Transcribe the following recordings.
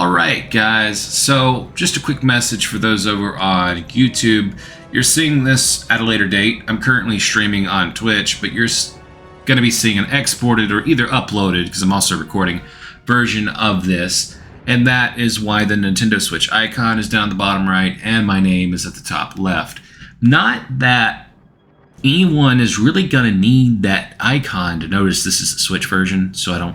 Alright guys, so just a quick message for those over on YouTube. You're seeing this at a later date. I'm currently streaming on Twitch, but you're going to be seeing an exported or either uploaded, because I'm also recording, version of this. And that is why the Nintendo Switch icon is down the bottom right and my name is at the top left. Not that anyone is really going to need that icon to notice this is a Switch version, so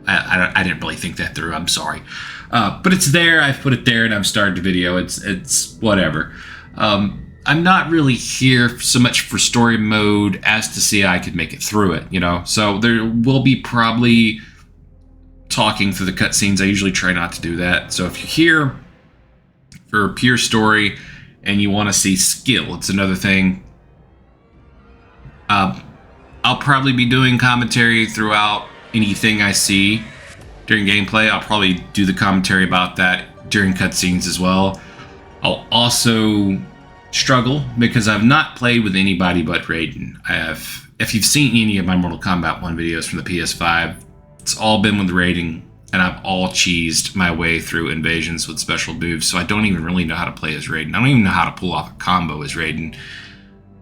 I didn't really think that through. I'm sorry. But it's there. I've put it there and I've started the video. It's whatever. I'm not really here so much for story mode as to see I could make it through it, you know? So there will be probably talking through the cutscenes. I usually try not to do that. So if you're here for pure story and you want to see skill, it's another thing. I'll probably be doing commentary throughout anything I see during gameplay. I'll probably do the commentary about that during cutscenes as well. I'll also struggle because I've not played with anybody but Raiden. If you've seen any of my Mortal Kombat 1 videos from the PS5, it's all been with Raiden, and I've all cheesed my way through invasions with special moves, so I don't even really know how to play as Raiden. I don't even know how to pull off a combo as Raiden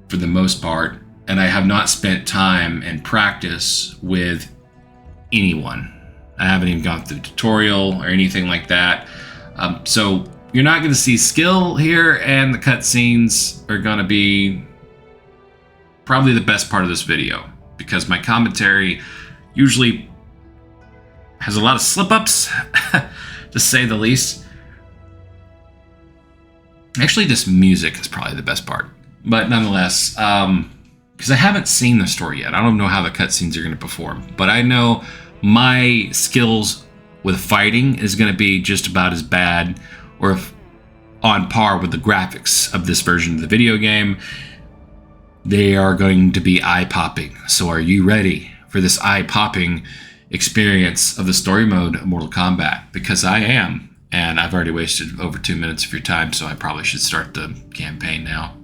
for the most part, and I have not spent time and practice with anyone. I haven't even gone through tutorial or anything like that. So you're not going to see skill here, and the cutscenes are going to be probably the best part of this video, because my commentary usually has a lot of slip-ups, to say the least. Actually, this music is probably the best part. But nonetheless, because I haven't seen the story yet, I don't know how the cutscenes are going to perform. But I know my skills with fighting is going to be just about as bad or on par with the graphics of this version of the video game. They are going to be eye-popping. So are you ready for this eye-popping experience of the story mode of Mortal Kombat? Because I am, and I've already wasted over 2 minutes of your time, so I probably should start the campaign now.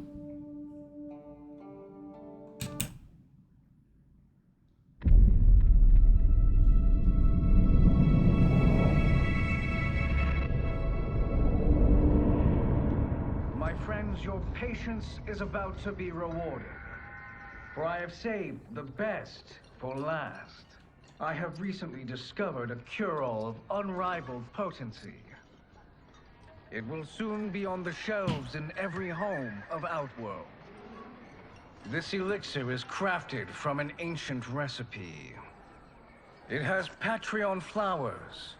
Your patience is about to be rewarded, for I have saved the best for last. I have recently discovered a cure-all of unrivaled potency. It will soon be on the shelves in every home of Outworld. This elixir is crafted from an ancient recipe. It has Patreon flowers,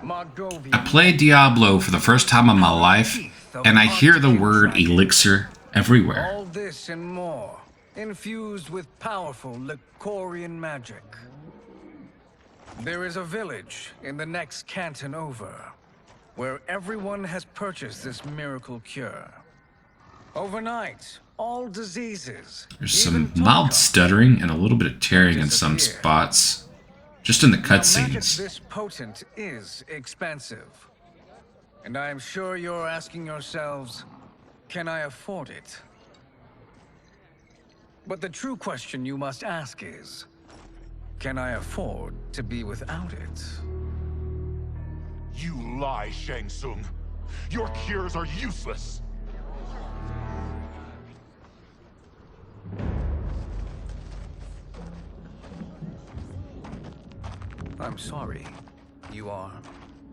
Margovia. I played Diablo for the first time in my life, and I hear the word elixir everywhere. All this and more, infused with powerful Lycorian magic. There is a village in the next canton over, where everyone has purchased this miracle cure. Overnight, all diseases, there's some mild stuttering and a little bit of tearing in some spots, just in the cutscenes. This potent is expensive. And I am sure you're asking yourselves, can I afford it? But the true question you must ask is, can I afford to be without it? You lie, Shang Tsung. Your cures are useless. I'm sorry. You are?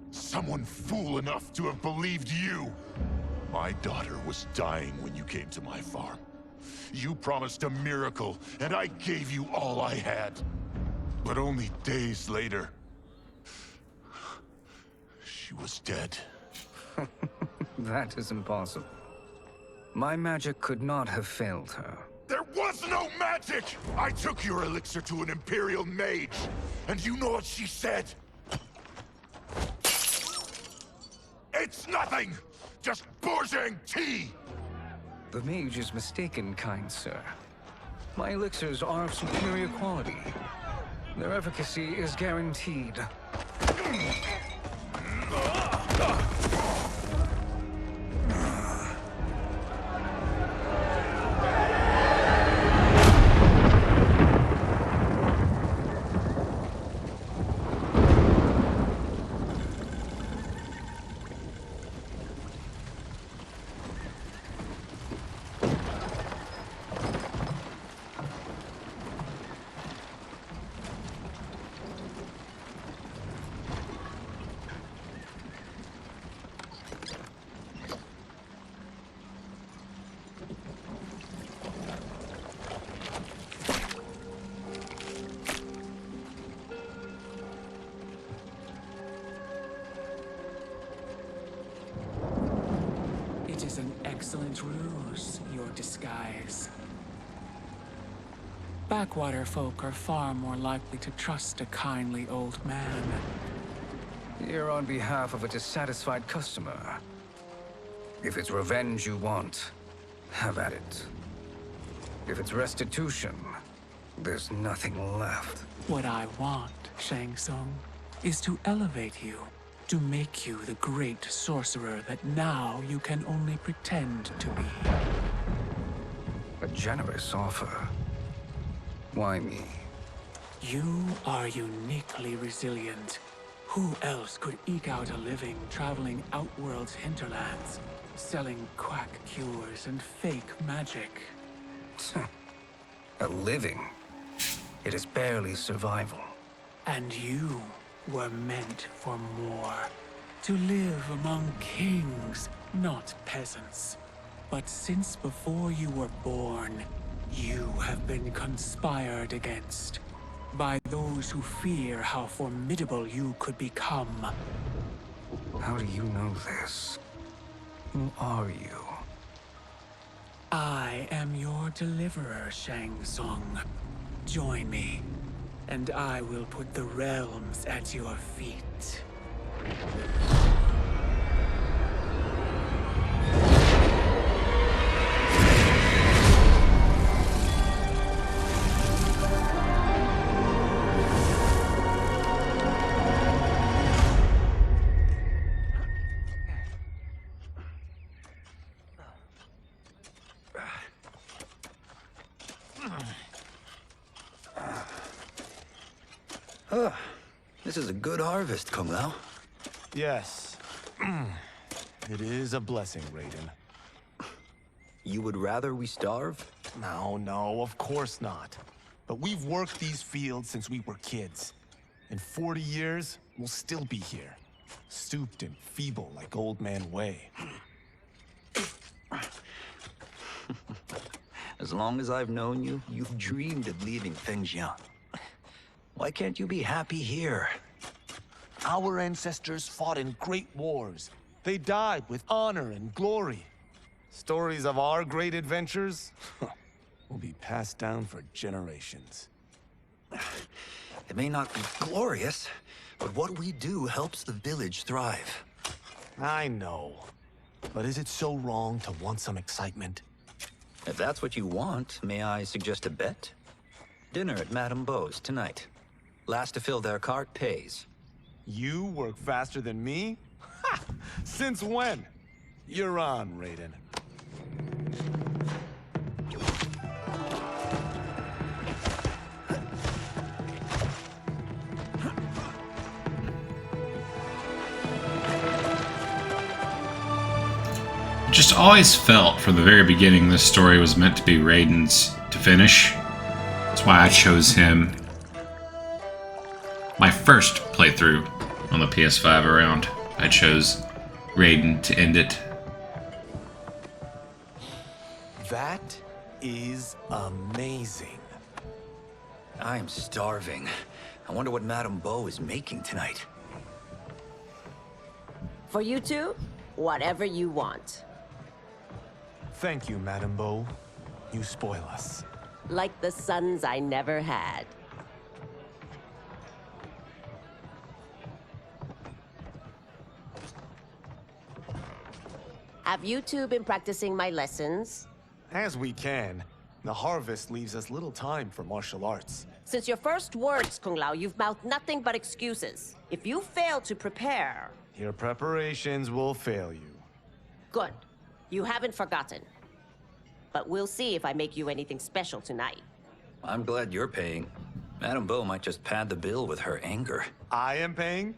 Someone fool enough to have believed you. My daughter was dying when you came to my farm. You promised a miracle, and I gave you all I had. But only days later, she was dead. That is impossible. My magic could not have failed her. There was no magic! I took your elixir to an Imperial mage, and you know what she said? It's nothing! Just bourgeois tea! The mage is mistaken, kind sir. My elixirs are of superior quality. Their efficacy is guaranteed. excellent ruse, your disguise. Backwater folk are far more likely to trust a kindly old man. Here on behalf of a dissatisfied customer. If it's revenge you want, have at it. If it's restitution, there's nothing left. What I want, Shang Tsung, is to elevate you, to make you the great sorcerer that now you can only pretend to be. A generous offer. Why me? You are uniquely resilient. Who else could eke out a living traveling Outworld's hinterlands, selling quack cures and fake magic? A living? It is barely survival. And you were meant for more. To live among kings, not peasants. But since before you were born, you have been conspired against by those who fear how formidable you could become. How do you know this? Who are you? I am your deliverer, Shang Tsung. Join me, and I will put the realms at your feet. This is a good harvest, Kung Lao. Yes. It is a blessing, Raiden. You would rather we starve? No, of course not. But we've worked these fields since we were kids. In 40 years, we'll still be here. Stooped and feeble like Old Man Wei. As long as I've known you, you've dreamed of leaving Fengjian. Why can't you be happy here? Our ancestors fought in great wars. They died with honor and glory. Stories of our great adventures will be passed down for generations. It may not be glorious, but what we do helps the village thrive. I know. But is it so wrong to want some excitement? If that's what you want, may I suggest a bet? Dinner at Madame Beau's tonight. Last to fill their cart pays. You work faster than me? Ha! Since when? You're on, Raiden. Just always felt from the very beginning this story was meant to be Raiden's to finish. That's why I chose him. My first playthrough on the PS5 around, I chose Raiden to end it. That is amazing. I am starving. I wonder what Madame Beau is making tonight. For you two, whatever you want. Thank you, Madame Beau. You spoil us. Like the sons I never had. Have you two been practicing my lessons? As we can. The harvest leaves us little time for martial arts. Since your first words, Kung Lao, you've mouthed nothing but excuses. If you fail to prepare... Your preparations will fail you. Good. You haven't forgotten. But we'll see if I make you anything special tonight. I'm glad you're paying. Madame Beau might just pad the bill with her anger. I am paying?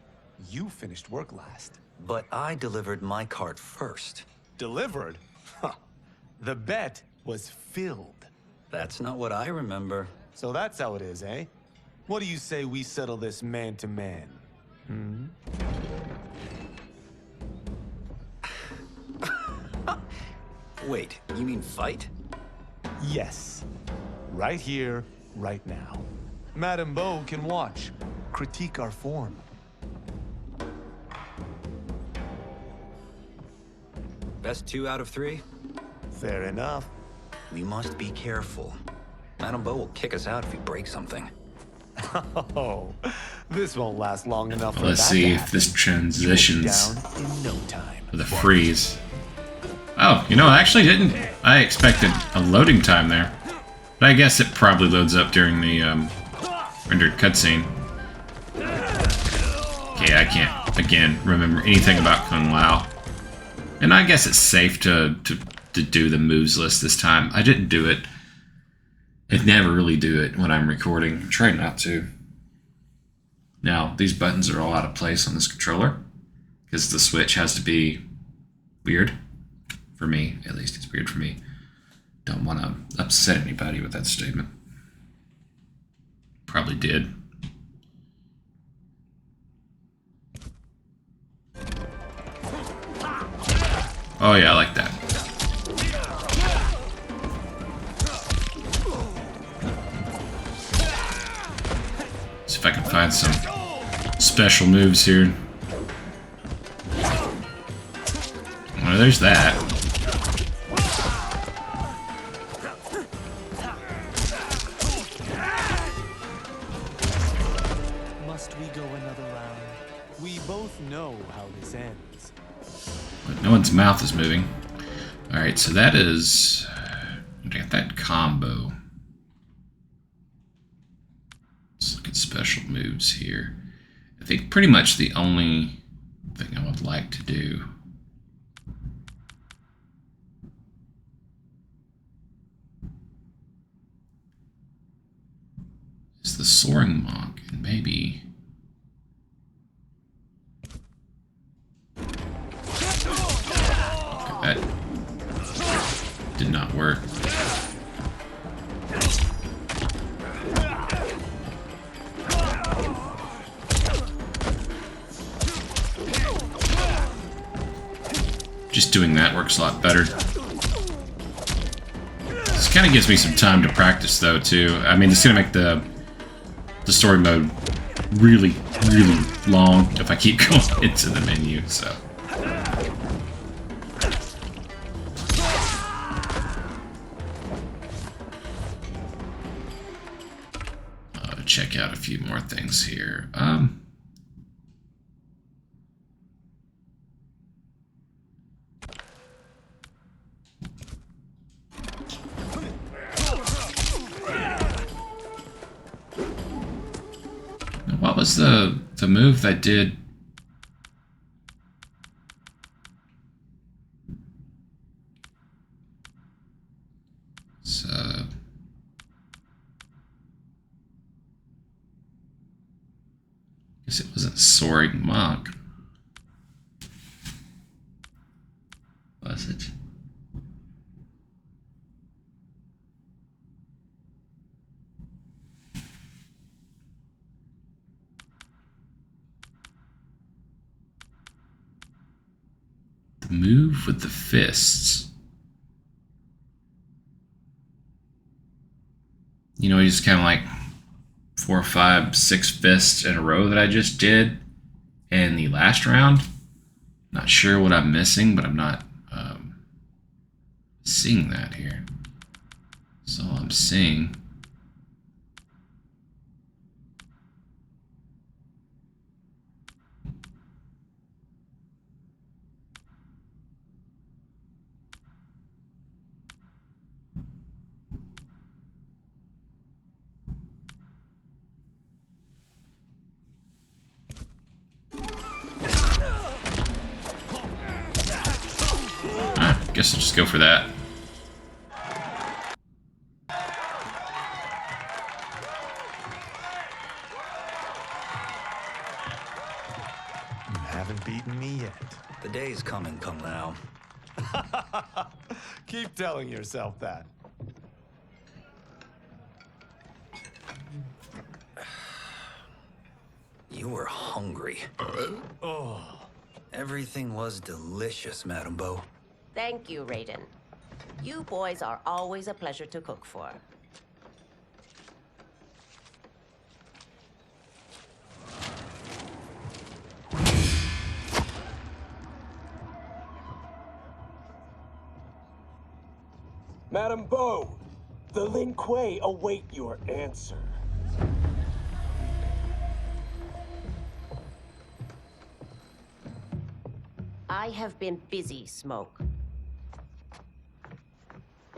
You finished work last. But I delivered my cart first. Delivered? Huh. The bet was filled. That's not what I remember. So that's how it is, eh? What do you say we settle this man to man? Hmm? Wait, you mean fight? Yes. Right here, right now. Madame Beau can watch, critique our form. Best 2 out of 3? Fair enough. We must be careful. Madame Bo will kick us out if we break something. Oh, this won't last long enough for Let's that see to if happen. this transitions Down in no time. with a freeze. Oh, you know, I actually didn't. I expected a loading time there. But I guess it probably loads up during the rendered cutscene. Okay, I can't, again, remember anything about Kung Lao. And I guess it's safe to do the moves list this time. I didn't do it. I never really do it when I'm recording. I try not to. Now, these buttons are all out of place on this controller, because the switch has to be weird. For me, at least, it's weird for me. Don't want to upset anybody with that statement. Probably did. Oh yeah, I like that. See if I can find some special moves here. Oh, there's that. Must we go another round? We both know how this ends. But no one's mouth is moving. Alright, so that is... I got that combo. Let's look at special moves here. I think pretty much the only thing I would like to do is the soaring monk, and maybe... Okay, that did not work. Just doing that works a lot better. This kind of gives me some time to practice, though, too. I mean, it's going to make the story mode really, really long if I keep going into the menu, so... Check out a few more things here. What was the move that did? So guess it wasn't soaring monk, was it? The move with the fists. You know, he's kind of like 4, 5, 6 fists in a row that I just did in the last round. Not sure what I'm missing, but I'm not seeing that here. That's all I'm seeing. Guess I'll just go for that. You haven't beaten me yet. The day's coming, Kung Lao. Keep telling yourself that. You were hungry. Oh. Everything was delicious, Madame Bo. Thank you, Raiden. You boys are always a pleasure to cook for. Madam Bo, the Lin Kuei await your answer. I have been busy, Smoke.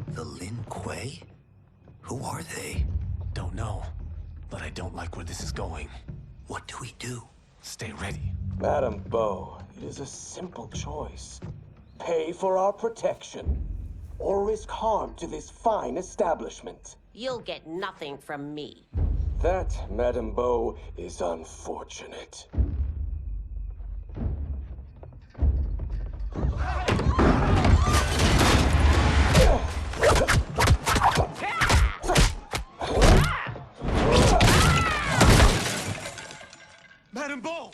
The Lin Kuei? Who are they? Don't know, but I don't like where this is going. What do we do? Stay ready. Madam Bo, it is a simple choice. Pay for our protection, or risk harm to this fine establishment. You'll get nothing from me. That, Madam Bo, is unfortunate. Madam Bo!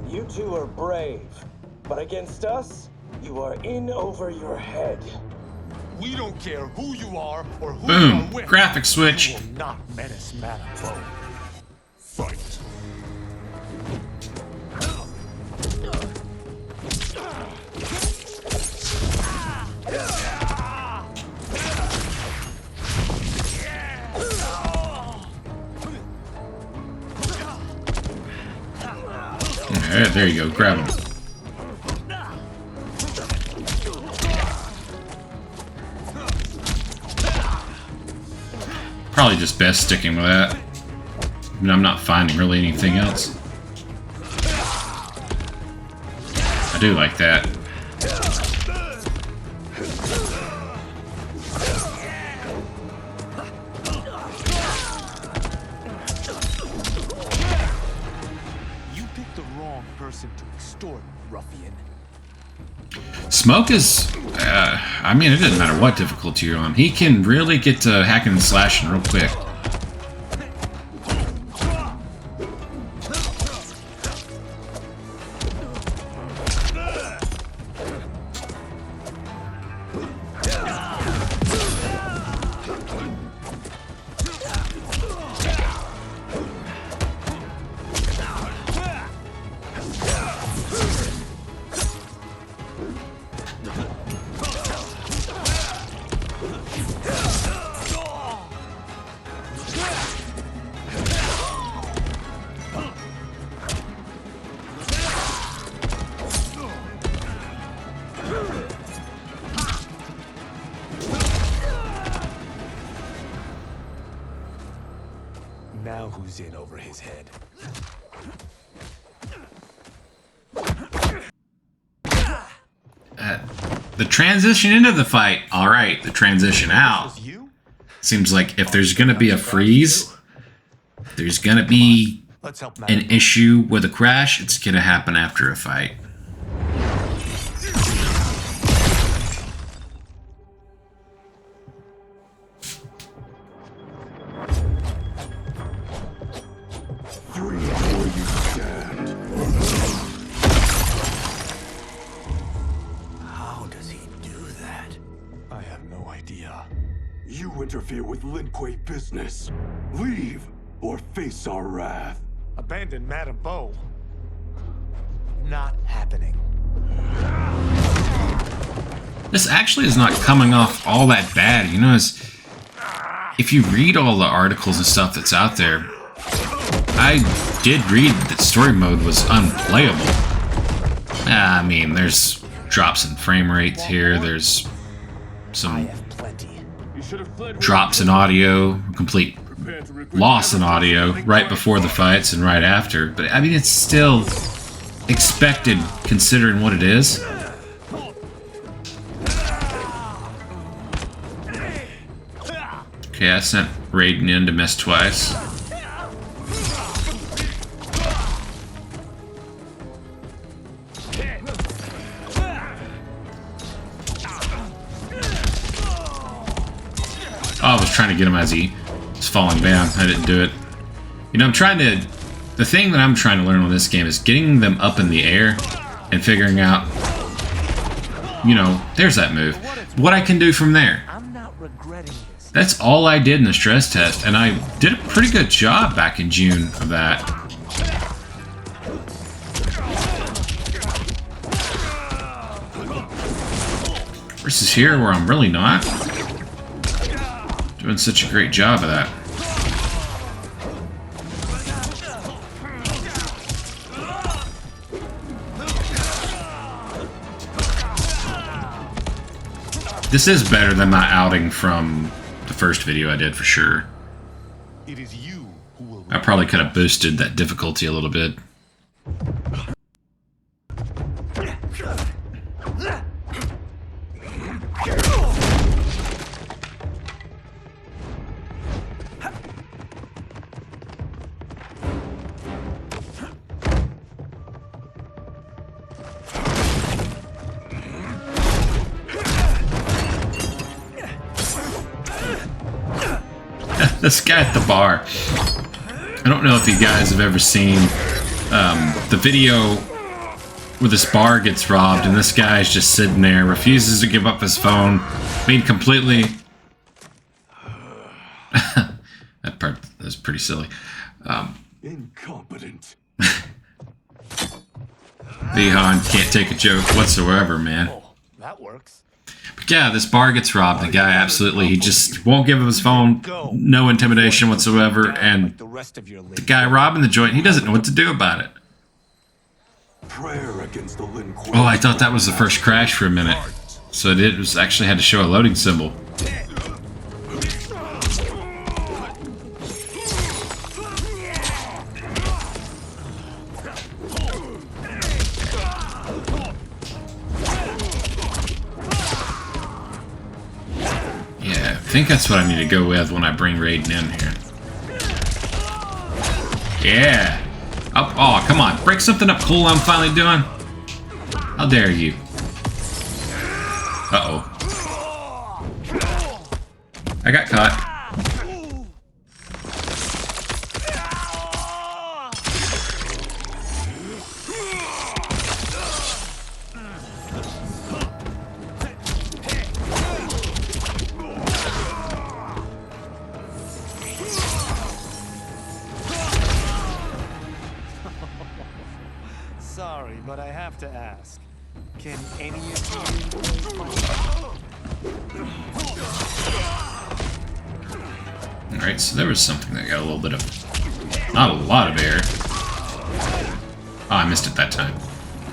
You two are brave, but against us, you are in over your head. We don't care who you are or who Boom. you are with. Graphic switch. You will not menace Madam Bo. Fight. Alright, there you go. Grab him. Probably just best sticking with that. I mean, I'm not finding really anything else. I do like that. You picked the wrong person to extort, ruffian. Smoke is, I mean, it doesn't matter what difficulty you're on. He can really get to hacking and slashing real quick. Now who's in over his head? The transition into the fight, alright. The transition out. You? Seems like if there's gonna be a freeze, there's gonna be Let's help Madam an issue with a crash, it's gonna happen after a fight. How does he do that? I have no idea. You interfere with Lin Kuei business. Leave or face our wrath. Abandon Madam Bo. Not happening. This actually is not coming off all that bad. You know, if you read all the articles and stuff that's out there, I did read that story mode was unplayable. I mean, there's drops in frame rates here. There's some drops in audio, complete loss in audio right before the fights and right after. But I mean, it's still expected considering what it is. Okay, I sent Raiden in to miss twice. Oh, I was trying to get him as he was falling down. I didn't do it. You know, the thing that I'm trying to learn on this game is getting them up in the air and figuring out, you know, there's that move. What I can do from there. regretting this. That's all I did in the stress test, and I did a pretty good job back in June of that. Versus here, where I'm really not doing such a great job of that. This is better than my outing from the first video I did for sure. It is you who will... I probably could have boosted that difficulty a little bit. This guy at the bar. I don't know if you guys have ever seen the video where this bar gets robbed and this guy's just sitting there, refuses to give up his phone, being completely... that part is pretty silly. Incompetent. Vihan can't take a joke whatsoever, man. Oh, that works. But yeah, this bar gets robbed. The guy absolutely, he just won't give him his phone, no intimidation whatsoever, and the guy robbing the joint, he doesn't know what to do about it. Prayer against the Lin Kuei. Oh, I thought that was the first crash for a minute. So it was actually had to show a loading symbol. Yeah, I think that's what I need to go with when I bring Raiden in here. Yeah. Oh, come on. Break something up cool I'm finally doing. How dare you? Uh-oh. I got caught. Sorry, but I have to ask. Can any of you... Alright, so there was something that got a little bit of... not a lot of air. Oh, I missed it that time.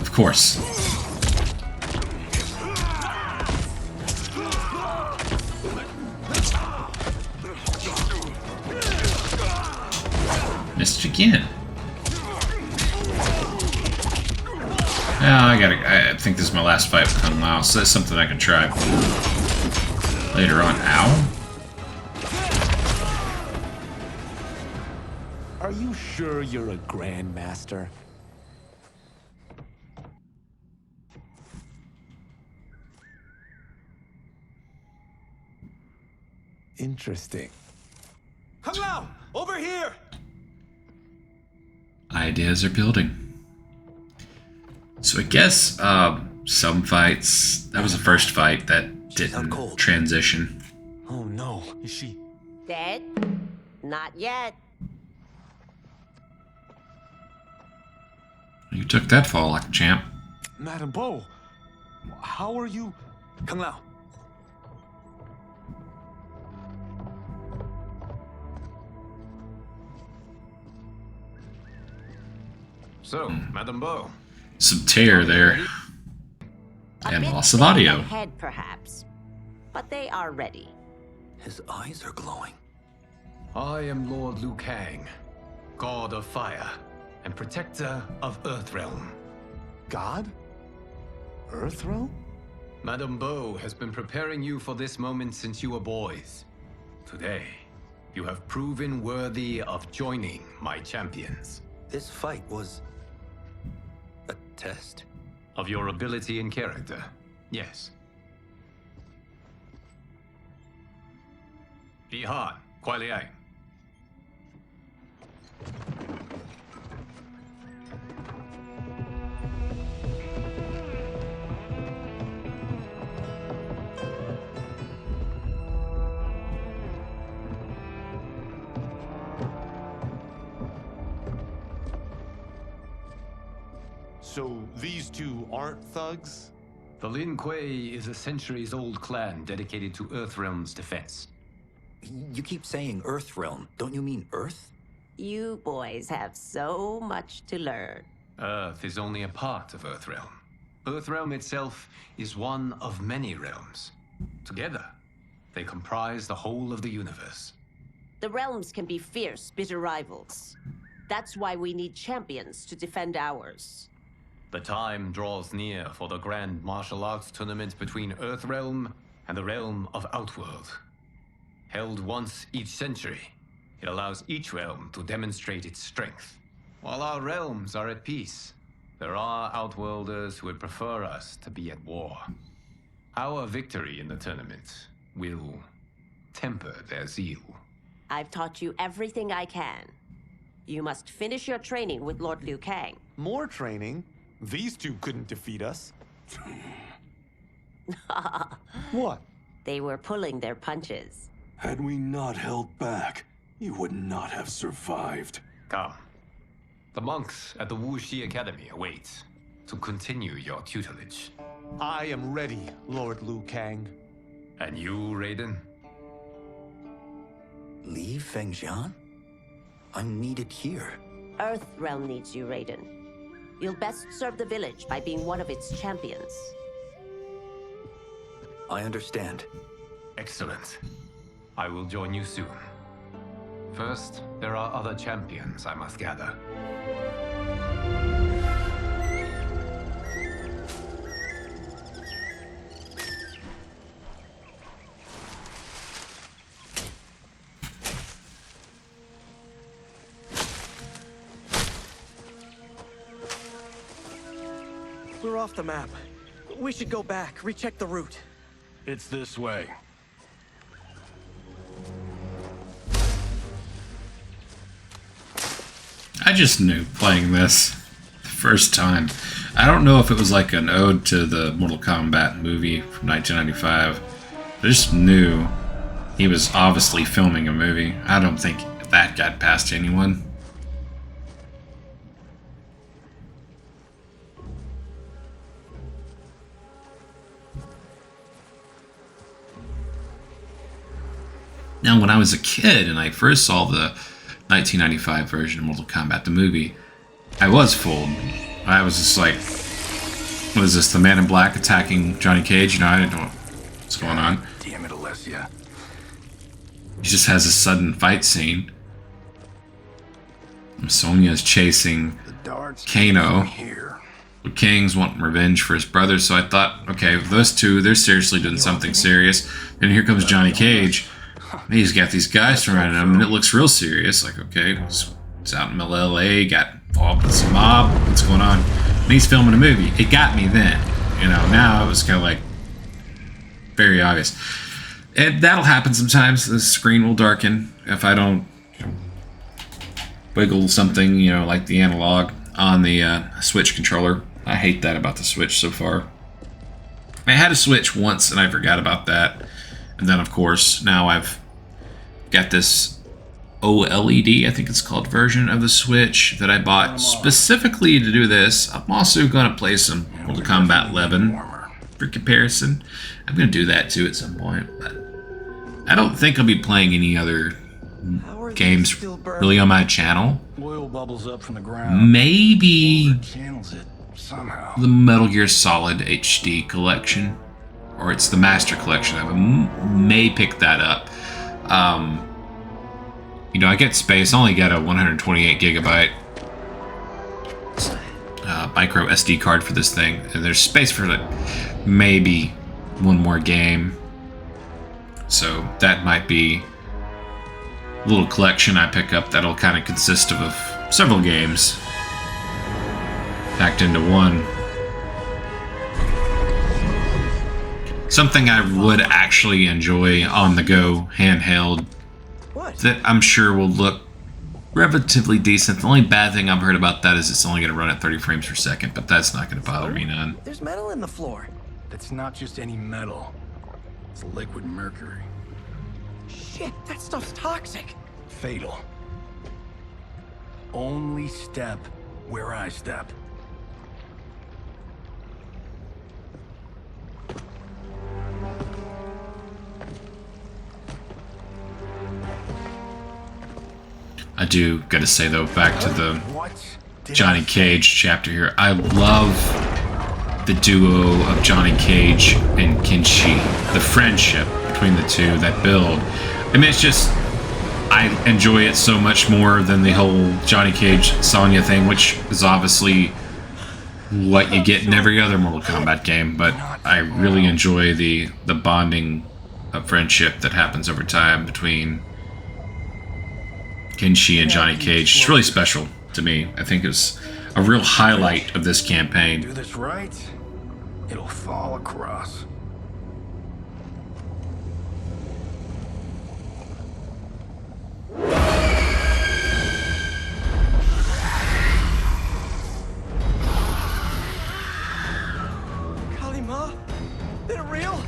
Of course. Missed it again. I think this is my last fight with Kung Lao, so that's something I can try later on. Ow. Are you sure you're a grandmaster? Interesting. Kung Lao, over here! Ideas are building. So I guess some fights, that was the first fight that didn't transition. Oh no, is she... Dead? Not yet. You took that fall like a champ. Madam Bo, how are you... Kung Lao. So, Madam Bo. Some tear there. And loss of audio. Head, perhaps. But they are ready. His eyes are glowing. I am Lord Liu Kang, God of Fire and Protector of Earthrealm. God? Earthrealm? Madam Bo has been preparing you for this moment since you were boys. Today, you have proven worthy of joining my champions. This fight was... a test? Of your ability and character, yes. Ihan, Kuai Liang. So these two aren't thugs? The Lin Kuei is a centuries-old clan dedicated to Earthrealm's defense. You keep saying Earthrealm. Don't you mean Earth? You boys have so much to learn. Earth is only a part of Earthrealm. Earthrealm itself is one of many realms. Together, they comprise the whole of the universe. The realms can be fierce, bitter rivals. That's why we need champions to defend ours. The time draws near for the grand martial arts tournament between Earthrealm and the realm of Outworld. Held once each century, it allows each realm to demonstrate its strength. While our realms are at peace, there are Outworlders who would prefer us to be at war. Our victory in the tournament will temper their zeal. I've taught you everything I can. You must finish your training with Lord Liu Kang. More training? These two couldn't defeat us. What? They were pulling their punches. Had we not held back, you would not have survived. Come. The monks at the Wuxi Academy await to continue your tutelage. I am ready, Lord Liu Kang. And you, Raiden? Leave Fengjian? I'm needed here. Earthrealm needs you, Raiden. You'll best serve the village by being one of its champions. I understand. Excellent. I will join you soon. First, there are other champions I must gather. We're off the map. We should go back, recheck the route. It's this way. I just knew playing this the first time. I don't know if it was like an ode to the Mortal Kombat movie from 1995. I just knew he was obviously filming a movie. I don't think that got past anyone. Now, when I was a kid and I first saw the 1995 version of Mortal Kombat, the movie, I was fooled. I was just like, what is this, the Man in Black attacking Johnny Cage? You know, I didn't know what's going on. Damn it, Alessia. He just has a sudden fight scene. Sonya's chasing Kano. Liu Kang's wanting revenge for his brother, so I thought, okay, those two, they're seriously doing something serious. And here comes Johnny Cage. He's got these guys surrounding him, and it looks real serious. Like, okay, it's out in LA, got involved with some mob. What's going on? And he's filming a movie. It got me then. You know, now it was kind of like very obvious. And that'll happen sometimes. The screen will darken if I don't wiggle something, you know, like the analog on the Switch controller. I hate that about the Switch so far. I had a Switch once, and I forgot about that. And then, of course, now I've got this OLED, I think it's called, version of the Switch that I bought specifically to do this. I'm also going to play some Mortal Kombat 11 for comparison. I'm going to do that, too, at some point. But I don't think I'll be playing any other games really on my channel. Oil bubbles up from the ground. Maybe Channels it somehow. the Metal Gear Solid HD collection. Or it's the Master Collection. I may pick that up. You know, I get space. I only got a 128 gigabyte micro SD card for this thing. And there's space for like maybe one more game. So that might be a little collection I pick up that'll kind of consist of several games packed into one. Something I would actually enjoy on the go, handheld, that I'm sure will look relatively decent. The only bad thing I've heard about that is it's only going to run at 30 frames per second, but that's not going to bother me none. There's metal in the floor. That's not just any metal. It's liquid mercury. Shit, that stuff's toxic. Fatal. Only step where I step. I do gotta say though, back to the Johnny Cage chapter here. I love the duo of Johnny Cage and Kenshi. The friendship between the two, that build. I mean, it's just, I enjoy it so much more than the whole Johnny Cage Sonya thing, which is obviously what you get in every other Mortal Kombat game, but I really enjoy the bonding of friendship that happens over time between Kenshi and Johnny Cage. It's really special to me. I think it's a real highlight of this campaign. Do this right, it'll fall across. Kalima? They're real?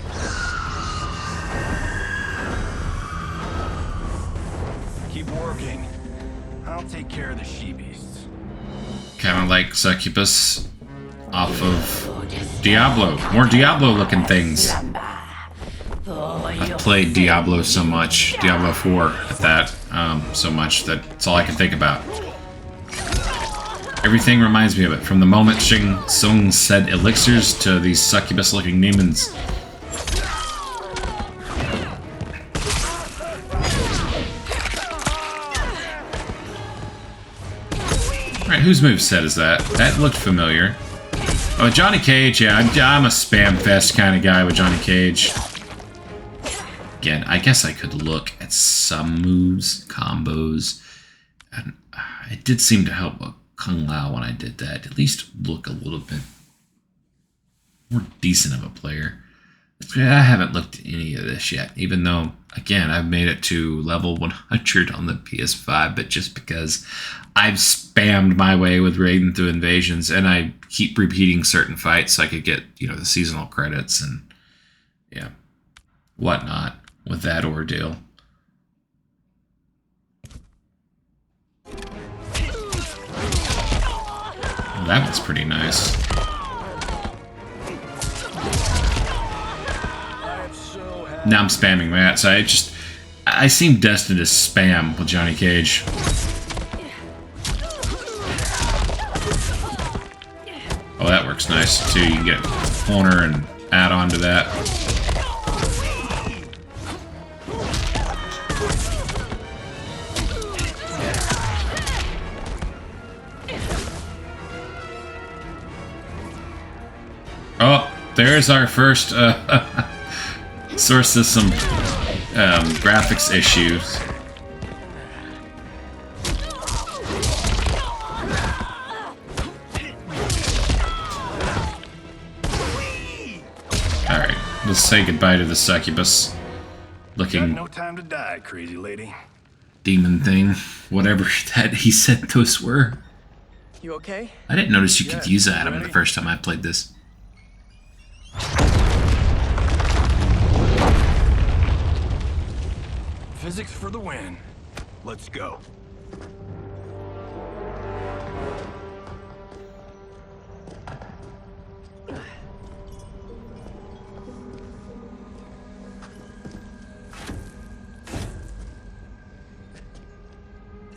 Keep working. I'll take care of the she-beasts. Kind of like Succubus off of Diablo. More Diablo-looking things. I've played Diablo so much, Diablo 4 at that, so much that it's all I can think about. Everything reminds me of it, from the moment Shang Tsung said elixirs to these succubus-looking demons. Alright, whose moveset is that? That looked familiar. Oh, Johnny Cage, yeah, I'm a spam fest kind of guy with Johnny Cage. Again, I guess I could look at some moves, combos, and it did seem to help Kung Lao when I did that. At least look a little bit more decent of a player. I haven't looked at any of this yet, even though, again, I've made it to level 100 on the PS5, but just because I've spammed my way with Raiden through invasions, and I keep repeating certain fights so I could get, you know, the seasonal credits and, yeah, whatnot with that ordeal. Well, that was pretty nice. Now I'm spamming that, so I seem destined to spam with Johnny Cage. Oh, that works nice too. You can get corner and add on to that. Oh, there's our first source of some graphics issues. Alright, let's say goodbye to the succubus looking no time to die, crazy lady. Demon thing, whatever that he said those were. You okay? I didn't notice you could use Adam the first time I played this. Physics for the win. Let's go.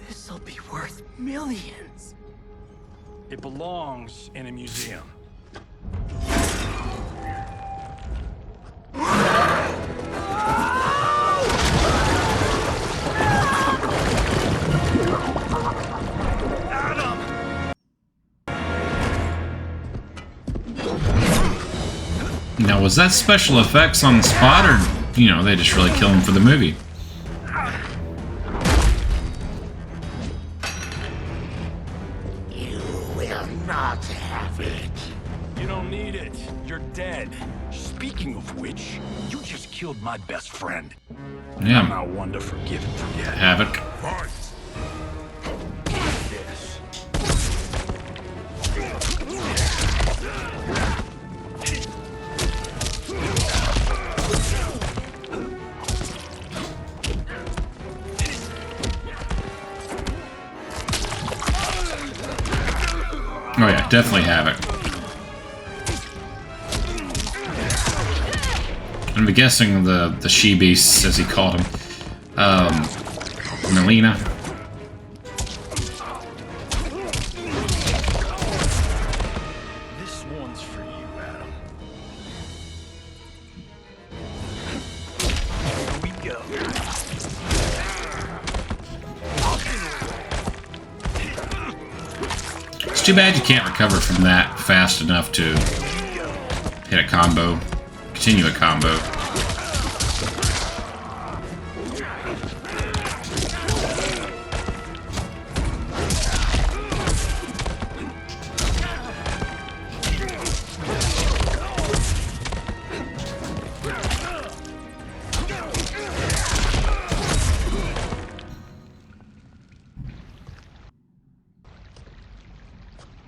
This'll be worth millions. It belongs in a museum. Now, was that special effects on the spot, or, you know, they just really kill him for the movie? You will not have it. You don't need it. You're dead. Speaking of which, you just killed my best friend. Yeah. I'm not one to forgive and forget. Havoc. This. Oh yeah, definitely Havoc. I'm guessing the she-beasts, as he called them. Molina. for you, Adam. Here we go. It's too bad you can't recover from that fast enough to hit a combo, continue a combo.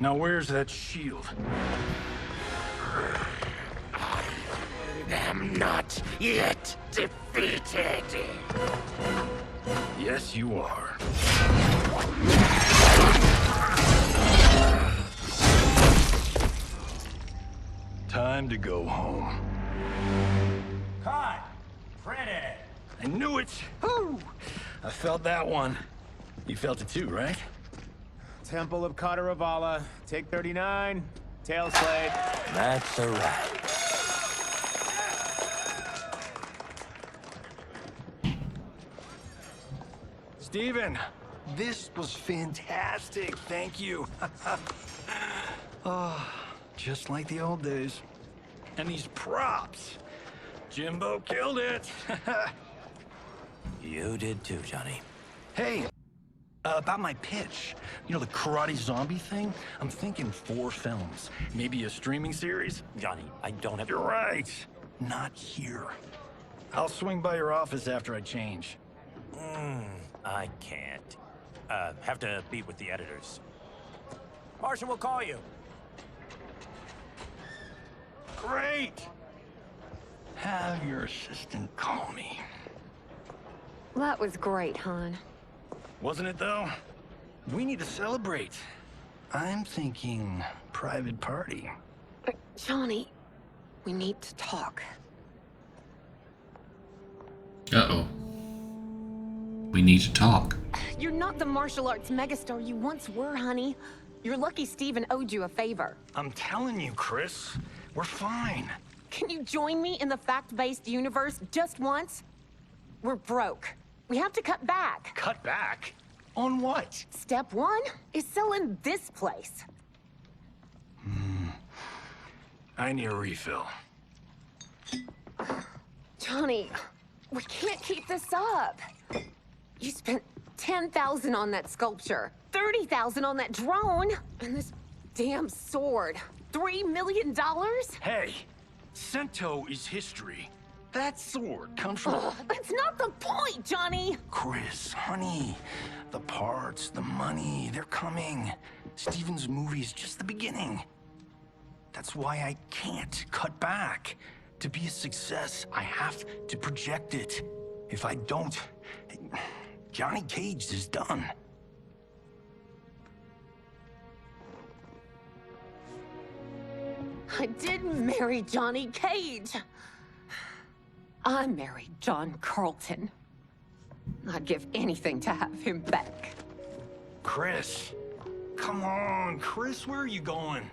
Now where's that shield? I'm not yet defeated. Yes, you are. Time to go home. Cut! Credit! I knew it! Woo! I felt that one. You felt it too, right? Temple of Kataravala, take 39, tail slate. That's a wrap. Steven, this was fantastic. Thank you. Oh, just like the old days. And these props. Jimbo killed it. You did too, Johnny. Hey, about my pitch. You know, the karate zombie thing? I'm thinking 4 films. Maybe a streaming series? Johnny, I don't have... You're right. Not here. I'll swing by your office after I change. I can't. Have to meet with the editors. Marshall will call you. Great! Have your assistant call me. That was great, hon. Wasn't it, though? We need to celebrate. I'm thinking private party. But, Johnny, we need to talk. Uh-oh. We need to talk. You're not the martial arts megastar you once were, honey. You're lucky Steven owed you a favor. I'm telling you, Chris, we're fine. Can you join me in the fact-based universe just once? We're broke. We have to cut back. Cut back? On what? Step 1 is selling this place. I need a refill. Johnny, we can't keep this up. You spent $10,000 on that sculpture, $30,000 on that drone, and this damn sword. $3 million? Hey, Sento is history. That sword comes from... That's not the point, Johnny! Chris, honey, the parts, the money, they're coming. Steven's movie is just the beginning. That's why I can't cut back. To be a success, I have to project it. If I don't, Johnny Cage is done. I didn't marry Johnny Cage. I married John Carlton. I'd give anything to have him back. Chris, come on, Chris, where are you going?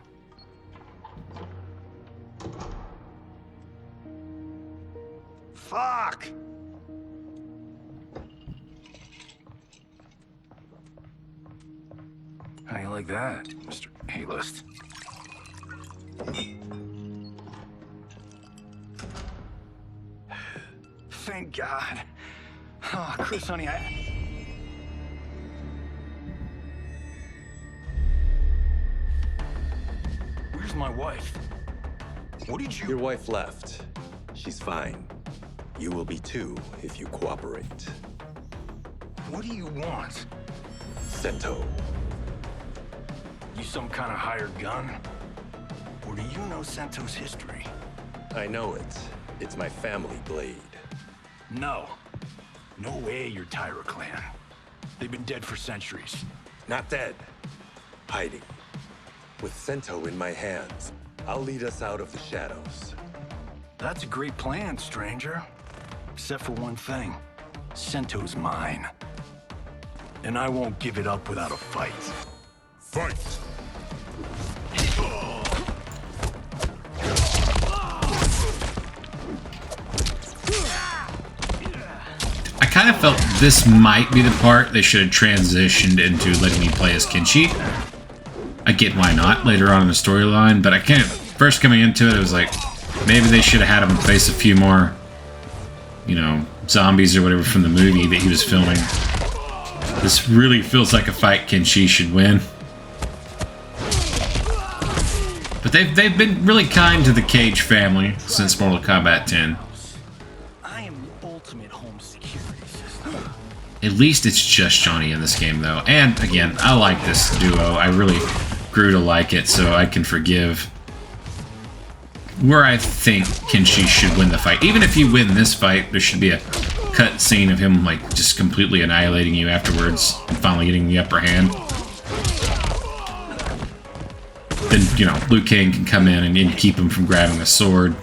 Fuck! How you like that, Mr. A-list? Thank God. Oh, Chris, honey, Where's my wife? What did you... Your wife left. She's fine. You will be too if you cooperate. What do you want? Sento. You some kind of hired gun? Or do you know Sento's history? I know it. It's my family blade. No. No way you're Tyra clan. They've been dead for centuries. Not dead. Hiding. With Sento in my hands, I'll lead us out of the shadows. That's a great plan, stranger. Except for one thing. Sento's mine. And I won't give it up without a fight. Fight! kind of felt this might be the part they should have transitioned into letting me play as Kenshi. I get why not later on in the storyline, but I can't. First coming into it, it was like maybe they should have had him face a few more, you know, zombies or whatever from the movie that he was filming. This really feels like a fight Kenshi should win. But they've been really kind to the Cage family since Mortal Kombat 10. I am the ultimate home security system. At least it's just Johnny in this game, though. And, again, I like this duo. I really grew to like it, so I can forgive where I think Kenshi should win the fight. Even if you win this fight, there should be a cut scene of him, like, just completely annihilating you afterwards and finally getting the upper hand. Then, you know, Liu Kang can come in and keep him from grabbing the sword.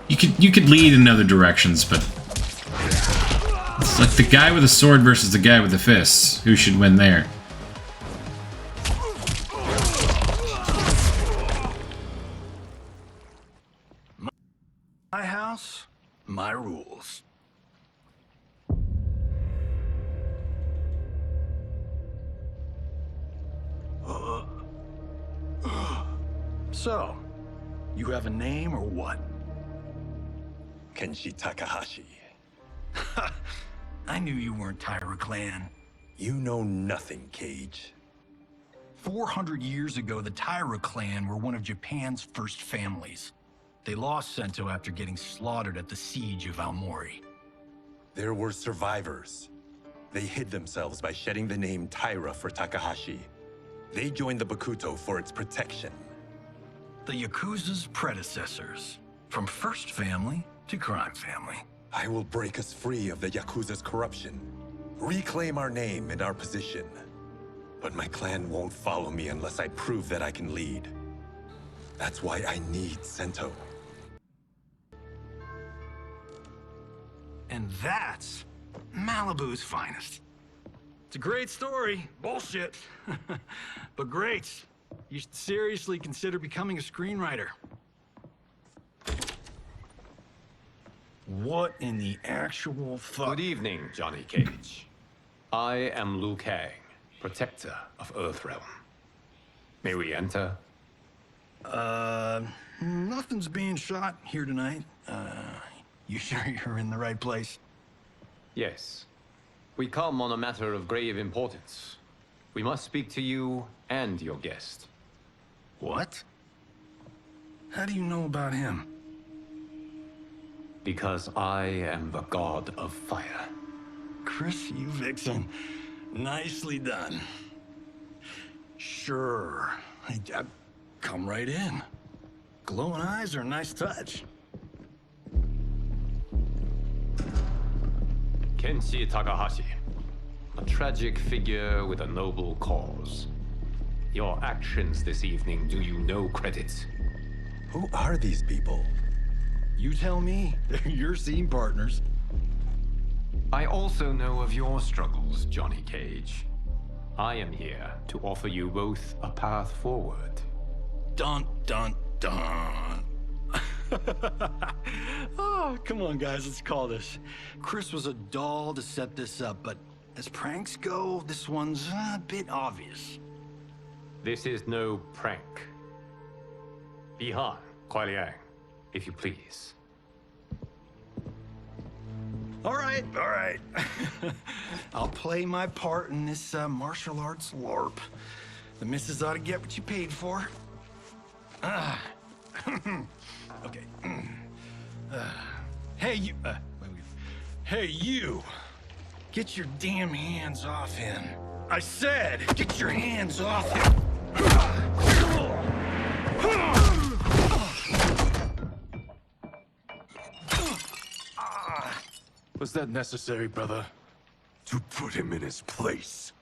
You could lead in other directions, but it's like the guy with the sword versus the guy with the fists. Who should win there? My house, my rules. So, you have a name or what? Kenshi Takahashi. I knew you weren't Taira clan. You know nothing, Cage. 400 years ago, the Taira clan were one of Japan's first families. They lost Sento after getting slaughtered at the siege of Aomori. There were survivors. They hid themselves by shedding the name Taira for Takahashi. They joined the Bakuto for its protection. The Yakuza's predecessors. From first family to crime family. I will break us free of the Yakuza's corruption. Reclaim our name and our position. But my clan won't follow me unless I prove that I can lead. That's why I need Sento. And that's Malibu's finest. It's a great story. Bullshit. But great. You should seriously consider becoming a screenwriter. What in the actual fuck? Good evening, Johnny Cage. I am Liu Kang, protector of Earthrealm. May we enter? Nothing's being shot here tonight. You sure you're in the right place? Yes. We come on a matter of grave importance. We must speak to you and your guest. What? How do you know about him? Because I am the god of fire. Chris, you vixen. Nicely done. Sure. I'd come right in. Glowing eyes are a nice touch. Kenshi Takahashi. A tragic figure with a noble cause. Your actions this evening do you no credit. Who are these people? You tell me. They're your scene partners. I also know of your struggles, Johnny Cage. I am here to offer you both a path forward. Dun, dun, dun. Oh, come on, guys, let's call this. Chris was a doll to set this up, but as pranks go, this one's a bit obvious. This is no prank. Bihan, Kuai Liang, if you please. All right. I'll play my part in this martial arts LARP. The missus ought to get what you paid for. Okay. Hey, you. Hey, you. Get your damn hands off him. I said, get your hands off him. Was that necessary, brother? To put him in his place.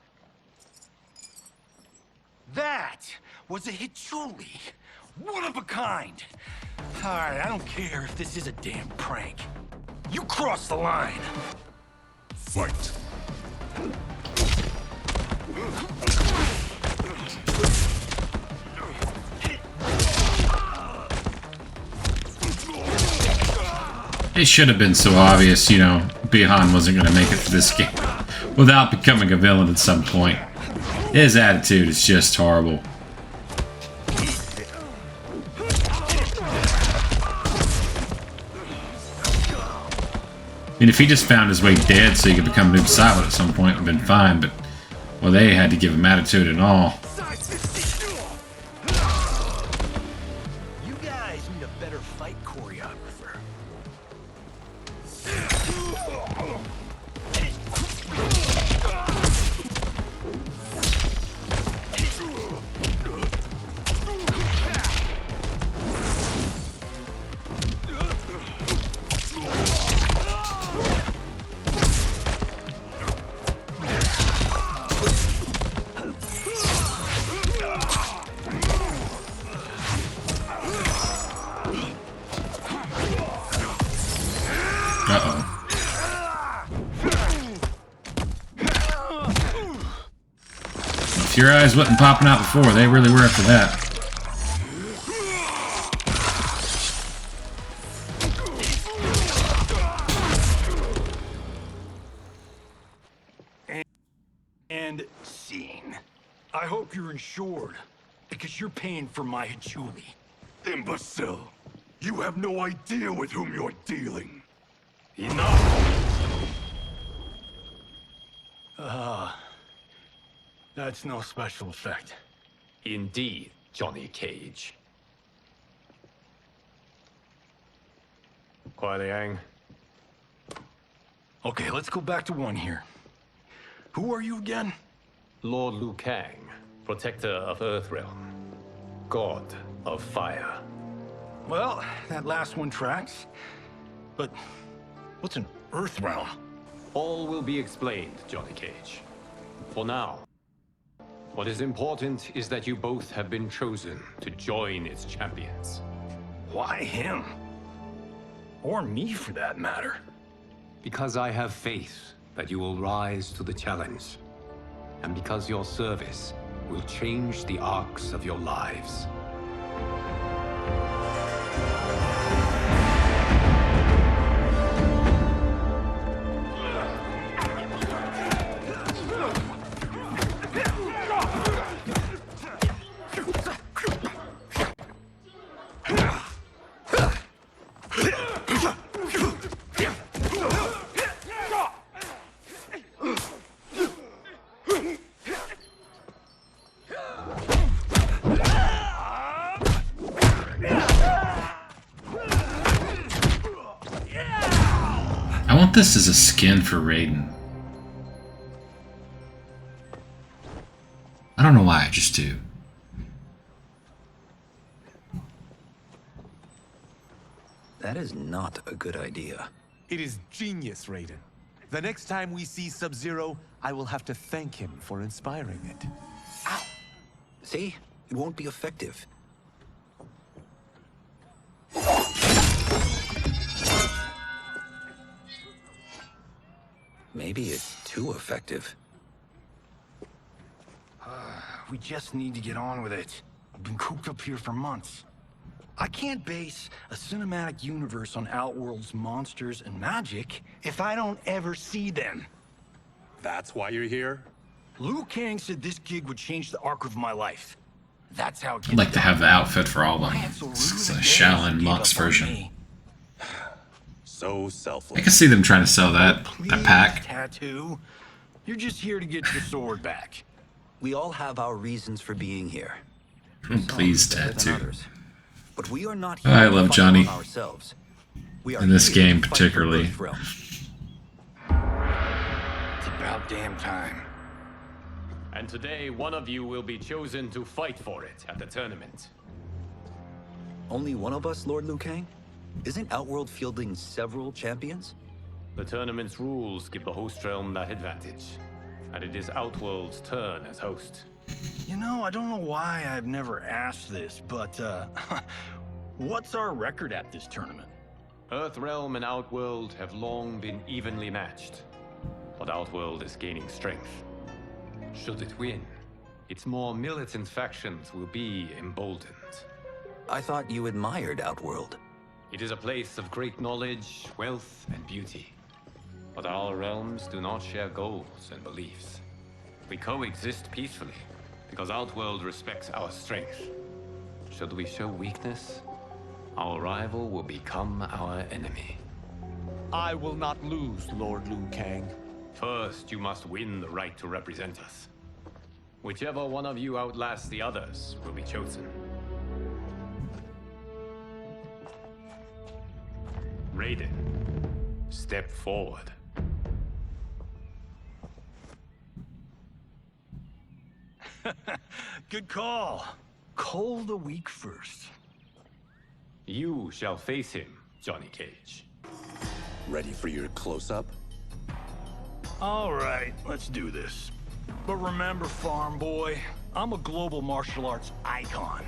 That was a Hichuli. One of a kind. All right, I don't care if this is a damn prank. You crossed the line. Fight. It should have been so obvious, you know, Bihan wasn't going to make it through this game without becoming a villain at some point. His attitude is just horrible. I mean, if he just found his way dead so he could become Noob Silent at some point, it would have been fine, but, well, they had to give him attitude and all. You guys need a better fight choreographer. If your eyes wasn't popping out before, they really were after that. And scene. I hope you're insured, because you're paying for my Hachuli. Imbecile! You have no idea with whom you're dealing. Enough! That's no special effect. Indeed, Johnny Cage. Kuai Liang. Okay, let's go back to one here. Who are you again? Lord Liu Kang, protector of Earthrealm, god of fire. Well, that last one tracks. But what's an Earthrealm? All will be explained, Johnny Cage. For now, what is important is that you both have been chosen to join its champions. Why him? Or me, for that matter. Because I have faith that you will rise to the challenge. And because your service will change the arcs of your lives. I want this as a skin for Raiden. I don't know why, I just do. That is not a good idea. It is genius, Raiden. The next time we see Sub-Zero, I will have to thank him for inspiring it. Ow! See? It won't be effective. Maybe it's too effective. We just need to get on with it. I've been cooped up here for months. I can't base a cinematic universe on Outworld's monsters and magic if I don't ever see them. That's why you're here? Liu Kang said this gig would change the arc of my life. That's how it I'd like to have the outfit for all of them. It's a Shaolin Monks version. So selfless. I can see them trying to sell that pack. Tattoo. You're just here to get your sword back. We all have our reasons for being here. Oh, please, tattoo. But we are not here I love Johnny. Ourselves. We are in this here game to fight particularly. It's about damn time. And today, one of you will be chosen to fight for it at the tournament. Only one of us, Lord Liu Kang? Isn't Outworld fielding several champions? The tournament's rules give the host realm that advantage. And it is Outworld's turn as host. You know, I don't know why I've never asked this, but, what's our record at this tournament? Earthrealm and Outworld have long been evenly matched. But Outworld is gaining strength. Should it win, its more militant factions will be emboldened. I thought you admired Outworld. It is a place of great knowledge, wealth, and beauty. But our realms do not share goals and beliefs. We coexist peacefully, because Outworld respects our strength. Should we show weakness, our rival will become our enemy. I will not lose, Lord Liu Kang. First, you must win the right to represent us. Whichever one of you outlasts the others will be chosen. Raiden, step forward. Good call. Call the weak first. You shall face him, Johnny Cage. Ready for your close-up? All right, let's do this. But remember, farm boy, I'm a global martial arts icon.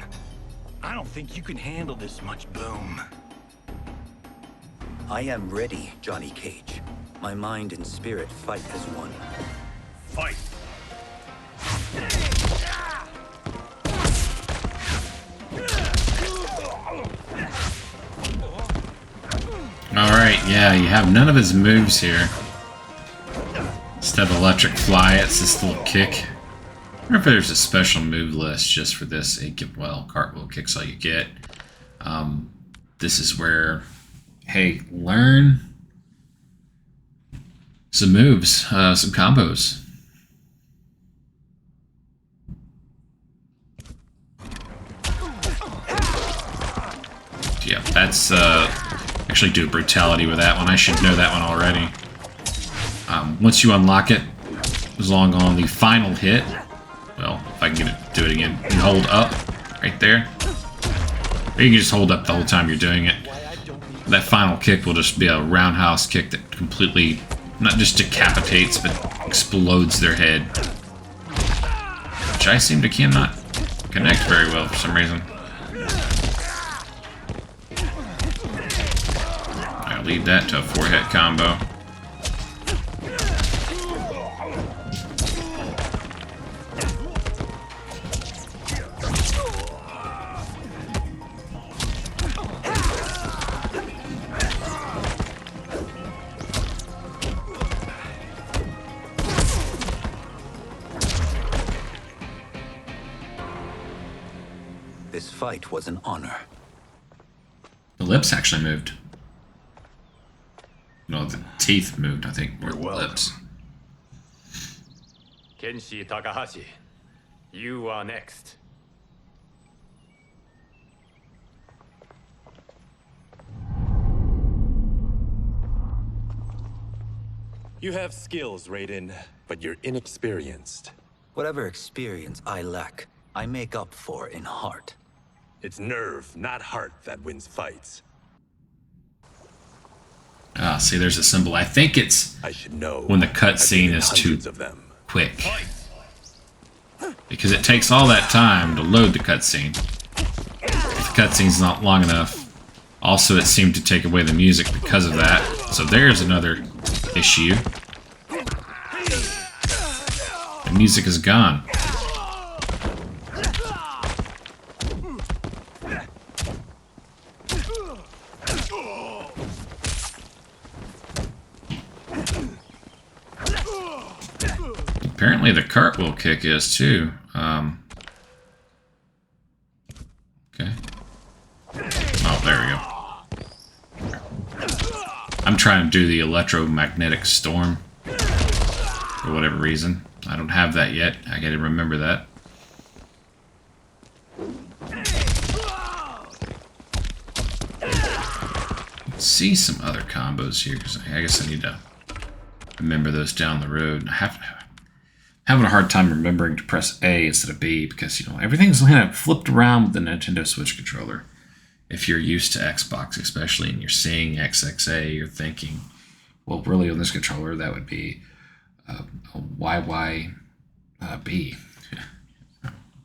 I don't think you can handle this much boom. I am ready, Johnny Cage. My mind and spirit fight as one. Fight! Alright, yeah, you have none of his moves here. Instead of electric fly, it's this little kick. I wonder if there's a special move list just for this. Well, cartwheel kick's all you get. This is where, hey, learn some moves, some combos. Yeah, that's actually do brutality with that one. I should know that one already. Once you unlock it, as long on the final hit, well, if I can get it, do it again, you hold up right there. Or you can just hold up the whole time you're doing it. That final kick will just be a roundhouse kick that completely, not just decapitates, but explodes their head. Which I seem to cannot connect very well for some reason. I'll leave that to a 4-hit combo. This fight was an honor. The lips actually moved. No, the teeth moved, I think, or the lips. Kenshi Takahashi, you are next. You have skills, Raiden, but you're inexperienced. Whatever experience I lack, I make up for in heart. It's nerve, not heart, that wins fights. Ah, see, there's a symbol. I think it's I should know. when the cutscene is too quick. Because it takes all that time to load the cutscene. If the cutscene's not long enough. Also, it seemed to take away the music because of that. So there's another issue. The music is gone. Apparently the cartwheel kick is too. Okay. Oh, there we go. I'm trying to do the electromagnetic storm for whatever reason. I don't have that yet. I gotta remember that. Let's see some other combos here, because I guess I need to remember those down the road. Having a hard time remembering to press A instead of B because, you know, everything's kind of flipped around with the Nintendo Switch controller. If you're used to Xbox, especially, and you're seeing XXA, you're thinking, well, really on this controller, that would be a YYB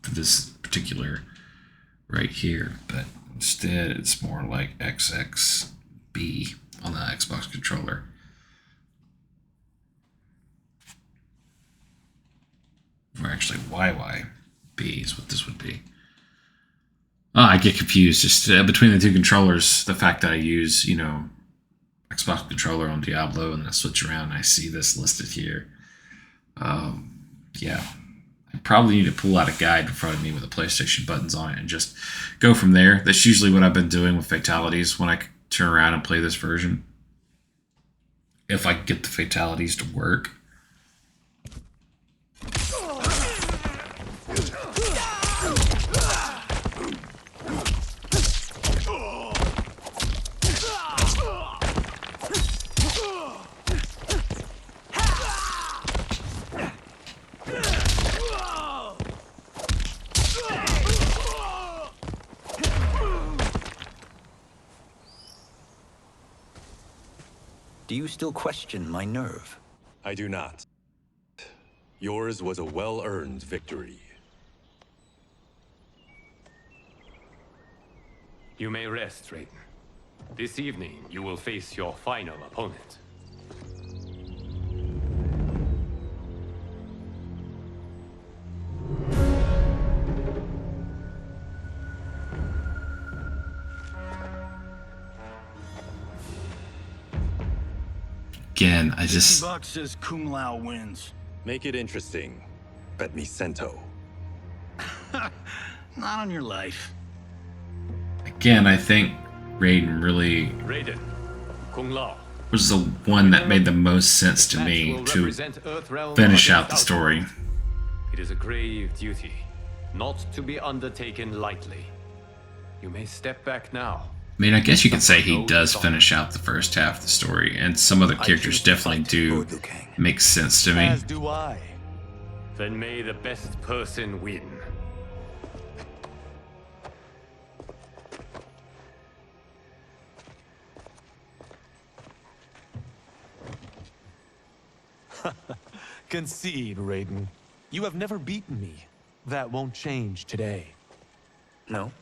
for this particular right here. But instead, it's more like XXB on the Xbox controller. Or actually, YYB is what this would be. I get confused just between the two controllers. The fact that I use, Xbox controller on Diablo and I switch around and I see this listed here. Yeah. I probably need to pull out a guide in front of me with the PlayStation buttons on it and just go from there. That's usually what I've been doing with fatalities when I turn around and play this version. If I can get the fatalities to work. Do you still question my nerve? I do not. Yours was a well-earned victory. You may rest, Raiden. This evening, you will face your final opponent. Again, I just... $50 says Kung Lao wins. Make it interesting. Bet me Cento. Not on your life. Again, I think Raiden really... Raiden, Kung Lao. Was the one that made the most sense to me to finish out the story. It is a grave duty, not to be undertaken lightly. You may step back now. I mean, I guess you could say he does finish out the first half of the story, and some other characters definitely do make sense to me. As do I. Then may the best person win. Concede, Raiden. You have never beaten me. That won't change today. No.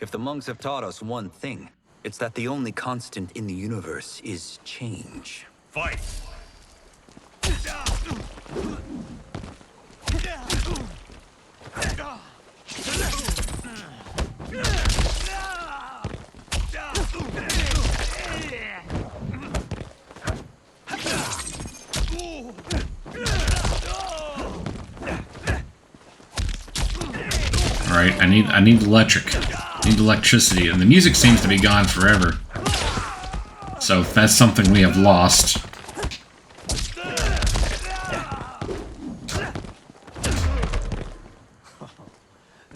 If the monks have taught us one thing, it's that the only constant in the universe is change. Fight! Alright, I need electric. I need electricity, and the music seems to be gone forever. So that's something we have lost.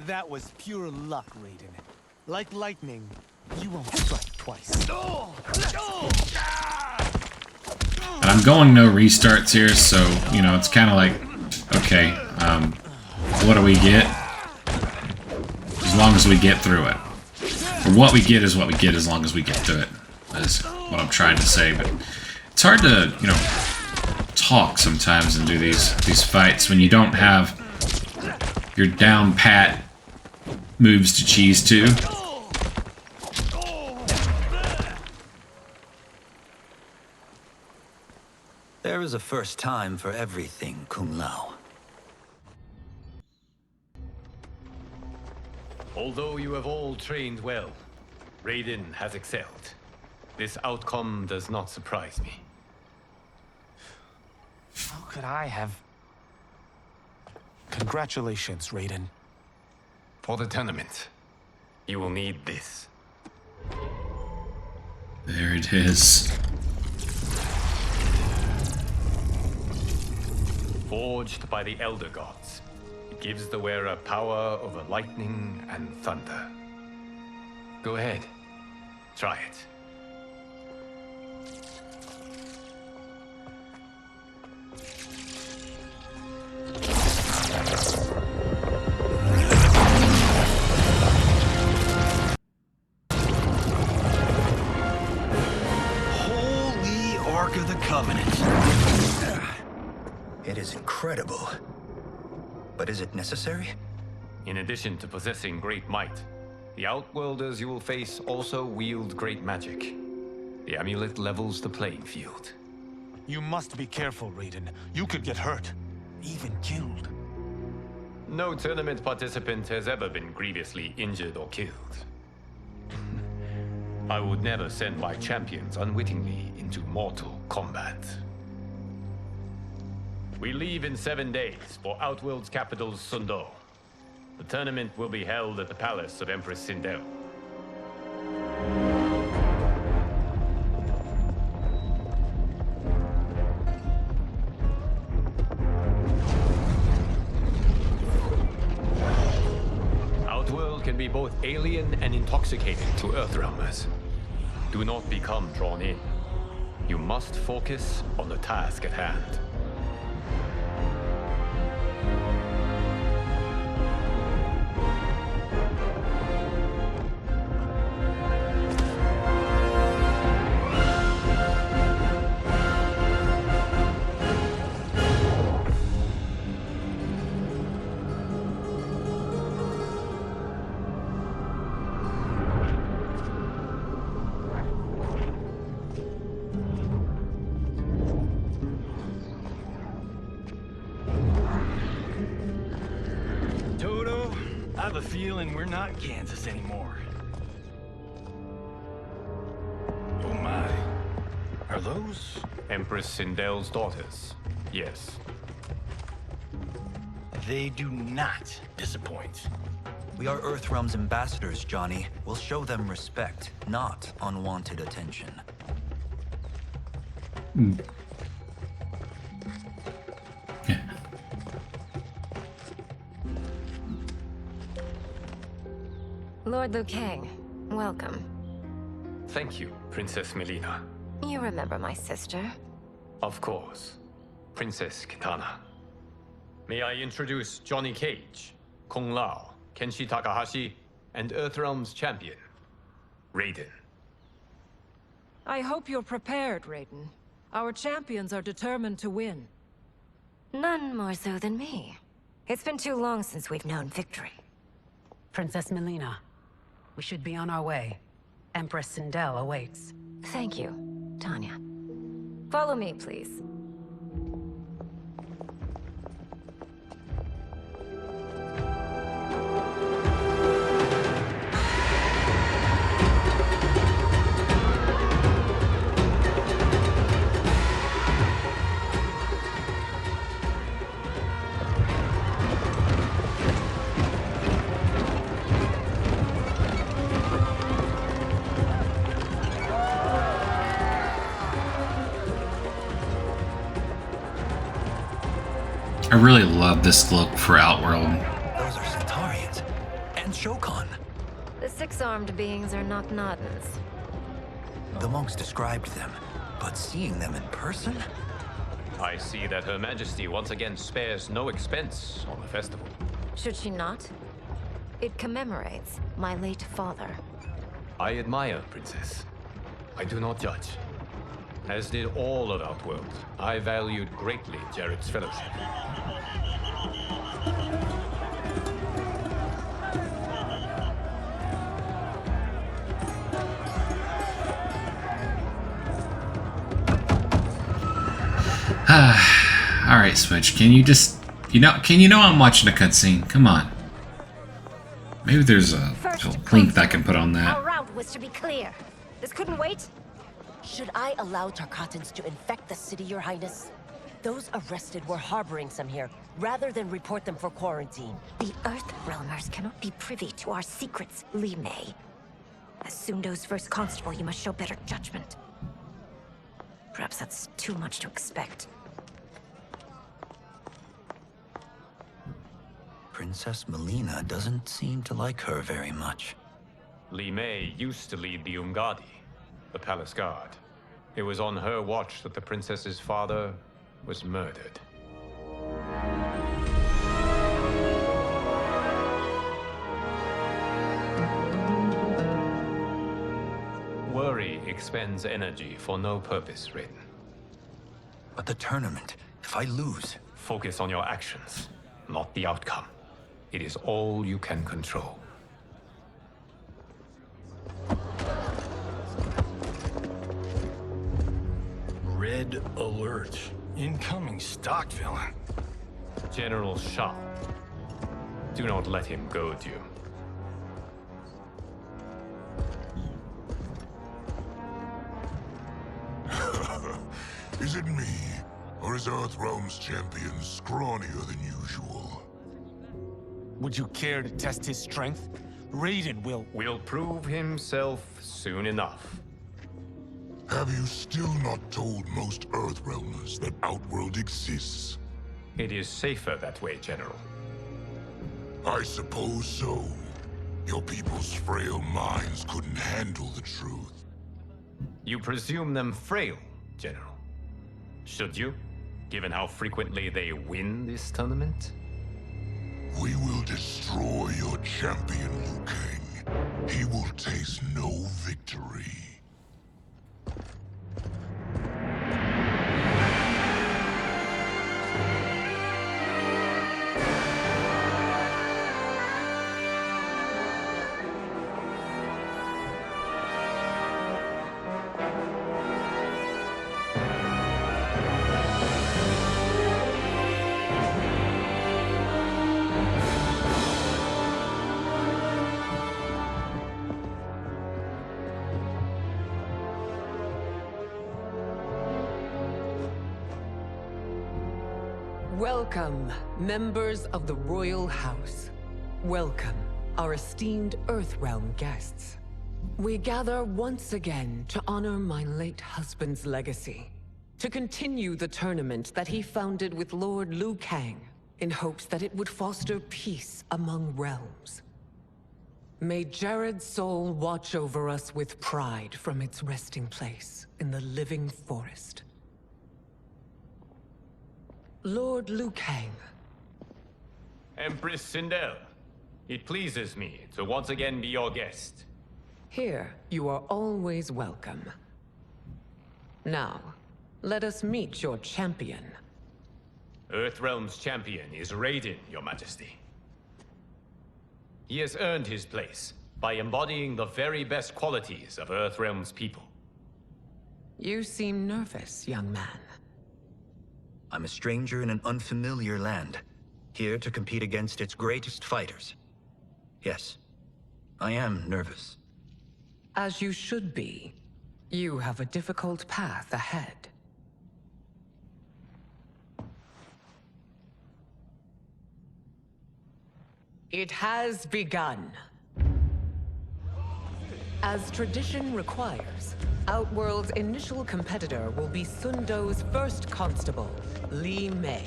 That was pure luck, Raiden. Like lightning, you won't strike twice. And I'm going no restarts here, so, it's kind of like, okay, what do we get? As long as we get through it. Or what we get is what we get as long as we get through it. That's what I'm trying to say, but it's hard to, talk sometimes and do these fights when you don't have your down pat moves to cheese to. There is a first time for everything, Kung Lao. Although you have all trained well, Raiden has excelled. This outcome does not surprise me. How could I have... Congratulations, Raiden. For the tournament, you will need this. There it is. Forged by the Elder Gods, it gives the wearer power over lightning and thunder. Go ahead, try it. Holy Ark of the Covenant. It is incredible. But is it necessary? In addition to possessing great might, the Outworlders you will face also wield great magic. The amulet levels the playing field. You must be careful, Raiden. You could get hurt. Even killed. No tournament participant has ever been grievously injured or killed. I would never send my champions unwittingly into mortal combat. We leave in 7 days for Outworld's capital, Sundo. The tournament will be held at the palace of Empress Sindel. Outworld can be both alien and intoxicating to Earthrealmers. Do not become drawn in. You must focus on the task at hand. I have a feeling we're not Kansas anymore. Oh my. Are those? Empress Sindel's daughters. Yes. They do not disappoint. We are Earthrealm's ambassadors, Johnny. We'll show them respect, not unwanted attention. Lord Liu Kang, welcome. Thank you, Princess Molina. You remember my sister? Of course. Princess Kitana. May I introduce Johnny Cage, Kung Lao, Kenshi Takahashi, and Earthrealm's champion, Raiden. I hope you're prepared, Raiden. Our champions are determined to win. None more so than me. It's been too long since we've known victory. Princess Molina, we should be on our way. Empress Sindel awaits. Thank you, Tanya. Follow me, please. I really love this look for Outworld. Those are Centaurians. And Shokan. The six-armed beings are not Nodens. The monks described them, but seeing them in person? I see that Her Majesty once again spares no expense on the festival. Should she not? It commemorates my late father. I admire, Princess. I do not judge. As did all of Outworld. I valued greatly Jared's fellowship. Alright, Switch, can you just... Can you know I'm watching a cutscene? Come on. Maybe there's a link that I can put on that. Our route was to be clear. This couldn't wait? Should I allow Tarkatans to infect the city, Your Highness? Those arrested were harboring some here, rather than report them for quarantine. The Earthrealmers cannot be privy to our secrets, Li Mei. As Sundo's first constable, you must show better judgment. Perhaps that's too much to expect. Princess Molina doesn't seem to like her very much. Li Mei used to lead the Umgadi, the palace guard. It was on her watch that the princess's father was murdered. Worry expends energy for no purpose, Raiden. But the tournament, if I lose... Focus on your actions, not the outcome. It is all you can control. Red alert. Incoming stock villain. General Shah. Do not let him goad you. Is it me? Or is Earthrealm's champion scrawnier than usual? Would you care to test his strength? Raiden will prove himself soon enough. Have you still not told most Earthrealmers that Outworld exists? It is safer that way, General. I suppose so. Your people's frail minds couldn't handle the truth. You presume them frail, General. Should you, given how frequently they win this tournament? We will destroy your champion, Liu Kang. He will taste no victory. Welcome, members of the Royal House. Welcome, our esteemed Earthrealm guests. We gather once again to honor my late husband's legacy, to continue the tournament that he founded with Lord Liu Kang, in hopes that it would foster peace among realms. May Jared's soul watch over us with pride from its resting place in the living forest. Lord Liu Kang. Empress Sindel, it pleases me to once again be your guest. Here, you are always welcome. Now, let us meet your champion. Earthrealm's champion is Raiden, Your Majesty. He has earned his place by embodying the very best qualities of Earthrealm's people. You seem nervous, young man. I'm a stranger in an unfamiliar land, here to compete against its greatest fighters. Yes, I am nervous. As you should be. You have a difficult path ahead. It has begun. As tradition requires, Outworld's initial competitor will be Sundo's first constable, Li Mei.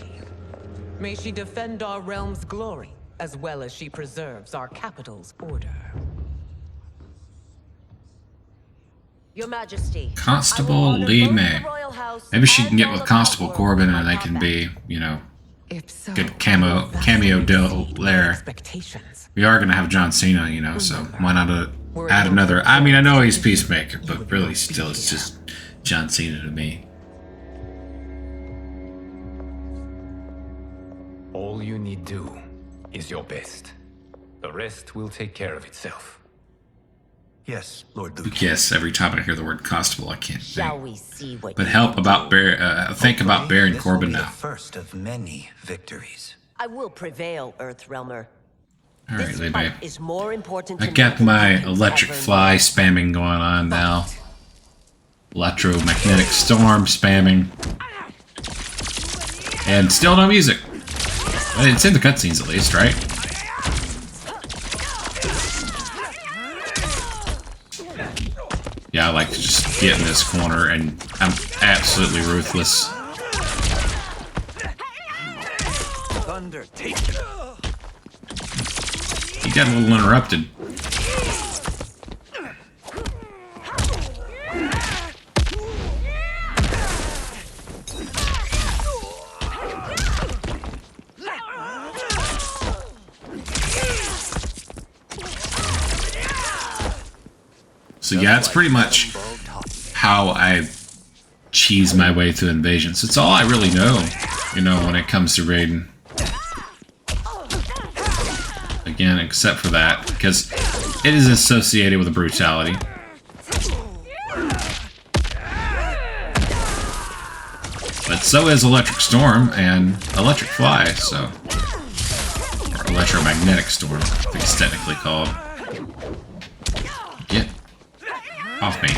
May she defend our realm's glory, as well as she preserves our capital's order. Your Majesty. Constable Li Mei. Maybe she can get with Constable Corbin and they can be, you know, good cameo deal there. We are going to have John Cena, you know, so why not add another? I mean, I know he's Peacemaker, but really still it's just John Cena to me. All you need do is your best. The rest will take care of itself. Yes, Lord Liu Kang. Yes, every time I hear the word constable, I can't Shall think. we see what But help about think about Baron Corbin now. First of many victories. I will prevail, Earthrealmer. All right, Li Mei. Is more important I to got me my than electric ever fly spamming going on now. Electromagnetic storm spamming. And still no music. It's in the cutscenes at least, right? Yeah, I like to just get in this corner and I'm absolutely ruthless. Thunder, take it. He got a little interrupted. So yeah, it's pretty much how I cheese my way through invasions. It's all I really know, you know, when it comes to Raiden. Again, except for that, because it is associated with a brutality. But so is Electric Storm and Electric Fly, so... Or electromagnetic storm, I think it's technically called. Get off me.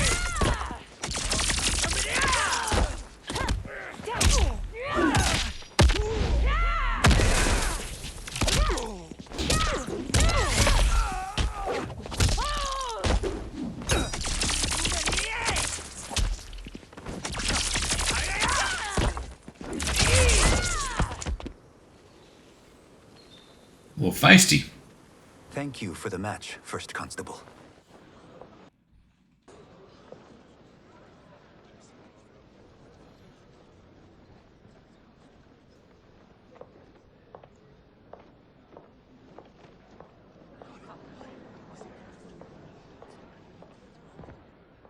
A little feisty. Thank you for the match, First Constable.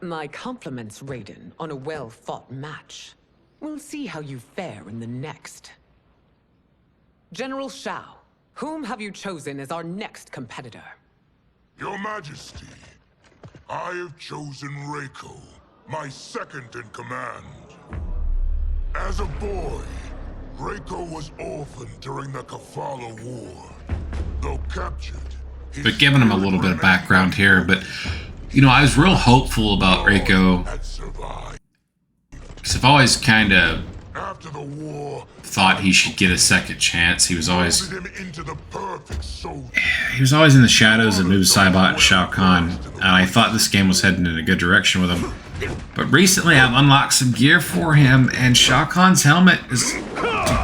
My compliments, Raiden, on a well-fought match. We'll see how you fare in the next. General Shao, whom have you chosen as our next competitor? Your Majesty, I have chosen Reiko, my second in command. As a boy, Reiko was orphaned during the Kafala War. Though captured, But giving him a little bit of background here, but you know, I was real hopeful about Reiko. Because I've always kind of thought he should get a second chance. He was always in the shadows of Noob Saibot and Shao Kahn, and I thought this game was heading in a good direction with him. But recently I've unlocked some gear for him, and Shao Kahn's helmet is...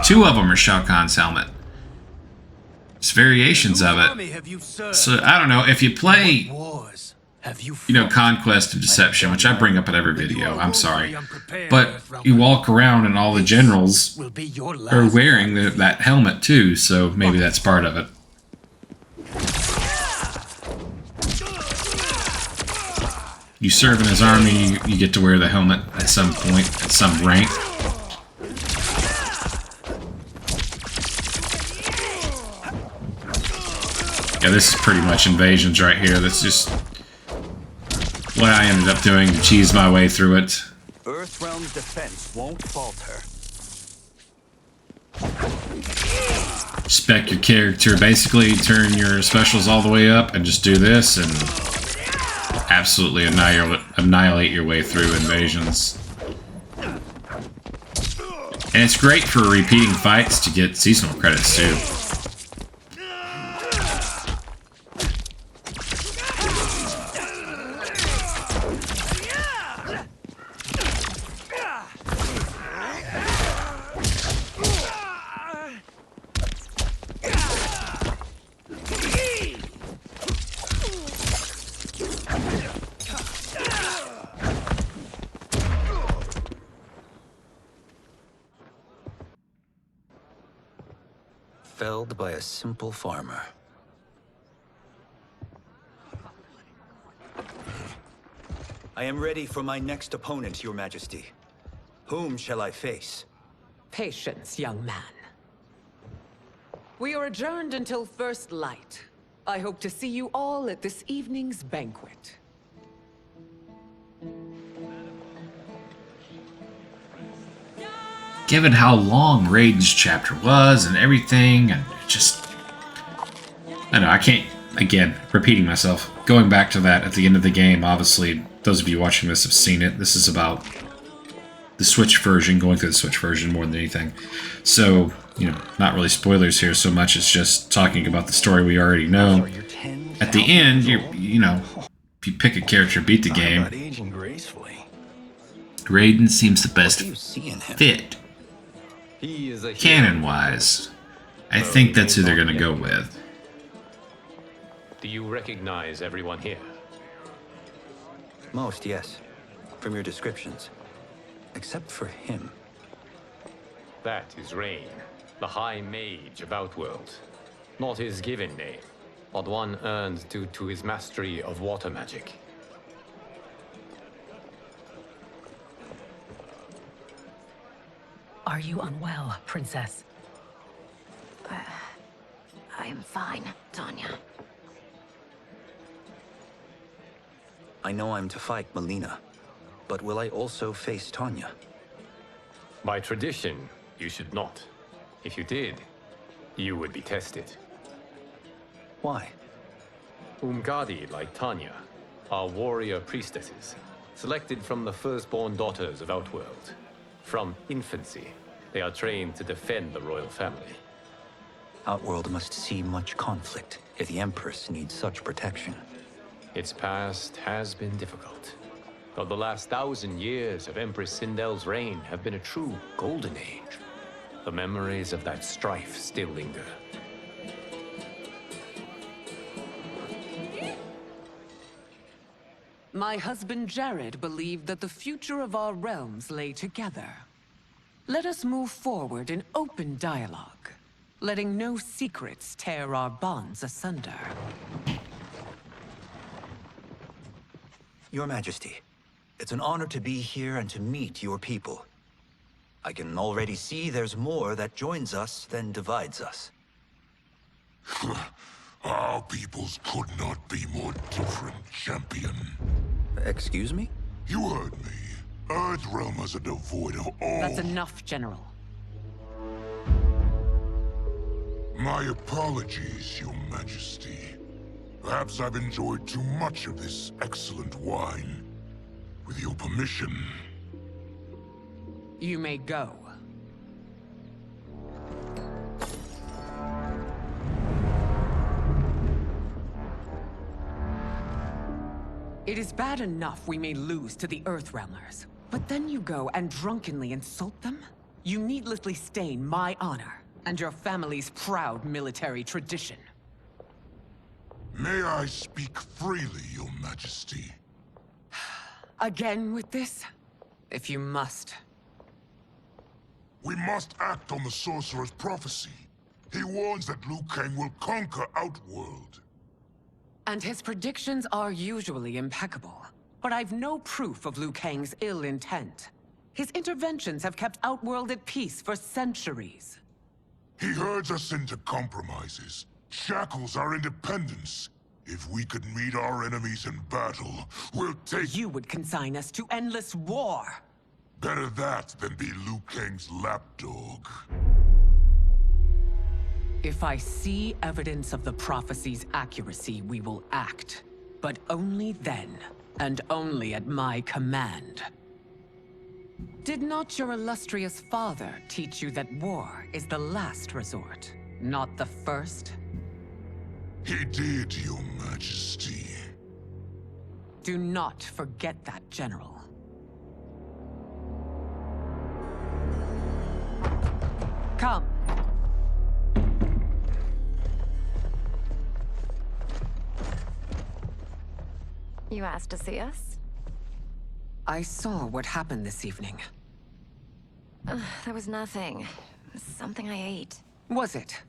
two of them are Shao Kahn's helmet. It's variations of it. So, I don't know, if you play... you know, Conquest of Deception, which I bring up in every video, I'm sorry. But you walk around and all the generals are wearing that helmet too, so maybe that's part of it. You serve in his army, you get to wear the helmet at some point, at some rank. Yeah, this is pretty much invasions right here. That's just what I ended up doing to cheese my way through it. Earthrealm's defense won't falter. Spec your character, basically turn your specials all the way up and just do this and absolutely annihilate your way through invasions. And it's great for repeating fights to get seasonal credits too. Felled by a simple farmer. I am ready for my next opponent, Your Majesty. Whom shall I face? Patience, young man. We are adjourned until first light. I hope to see you all at this evening's banquet. Given how long Raiden's chapter was and everything, and just... I know, I can't... Again, repeating myself. Going back to that at the end of the game, obviously, those of you watching this have seen it. This is about the Switch version, going through the Switch version more than anything. So, you know, not really spoilers here so much, it's just talking about the story we already know. At the end, you know, if you pick a character, beat the game, Raiden seems the best fit. Canon-wise, I think that's who they're going to go with. Do you recognize everyone here? Most, yes. From your descriptions. Except for him. That is Rain, the High Mage of Outworld. Not his given name, but one earned due to his mastery of water magic. Are you unwell, Princess? I am fine, Tanya. I know I'm to fight Molina, but will I also face Tanya? By tradition, you should not. If you did, you would be tested. Why? Umgadi, like Tanya, are warrior priestesses, selected from the firstborn daughters of Outworld. From infancy, they are trained to defend the royal family. Outworld must see much conflict if the Empress needs such protection. Its past has been difficult. Though the last 1,000 years of Empress Sindel's reign have been a true golden age, the memories of that strife still linger. My husband Jared believed that the future of our realms lay together. Let us move forward in open dialogue, letting no secrets tear our bonds asunder. Your Majesty, it's an honor to be here and to meet your people. I can already see there's more that joins us than divides us. Our peoples could not be more different, champion. Excuse me? You heard me. Earthrealmers are devoid of all... That's enough, General. My apologies, Your Majesty. Perhaps I've enjoyed too much of this excellent wine. With your permission... You may go. It is bad enough we may lose to the Earthrealmers, but then you go and drunkenly insult them? You needlessly stain my honor and your family's proud military tradition. May I speak freely, Your Majesty? Again with this? If you must. We must act on the Sorcerer's prophecy. He warns that Liu Kang will conquer Outworld. And his predictions are usually impeccable. But I've no proof of Liu Kang's ill intent. His interventions have kept Outworld at peace for centuries. He herds us into compromises, shackles our independence. If we could meet our enemies in battle, we'll take... You would consign us to endless war! Better that than be Liu Kang's lapdog. If I see evidence of the prophecy's accuracy, we will act. But only then, and only at my command. Did not your illustrious father teach you that war is the last resort, not the first? He did, Your Majesty. Do not forget that, General. Come. You asked to see us? I saw what happened this evening. There was nothing. Something I ate. Was it?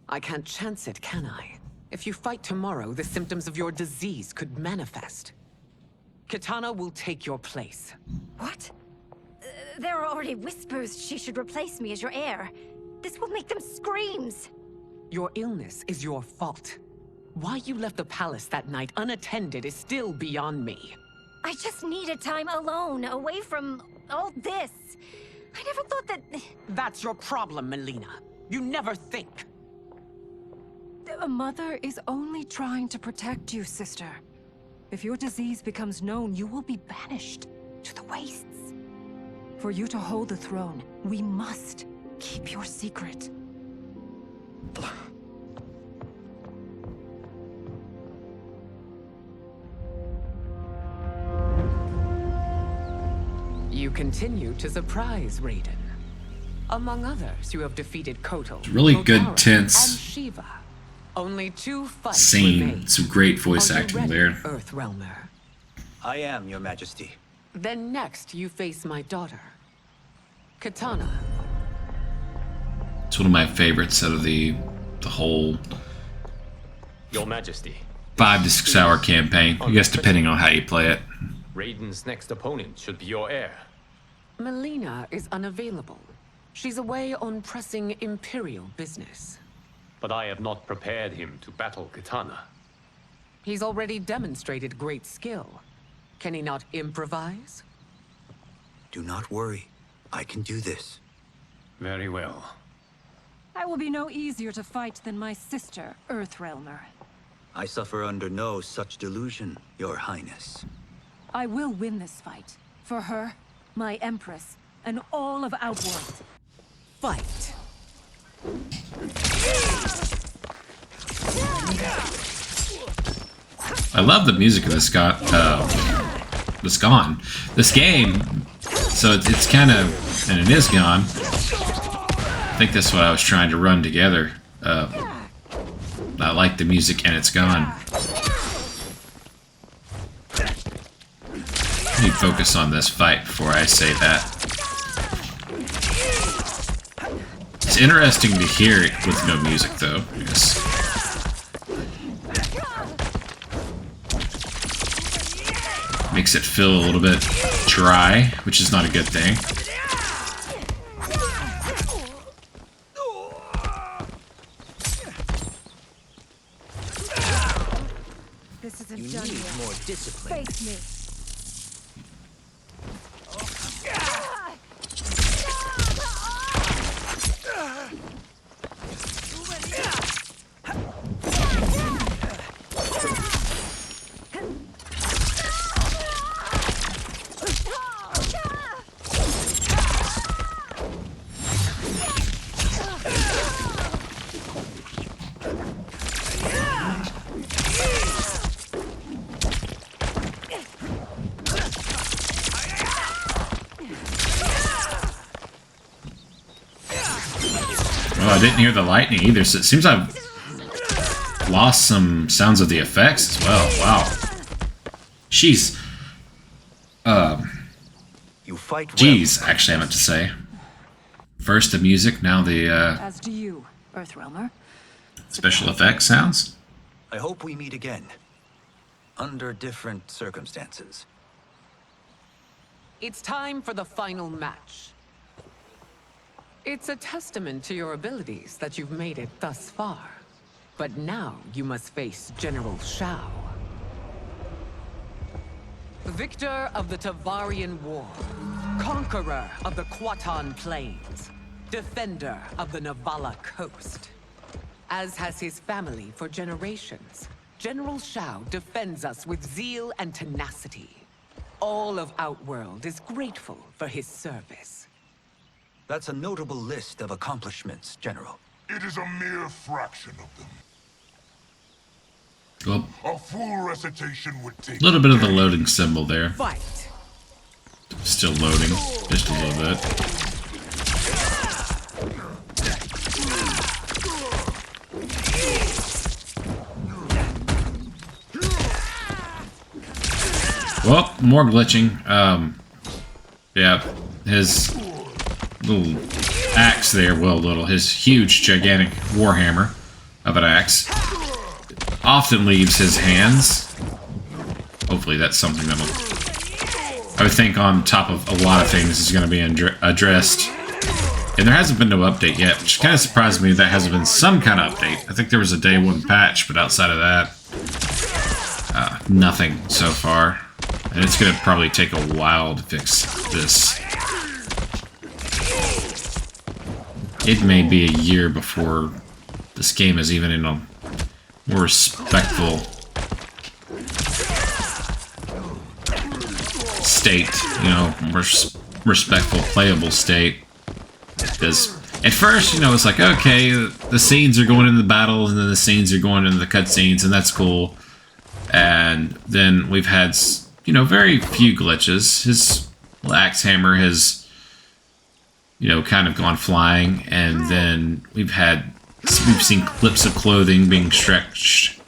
I can't chance it, can I? If you fight tomorrow, the symptoms of your disease could manifest. Kitana will take your place. What? There are already whispers she should replace me as your heir. This will make them screams! Your illness is your fault. Why you left the palace that night unattended is still beyond me. I just needed time alone, away from all this. I never thought that... That's your problem, Molina. You never think. A mother is only trying to protect you, sister. If your disease becomes known, you will be banished to the wastes. For you to hold the throne, we must keep your secret. You continue to surprise Raiden. Among others, you have defeated Kotal, Really good, Kotaro, tense and Shiva. Only 2 fights scene. remain. Some great voice Are you acting ready, there. Earthrealmer? I am, Your Majesty. Then next, you face my daughter, Kitana. It's one of my favorites out of the whole Your Majesty. 5 to 6 hour campaign. I guess depending on how you play it. Raiden's next opponent should be your heir. Molina is unavailable. She's away on pressing Imperial business. But I have not prepared him to battle Kitana. He's already demonstrated great skill. Can he not improvise? Do not worry. I can do this. Very well. I will be no easier to fight than my sister, Earthrealmer. I suffer under no such delusion, Your Highness. I will win this fight. For her, my empress, and all of Outworld. Fight! I love the music of this game. So it's kind of, and it is gone. I think that's what I was trying to run together. I like the music and it's gone. I need to focus on this fight before I say that. It's interesting to hear it with no music though. Yes. Makes it feel a little bit dry, which is not a good thing. This isn't done yet. More discipline. Face me. Oh, I didn't hear the lightning either, so it seems I've lost some sounds of the effects as well. Wow. Jeez. You fight well. Jeez, actually I meant to say. First the music, now the As do you, Earthrealmer. special effects sounds. I hope we meet again. Under different circumstances. It's time for the final match. It's a testament to your abilities that you've made it thus far. But now you must face General Shao. Victor of the Tavarian War, conqueror of the Kwatan Plains, defender of the Navala Coast. As has his family for generations, General Shao defends us with zeal and tenacity. All of Outworld is grateful for his service. That's a notable list of accomplishments, General. It is a mere fraction of them. Well, A full recitation would take a little bit of the loading symbol there. Fight. Still loading, just a little bit. Well, more glitching. Yeah, his little axe there, his huge, gigantic warhammer of an axe often leaves his hands. Hopefully that's something that'll, I would think, on top of a lot of things is going to be addressed. And there hasn't been no update yet, which kind of surprised me that hasn't been some kind of update. I think there was a day one patch, but outside of that, nothing so far. And it's going to probably take a while to fix this. It may be a year before this game is even in a more respectful state, you know, more respectful, playable state. Because at first, you know, it's like, okay, the scenes are going into the battles, and then the scenes are going into the cutscenes, and that's cool. And then we've had, you know, very few glitches. His axe hammer has, you know, kind of gone flying, and then we've seen clips of clothing being stretched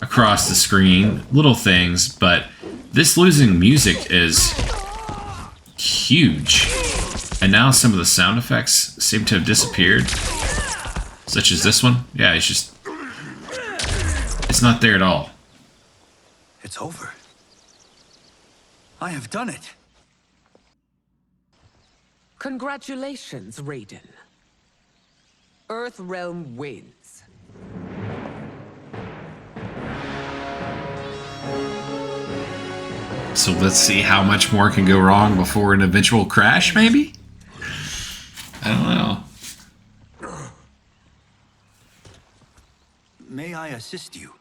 across the screen, little things, but this losing music is huge. And now some of the sound effects seem to have disappeared, such as this one. Yeah, it's not there at all. It's over. I have done it. Congratulations, Raiden. Earthrealm wins. So let's see how much more can go wrong before an eventual crash, maybe? I don't know. May I assist you?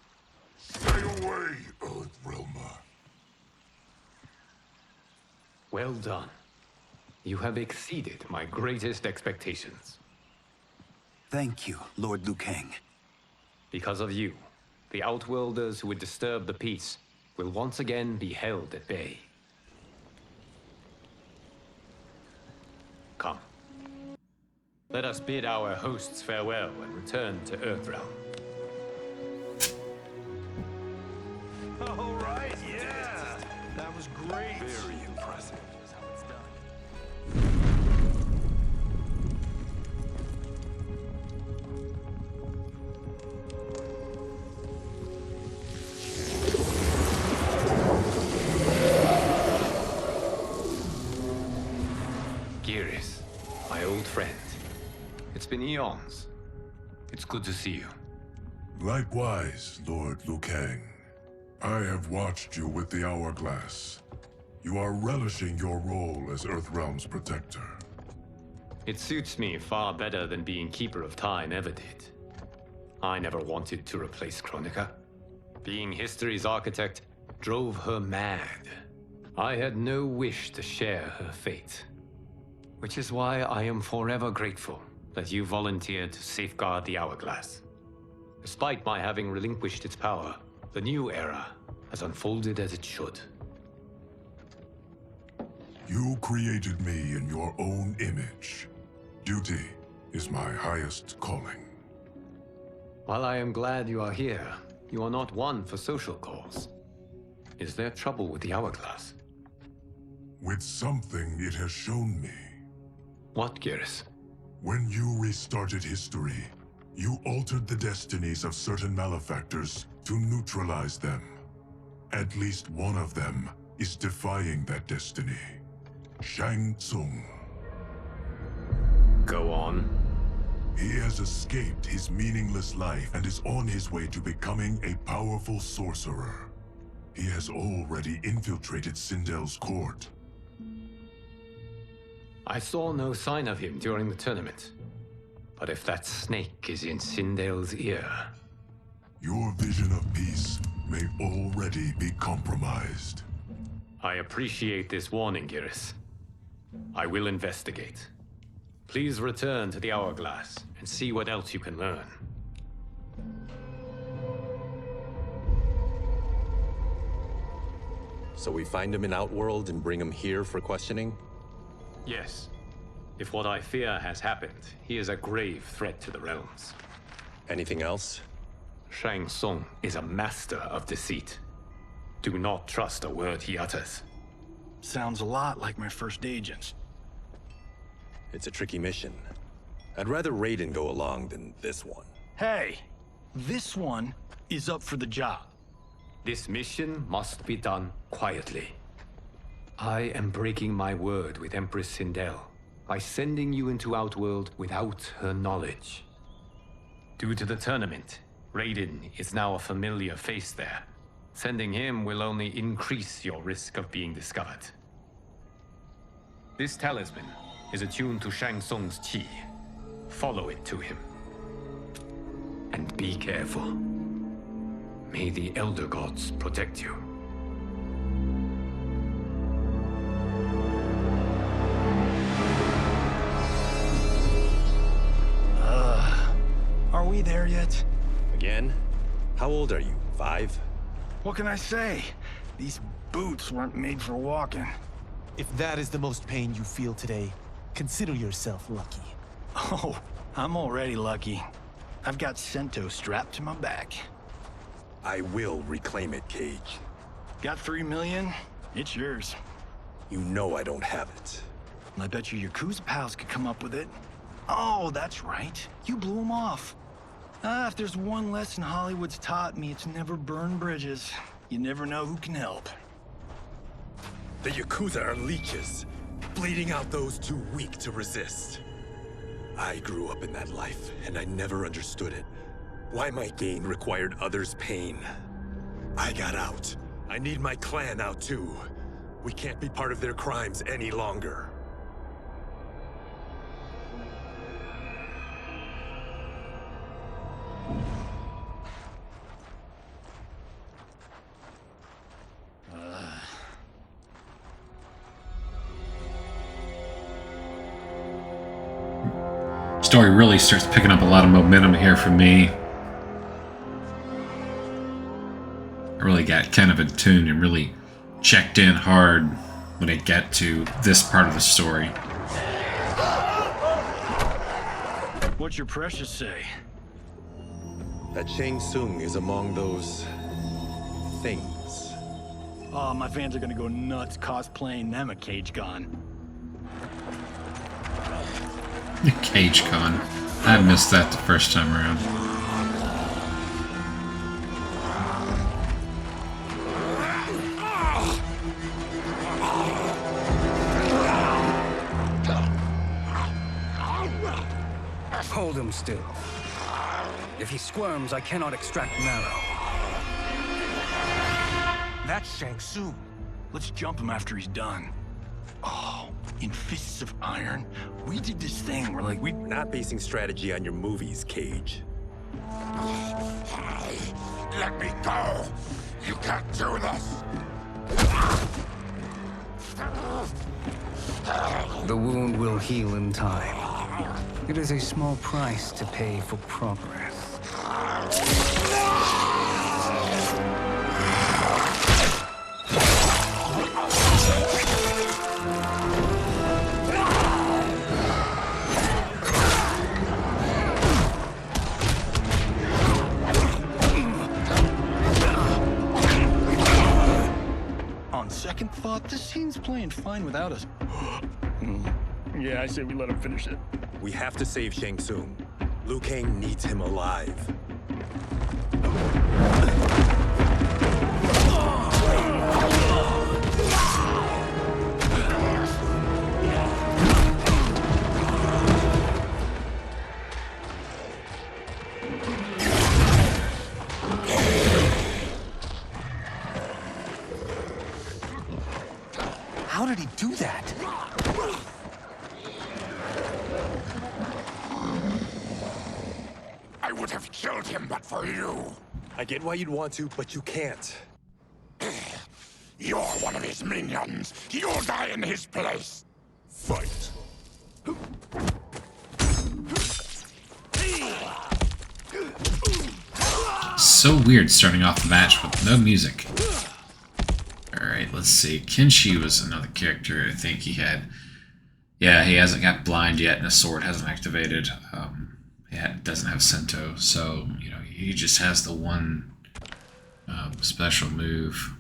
Stay away, Earthrealmer. Well done. You have exceeded my greatest expectations. Thank you, Lord Liu Kang. Because of you, the Outworlders who would disturb the peace will once again be held at bay. Come. Let us bid our hosts farewell and return to Earthrealm. All right, yeah. That was great. Very impressive. Here's how it's done. Giris, my old friend. It's been eons. It's good to see you. Likewise, Lord Liu Kang. I have watched you with the Hourglass. You are relishing your role as Earthrealm's protector. It suits me far better than being Keeper of Time ever did. I never wanted to replace Chronica. Being history's architect drove her mad. I had no wish to share her fate. Which is why I am forever grateful that you volunteered to safeguard the Hourglass. Despite my having relinquished its power, the new era has unfolded as it should. You created me in your own image. Duty is my highest calling. While I am glad you are here, you are not one for social calls. Is there trouble with the Hourglass? With something it has shown me. What, Giris? When you restarted history, you altered the destinies of certain malefactors to neutralize them. At least one of them is defying that destiny. Shang Tsung. Go on. He has escaped his meaningless life and is on his way to becoming a powerful sorcerer. He has already infiltrated Sindel's court. I saw no sign of him during the tournament. But if that snake is in Sindel's ear... Your vision of peace may already be compromised. I appreciate this warning, Giris. I will investigate. Please return to the Hourglass and see what else you can learn. So we find him in Outworld and bring him here for questioning? Yes. If what I fear has happened, he is a grave threat to the realms. Anything else? Shang Tsung is a master of deceit. Do not trust a word he utters. Sounds a lot like my first agents. It's a tricky mission. I'd rather Raiden go along than this one. Hey, this one is up for the job. This mission must be done quietly. I am breaking my word with Empress Sindel by sending you into Outworld without her knowledge. Due to the tournament, Raiden is now a familiar face there. Sending him will only increase your risk of being discovered. This talisman is attuned to Shang Tsung's chi. Follow it to him. And be careful. May the Elder Gods protect you. Are we there yet? Again? How old are you? 5? What can I say? These boots weren't made for walking. If that is the most pain you feel today, consider yourself lucky. Oh, I'm already lucky. I've got Sento strapped to my back. I will reclaim it, Cage. Got 3 million? It's yours. You know I don't have it. I bet your Yakuza pals could come up with it. Oh, that's right. You blew them off. If there's one lesson Hollywood's taught me, it's never burn bridges. You never know who can help. The Yakuza are leeches, bleeding out those too weak to resist. I grew up in that life, and I never understood it. Why my gain required others' pain. I got out. I need my clan out too. We can't be part of their crimes any longer. Story really starts picking up a lot of momentum here for me. I really got kind of in tune and really checked in hard when I get to this part of the story. What's your precious say? That Shang Tsung is among those things. Oh, my fans are gonna go nuts cosplaying them a Cage Con. Cage Con. I missed that the first time around. Hold him still. If he squirms, I cannot extract marrow. That's Shang Tsung. Let's jump him after he's done. Oh, in Fists of Iron, we did this thing where like We're not basing strategy on your movies, Cage. Let me go! You can't do this! The wound will heal in time. It is a small price to pay for progress. On second thought, this scene's playing fine without us. Yeah, I say we let him finish it. We have to save Shang Tsung. Liu Kang needs him alive. How did he do that? I would have killed him but for you. I get why you'd want to, but you can't. You're one of his minions. You'll die in his place. Fight. So weird starting off the match with no music. Alright, let's see. Kenshi was another character I think he had. Yeah, he hasn't got blind yet and his sword hasn't activated. Yeah, it doesn't have Sento, so, you know, he just has the one special move.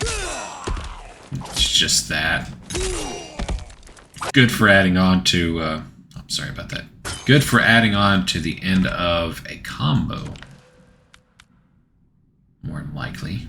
It's just that. Good for adding on to, I'm sorry about that. Good for adding on to the end of a combo. More than likely.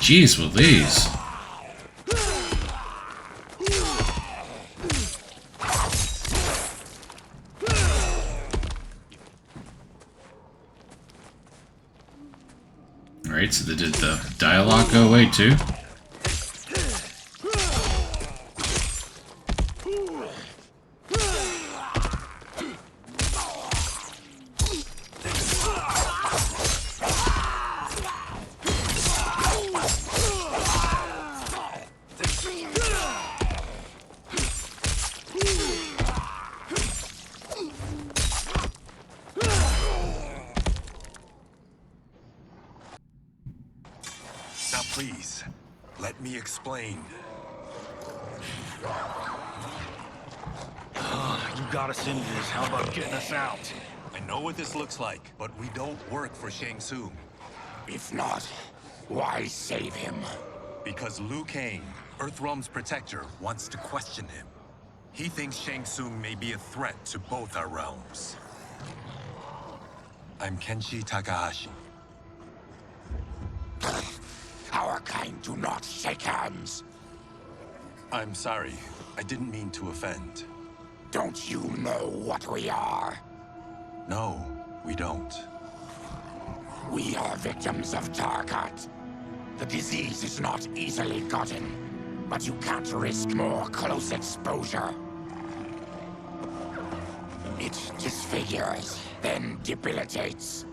Jeez, with these. Alright, so did the dialogue go away too? Please, let me explain. You got us into this. How about getting us out? I know what this looks like, but we don't work for Shang Tsung. If not, why save him? Because Liu Kang, Earthrealm's protector, wants to question him. He thinks Shang Tsung may be a threat to both our realms. I'm Kenshi Takahashi. Our kind do not shake hands. I'm sorry. I didn't mean to offend. Don't you know what we are? No, we don't. We are victims of Tarkat. The disease is not easily gotten, but you can't risk more close exposure. It disfigures, then debilitates.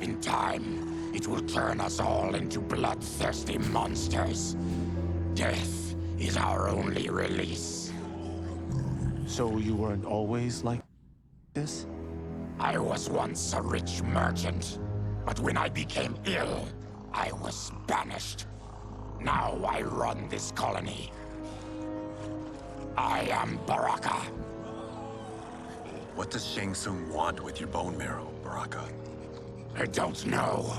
In time, it will turn us all into bloodthirsty monsters. Death is our only release. So you weren't always like this? I was once a rich merchant, but when I became ill, I was banished. Now I run this colony. I am Baraka. What does Shang Tsung want with your bone marrow, Baraka? I don't know,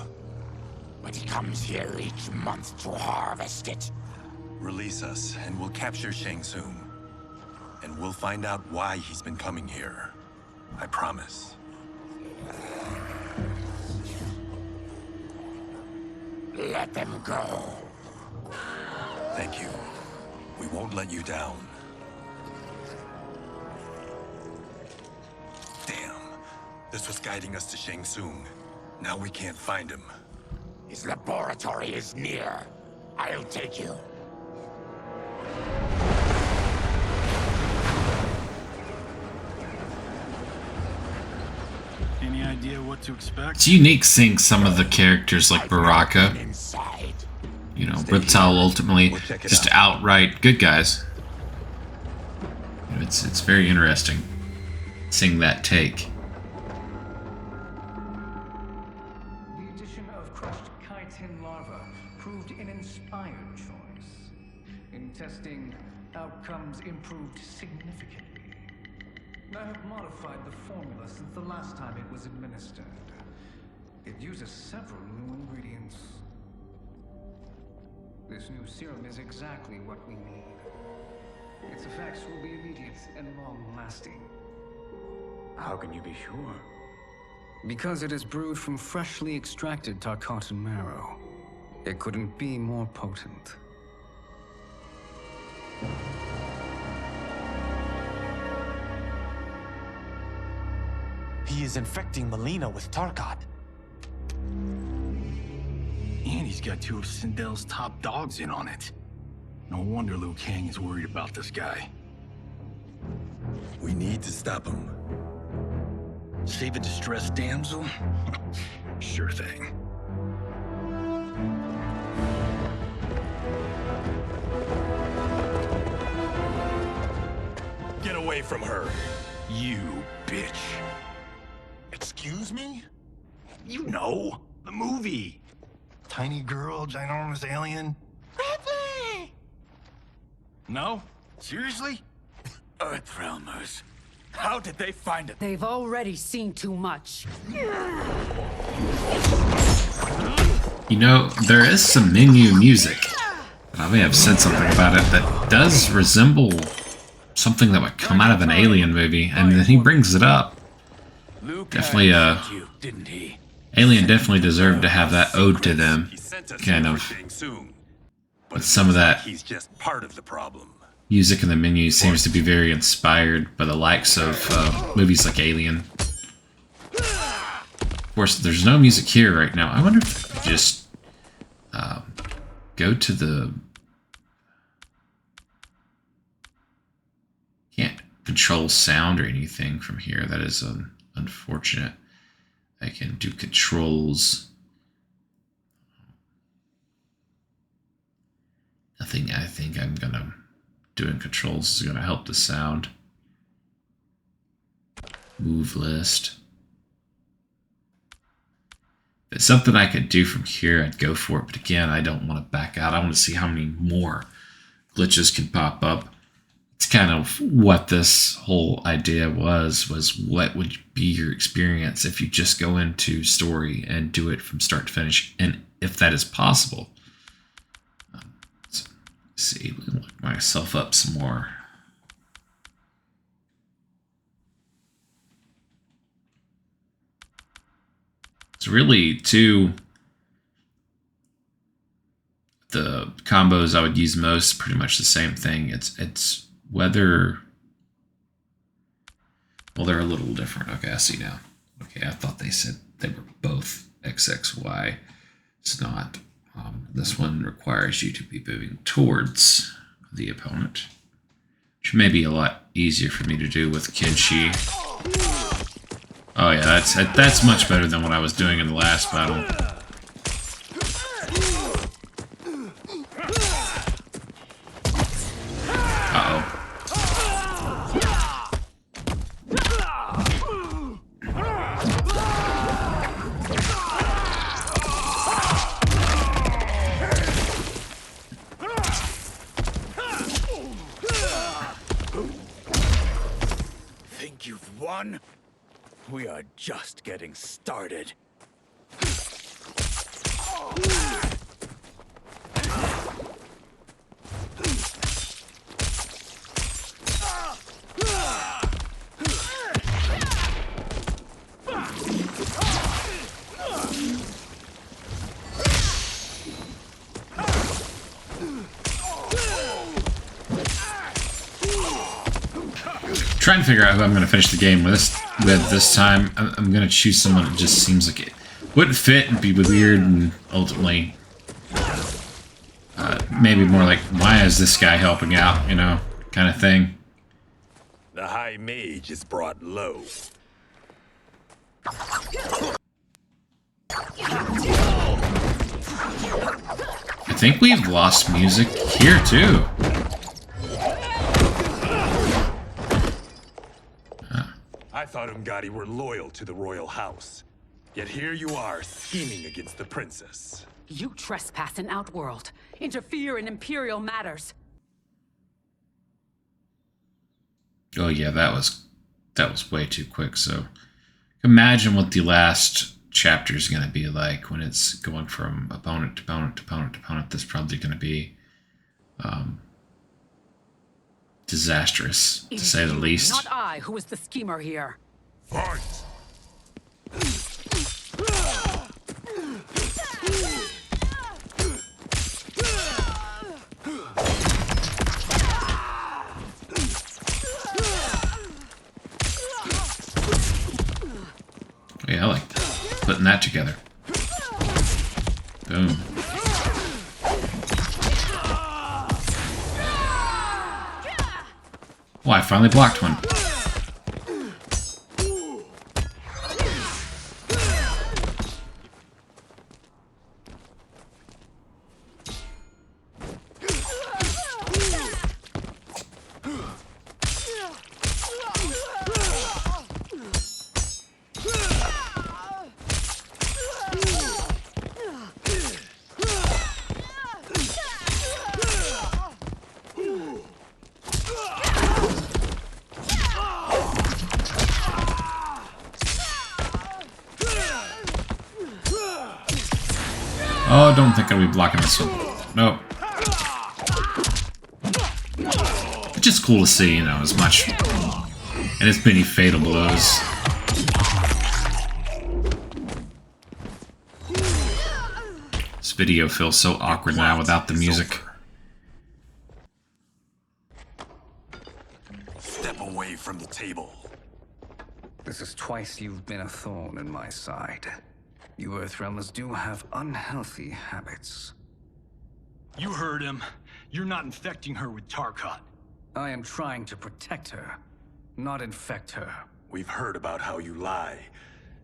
but he comes here each month to harvest it. Release us, and we'll capture Shang Tsung. And we'll find out why he's been coming here. I promise. Let them go. Thank you. We won't let you down. Damn. This was guiding us to Shang Tsung. Now we can't find him. His laboratory is near. I'll take you. Any idea what to expect? It's unique seeing some of the characters like Baraka, you know, Reptile ultimately just outright good guys. You know, it's very interesting seeing that take. The addition of crushed chitin larva proved an inspired choice. In testing, outcomes improved significantly. I have modified the formula since the last time it was administered. It uses several new ingredients. This new serum is exactly what we need. Its effects will be immediate and long-lasting. How can you be sure? Because it is brewed from freshly extracted Tarkat marrow. It couldn't be more potent. He is infecting Molina with Tarkat. And he's got two of Sindel's top dogs in on it. No wonder Liu Kang is worried about this guy. We need to stop him. Save a distressed damsel? Sure thing. Get away from her! You bitch. Excuse me? You know, the movie. Tiny girl, ginormous alien. Bradley! No? Seriously? Earthrealmers. How did they find it? They've already seen too much. You know, there is some menu music. I may have said something about it that does resemble something that would come out of an Alien movie, and then he brings it up. Definitely, didn't he? Alien definitely deserved to have that ode to them, kind of. But some of that He's just part of the problem. music in the menu seems to be very inspired by the likes of movies like Alien. Of course, there's no music here right now. I wonder if I could just go to the... Can't control sound or anything from here. That is unfortunate. I can do controls. Nothing I think I'm gonna do in controls is gonna help the sound. Move list. If it's something I could do from here, I'd go for it. But again, I don't want to back out. I want to see how many more glitches can pop up. It's kind of what this whole idea was what would be your experience if you just go into story and do it from start to finish, and if that is possible. Let's see, look myself up some more. It's really the combos I would use most, pretty much the same thing. It's whether, well, they're a little different. Okay, I see now. Okay, I thought they said they were both XXY. It's not. This one requires you to be moving towards the opponent, which may be a lot easier for me to do with Kenshi. Oh yeah, that's much better than what I was doing in the last battle. Think you've won? We are just getting started. Trying to figure out who I'm going to finish the game with this time. I'm going to choose someone that just seems like it wouldn't fit and be weird, and ultimately maybe more like, why is this guy helping out, you know, kind of thing. The High Mage is brought low. I think we've lost music here too. I thought Ungadi were loyal to the royal house. Yet here you are, scheming against the princess. You trespass in Outworld, interfere in Imperial matters. Oh yeah, that was way too quick. So imagine what the last chapter is going to be like when it's going from opponent to opponent to opponent to opponent. That's probably going to be disastrous, to say the least. Not I who is the schemer here. Fight! Yeah, I like putting that together. Boom. Oh, I finally blocked one. Oh, I don't think I'll be blocking this one. Nope. It's just cool to see, you know, as much and as many fatal blows. This video feels so awkward now without the music. Step away from the table. This is twice you've been a thorn in my side. You Earthrealmers do have unhealthy habits. You heard him. You're not infecting her with Tarkat. I am trying to protect her, not infect her. We've heard about how you lie.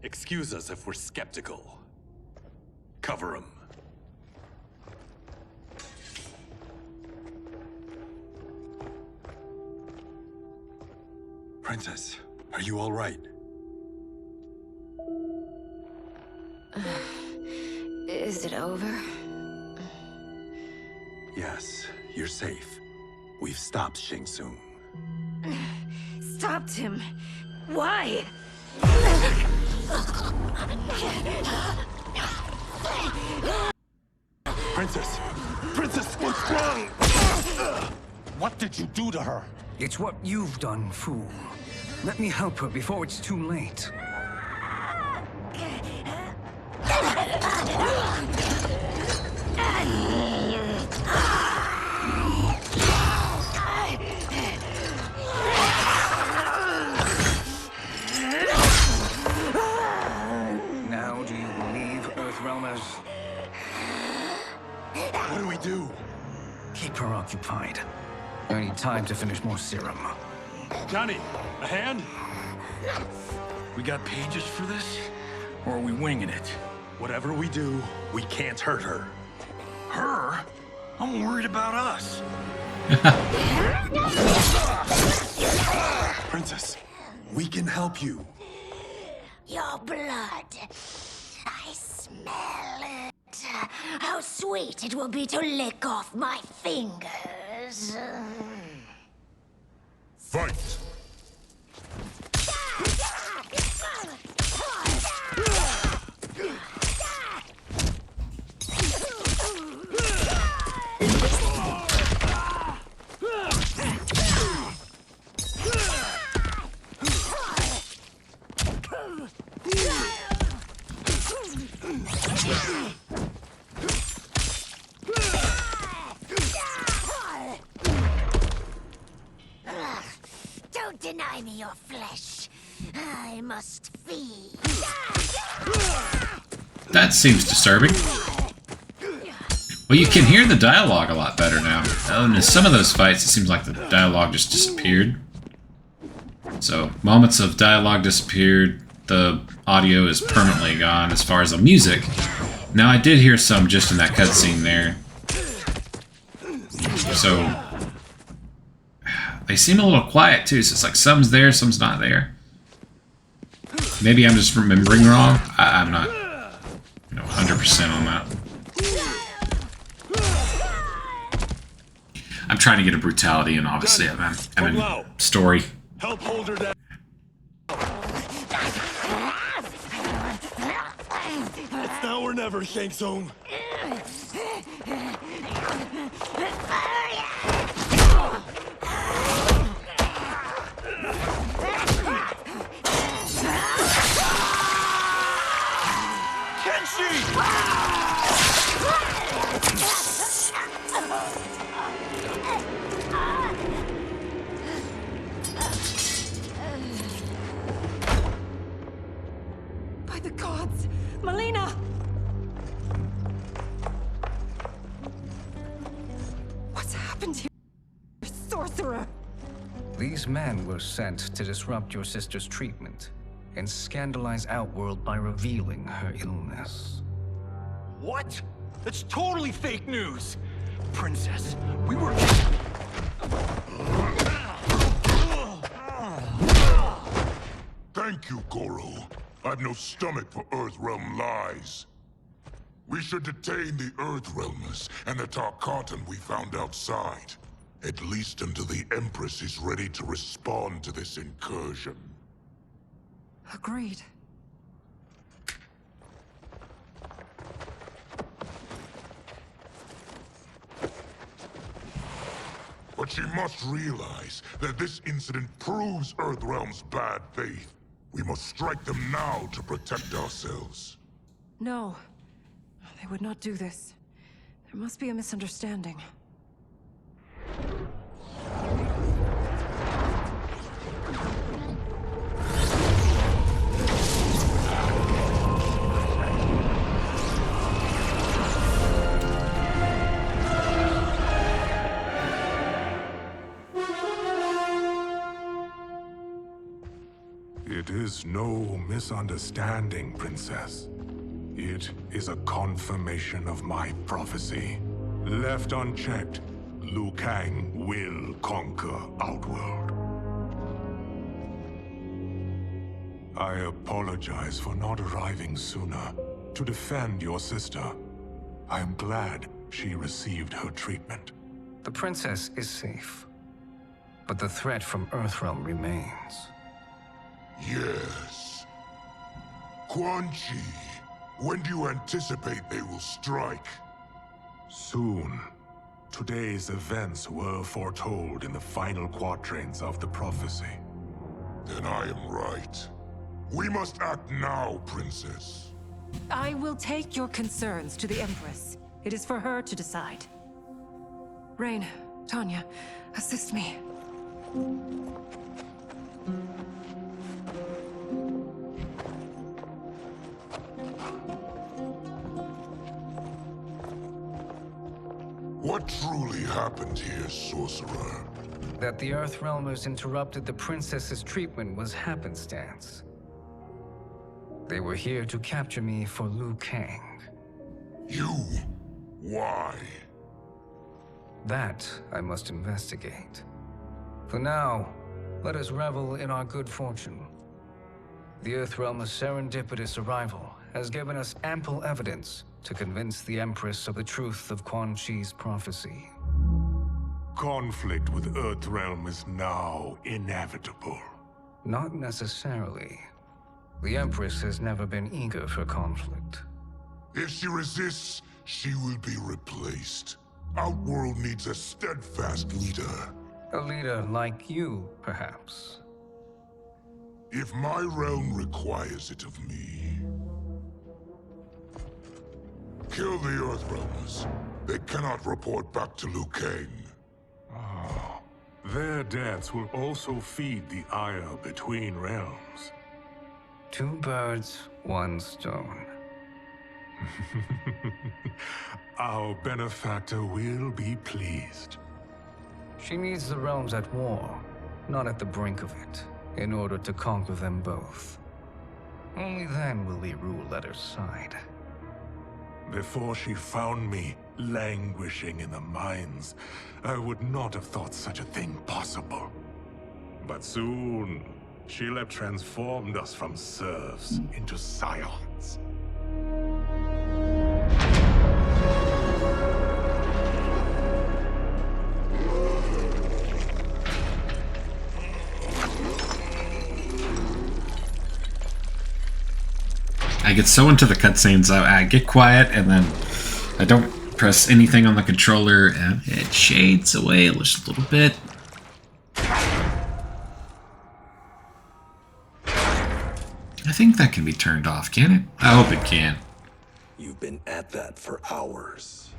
Excuse us if we're skeptical. Cover him. Princess, are you all right? Is it over? Yes, you're safe. We've stopped Shang Tsung. Stopped him? Why? Princess! Princess, what's wrong? What did you do to her? It's what you've done, fool. Let me help her before it's too late. Now do you believe What do we do? Keep her occupied. I need time to finish more serum. Johnny, a hand? We got pages for this? Or are we winging it? Whatever we do, we can't hurt her. Her? I'm worried about us. Princess, we can help you. Your blood. I smell it. How sweet it will be to lick off my fingers. Fight! Don't deny me your flesh. I must feed. That seems disturbing. Well, you can hear the dialogue a lot better now. And in some of those fights, it seems like the dialogue just disappeared. So, moments of dialogue disappeared. The audio is permanently gone as far as the music. Now, I did hear some just in that cutscene there. So, they seem a little quiet too, so it's like some's there, some's not there. Maybe I'm just remembering wrong. I'm not 100% on that. I'm trying to get a brutality, and obviously I'm in story. Help hold her down. It's now or never, Shang Tsung. By the gods! Molina! What's happened here? Sorcerer! These men were sent to disrupt your sister's treatment and scandalize Outworld by revealing her illness. What? That's totally fake news! Princess, we were... Thank you, Goro. I've no stomach for Earthrealm lies. We should detain the Earthrealmers and the Tarkatan we found outside. At least until the Empress is ready to respond to this incursion. Agreed. But she must realize that this incident proves Earthrealm's bad faith. We must strike them now to protect ourselves. No. They would not do this. There must be a misunderstanding. It is no misunderstanding, Princess. It is a confirmation of my prophecy. Left unchecked, Liu Kang will conquer Outworld. I apologize for not arriving sooner to defend your sister. I am glad she received her treatment. The princess is safe, but the threat from Earthrealm remains. Yes. Quan Chi, when do you anticipate they will strike? Soon. Today's events were foretold in the final quatrains of the prophecy. Then I am right. We must act now, Princess. I will take your concerns to the Empress. It is for her to decide. Rain, Tanya, assist me. What truly happened here, sorcerer? That the Earthrealmers interrupted the princess's treatment was happenstance. They were here to capture me for Liu Kang. You? Why? That I must investigate. For now, let us revel in our good fortune. The Earthrealm's serendipitous arrival has given us ample evidence to convince the Empress of the truth of Quan Chi's prophecy. Conflict with Earthrealm is now inevitable. Not necessarily. The Empress has never been eager for conflict. If she resists, she will be replaced. Outworld needs a steadfast leader. A leader like you, perhaps. If my realm requires it of me. Kill the Earthrealmers. They cannot report back to Liu Kang. Their deaths will also feed the ire between realms. 2 birds, 1 stone. Our benefactor will be pleased. She needs the realms at war, not at the brink of it, in order to conquer them both. Only then will we rule at her side. Before she found me languishing in the mines, I would not have thought such a thing possible. But soon, she'll have transformed us from serfs into scions. I get so into the cutscenes, I get quiet and then I don't press anything on the controller and it shades away just a little bit. I think that can be turned off, can it? I hope it can. You've been at that for hours.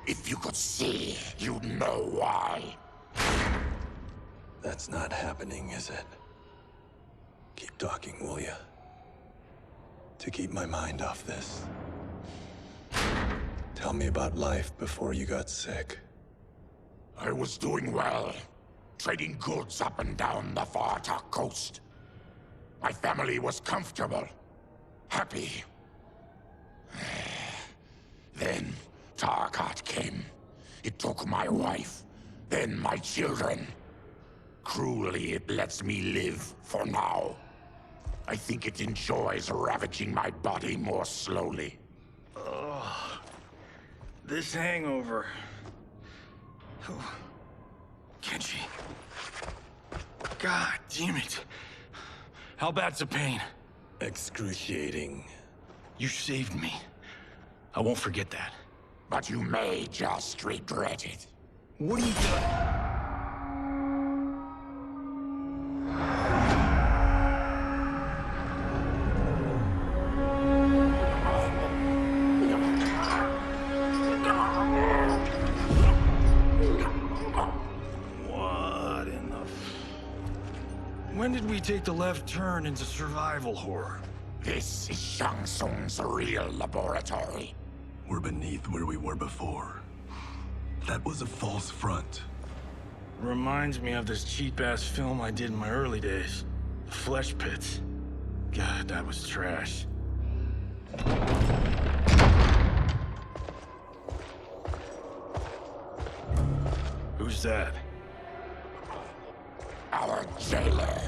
If you could see, you'd know why. That's not happening, is it? Keep talking, will ya? To keep my mind off this. Tell me about life before you got sick. I was doing well, trading goods up and down the Tarkat coast. My family was comfortable, happy. Then Tarkat came. It took my wife, then my children. Cruelly, it lets me live for now. I think it enjoys ravaging my body more slowly. Ugh. This hangover. Oh. Kenshi. God damn it. How bad's the pain? Excruciating. You saved me. I won't forget that. But you may just regret it. What are you doing? When did we take the left turn into survival horror? This is Shang Tsung's real laboratory. We're beneath where we were before. That was a false front. Reminds me of this cheap-ass film I did in my early days. The Flesh Pits. God, that was trash. Who's that? Our jailer.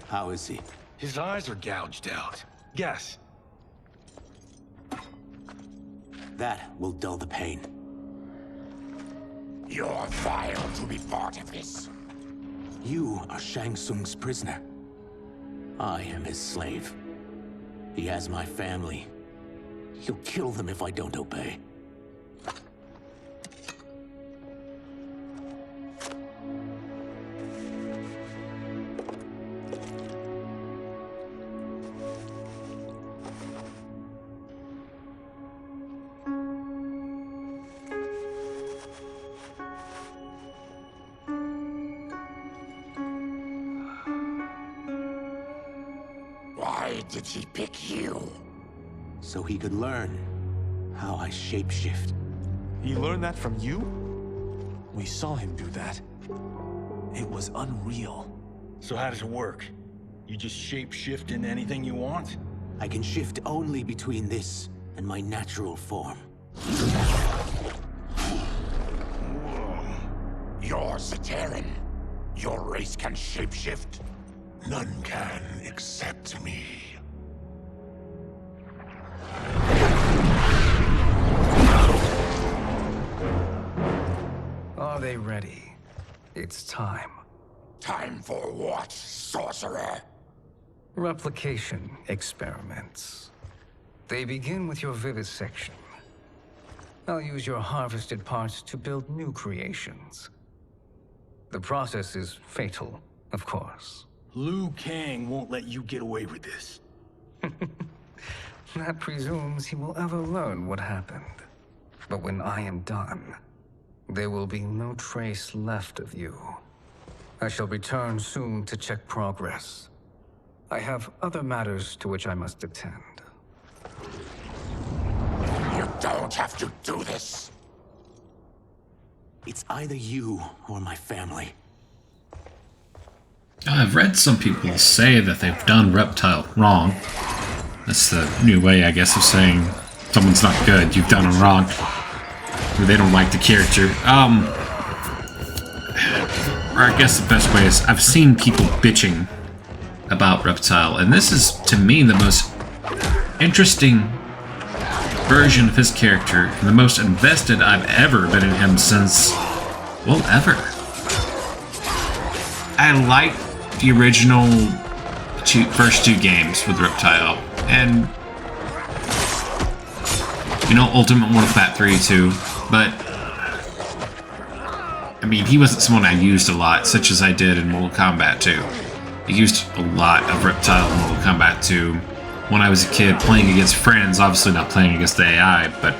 How is he? His eyes are gouged out. Guess. That will dull the pain. You're vile to be part of this. You are Shang Tsung's prisoner. I am his slave. He has my family. He'll kill them if I don't obey. Why did he pick you? So he could learn how I shapeshift. He learned that from you? We saw him do that. It was unreal. So how does it work? You just shapeshift into anything you want? I can shift only between this and my natural form. You're Zaterran. Your race can shapeshift. None can except me. Are they ready? It's time. Time for what, sorcerer? Replication experiments. They begin with your vivisection. I'll use your harvested parts to build new creations. The process is fatal, of course. Liu Kang won't let you get away with this. That presumes he will ever learn what happened. But when I am done, there will be no trace left of you. I shall return soon to check progress. I have other matters to which I must attend. You don't have to do this. It's either you or my family. I've read some people say that they've done Reptile wrong. That's the new way, I guess, of saying someone's not good, you've done them wrong. Or they don't like the character. Or I guess the best way is, I've seen people bitching about Reptile, and this is, to me, the most interesting version of his character, and the most invested I've ever been in him since, well, ever. I like the original first two games with Reptile, and you know, Ultimate Mortal Kombat 3 too, but I mean, he wasn't someone I used a lot, such as I did in Mortal Kombat 2. I used a lot of Reptile in Mortal Kombat 2 when I was a kid playing against friends, obviously not playing against the AI, but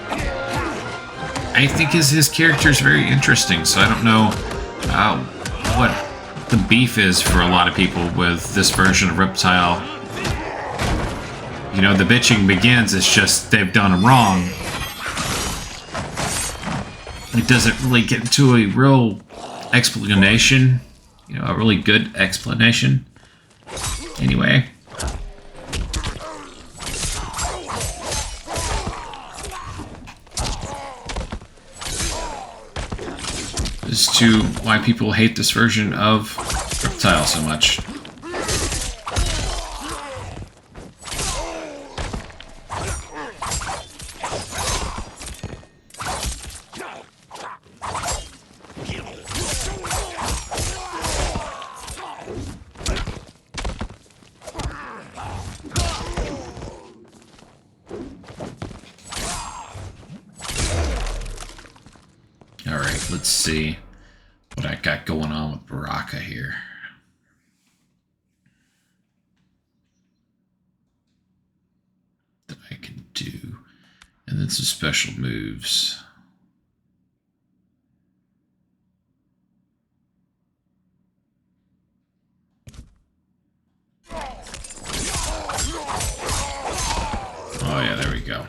I think his character is very interesting, so I don't know what the beef is for a lot of people with this version of Reptile. You know, the bitching begins, it's just they've done him wrong. It doesn't really get into a real explanation, you know, a really good explanation. Anyway. As to why people hate this version of Reptile so much. Alright, let's see what I got going on with Baraka here. That I can do. And then some special moves. Oh yeah, there we go.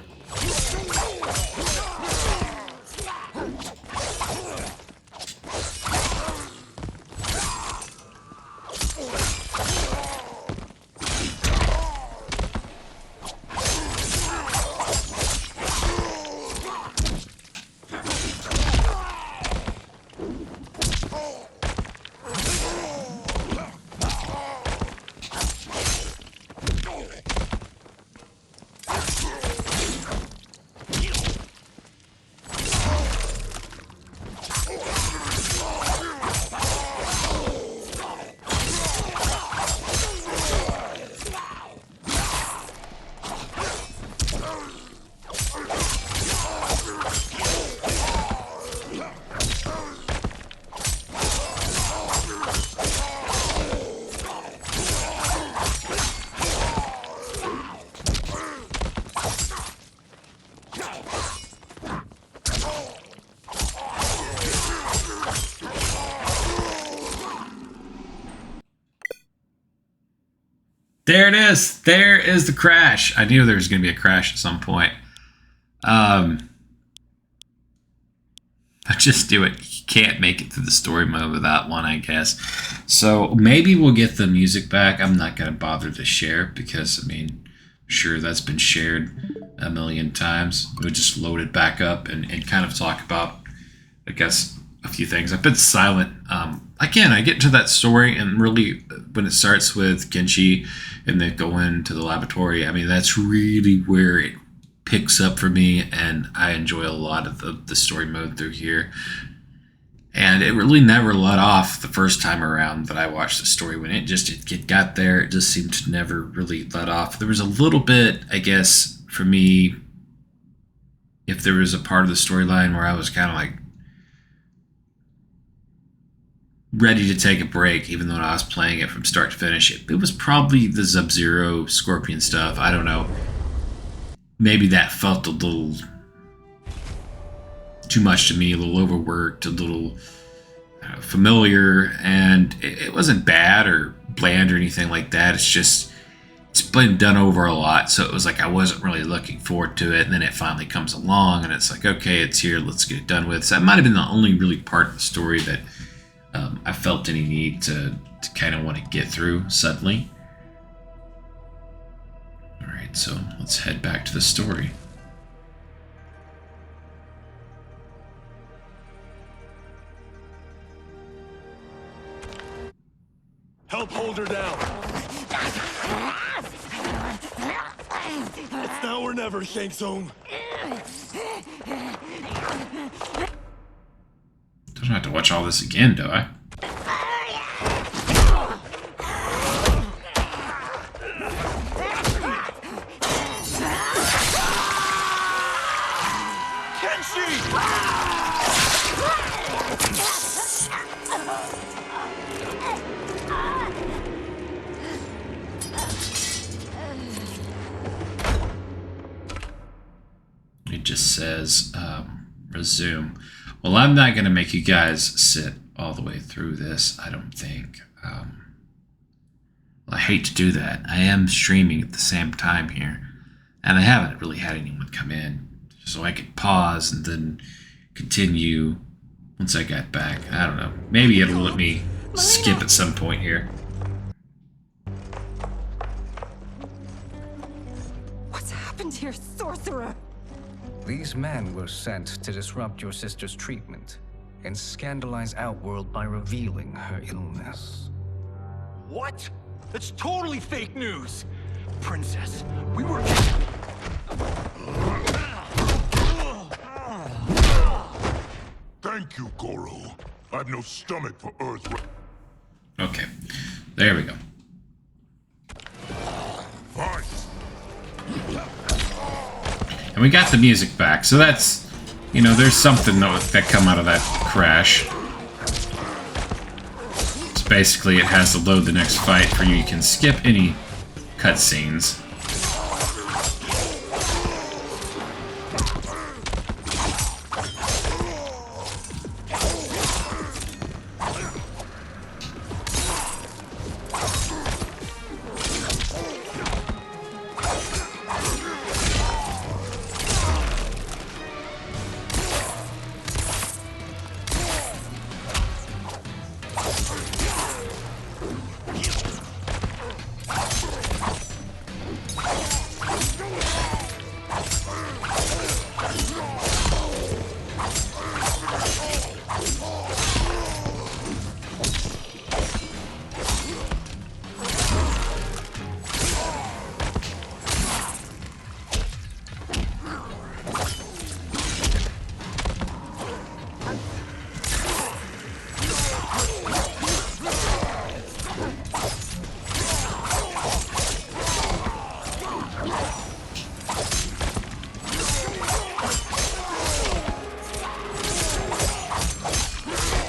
There it is. There is the crash. I knew there was going to be a crash at some point. Just do it. You can't make it through the story mode without one, I guess. So maybe we'll get the music back. I'm not going to bother to share because, I mean, I'm sure that's been shared a million times. We'll just load it back up and kind of talk about, I guess, a few things. I've been silent. Again, I get to that story, and really, when it starts with Kenshi and they go into the laboratory, I mean, that's really where it picks up for me, and I enjoy a lot of the story mode through here. And it really never let off the first time around that I watched the story. When it got there, it just seemed to never really let off. There was a little bit, I guess, for me, if there was a part of the storyline where I was kind of like ready to take a break, even though I was playing it from start to finish, it was probably the Sub-Zero Scorpion stuff. I don't know. Maybe that felt a little too much to me, a little overworked, a little familiar, and it wasn't bad or bland or anything like that. It's just, it's been done over a lot, so it was like I wasn't really looking forward to it, and then it finally comes along, and it's like, okay, it's here, let's get it done with. So that might have been the only really part of the story that I felt any need to kind of want to get through suddenly. Alright, so let's head back to the story. Help hold her down. It's now or never, Shang Tsung. Don't have to watch all this again, do I? It just says resume. Well, I'm not going to make you guys sit all the way through this, I don't think. I hate to do that. I am streaming at the same time here, and I haven't really had anyone come in, so I could pause and then continue once I got back. I don't know. Maybe it'll let me skip at some point here. What's happened here, sorcerer? These men were sent to disrupt your sister's treatment and scandalize Outworld by revealing her illness. What? That's totally fake news! Princess, we were... Thank you, Goro. I've no stomach for Earth. Okay, there we go. Fine. And we got the music back, so that's, you know, there's something that come out of that crash. So basically it has to load the next fight for you. You can skip any cutscenes.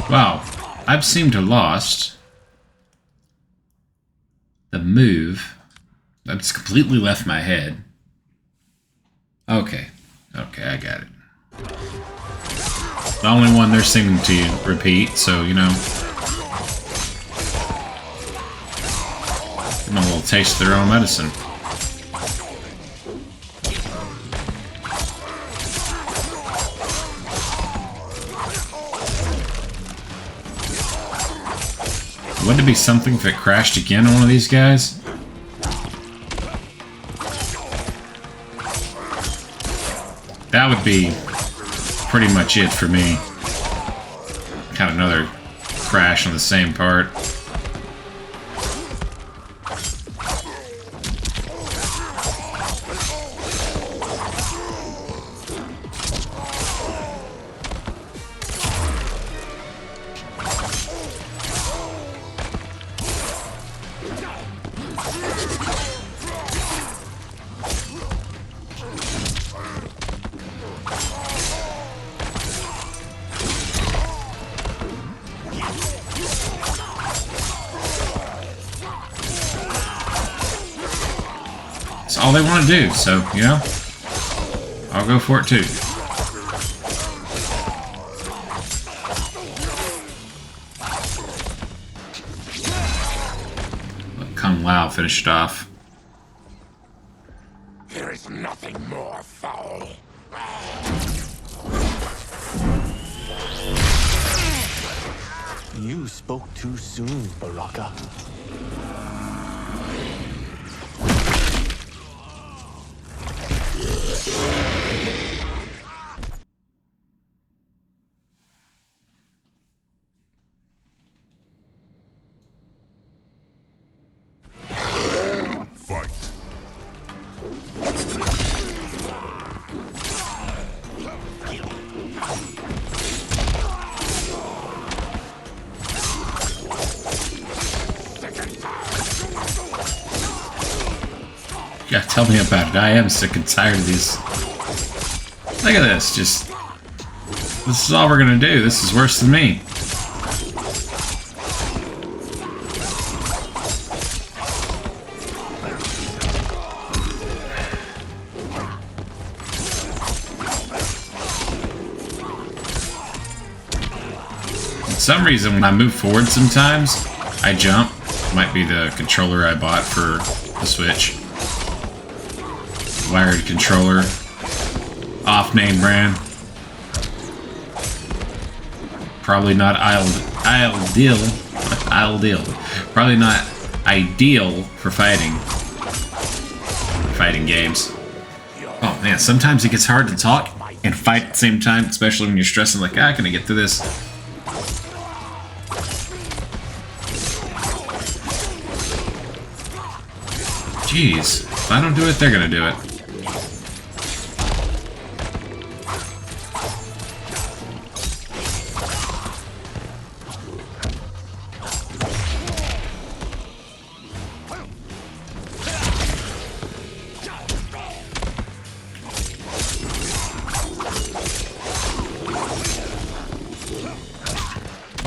Wow, I've seemed to have lost the move. That's completely left my head. Okay, I got it. The only one they're seeming to repeat, so, you know. Give them a little taste of their own medicine. Wouldn't it be something if it crashed again on one of these guys? That would be pretty much it for me. Got another crash on the same part. All they want to do, so, you know, I'll go for it too. Let Kung Lao finished off. There is nothing more foul. You spoke too soon, Baraka. Yeah, tell me about it. I am sick and tired of these. Look at this. Just... this is all we're gonna do. This is worse than me. For some reason, when I move forward sometimes, I jump. Might be the controller I bought for the Switch. Wired controller. Off-name brand. Probably not ideal. Probably not ideal for fighting games. Oh man, sometimes it gets hard to talk and fight at the same time, especially when you're stressing like, can I get through this? Jeez, if I don't do it, they're gonna do it.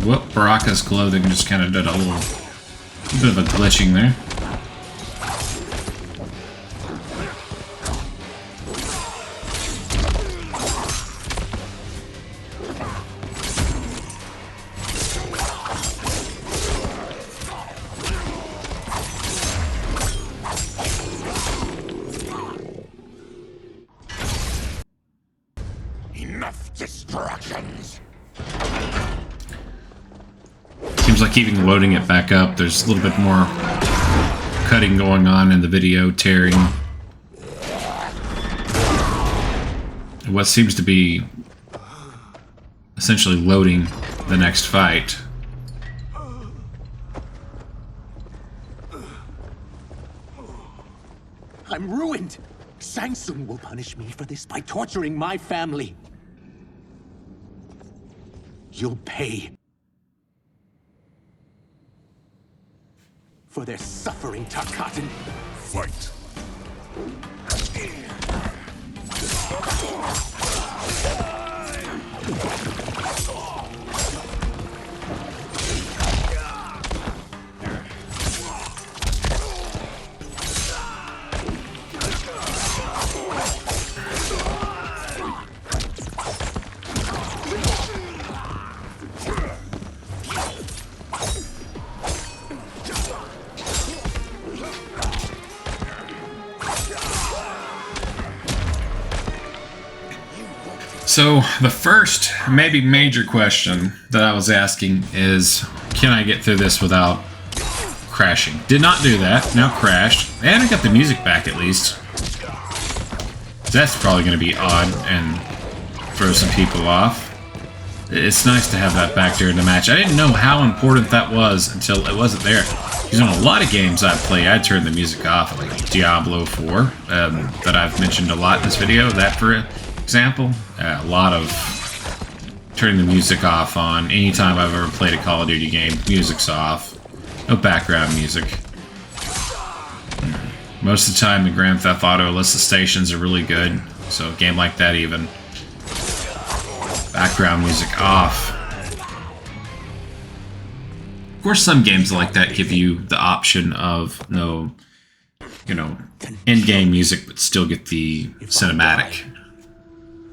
Whoop, Baraka's clothing just kind of did a little bit of a glitching there. Enough distractions. Seems like even loading it back up, there's a little bit more cutting going on in the video, tearing. What seems to be essentially loading the next fight. I'm ruined! Shang Tsung will punish me for this by torturing my family. You'll pay for their suffering, Tarkat. Fight. So the first, maybe major question that I was asking is, can I get through this without crashing? Did not do that. Now crashed. And I got the music back at least. That's probably going to be odd and throw some people off. It's nice to have that back during the match. I didn't know how important that was until it wasn't there. Because on a lot of games I play, I turn the music off, like Diablo 4, that I've mentioned a lot in this video. That, for example, a lot of turning the music off on anytime I've ever played a Call of Duty game. Music's off. No background music. Most of the time, the Grand Theft Auto Elicitations are really good. So a game like that even. Background music off. Of course, some games like that give you the option of no, you know, in-game music, but still get the cinematic.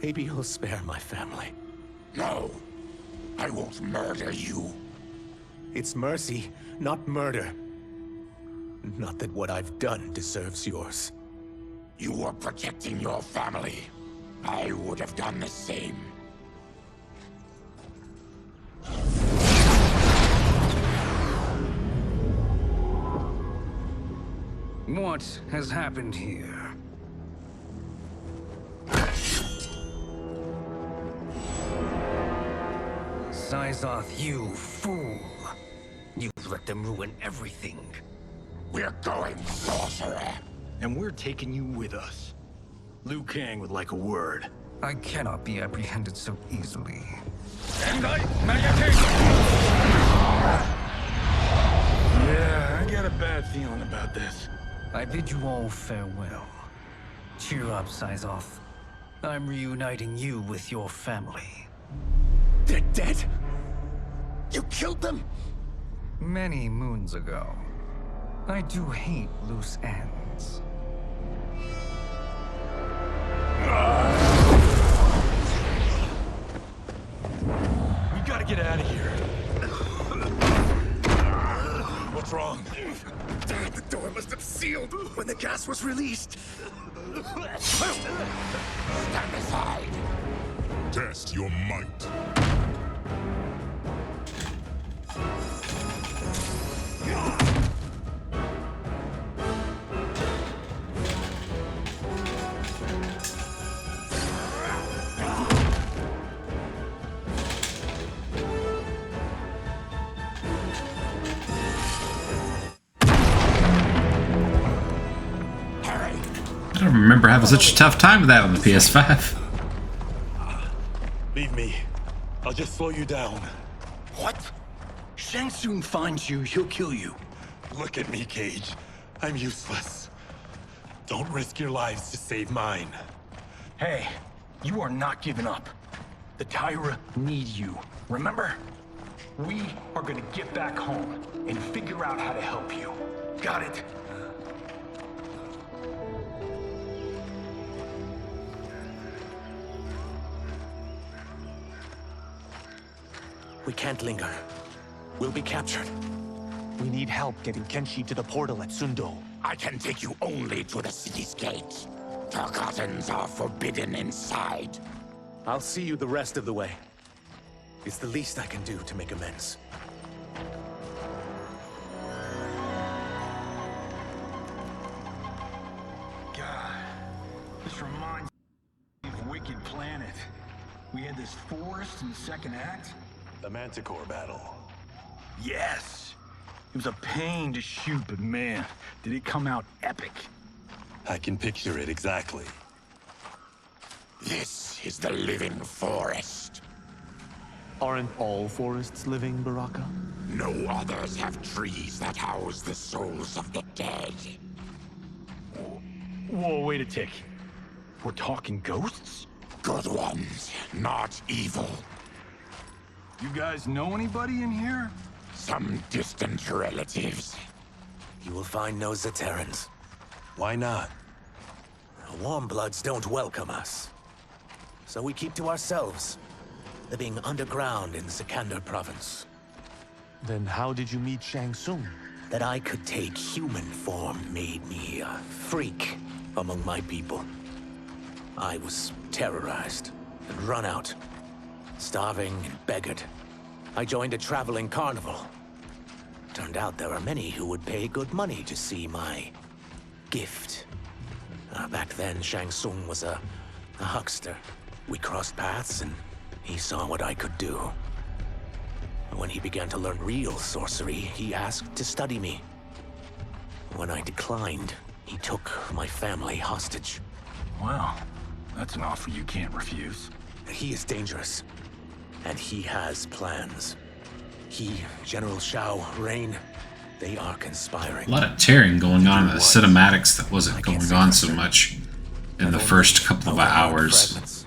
Maybe he'll spare my family. No, I won't murder you. It's mercy, not murder. Not that what I've done deserves yours. You were protecting your family. I would have done the same. What has happened here? Sizoth, you fool. You've let them ruin everything. We're going, sorcerer. And we're taking you with us. Liu Kang would like a word. I cannot be apprehended so easily. Yeah, I got a bad feeling about this. I bid you all farewell. Cheer up, Sizoth. I'm reuniting you with your family. They're dead? You killed them? Many moons ago. I do hate loose ends. We gotta get out of here. What's wrong? The door must have sealed when the gas was released. Stand aside. Test your might. I don't remember having such a tough time with that on the PS5. Leave me. I'll just slow you down. What? Shang Tsung finds you, he'll kill you. Look at me, Cage. I'm useless. Don't risk your lives to save mine. Hey, you are not giving up. The Tyra need you, remember? We are gonna get back home and figure out how to help you. Got it? We can't linger. We'll be captured. We need help getting Kenshi to the portal at Sundo. I can take you only to the city's gate. Tarkatans are forbidden inside. I'll see you the rest of the way. It's the least I can do to make amends. God, this reminds me of Wicked Planet. We had this forest in the second act. The Manticore battle. Yes! It was a pain to shoot, but man, did it come out epic. I can picture it exactly. This is the living forest. Aren't all forests living, Baraka? No others have trees that house the souls of the dead. Whoa, wait a tick. We're talking ghosts? Good ones, not evil. You guys know anybody in here? Some distant relatives. You will find no Zaterrans. Why not? The Warmbloods don't welcome us. So we keep to ourselves, living underground in Sikander province. Then how did you meet Shang Tsung? That I could take human form made me a freak among my people. I was terrorized, and run out. Starving and beggared. I joined a traveling carnival. Turned out there were many who would pay good money to see my gift. Back then, Shang Tsung was a huckster. We crossed paths and he saw what I could do. When he began to learn real sorcery, he asked to study me. When I declined, he took my family hostage. Well, that's an offer you can't refuse. He is dangerous, and he has plans. He, General Shao, Rain, they are conspiring. A lot of tearing going on in the cinematics that wasn't going on so much in the first couple of hours.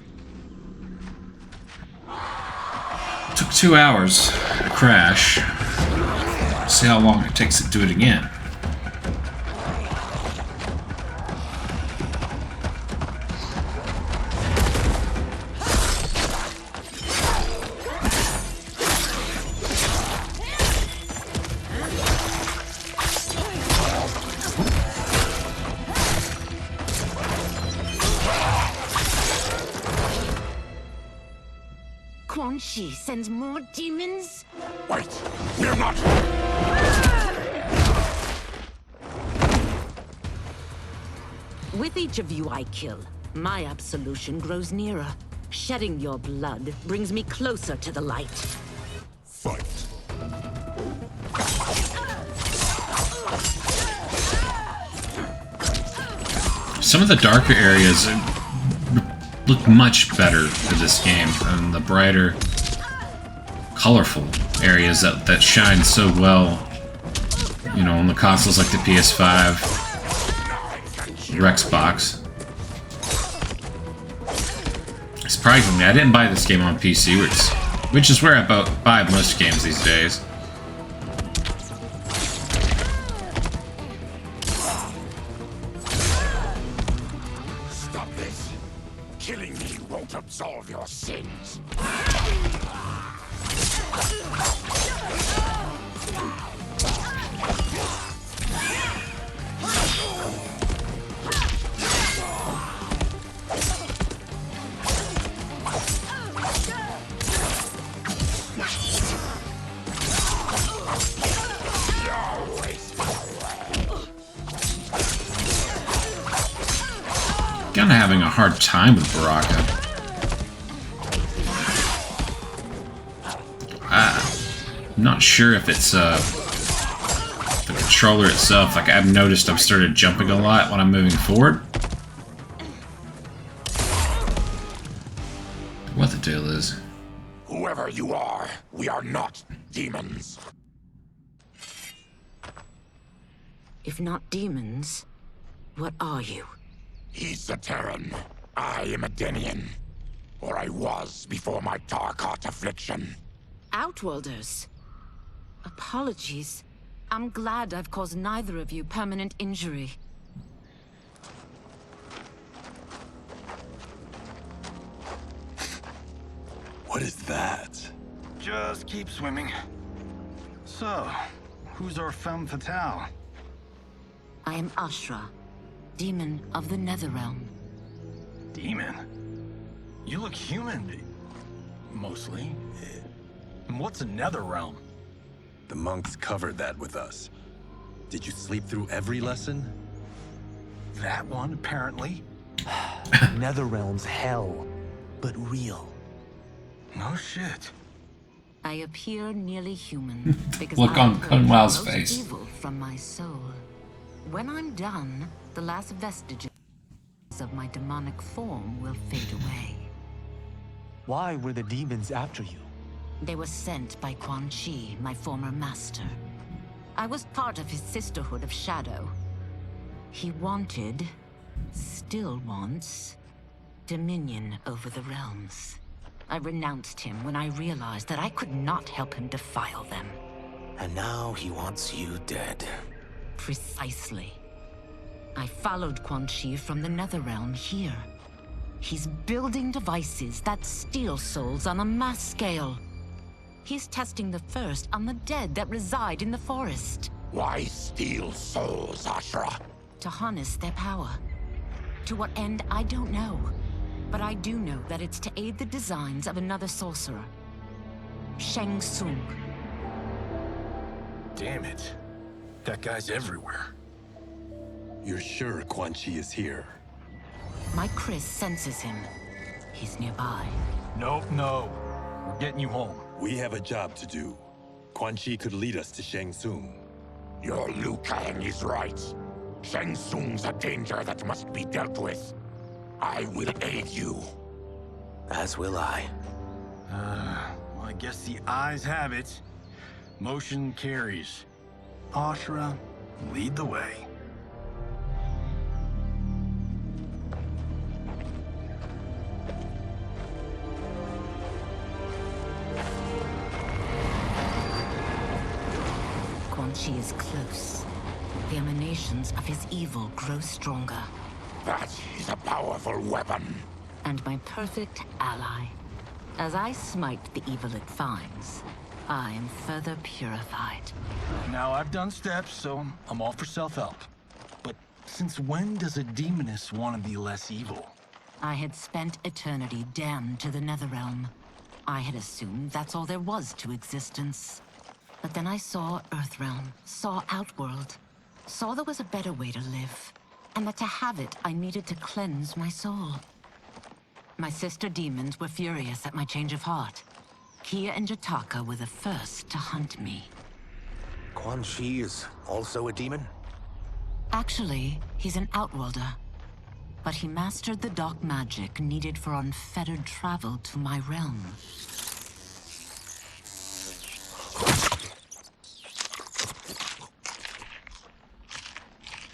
Took 2 hours to crash. See how long it takes to do it again. Kenshi sends more demons? Wait, we're not... With each of you I kill, my absolution grows nearer. Shedding your blood brings me closer to the light. Fight. Some of the darker areas look much better for this game, and the brighter, colorful areas that shine so well, you know, on the consoles like the PS5, or Xbox. Surprisingly, I didn't buy this game on PC, which is where I buy most games these days. Killing me won't absolve your sins. Kinda having a hard time with Baraka. I'm not sure if it's the controller itself. Like, I've noticed I've started jumping a lot when I'm moving forward. What the deal is. Whoever you are, we are not demons. If not demons, what are you? He's a Terran. I am a Denian. Or I was before my Tarkat affliction. Outworlders. Apologies. I'm glad I've caused neither of you permanent injury. What is that? Just keep swimming. So, who's our femme fatale? I am Ashra, demon of the Netherrealm. Demon? You look human. Mostly. And what's a Netherrealm? The monks covered that with us. Did you sleep through every lesson? That one, apparently. Netherrealm's hell, but real. No shit. I appear nearly human because Look I on Kung Lao's most face. evil from my soul. When I'm done, the last vestiges of my demonic form will fade away. Why were the demons after you? They were sent by Quan Chi, my former master. I was part of his Sisterhood of Shadow. He wanted, still wants, dominion over the realms. I renounced him when I realized that I could not help him defile them. And now he wants you dead. Precisely. I followed Quan Chi from the Netherrealm here. He's building devices that steal souls on a mass scale. He's testing the first on the dead that reside in the forest. Why steal souls, Ashra? To harness their power. To what end, I don't know. But I do know that it's to aid the designs of another sorcerer, Shang Tsung. Damn it. That guy's everywhere. You're sure Quan Chi is here? My Chris senses him. He's nearby. Nope, no. We're getting you home. We have a job to do. Quan Chi could lead us to Shang Tsung. Your Liu Kang is right. Shang Tsung's a danger that must be dealt with. I will aid you. As will I. Well, I guess the eyes have it. Motion carries. Ashra, lead the way. Quan Chi is close. The emanations of his evil grow stronger. That is a powerful weapon. And my perfect ally. As I smite the evil it finds, I am further purified. Now, I've done steps, so I'm all for self-help. But since when does a demoness want to be less evil? I had spent eternity damned to the Netherrealm. I had assumed that's all there was to existence. But then I saw Earthrealm, saw Outworld, saw there was a better way to live, and that to have it, I needed to cleanse my soul. My sister demons were furious at my change of heart. Kia and Jataka were the first to hunt me. Quan Chi is also a demon? Actually, he's an Outworlder. But he mastered the dark magic needed for unfettered travel to my realm.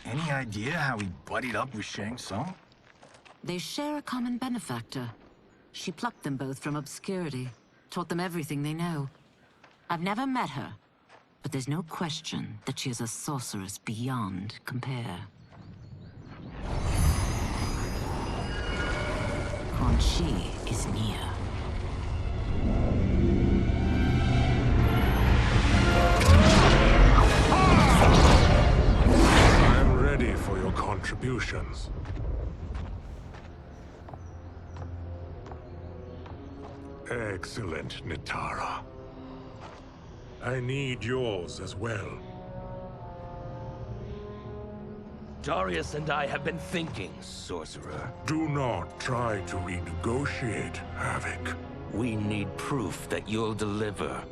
Any idea how he buddied up with Shang Tsung? They share a common benefactor. She plucked them both from obscurity, taught them everything they know. I've never met her, but there's no question that she is a sorceress beyond compare. Quan Chi is near. I'm ready for your contributions. Excellent, Nitara. I need yours as well. Darius and I have been thinking, Sorcerer. Do not try to renegotiate, Havoc. We need proof that you'll deliver.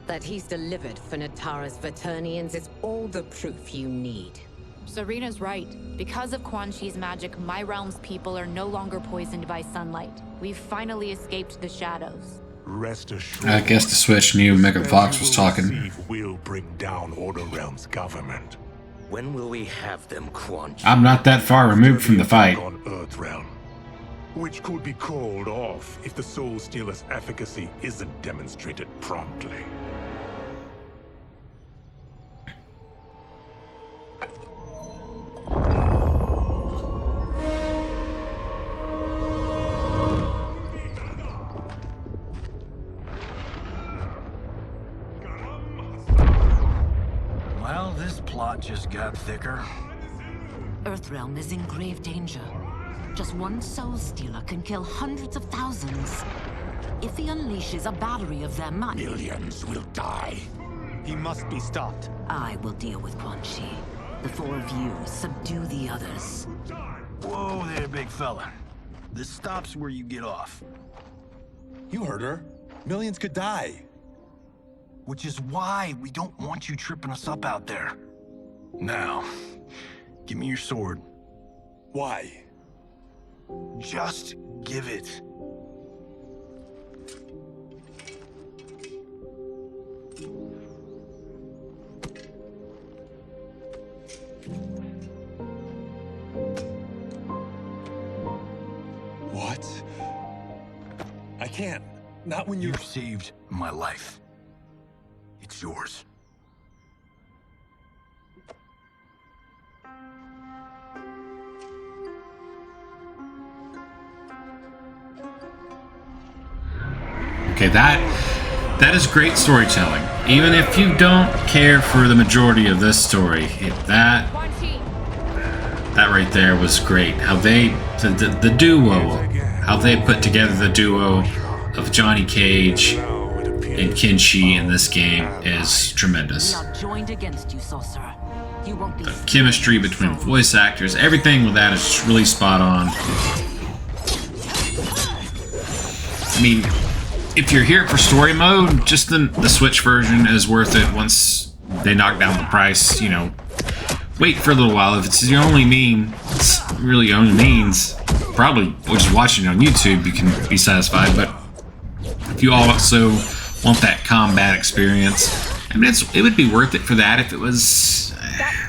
That he's delivered for Natara's Vaternians is all the proof you need. Serena's right. Because of Quan Chi's magic, my realm's people are no longer poisoned by sunlight. We've finally escaped the shadows. Rest assured. I guess the Switch knew Megan Fox was talking. We'll bring down Order Realm's government. When will we have them, Quan Chi? I'm not that far removed from the fight. On Earthrealm, which could be called off if the Soul Stealer's efficacy isn't demonstrated promptly. Well, this plot just got thicker. Earthrealm is in grave danger. Just one Soul Stealer can kill hundreds of thousands. If he unleashes a battery of them, millions will die. He must be stopped. I will deal with Quan Chi. The four of you subdue the others. Whoa there, big fella. This stops where you get off. You heard her. Millions could die. Which is why we don't want you tripping us up out there. Now, give me your sword. Why? Just give it. What? I can't. Not when you've saved my life. It's yours. Okay, that is great storytelling. Even if you don't care for the majority of this story, that right there was great. How they, the duo, how they put together the duo of Johnny Cage and Kenshi in this game is tremendous. Joined against you, sorcerer. You won't be The chemistry between voice actors, everything with that is really spot on. I mean, if you're here for story mode, just the Switch version is worth it once they knock down the price, you know. Wait for a little while. If it's your only really only means, probably just watching it on YouTube, you can be satisfied. But if you also want that combat experience, I mean, it would be worth it for that if it was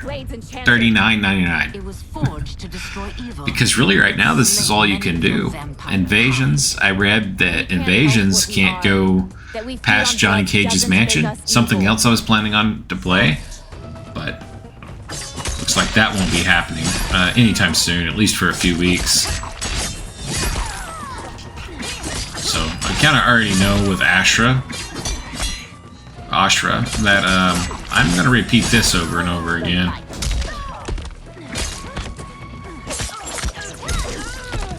$39.99. It was forged to destroy evil. Because really, right now, this is all you can do. Invasions. I read that invasions can't go past Johnny Cage's mansion. Something else I was planning on to play, but looks like that won't be happening anytime soon, at least for a few weeks. So I kind of already know with Ashra, that I'm going to repeat this over and over again.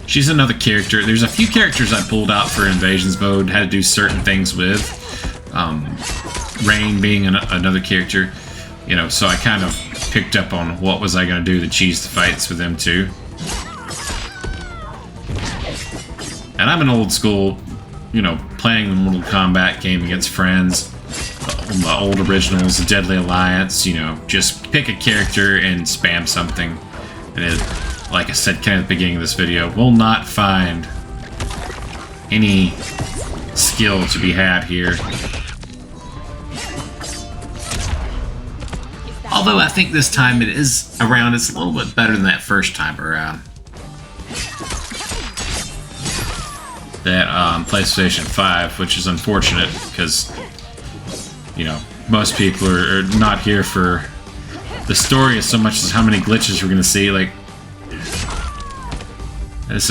She's another character. There's a few characters I pulled out for Invasions mode, had to do certain things with. Rain being another character, you know, so I kind of picked up on what was I going to do to cheese the fights with them too. And I'm an old school, you know, playing the Mortal Kombat game against friends, the old originals, the Deadly Alliance, you know, just pick a character and spam something. And it, like I said kind of at the beginning of this video, will not find any skill to be had here. Although I think this time it's a little bit better than that first time around. That PlayStation 5, which is unfortunate because, you know, most people are not here for the story as so much as how many glitches we're going to see. Like, this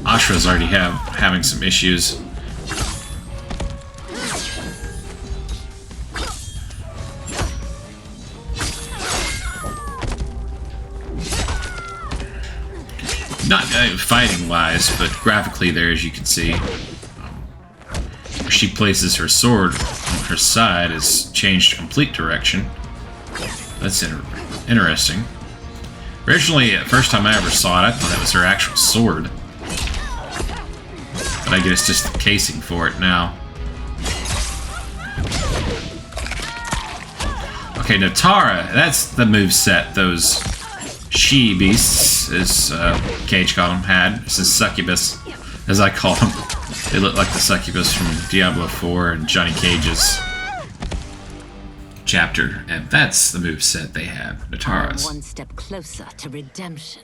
Ashra's already having some issues. Not fighting-wise, but graphically there, as you can see. Where she places her sword on her side has changed complete direction. That's interesting. Originally, the first time I ever saw it, I thought that was her actual sword. But I guess it's just the casing for it now. Okay, Natara, that's the moveset those she-beasts, as Cage called them, had. This is succubus, as I call them. They look like the succubus from Diablo 4 and Johnny Cage's chapter, and that's the moveset they have, Natara's. One step closer to redemption.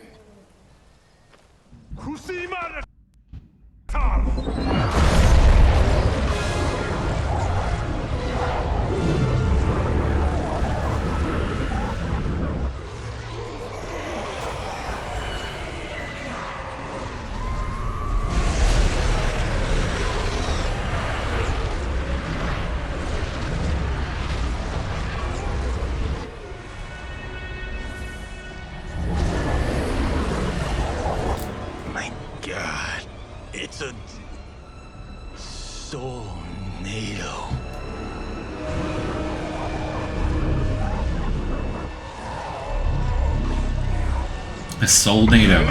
It's a tornado. A Soulnado.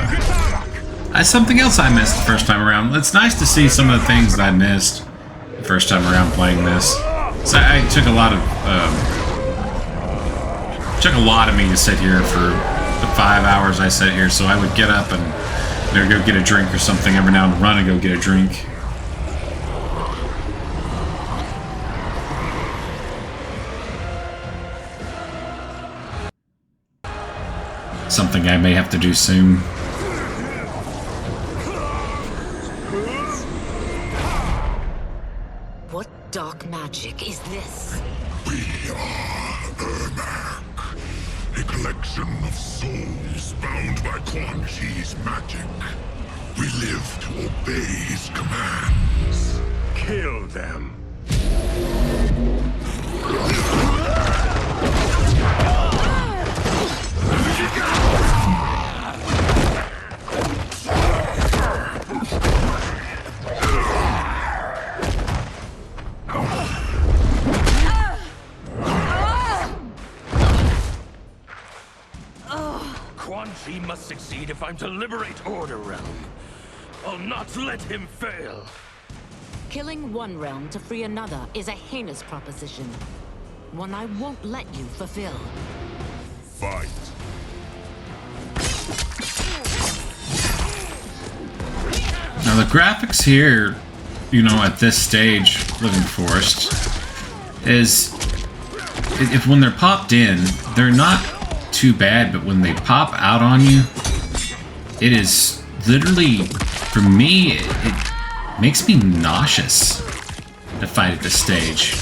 That's something else I missed the first time around. It's nice to see some of the things that I missed the first time around playing this. So I took a lot of me to sit here for the 5 hours I sat here. So I would get up and go get a drink or something every now and then, run and go get a drink. Something I may have to do soon. What dark magic is this? We are Ermac, a collection of souls bound by Quan Chi's magic. We live to obey his commands. Kill them. Quan Chi must succeed if I'm to liberate Order Realm. I'll not let him fail. Killing one realm to free another is a heinous proposition. One I won't let you fulfill. Fight. Now the graphics here, you know, at this stage, Living Forest, is if when they're popped in, they're not too bad, but when they pop out on you, it is literally, for me, it makes me nauseous to fight at this stage.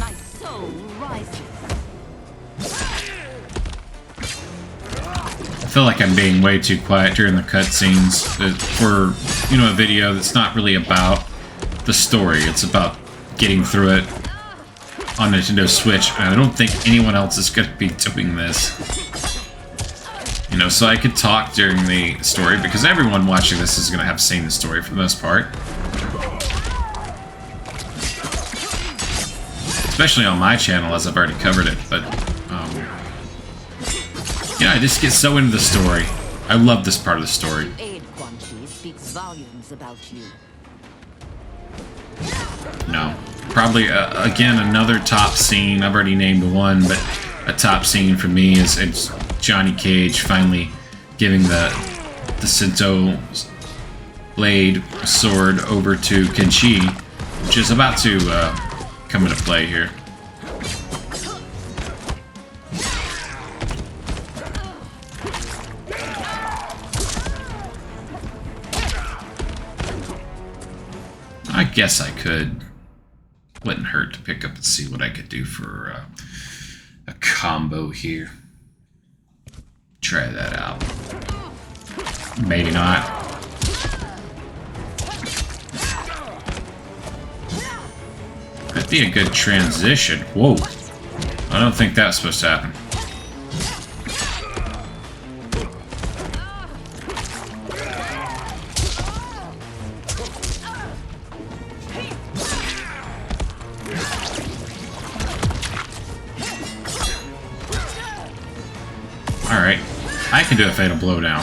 My soul rises. I feel like I'm being way too quiet during the cutscenes for, you know, a video that's not really about the story. It's about getting through it on Nintendo Switch, and I don't think anyone else is going to be doing this. You know, so I could talk during the story, because everyone watching this is going to have seen the story for the most part. Especially on my channel, as I've already covered it, but, yeah, I just get so into the story. I love this part of the story. Aid Quan Chi speaks volumes about you. No. Probably, again, another top scene. I've already named one, but a top scene for me is it's Johnny Cage finally giving the Sento blade sword over to Kenshi, which is about to come into play here. I guess I could. Wouldn't hurt to pick up and see what I could do for a combo here. Try that out. Maybe not. That'd be a good transition. Whoa. I don't think that's supposed to happen. Alright, I can do a fatal blow now.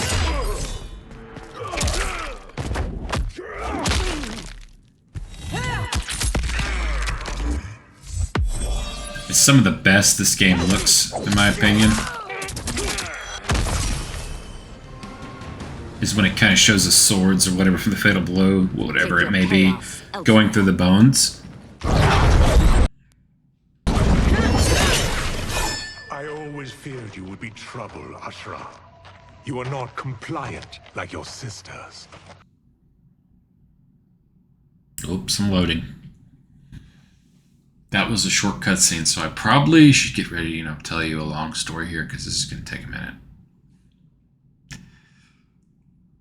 It's some of the best this game looks, in my opinion. Is when it kind of shows the swords or whatever from the fatal blow, whatever it may be, going through the bones. I always feared you would be trouble, Ashra. You are not compliant like your sisters. Oops, I'm loading. That was a short cutscene, so I probably should get ready to, you know, tell you a long story here, because this is going to take a minute.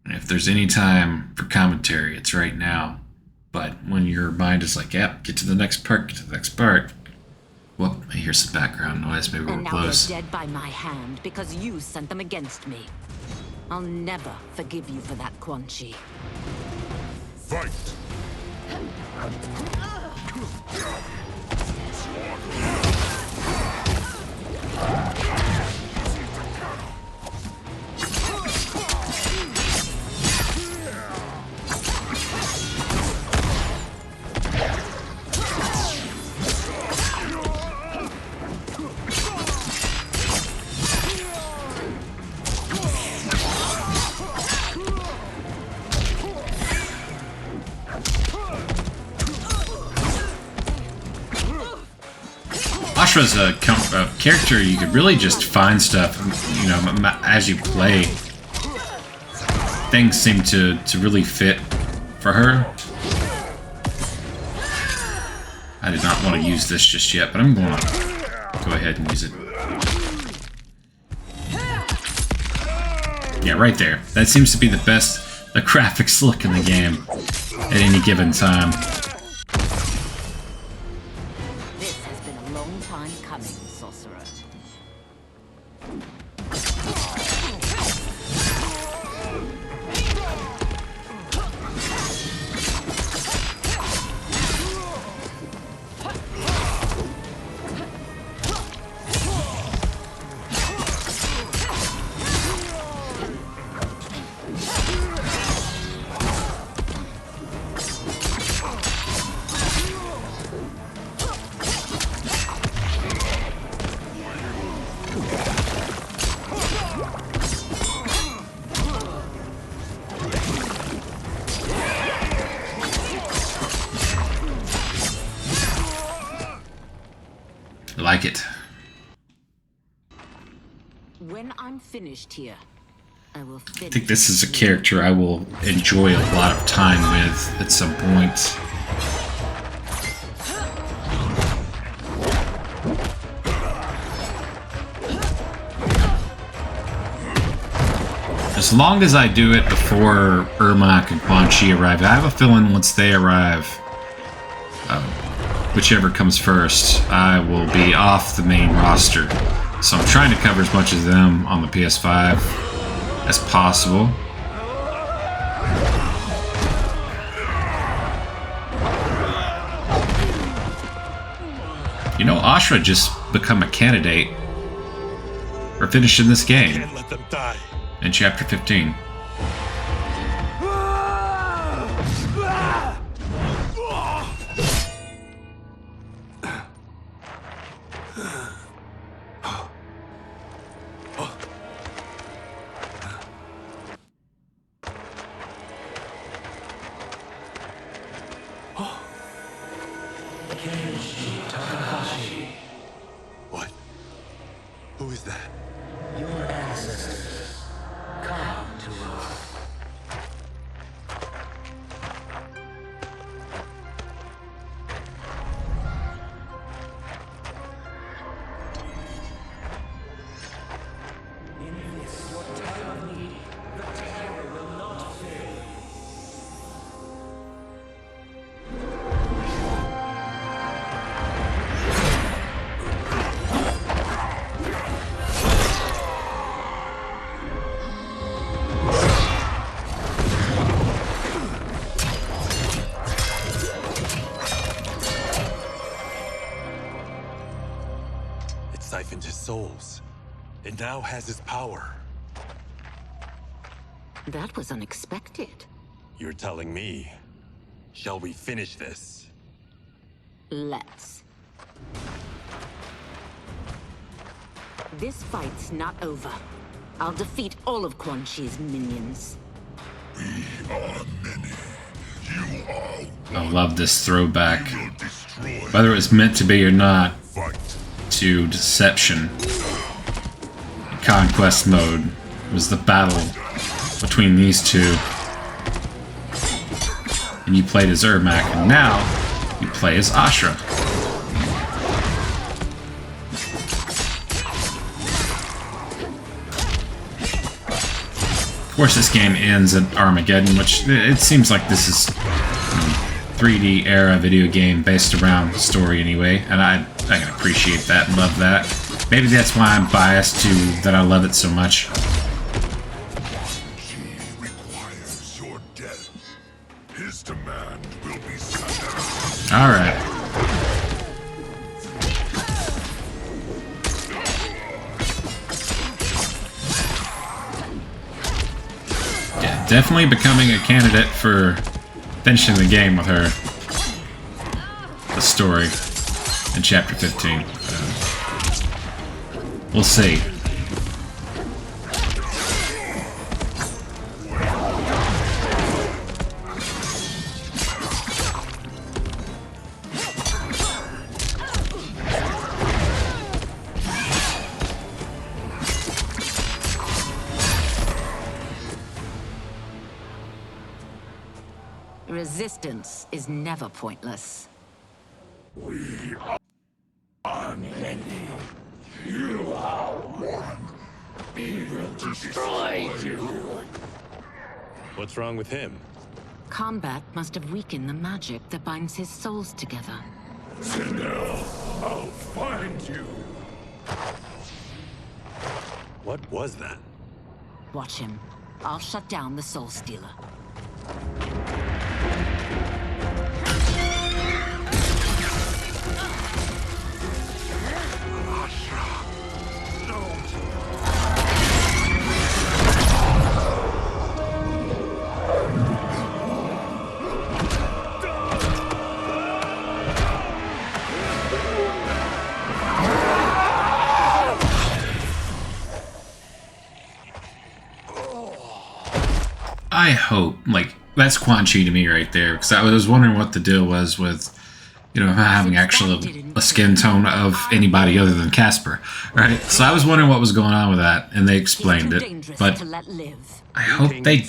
And if there's any time for commentary, it's right now. But when your mind is like, yep, get to the next part, get to the next part. Whoop, I hear some background noise, maybe we're close. They're dead by my hand because you sent them against me. I'll never forgive you for that, Quan Chi. Fight! Ashra's a character you could really just find stuff, you know, as you play. Things seem to really fit for her. I did not want to use this just yet, but I'm going to go ahead and use it. Yeah, right there. That seems to be the best, the graphics look in the game at any given time. This has been a long time coming, sorcerer. When I'm finished here, I will finish. I think this is a character I will enjoy a lot of time with at some point. As long as I do it before Ermac and Quan Chi arrive, I have a feeling once they arrive, whichever comes first, I will be off the main roster. So I'm trying to cover as much of them on the PS5 as possible. You know, Ashra just become a candidate for finishing this game. Can't let them die. In Chapter 15. What? Who is that? Your ancestors. Come to Earth. In this, your time of need, the terror will not fail. It siphoned his souls. It now has his power. That was unexpected. You're telling me. Shall we finish this? Let's. This fight's not over. I'll defeat all of Quan Chi's minions. I love this throwback. Whether it was meant to be or not, to Deception. Conquest mode was the battle between these two. And you played as Ermac, and now you play as Ashra. Of course, this game ends at Armageddon, which it seems like this is 3D era video game based around story anyway, and I can appreciate that and love that. Maybe that's why I'm biased to that I love it so much. She requires your death. His demand will be satisfied. Alright. Yeah, definitely becoming a candidate for finishing the game with her. The story in Chapter 15. We'll see. Resistance is never pointless. We are many. You are one. We will destroy you. What's wrong with him? Combat must have weakened the magic that binds his souls together. Sindel, I'll find you. What was that? Watch him. I'll shut down the Soul Stealer. I hope, like, that's Quan Chi to me right there, because I was wondering what the deal was with having actually a skin tone of anybody other than Casper, right? So I was wondering what was going on with that, and they explained it. But I hope they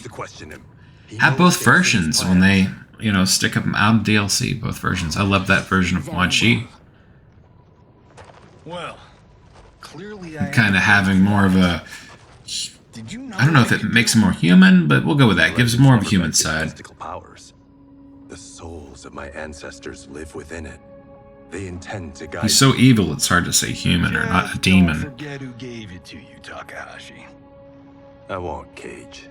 have both versions when they, stick them out in DLC. Both versions. I love that version of Quan Chi. Well, clearly Kind of having more of a. I don't know if it makes him more human, but we'll go with that. Gives him more of a human side. Powers. The souls of my ancestors live within it. They intend to guide. He's so evil, it's hard to say human or not a demon. Don't forget who gave it to you, Takahashi. I won't, Cage.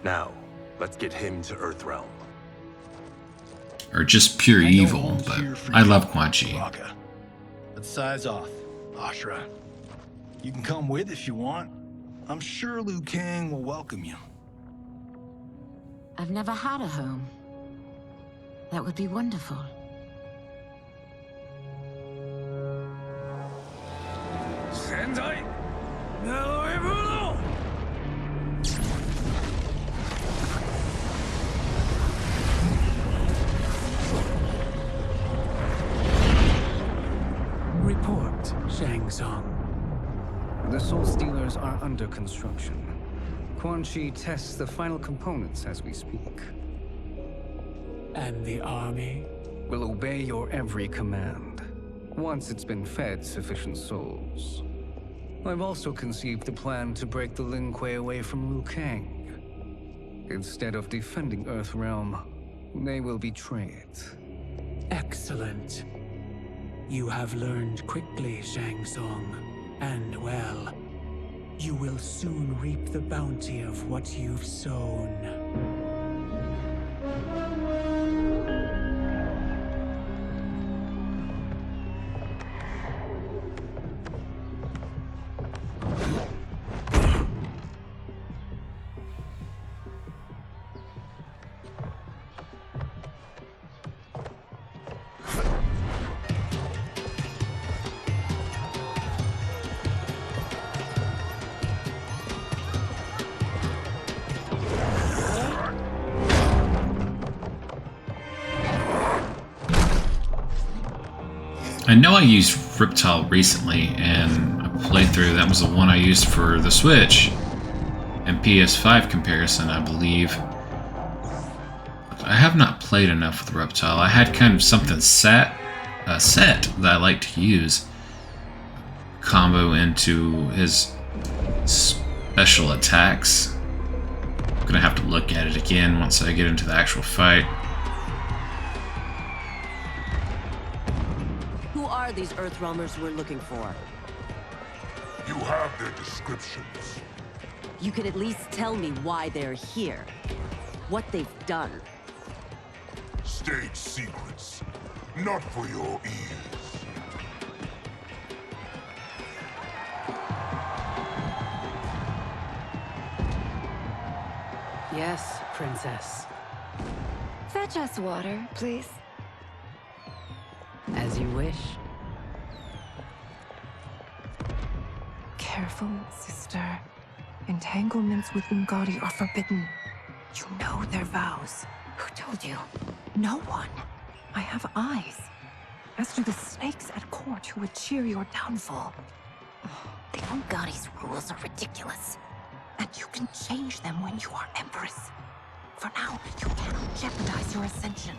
Now, let's get him to Earthrealm. Or just pure evil, but I love Quan Chi. Baraka. Let's size off, Ashra. You can come with if you want. I'm sure Liu Kang will welcome you. I've never had a home. That would be wonderful. Sendai! No, Report, Shang Tsung. The Soul Stealers are under construction. Quan Chi tests the final components as we speak. And the army will obey your every command, once it's been fed sufficient souls. I've also conceived the plan to break the Lin Kuei away from Liu Kang. Instead of defending Earthrealm, they will betray it. Excellent. You have learned quickly, Shang Tsung, and well. You will soon reap the bounty of what you've sown. I know I used Riptile recently, and a playthrough, that was the one I used for the Switch and PS5 comparison, I believe. But I have not played enough with Riptile. I had kind of something set that I like to use. Combo into his special attacks. I'm gonna have to look at it again once I get into the actual fight. These Earthrealmers we're looking for. You have their descriptions. You can at least tell me why they're here. What they've done. State secrets. Not for your ears. Yes, Princess. Fetch us water, please. As you wish. Careful, sister. Entanglements with Ungadi are forbidden. You know their vows. Who told you? No one. I have eyes. As do the snakes at court who would cheer your downfall. The Ungadi's rules are ridiculous. And you can change them when you are Empress. For now, you cannot jeopardize your ascension.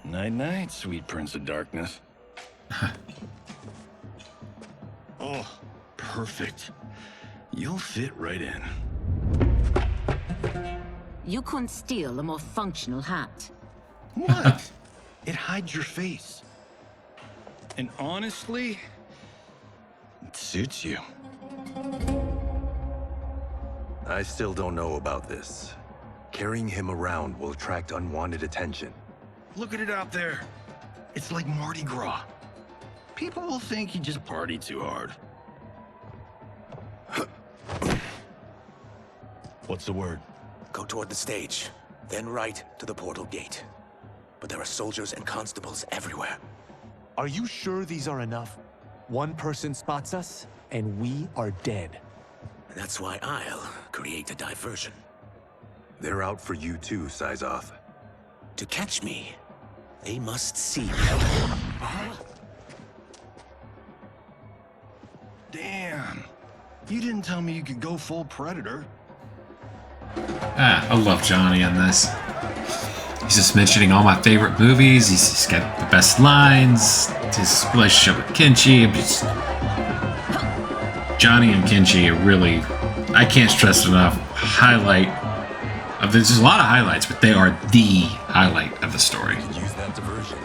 Night-night, sweet Prince of Darkness. Oh, perfect. You'll fit right in. You couldn't steal a more functional hat. What? It hides your face. And honestly, it suits you. I still don't know about this. Carrying him around will attract unwanted attention. Look at it out there. It's like Mardi Gras. People will think you just party too hard. What's the word? Go toward the stage, then right to the portal gate. But there are soldiers and constables everywhere. Are you sure these are enough? One person spots us, and we are dead. That's why I'll create a diversion. They're out for you too, Syzoth. To catch me, they must see me. Damn. You didn't tell me you could go full Predator. I love Johnny on this. He's just mentioning all my favorite movies. He's got the best lines. His relationship with Kenshi. Johnny and Kenshi are really, I can't stress enough, highlight of this. There's a lot of highlights, but they are the highlight of the story. Use that diversion.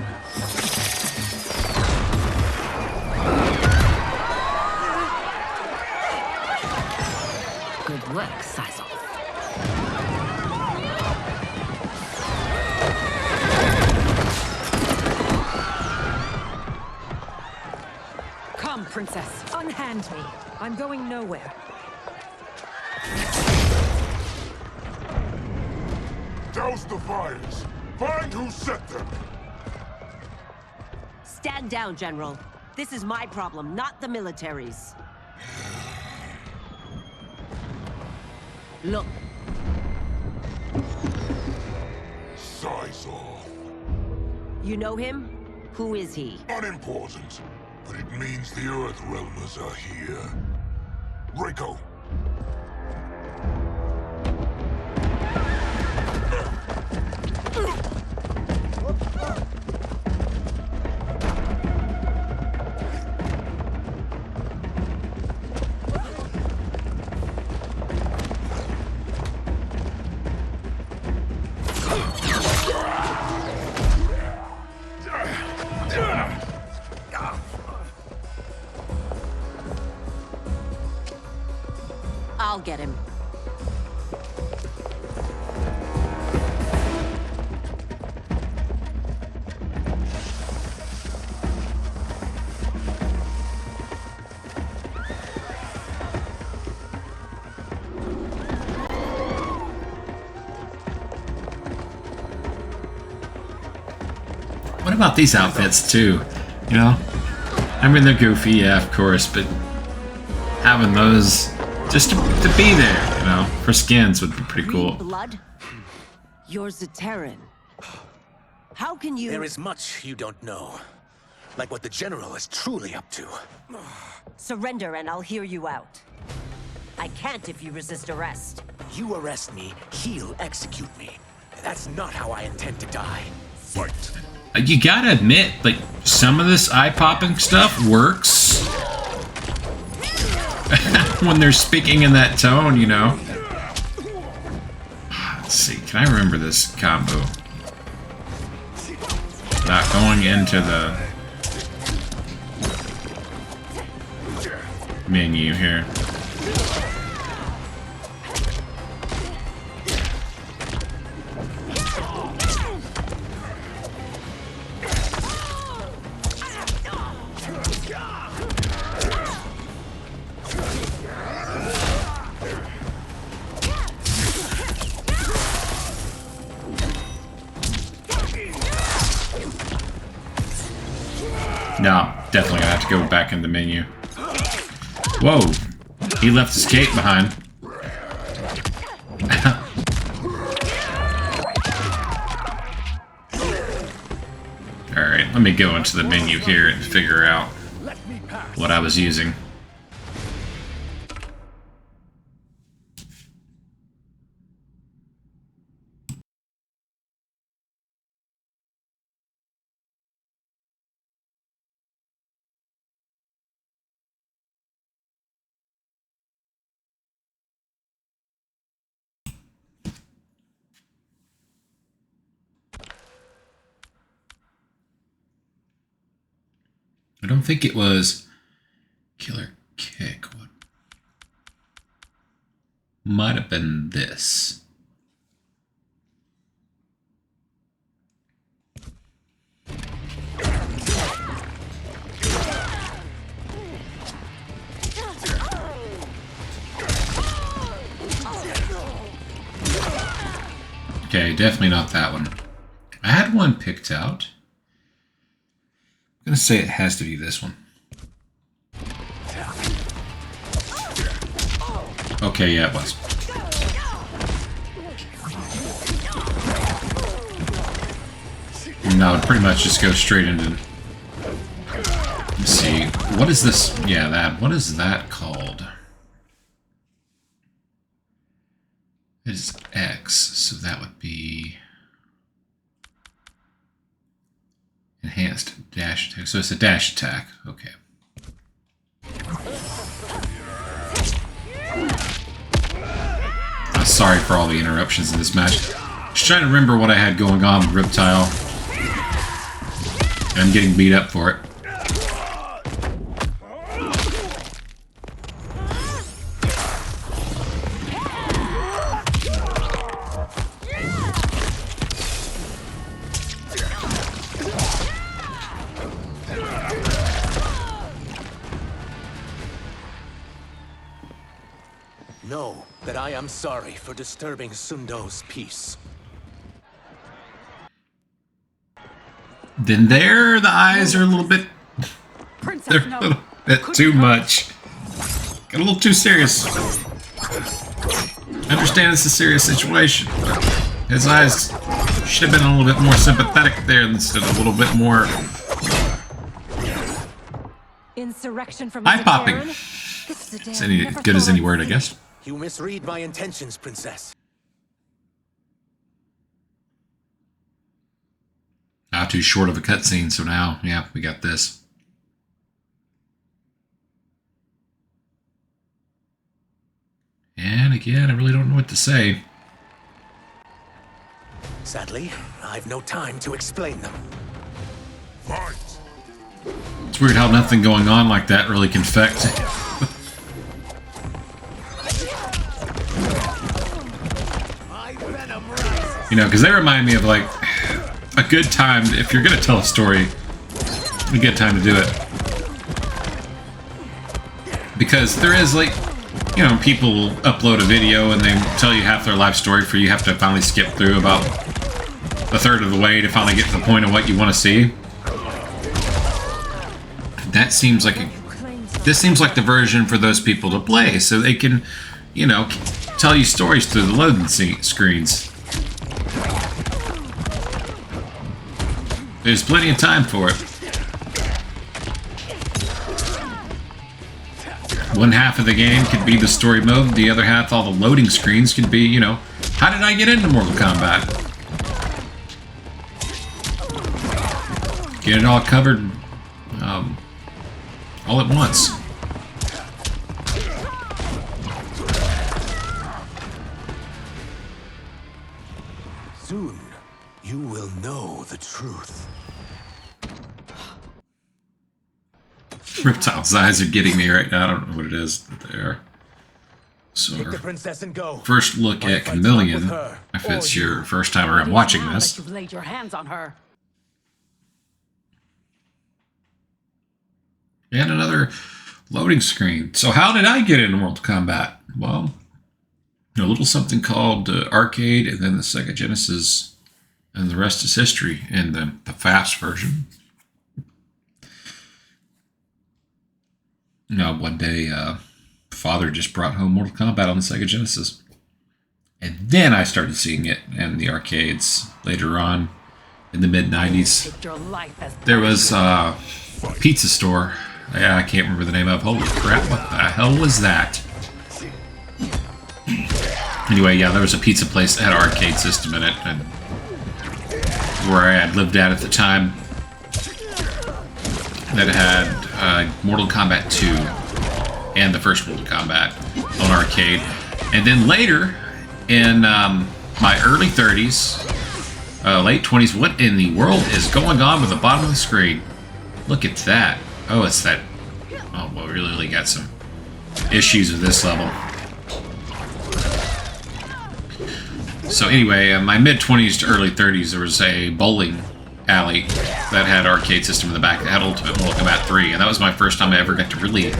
Good work, Syzoth. Come, Princess. Unhand me. I'm going nowhere. Douse the fires. Find who set them. Stand down, General. This is my problem, not the military's. Look. Syzoth. You know him? Who is he? Unimportant, but it means the Earthrealmers are here. Reiko. I'll get him. What about these outfits too? You know, I mean they're goofy, yeah, of course, but having those just to be there, you know, for skins would be pretty cool. Blood? You're Zaterran. How can you... There is much you don't know. Like what the General is truly up to. Surrender and I'll hear you out. I can't if you resist arrest. You arrest me, he'll execute me. That's not how I intend to die. Fight. You gotta admit, like, some of this eye-popping stuff works. When they're speaking in that tone, you know. Let's see, can I remember this combo? Not going into the menu here. No, definitely gonna have to go back in the menu. Whoa, he left his cape behind. Alright, let me go into the menu here and figure out what I was using. I don't think it was Killer Kick. What might have been this. Okay, definitely not that one. I had one picked out. I'm gonna say it has to be this one. Okay, yeah, it was. No, it pretty much just goes straight into... Let's see. What is this? Yeah, that. What is that called? It is X, so that would be... Enhanced dash attack. So it's a dash attack. Okay. I'm sorry for all the interruptions in this match. Just trying to remember what I had going on with Riptile. I'm getting beat up for it. Know that I am sorry for disturbing Sundo's peace. Then there, the eyes are a little bit... They're a little bit too much. Got a little too serious. I understand it's a serious situation, but his eyes should have been a little bit more sympathetic there instead of a little bit more... Insurrection from eye-popping. It's any good as any word, I guess. You misread my intentions, Princess. Not too short of a cutscene, so now, yeah, we got this. And again, I really don't know what to say. Sadly, I've no time to explain them. Fight! It's weird how nothing going on like that really can affect. You know, because they remind me of, like, a good time, if you're going to tell a story, a good time to do it. Because there is, like, you know, people upload a video and they tell you half their life story for you have to finally skip through about a third of the way to finally get to the point of what you want to see. That seems like this seems like the version for those people to play, so they can, you know, tell you stories through the loading screens. There's plenty of time for it. One half of the game could be the story mode, the other half, all the loading screens, could be, you know, how did I get into Mortal Kombat? Get it all covered all at once. Soon, you will know the truth. Riptile's eyes are getting me right now. I don't know what it is, but they are. So, Take the princess and go. First look at Chameleon, if it's your first time around watching this. You've laid your hands on her. And another loading screen. So how did I get into Mortal Kombat? Well, a little something called Arcade, and then the Sega Genesis, and the rest is history in the fast version. You know, one day, Father just brought home Mortal Kombat on the Sega Genesis. And then I started seeing it in the arcades later on in the mid-90s. There was a pizza store. Yeah, I can't remember the name of. Holy crap, what the hell was that? Anyway, yeah, there was a pizza place that had an arcade system in it, and where I had lived at the time, that had Mortal Kombat 2 and the first Mortal Kombat on arcade. And then later, in my early 30s, late 20s, what in the world is going on with the bottom of the screen? Look at that. Oh, it's that. Oh, well, we really got some issues with this level. So anyway, my mid-20s to early 30s, there was a bowling alley that had arcade system in the back that had Ultimate Mortal Kombat 3, and that was my first time I ever got to really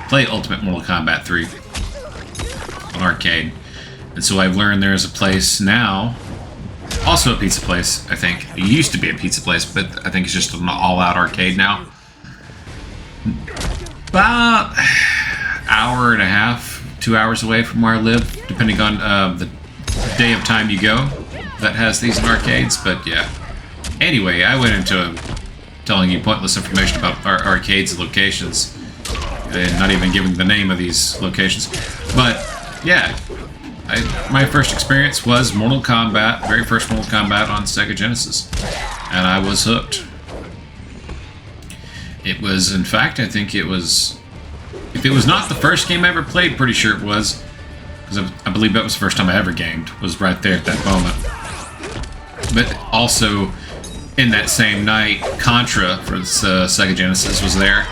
play Ultimate Mortal Kombat 3 on arcade. And so I've learned there's a place now, also a pizza place, I think. It used to be a pizza place, but I think it's just an all-out arcade now. About an hour and a half 2 hours away from where I live, depending on the day of time you go that has these in arcades, but yeah. Anyway, I went into telling you pointless information about our arcades and locations, and not even giving the name of these locations. But yeah, my first experience was Mortal Kombat, very first Mortal Kombat on Sega Genesis, and I was hooked. It was, in fact, I think it was, if it was not the first game I ever played, pretty sure it was, because I believe that was the first time I ever gamed, was right there at that moment. But also, in that same night, Contra for Sega Genesis was there.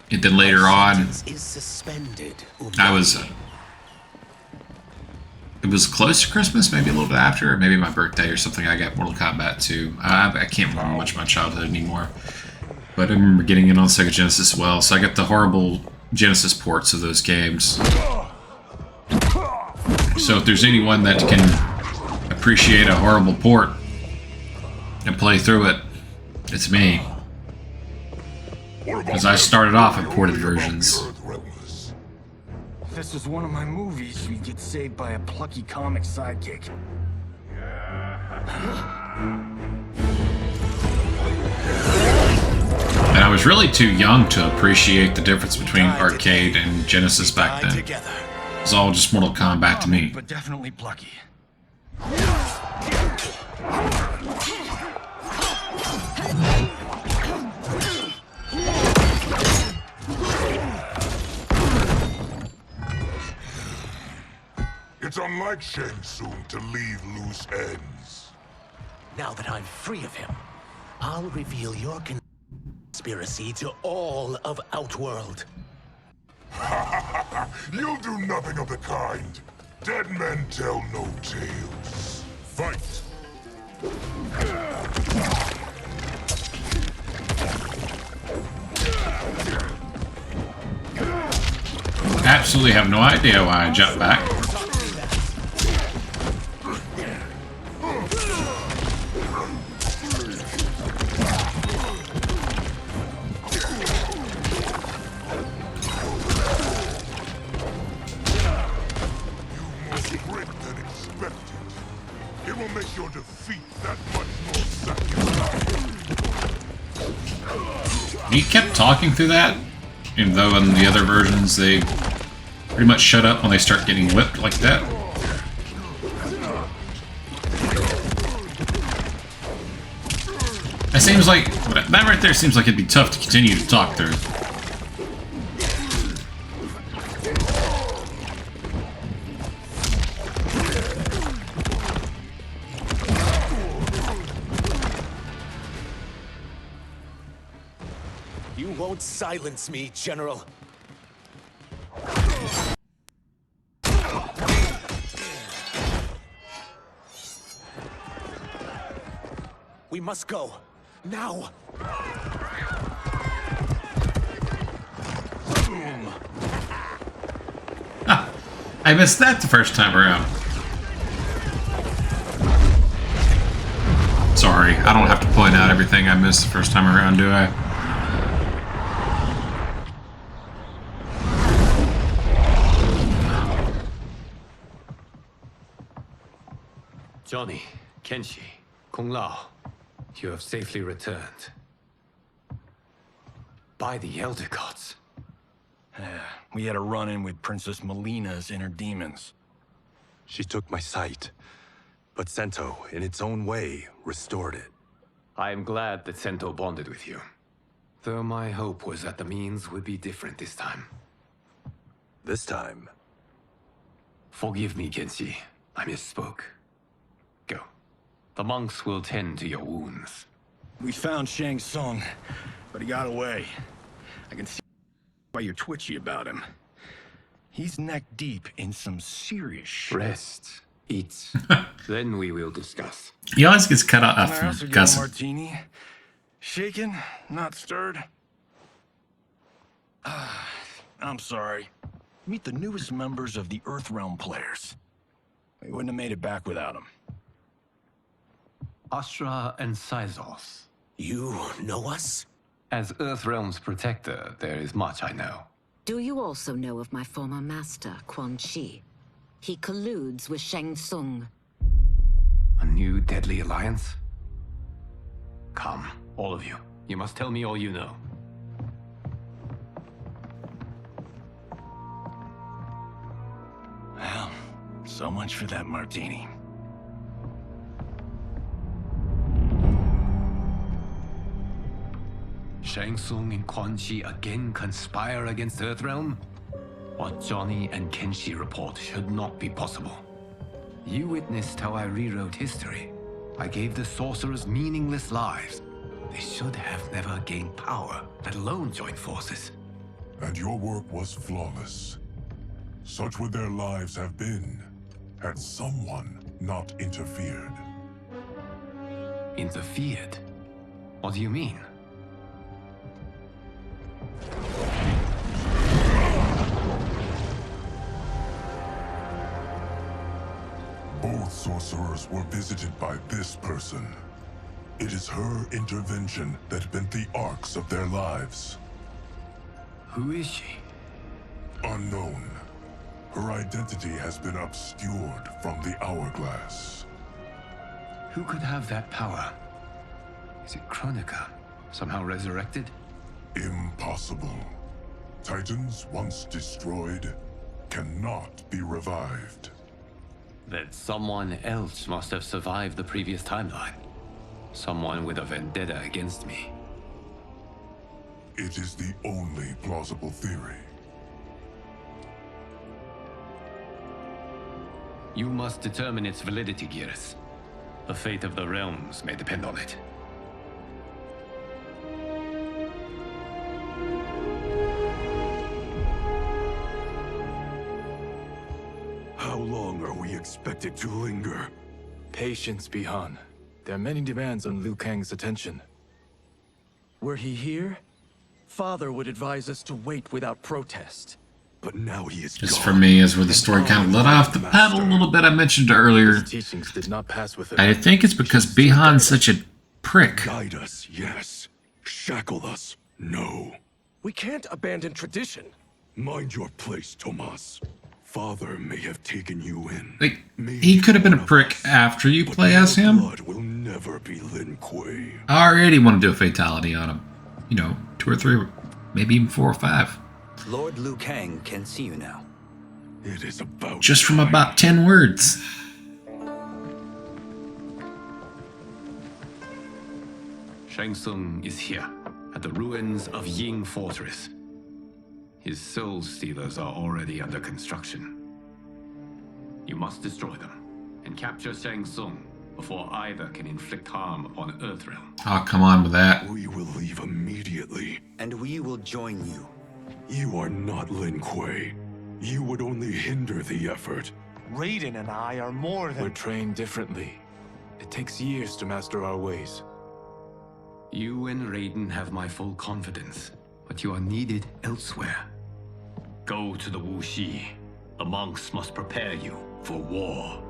And then later on, I was... it was close to Christmas, maybe a little bit after, or maybe my birthday or something, I got Mortal Kombat 2. I can't remember much of my childhood anymore. But I remember getting in on Sega Genesis as well, so I got the horrible Genesis ports of those games. So if there's anyone that can appreciate a horrible port and play through it, it's me. Because I started off with ported versions. If this was one of my movies, we'd get saved by a plucky comic sidekick. And I was really too young to appreciate the difference between arcade and Genesis back then. It was all just Mortal Kombat to me. But definitely plucky. It's unlike Shang Tsung to leave loose ends. Now that I'm free of him, I'll reveal your conspiracy to all of Outworld. You'll do nothing of the kind. Dead men tell no tales. Fight! Absolutely have no idea why I jumped back. Your defeat that much more satisfying. He kept talking through that, even though in the other versions they pretty much shut up when they start getting whipped like that. That seems like, that right there seems like it'd be tough to continue to talk through. Won't silence me, General. We must go. Now! Ah, I missed that the first time around. Sorry, I don't have to point out everything I missed the first time around, do I? Johnny, Kenshi, Kung Lao, you have safely returned. By the Elder Gods. Yeah, we had a run-in with Princess Molina's inner demons. She took my sight, but Sento, in its own way, restored it. I am glad that Sento bonded with you. Though my hope was that the means would be different this time. This time? Forgive me, Kenshi. I misspoke. Go. The monks will tend to your wounds. We found Shang Tsung, but he got away. I can see why you're twitchy about him. He's neck deep in some serious shit. Rest. Eat. Then we will discuss. He always gets cut off Can I also from get a cussing. martini? Shaken, not stirred. I'm sorry. Meet the newest members of the Earthrealm players. We wouldn't have made it back without them. Astra and Syzos. You know us? As Earthrealm's protector, there is much I know. Do you also know of my former master, Quan Chi? He colludes with Shang Tsung. A new deadly alliance? Come, all of you. You must tell me all you know. Well, so much for that martini. Shang Tsung and Quan Chi again conspire against Earthrealm? What Johnny and Kenshi report should not be possible. You witnessed how I rewrote history. I gave the sorcerers meaningless lives. They should have never gained power, let alone joined forces. And your work was flawless. Such would their lives have been, had someone not interfered. Interfered? What do you mean? Both sorcerers were visited by this person. It is her intervention that bent the arcs of their lives. Who is she? Unknown. Her identity has been obscured from the hourglass. Who could have that power? Is it Kronika? Somehow resurrected? Impossible. Titans once destroyed cannot be revived. Then someone else must have survived the previous timeline. Someone with a vendetta against me. It is the only plausible theory. You must determine its validity, Giris. The fate of the realms may depend on it. How long are we expected to linger? Patience, Bihan. There are many demands on Liu Kang's attention. Were he here, Father would advise us to wait without protest. But now he is Just for me, is where the story kind of let off the pedal a little bit. I mentioned earlier. His teachings did not pass with I think it's because Bihan's such a prick. Guide us, yes. Shackle us, no. We can't abandon tradition. Mind your place, Tomas. Father may have taken you in. Like, he could have been a prick after you play as him. Blood will never be Lin Kuei. I already want to do a fatality on him. You know, 2 or 3, maybe even 4 or 5. Lord Liu Kang can see you now. It is about Just from about 10 words. Shang Tsung is here, at the ruins of Ying Fortress. His soul stealers are already under construction. You must destroy them, and capture Shang Tsung before either can inflict harm upon Earthrealm. Oh, come on with that. We will leave immediately. And we will join you. You are not Lin Kuei. You would only hinder the effort. Raiden and I are more than... We're trained differently. It takes years to master our ways. You and Raiden have my full confidence, but you are needed elsewhere. Go to the Wuxi. The monks must prepare you for war.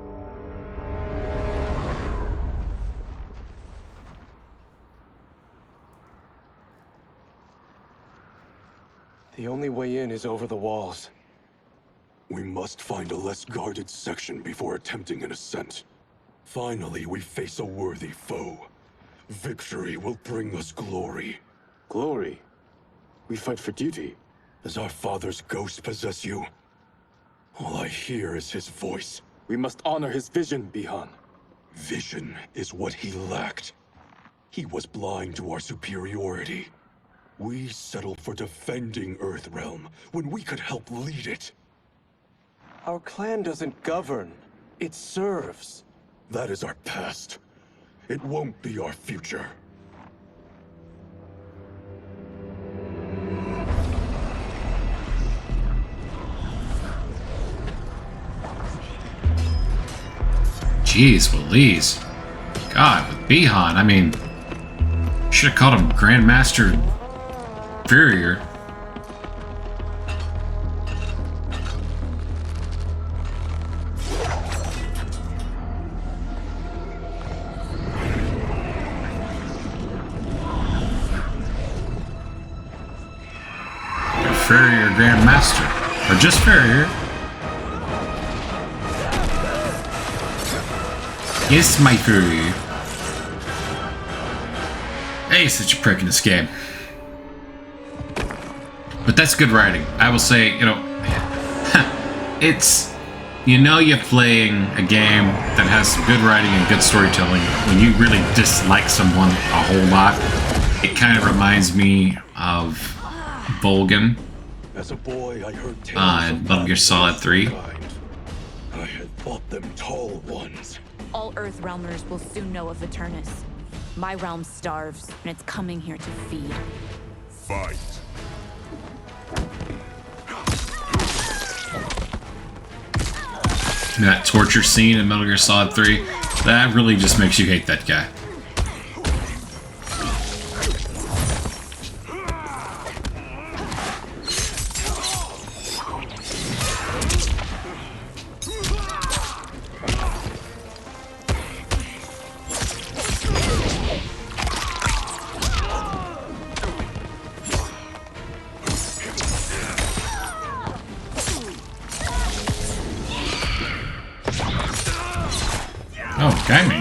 The only way in is over the walls. We must find a less guarded section before attempting an ascent. Finally, we face a worthy foe. Victory will bring us glory. Glory? We fight for duty. Does our father's ghost possess you? All I hear is his voice. We must honor his vision, Bihan. Vision is what he lacked. He was blind to our superiority. We settled for defending Earthrealm when we could help lead it. Our clan doesn't govern. It serves. That is our past. It won't be our future. Jeez, Louise. God, with Bihan, I mean, should have called him Grandmaster Inferior. Furrier Grandmaster. Or just Furrier. Yes, my Furrier. Hey, such a prick in this game. But that's good writing. I will say, you know, it's, you know, you're playing a game that has some good writing and good storytelling when you really dislike someone a whole lot. It kind of reminds me of Volgan As a boy, I heard in Metal Gear Solid 3. I had thought them tall ones. All Earth Realmers will soon know of Eternus. My realm starves, and it's coming here to feed. Fight. That torture scene in Metal Gear Solid 3, that really just makes you hate that guy. Oh, got me.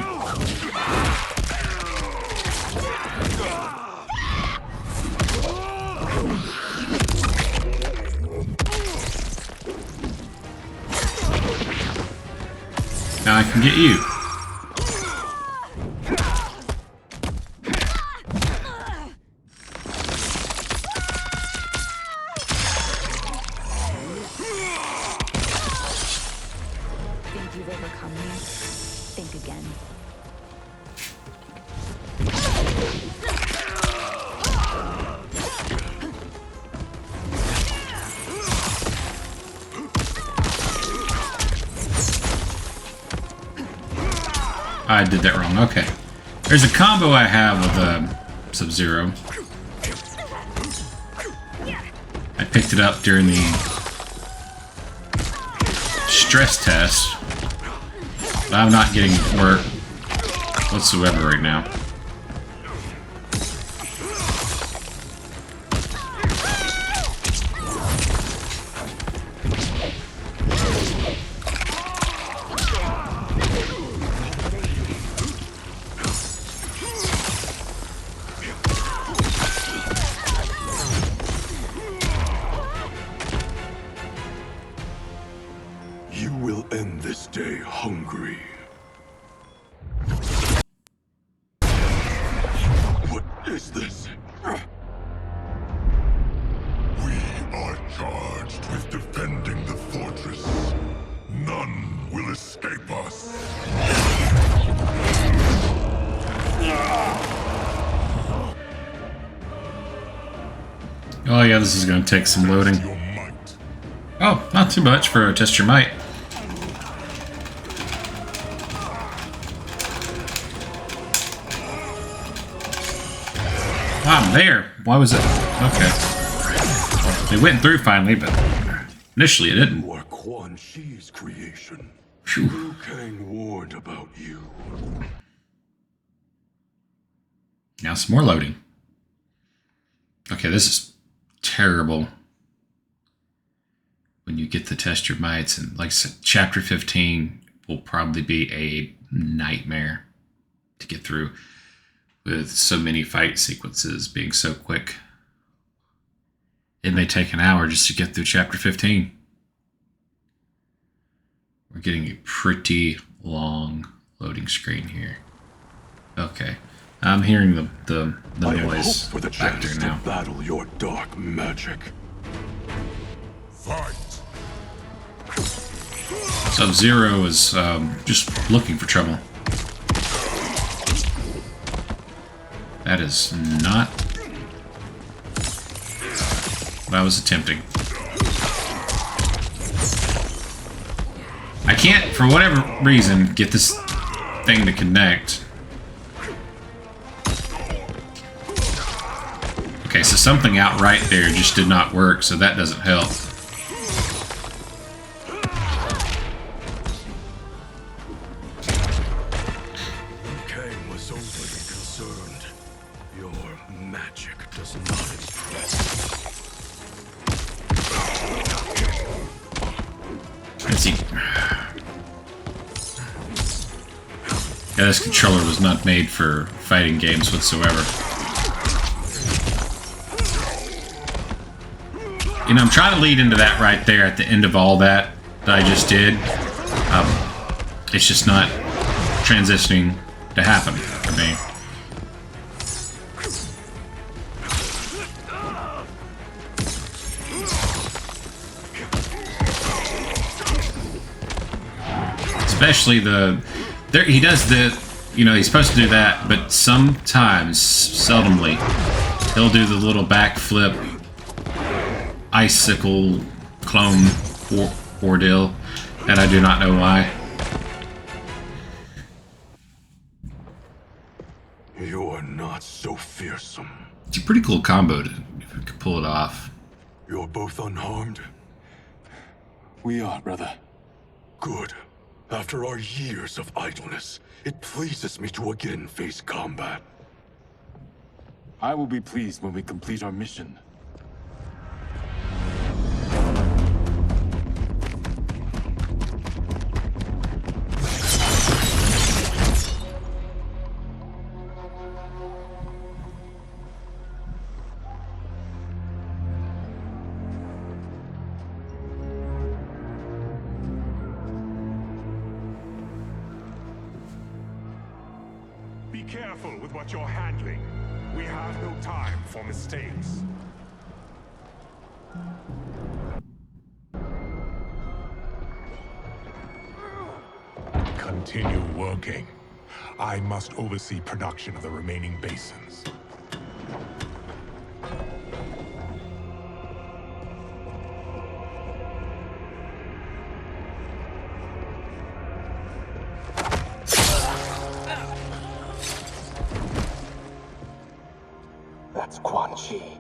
Now I can get you. Think you've overcome me? Think again. I did that wrong. Okay. There's a combo I have with Sub-Zero. I picked it up during the stress test. But I'm not getting work whatsoever right now. You will end this day hungry. What is this? We are charged with defending the fortress. None will escape us. Oh yeah, this is going to take some loading. Oh, not too much for a test your might. Wow, I'm there. Why was it? Okay. It went through finally, but initially it didn't. You are Quan Chi's creation. Phew. Liu Kang warned about you. Now some more loading. Okay, this is terrible. When you get to test your mights, and like I said, chapter 15 will probably be a nightmare to get through with so many fight sequences being so quick. It may take an hour just to get through chapter 15. We're getting a pretty long loading screen here. Okay, I'm hearing the noise for the back there chance now. to battle your dark magic. Fight. Sub-Zero is just looking for trouble. That is not what I was attempting. I can't, for whatever reason, get this thing to connect. Okay, so something out right there just did not work, so that doesn't help. Kang was overly concerned. Your magic does not express. Yeah, this controller was not made for fighting games whatsoever. You know, I'm trying to lead into that right there at the end of all that I just did. It's just not transitioning to happen for me. Especially he does the, you know, he's supposed to do that, but sometimes, seldomly, he'll do the little backflip icicle clone ordeal, and I do not know why. You are not so fearsome. It's a pretty cool combo if you could pull it off. You're both unharmed? We are, brother. Good. After our years of idleness, it pleases me to again face combat. I will be pleased when we complete our mission. Be careful with what you're handling. We have no time for mistakes. Continue working. I must oversee production of the remaining basins. That's Quan Chi,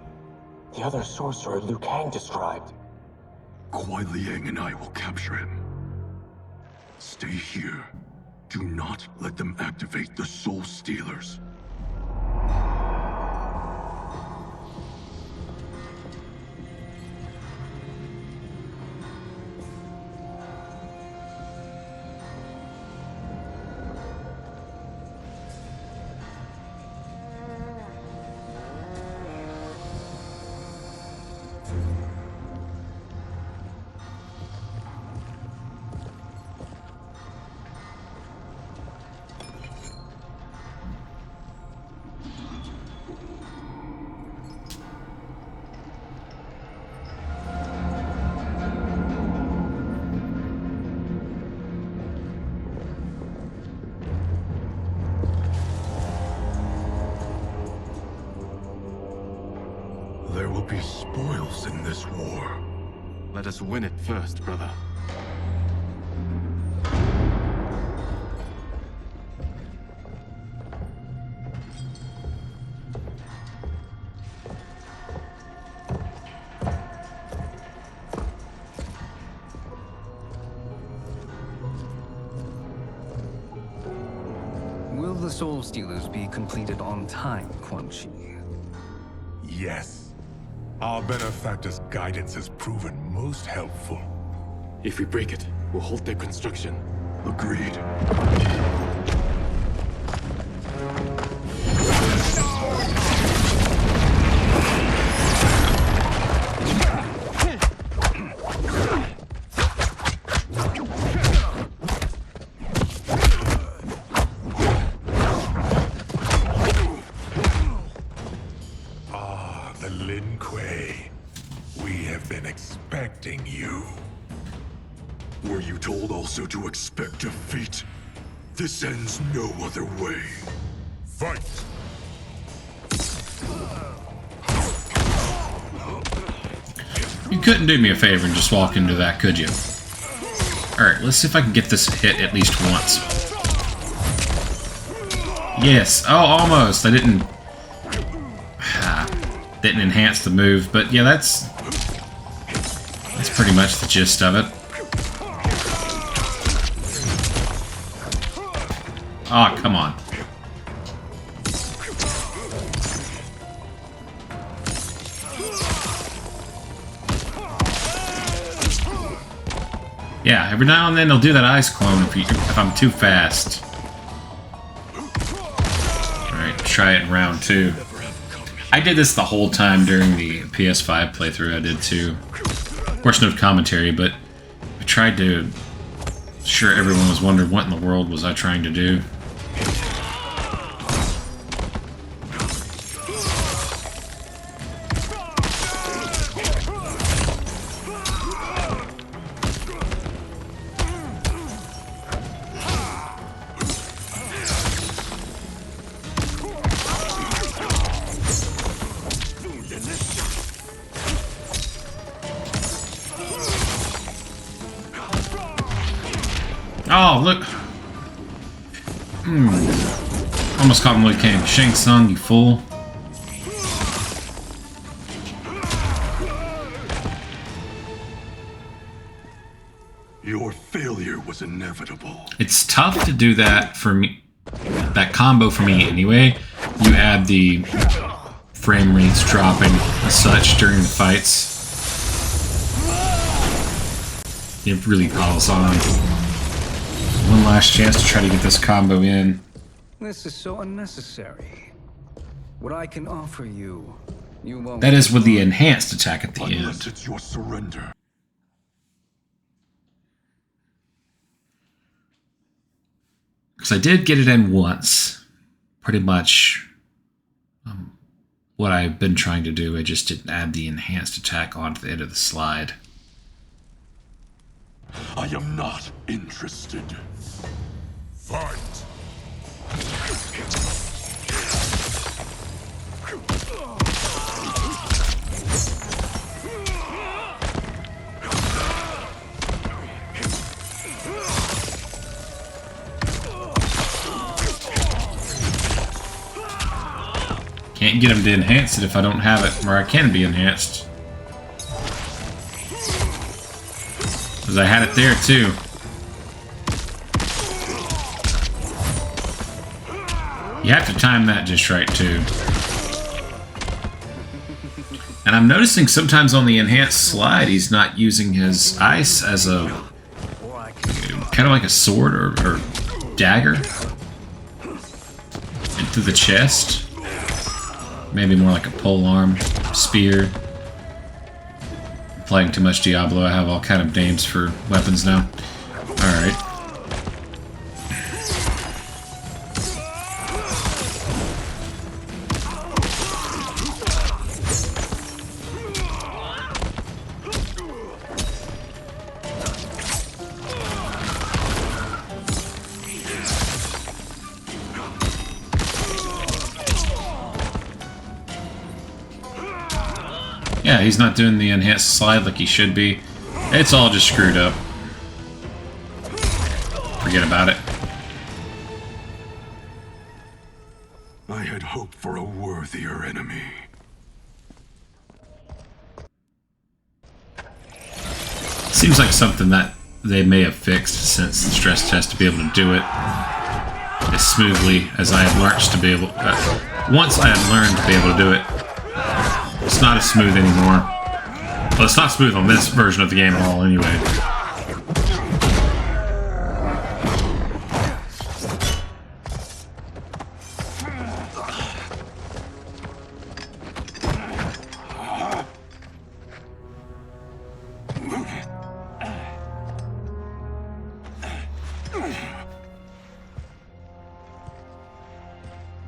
the other sorcerer Liu Kang described. Kuai Liang and I will capture him. Stay here. Do not let them activate the Soul Stealers. There will be spoils in this war. Let us win it first, brother. Will the Soul Stealers be completed on time, Quan Chi? Yes. Our benefactor's guidance has proven most helpful. If we break it, we'll halt their construction. Agreed. The Lin Kuei. We have been expecting you. Were you told also to expect defeat? This ends no other way. Fight! You couldn't do me a favor and just walk into that, could you? Alright, let's see if I can get this hit at least once. Yes. Oh, almost. I didn't enhance the move, but yeah, that's pretty much the gist of it. Oh, come on. Yeah, every now and then they'll do that ice clone if I'm too fast. try it in round 2. I did this the whole time during the PS5 playthrough. I did too. Of course, no commentary, but I tried to. Sure, everyone was wondering what in the world was I trying to do. Oh, look. Almost caught him Liu Kang. Shang Tsung, you fool. Your failure was inevitable. It's tough to do that for me. That combo for me anyway. You add the frame rates dropping and such during the fights. It really calls on. One last chance to try to get this combo in. This is so unnecessary. What I can offer you, you won't. That is with the enhanced attack at the Unless end. it's your surrender. Because I did get it in once. Pretty much what I've been trying to do. I just didn't add the enhanced attack onto the end of the slide. I am not interested. Fight! Can't get him to enhance it if I don't have it where I can be enhanced. Because I had it there too. You have to time that just right too. And I'm noticing sometimes on the enhanced slide he's not using his ice as a kind of like a sword or dagger into the chest. Maybe more like a polearm, spear. I'm playing too much Diablo. I have all kind of names for weapons now. Alright. Yeah, he's not doing the enhanced slide like he should be. It's all just screwed up. Forget about it. I had hoped for a worthier enemy. Seems like something that they may have fixed since the stress test to be able to do it as smoothly as I had learned to be able. Once I had learned to be able to do it. It's not as smooth anymore. Well, it's not smooth on this version of the game at all, anyway.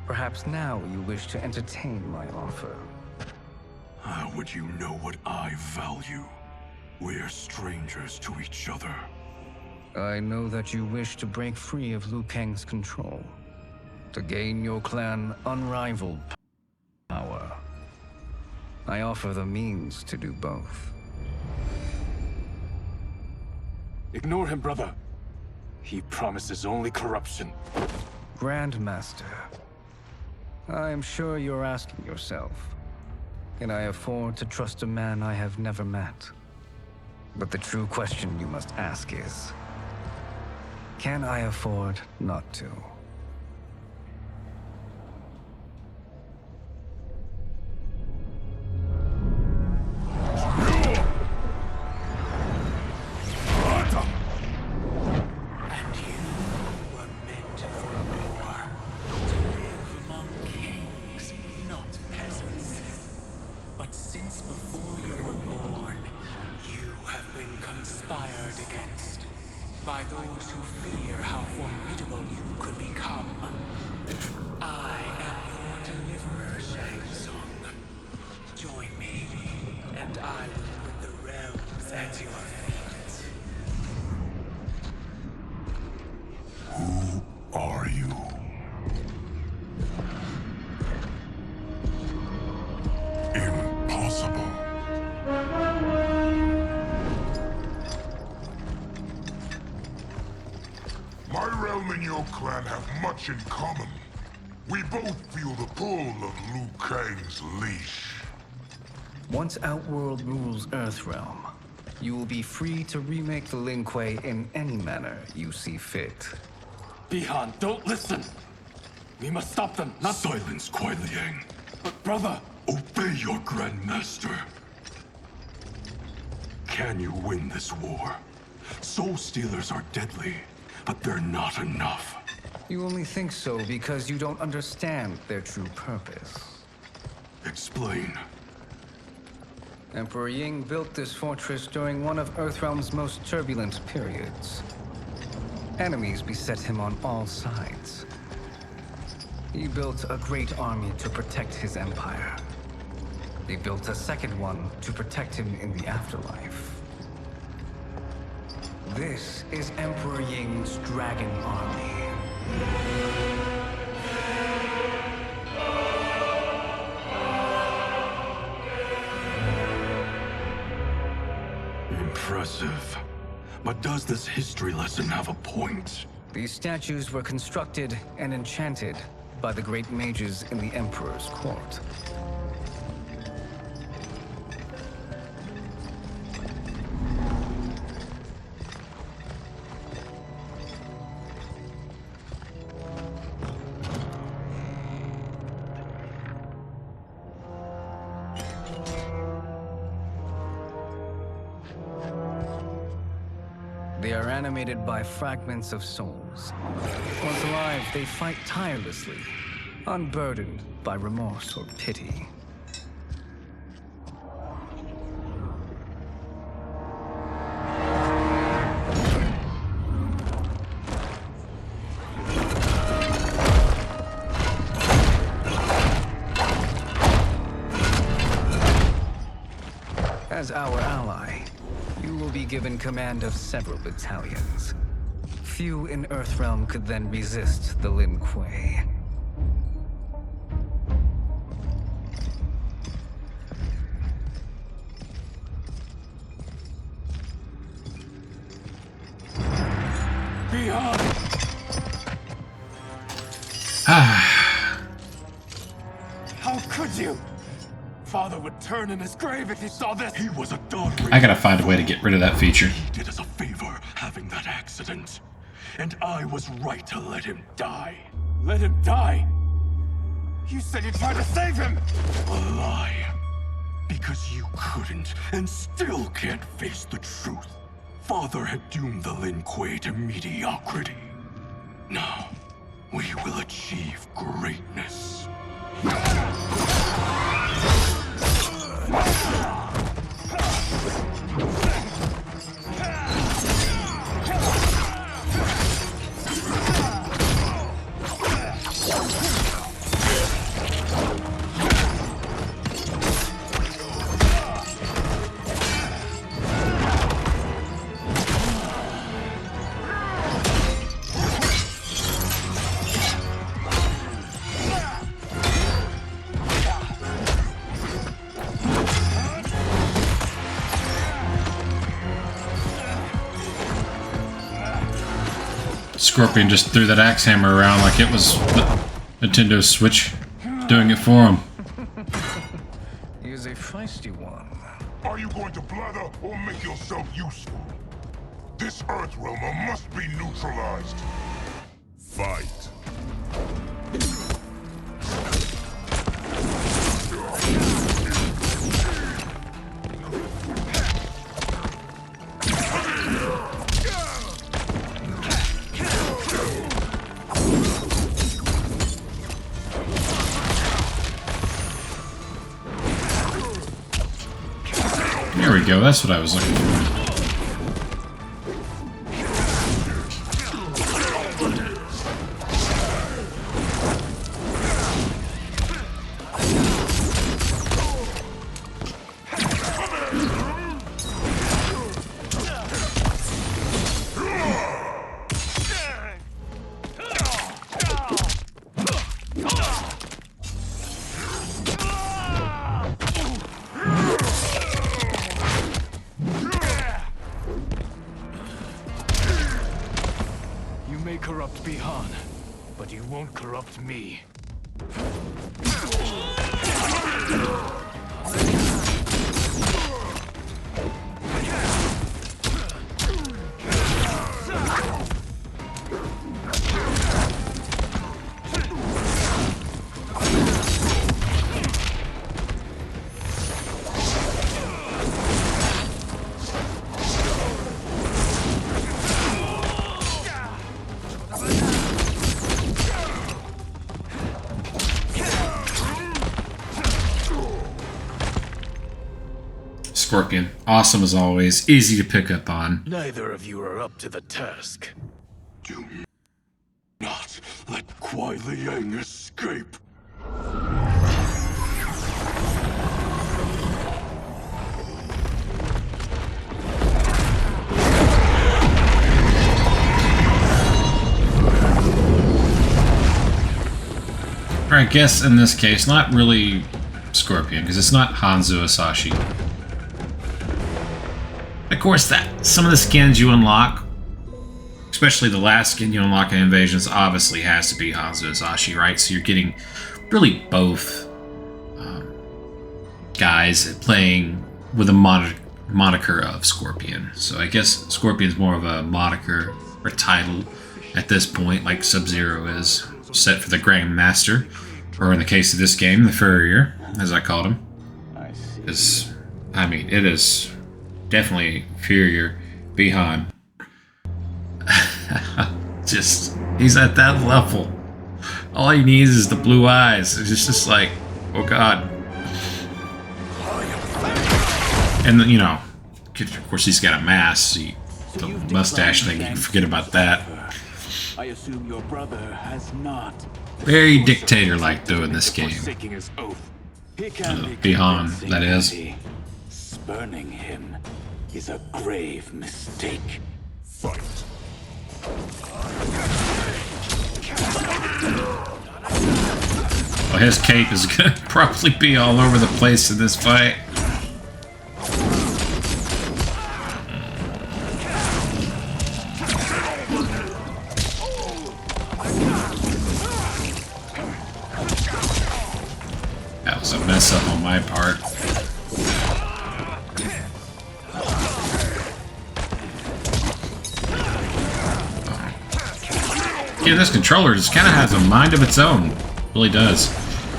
Perhaps now you wish to entertain my offer. How would you know what I value? We're strangers to each other. I know that you wish to break free of Liu Kang's control, to gain your clan unrivaled power. I offer the means to do both. Ignore him, brother. He promises only corruption. Grandmaster, I am sure you're asking yourself, can I afford to trust a man I have never met? But the true question you must ask is, can I afford not to? And you were meant for war, to live among kings. Liao clan have much in common. We both feel the pull of Liu Kang's leash. Once Outworld rules Earthrealm, you will be free to remake the Lin Kuei in any manner you see fit. Bihan, don't listen! We must stop them, not— Silence, Kuei Liang. But brother! Obey your Grandmaster. Can you win this war? Soul Stealers are deadly, but they're not enough. You only think so because you don't understand their true purpose. Explain. Emperor Ying built this fortress during one of Earthrealm's most turbulent periods. Enemies beset him on all sides. He built a great army to protect his empire. He built a second one to protect him in the afterlife. This is Emperor Ying's Dragon Army. Impressive. But does this history lesson have a point? These statues were constructed and enchanted by the great mages in the Emperor's court. They are animated by fragments of souls. Once alive, they fight tirelessly, unburdened by remorse or pity. As our ally, you will be given command of several battalions. Few in Earthrealm could then resist the Lin Kuei. How could you? Father would turn in his grave if he saw this. He was a dog. I gotta find a way to get rid of that feature. He did us a favor having that accident. And I was right to let him die. Let him die? You said you tried to save him! A lie. Because you couldn't and still can't face the truth. Father had doomed the Lin Kuei to mediocrity. Now, we will achieve greatness. Scorpion just threw that axe hammer around like it was the Nintendo Switch doing it for him. He is a feisty one. Are you going to blather or make yourself useful? This Earthrealmer must be neutralized. Fight. There we go, that's what I was looking for. but you won't corrupt me. Scorpion, awesome as always, easy to pick up on. Neither of you are up to the task. Do not let Kuai Liang escape. Or I guess in this case, not really Scorpion, because it's not Hanzo Asashi. Of course, that some of the skins you unlock, especially the last skin you unlock in Invasions, obviously has to be Hanzo Asashi, right? So you're getting really both guys playing with a moniker of Scorpion. So I guess Scorpion's more of a moniker or title at this point, like Sub-Zero is, set for the Grand Master, or in the case of this game, the Furrier, as I called him. Because, I mean, it is definitely inferior behind. Just, he's at that level. All he needs is the blue eyes. It's just like, oh god. And, you know, of course he's got a mask. The mustache thing, you can forget about that. I assume your brother has not. Very dictator-like, though, in this game. His oath. He can Behind, that is. Spurning him is a grave mistake. Fight. Well, his cape is gonna probably be all over the place in this fight. That was a mess up on my part. Yeah, this controller just kind of has a mind of its own. It really does.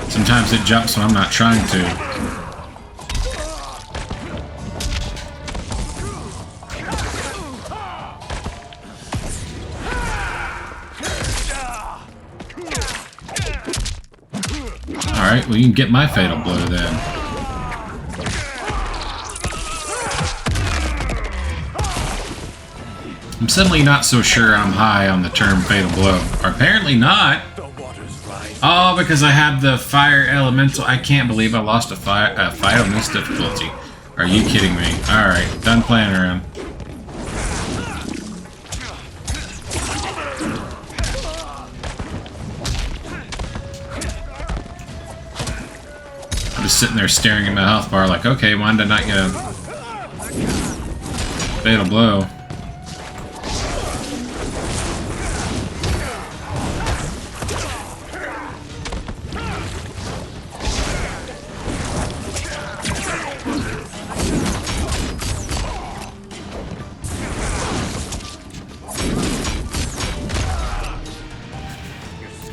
Sometimes it jumps when I'm not trying to. Alright, well you can get my fatal blow then. I'm suddenly not so sure I'm high on the term fatal blow. Or apparently not. Oh, because I have the fire elemental. I can't believe I lost a fight on this difficulty. Are you kidding me? Alright, done playing around. I'm just sitting there staring at my health bar like, okay, why did I not get a fatal blow?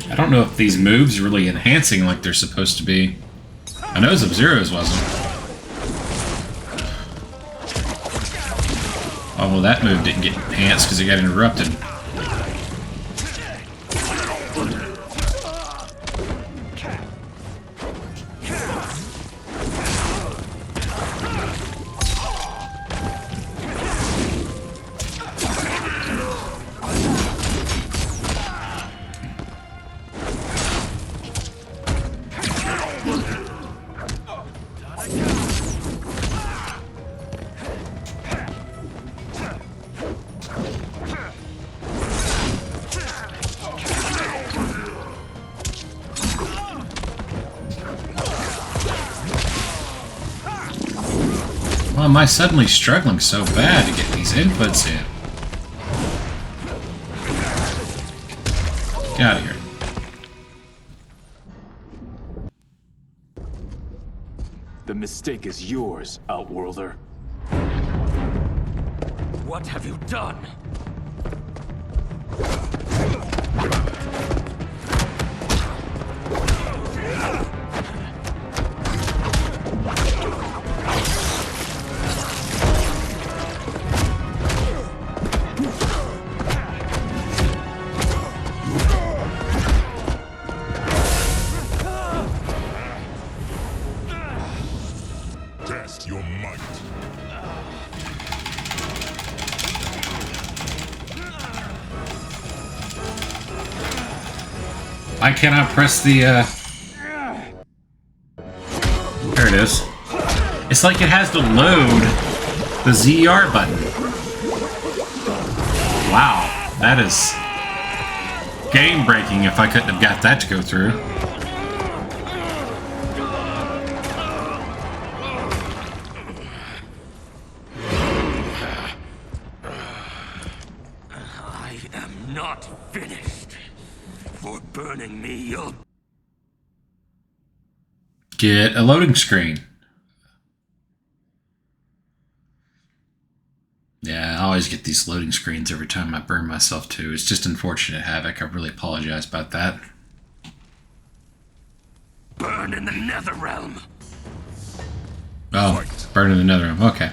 I don't know if these moves are really enhancing like they're supposed to be. I know Sub-Zero's wasn't. Oh, well that move didn't get enhanced because it got interrupted. Why am I suddenly struggling so bad to get these inputs in? Get out of here. mistake is yours, Outworlder. What have you done? Test your might. I cannot press the, There it is. It's like it has to load the ZR button. Wow, that is game-breaking if I couldn't have got that to go through. I am not finished. For burning me, you'll... Get a loading screen. Yeah, I always get these loading screens every time I burn myself too. It's just unfortunate, Havoc. I really apologize about that. Burn in the nether realm. Oh, burn in the nether realm. Okay.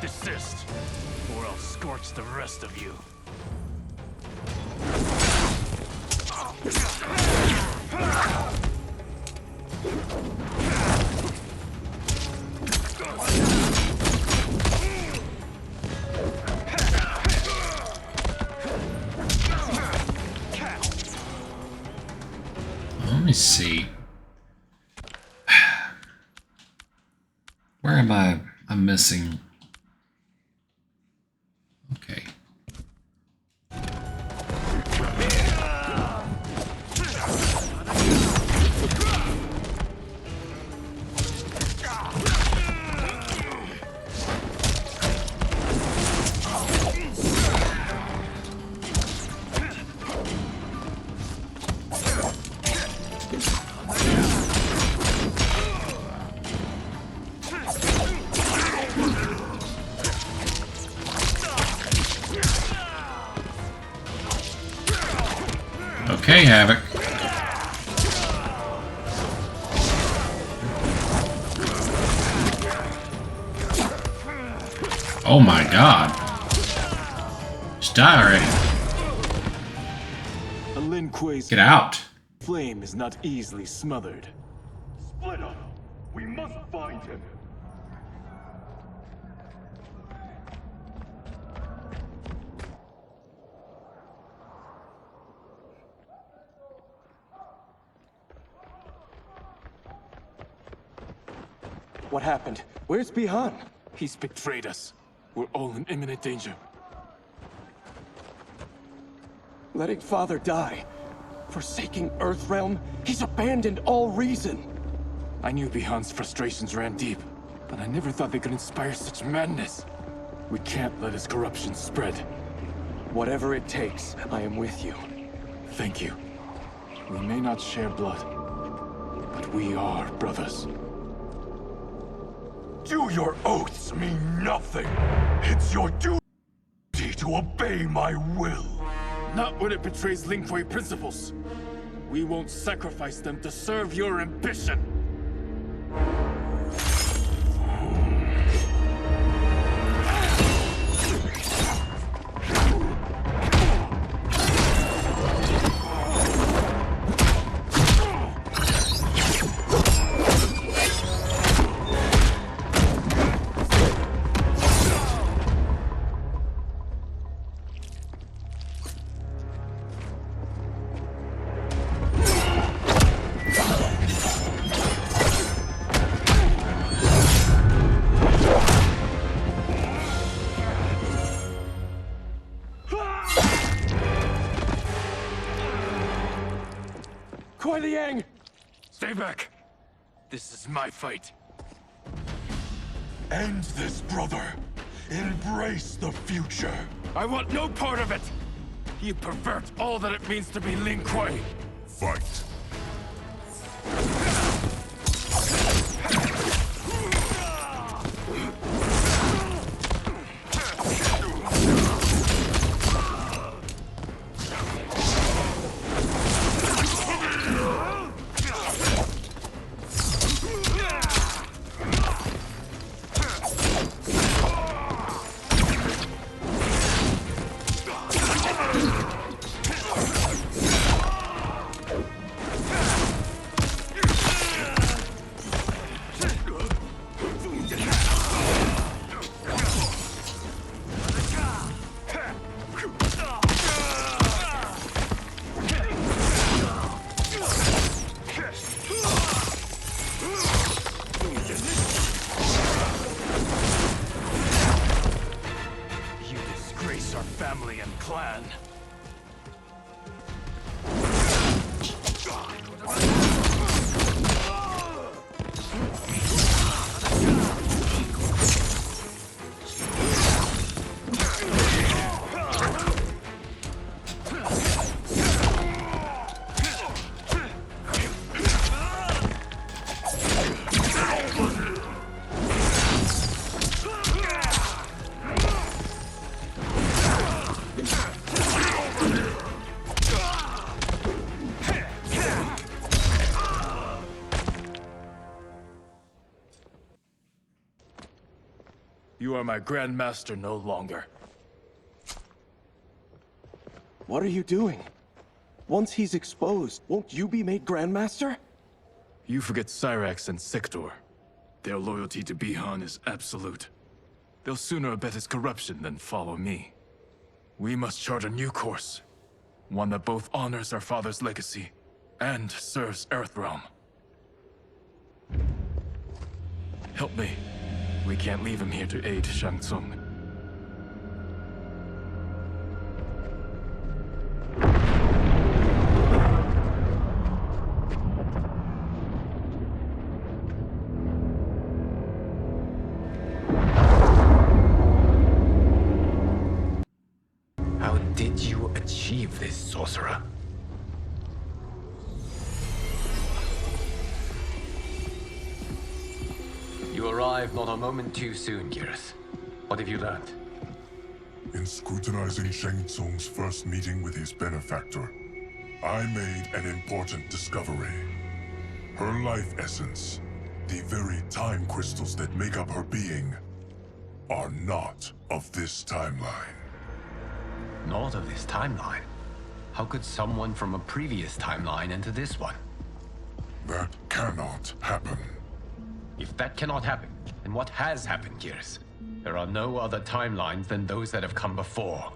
Desist, or I'll scorch the rest of you. Let me see. Where am I? I'm missing. Okay. Okay, Havoc. Oh my god. Just die already. A Lin Kuei's Get out. flame is not easily smothered. Split up! We must find him! What happened? Where's Bihan? He's betrayed us. We're all in imminent danger. Letting Father die. Forsaking Earthrealm. He's abandoned all reason. I knew Bihan's frustrations ran deep, but I never thought they could inspire such madness. We can't let his corruption spread. Whatever it takes, I am with you. Thank you. We may not share blood, but we are brothers. Do your oaths mean nothing? It's your duty to obey my will. Not when it betrays Lin Kuei principles. We won't sacrifice them to serve your ambition. Kang! Stay back. This is my fight. End this, brother. Embrace the future. I want no part of it! You pervert all that it means to be Lin Kuei. Fight. You are my Grandmaster no longer. What are you doing? Once he's exposed, won't you be made Grandmaster? You forget Cyrax and Sector. Their loyalty to Bihan is absolute. They'll sooner abet his corruption than follow me. We must chart a new course. One that both honors our father's legacy and serves Earthrealm. Help me. We can't leave him here to aid Shang Tsung. How did you achieve this, sorcerer? You arrived not a moment too soon, Giris. What have you learned? In scrutinizing Shang Tsung's first meeting with his benefactor, I made an important discovery. Her life essence, the very time crystals that make up her being, are not of this timeline. Not of this timeline? How could someone from a previous timeline enter this one? That cannot happen. If that cannot happen, then what has happened, Giris? There are no other timelines than those that have come before.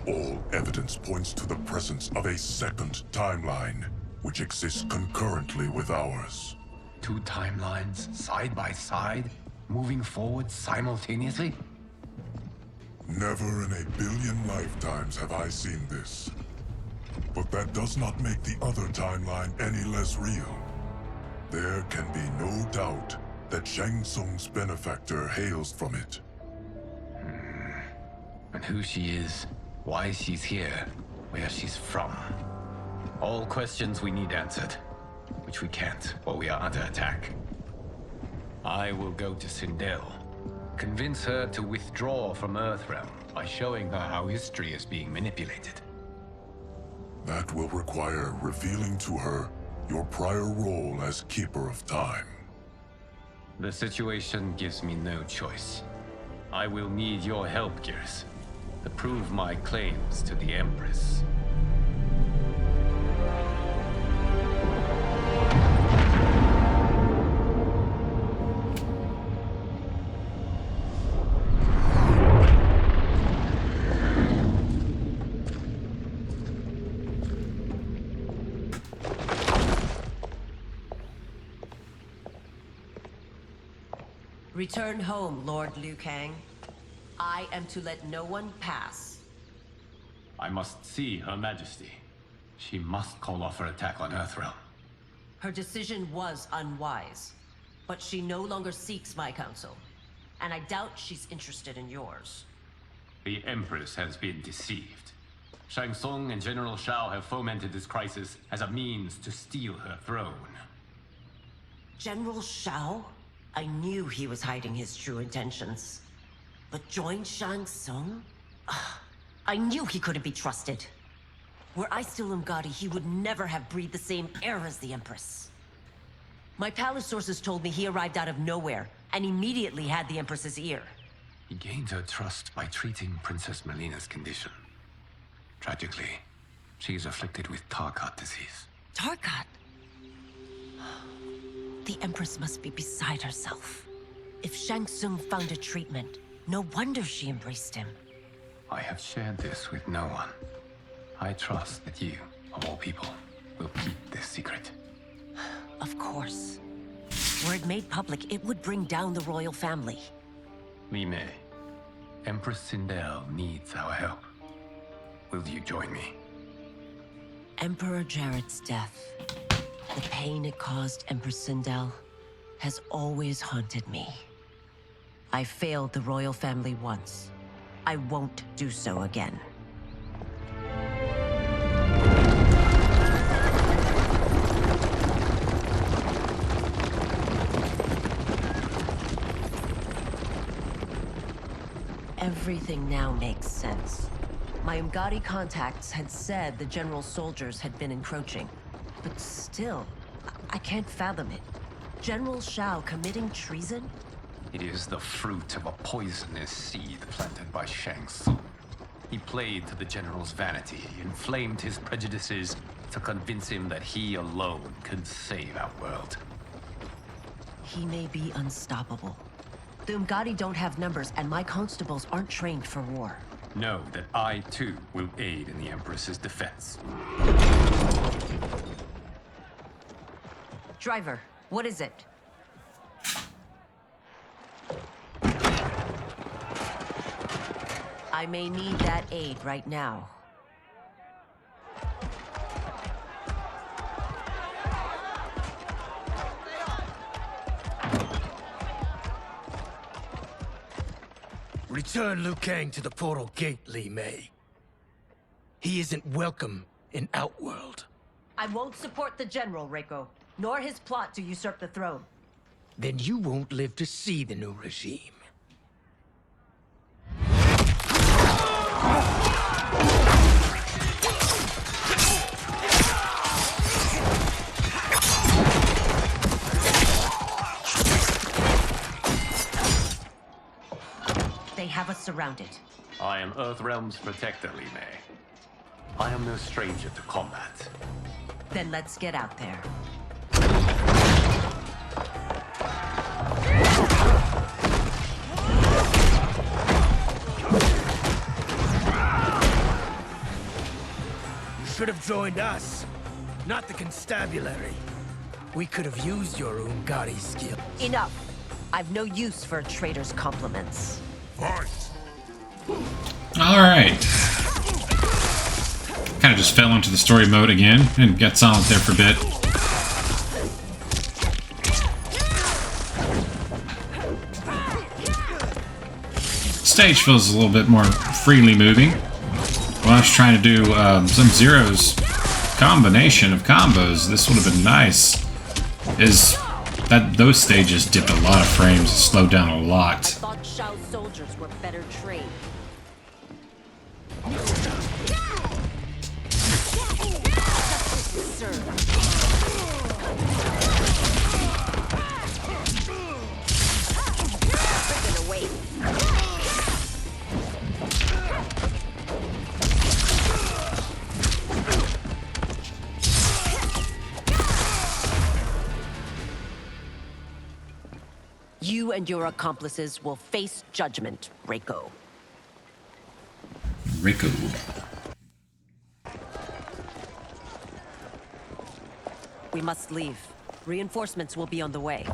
All evidence points to the presence of a second timeline, which exists concurrently with ours. Two timelines, side by side, moving forward simultaneously? Never in a billion lifetimes have I seen this. But that does not make the other timeline any less real. There can be no doubt that Shang Tsung's benefactor hails from it. And who she is, why she's here, where she's from. All questions we need answered, which we can't while we are under attack. I will go to Sindel, convince her to withdraw from Earthrealm by showing her how history is being manipulated. That will require revealing to her your prior role as Keeper of Time. The situation gives me no choice. I will need your help, Giris, to prove my claims to the Empress. Return home, Lord Liu Kang. I am to let no one pass. I must see Her Majesty. She must call off her attack on Earthrealm. Her decision was unwise, but she no longer seeks my counsel, and I doubt she's interested in yours. The Empress has been deceived. Shang Tsung and General Shao have fomented this crisis as a means to steal her throne. General Shao? I knew he was hiding his true intentions. But join Shang Tsung? I knew he couldn't be trusted. Were I still Umgadi, he would never have breathed the same air as the Empress. My palace sources told me he arrived out of nowhere, and immediately had the Empress's ear. He gained her trust by treating Princess Molina's condition. Tragically, she is afflicted with Tarkat disease. Tarkat? The Empress must be beside herself. If Shang Tsung found a treatment, no wonder she embraced him. I have shared this with no one. I trust that you, of all people, will keep this secret. Of course. Were it made public, it would bring down the royal family. Li Mei, Empress Sindel needs our help. Will you join me? Emperor Jared's death, the pain it caused Empress Sindel, has always haunted me. I failed the royal family once. I won't do so again. Everything now makes sense. My Umgadi contacts had said the general's soldiers had been encroaching. But still, I can't fathom it. General Shao committing treason? It is the fruit of a poisonous seed planted by Shang Tsung. He played to the general's vanity, inflamed his prejudices to convince him that he alone could save Outworld. He may be unstoppable. The Umgadi don't have numbers, and my constables aren't trained for war. Know that I, too, will aid in the Empress's defense. Driver, what is it? I may need that aid right now. Return Liu Kang to the portal gate, Li Mei. He isn't welcome in Outworld. I won't support the General, Reiko, nor his plot to usurp the throne. Then you won't live to see the new regime. They have us surrounded. I am Earthrealm's protector, Li Mei. I am no stranger to combat. Then let's get out there. You should have joined us, not the constabulary. We could have used your Umgadi skill. Enough! I've no use for a traitor's compliments. Alright. Kind of just fell into the story mode again and got silent there for a bit. Stage feels a little bit more freely moving. Well, I was trying to do some Zero's combination of combos. This would have been nice. Those stages dipped a lot of frames, slowed down a lot. I thought Shao's soldiers were better trained. You and your accomplices will face judgment, Reiko. Reiko. We must leave. Reinforcements will be on the way.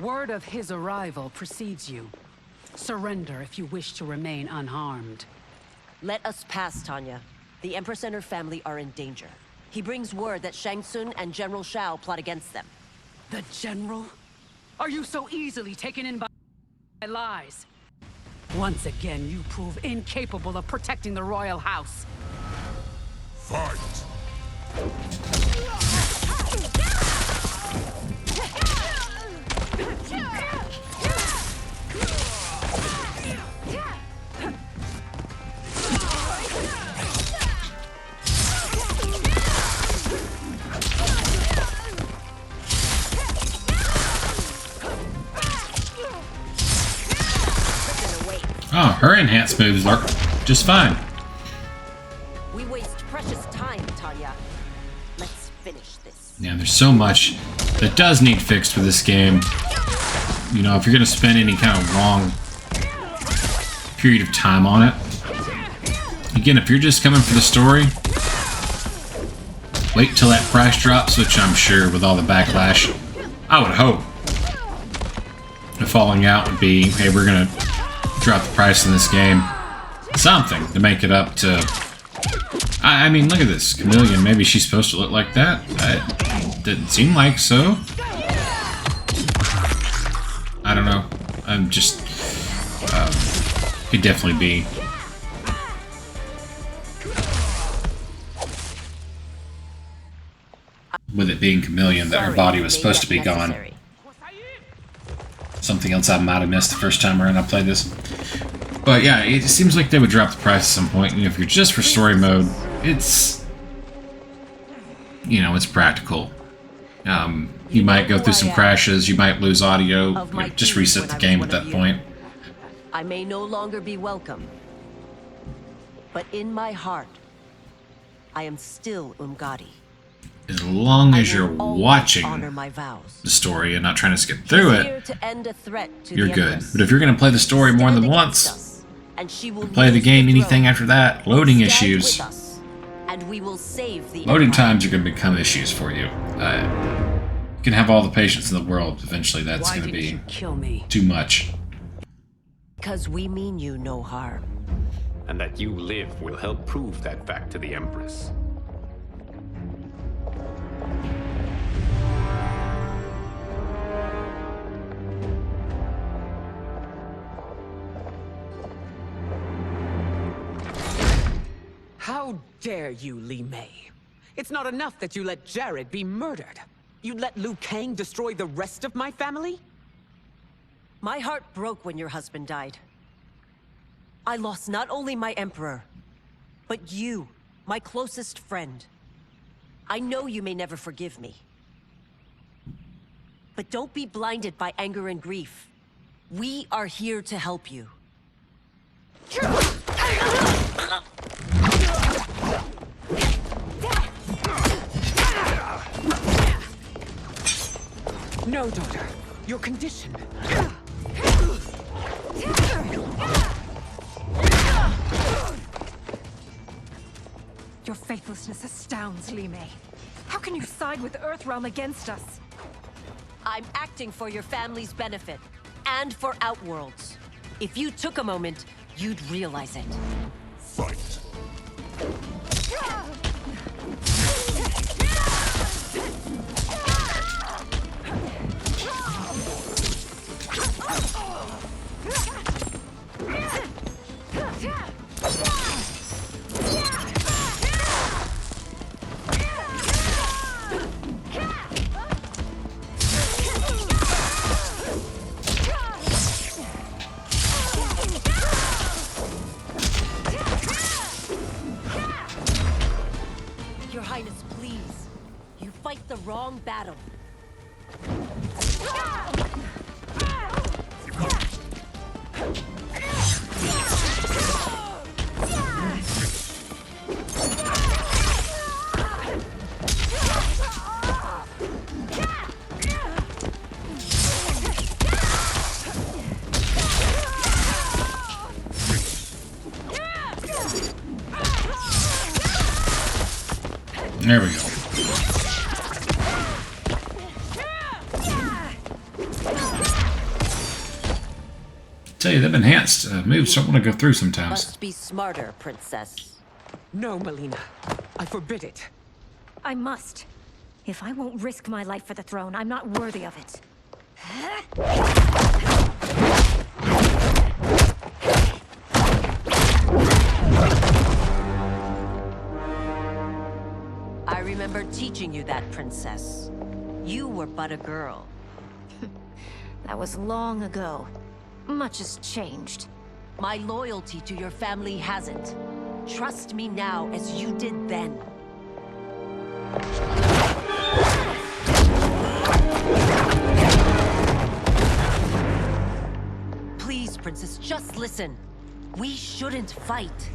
Word of his arrival precedes you. Surrender if you wish to remain unharmed. Let us pass, Tanya. The Empress and her family are in danger. He brings word that Shang Tsung and General Shao plot against them. The General? Are you so easily taken in by lies? Once again, you prove incapable of protecting the royal house. Fight! Oh, her enhanced moves work just fine. We waste precious time, Tanya. Let's finish this. Yeah, there's so much that does need fixed with this game. You know, if you're gonna spend any kind of long period of time on it. Again, if you're just coming for the story, wait till that price drops, which I'm sure with all the backlash, I would hope the falling out would be, hey, we're gonna drop the price in this game. Something to make it up to... I mean, look at this. Chameleon, maybe she's supposed to look like that? It didn't seem like so. I don't know. I'm just... could definitely be. With it being Chameleon, that her body was supposed to be gone. Something else I might have missed the first time around I played this. But yeah, it seems like they would drop the price at some point. And if you're just for story mode, it's... you know, it's practical. You might go through some crashes, you might lose audio, you know, just reset the game at that point. I may no longer be welcome, but in my heart, I am still Umgadi. As long as you're watching honor my vows. the story and not trying to skip through Here it, to end a threat to you're the good. Empress. But if you're going to play the story more than once, And she will play the lose game, throne. anything after that, loading Stand issues. with us, and we will save the Loading Empire. times are going to become issues for you. You can have all the patience in the world. Eventually, that's going to be kill me? too much. Because we mean you no harm. And that you live will help prove that fact to the Empress. How dare you, Li Mei? It's not enough that you let Jared be murdered. You'd let Liu Kang destroy the rest of my family? My heart broke when your husband died. I lost not only my emperor, but you, my closest friend. I know you may never forgive me. But don't be blinded by anger and grief. We are here to help you. No, daughter. Your condition. Your faithlessness astounds, Li Mei. How can you side with Earthrealm against us? I'm acting for your family's benefit, and for Outworld's. If you took a moment, you'd realize it. Fight. Your Highness, please. You fight the wrong battle. There we go. tell you, they've enhanced moves, so I want to go through sometimes. Must be smarter, princess. No, Molina. I forbid it. I must. If I won't risk my life for the throne, I'm not worthy of it. I remember teaching you that, princess. You were but a girl. That was long ago. Much has changed. My loyalty to your family hasn't. Trust me now as you did then. Please, princess, just listen. We shouldn't fight.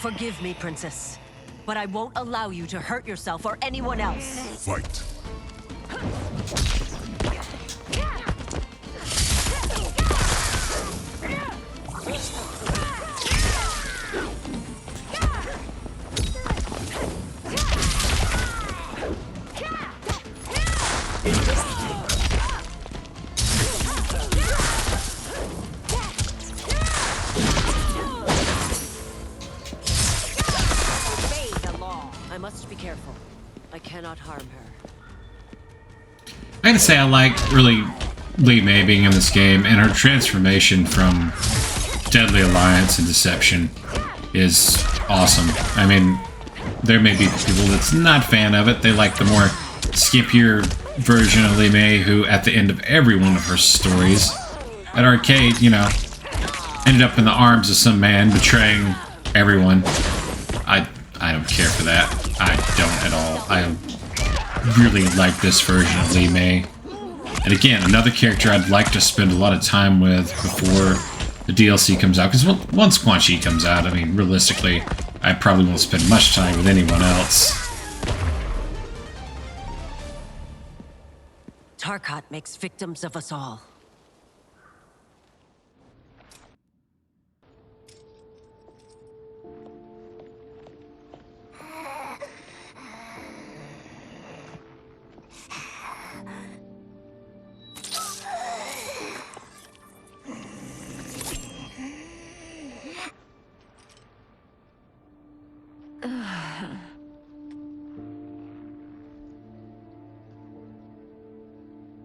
Forgive me, princess, but I won't allow you to hurt yourself or anyone else. Fight. I must be careful. I cannot harm her. I gotta say, I like really Li Mei being in this game, and her transformation from Deadly Alliance and Deception is awesome. I mean, there may be people that's not a fan of it. They like the more skippier version of Li Mei, who at the end of every one of her stories at Arcade, you know, ended up in the arms of some man betraying everyone. I don't care for that. I don't at all. I really like this version of Li Mei. And again, another character I'd like to spend a lot of time with before the DLC comes out. Because once Quan Chi comes out, I mean, realistically, I probably won't spend much time with anyone else. Tarkat makes victims of us all.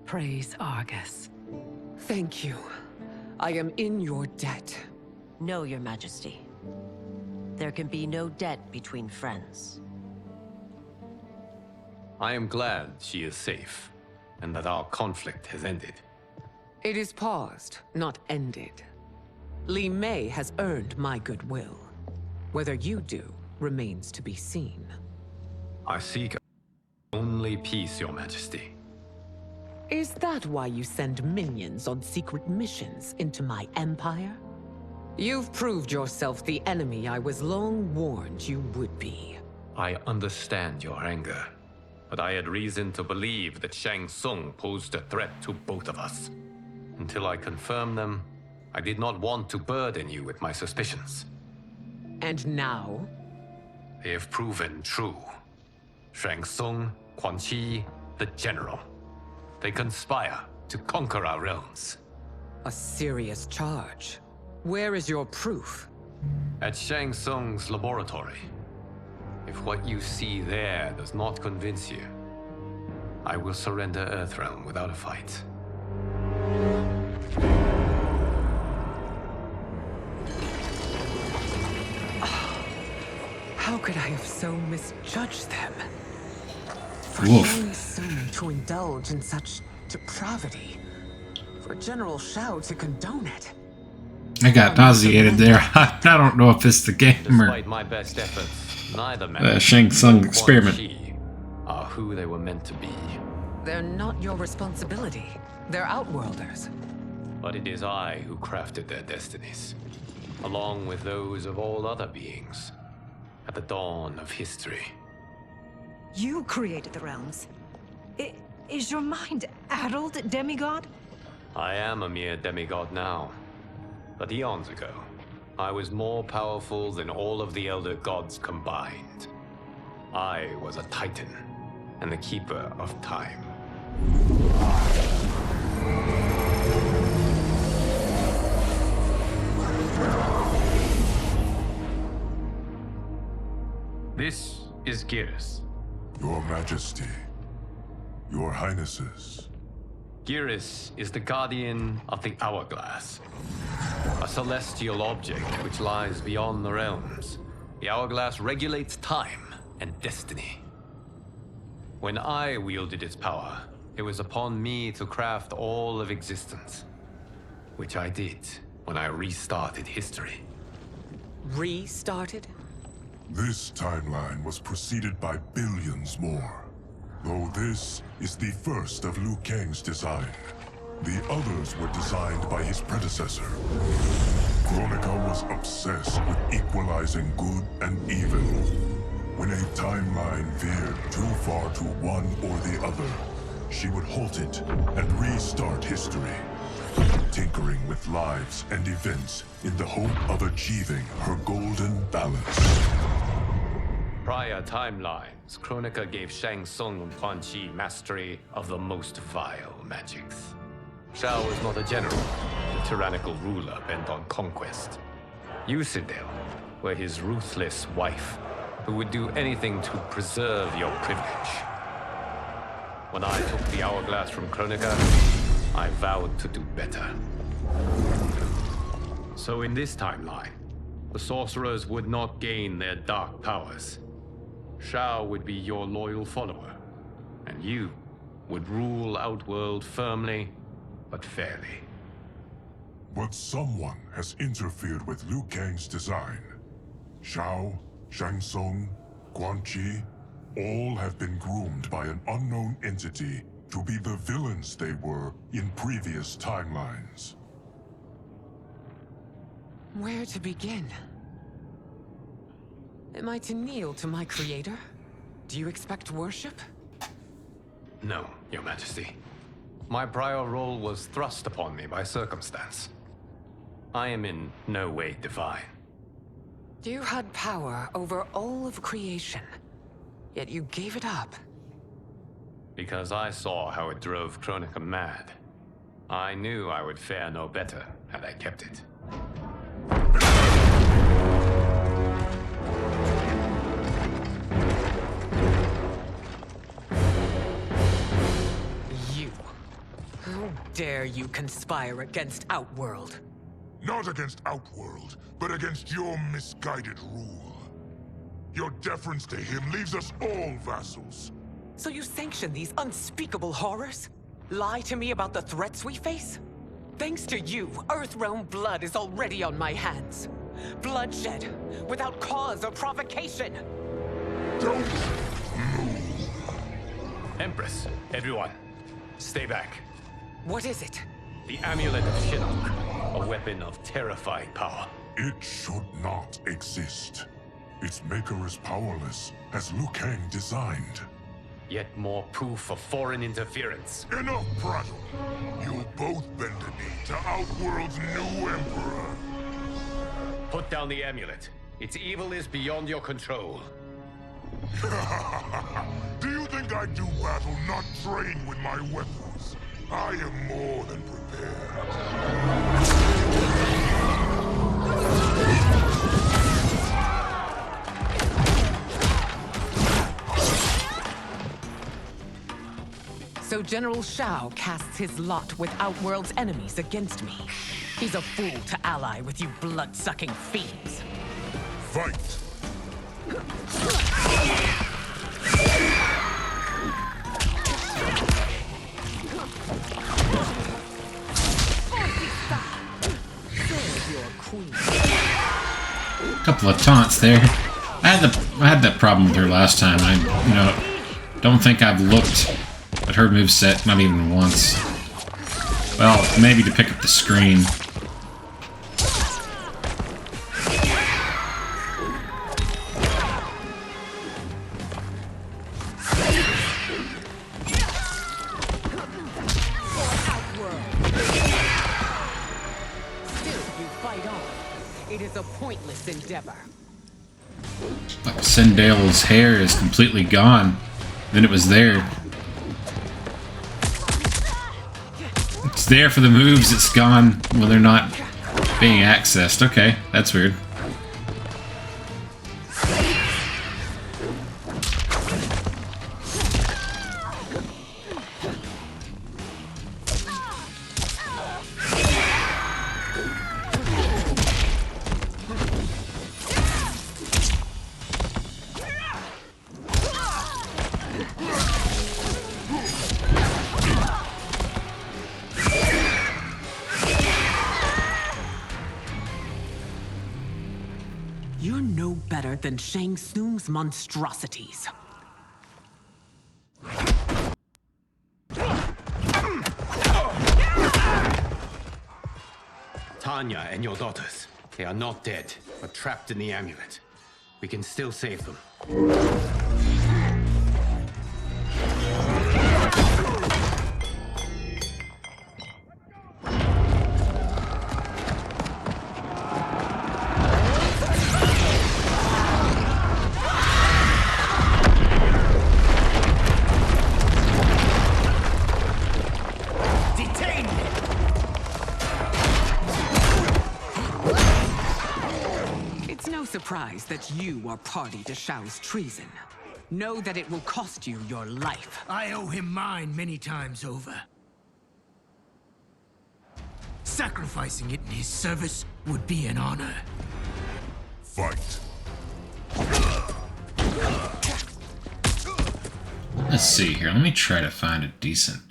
Praise Argus. Thank you. I am in your debt. No, Your Majesty. There can be no debt between friends. I am glad she is safe, and that our conflict has ended. It is paused, not ended. Li Mei has earned my goodwill. Whether you do remains to be seen. I seek only peace, Your Majesty. Is that why you send minions on secret missions into my empire? You've proved yourself the enemy I was long warned you would be. I understand your anger, but I had reason to believe that Shang Tsung posed a threat to both of us. Until I confirmed them, I did not want to burden you with my suspicions. And now? They have proven true. Shang Tsung, Quan Chi, the General. They conspire to conquer our realms. A serious charge. Where is your proof? At Shang Tsung's laboratory. If what you see there does not convince you, I will surrender Earthrealm without a fight. How could I have so misjudged them? For Woof. Shang Tsung to indulge in such depravity. For General Shao to condone it. I got nauseated there. I don't know if it's the game or Despite my best efforts, neither man Shang Tsung nor experiment. Quan Chi are who they were meant to be. They're not your responsibility. They're Outworlders. But it is I who crafted their destinies, along with those of all other beings, at the dawn of history. You created the realms. Is your mind addled, demigod? I am a mere demigod now, But eons ago, I was more powerful than all of the Elder Gods combined. I was a Titan, and the Keeper of Time. This is Giris. Your Majesty, Your Highnesses. Giris is the guardian of the Hourglass, a celestial object which lies beyond the realms. The Hourglass regulates time and destiny. When I wielded its power, it was upon me to craft all of existence, which I did when I restarted history. Restarted? This timeline was preceded by billions more. Though this is the first of Liu Kang's design. The others were designed by his predecessor. Kronika was obsessed with equalizing good and evil. When a timeline veered too far to one or the other, she would halt it and restart history, tinkering with lives and events in the hope of achieving her golden balance. Prior timelines, Kronika gave Shang Tsung and Quan Chi mastery of the most vile magics. Shao was not a general, a tyrannical ruler bent on conquest. Yusidel were his ruthless wife, who would do anything to preserve your privilege. When I took the Hourglass from Kronika, I vowed to do better. So in this timeline, the sorcerers would not gain their dark powers. Shao would be your loyal follower, and you would rule Outworld firmly, but fairly. But someone has interfered with Liu Kang's design. Shao, Shang Tsung, Quan Chi, all have been groomed by an unknown entity to be the villains they were in previous timelines. Where to begin? Am I to kneel to my creator? Do you expect worship? No, Your Majesty. My prior role was thrust upon me by circumstance. I am in no way divine. You had power over all of creation, yet you gave it up. Because I saw how it drove Kronika mad. I knew I would fare no better had I kept it. How dare you conspire against Outworld? Not against Outworld, but against your misguided rule. Your deference to him leaves us all vassals. So you sanction these unspeakable horrors? Lie to me about the threats we face? Thanks to you, Earthrealm blood is already on my hands. Bloodshed, without cause or provocation. Don't Empress, everyone, stay back. What is it? The Amulet of Shinnok, a weapon of terrifying power. It should not exist. Its maker is powerless, as Liu Kang designed. Yet more proof of foreign interference. Enough prattle! You'll both bend a knee to Outworld's new emperor. Put down the amulet. Its evil is beyond your control. Do you think I do battle not trained with my weapons? I am more than prepared. So General Shao casts his lot with Outworld's enemies against me. He's a fool to ally with you blood-sucking fiends. Fight! Couple of taunts there. I had that problem with her last time. I don't think I've looked at her moveset, not even once. Well, maybe to pick up the screen. fight on. It is a pointless endeavor. Like Sindale's hair is completely gone. Then it was there. It's there for the moves, it's gone when they're not being accessed. Okay, that's weird. You're no better than Shang Tsung's monstrosities. Tanya and your daughters. They are not dead, but trapped in the amulet. We can still save them. Surprised that you are party to Shao's treason. Know that it will cost you your life. I owe him mine many times over. Sacrificing it in his service would be an honor. Fight. Let's see here. Let me try to find a decent.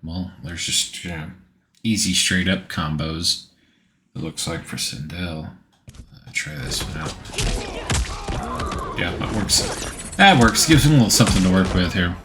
Well, there's just easy straight up combos. It looks like for Sindel. Try this one out. Yeah, that works. That works. Gives him a little something to work with here.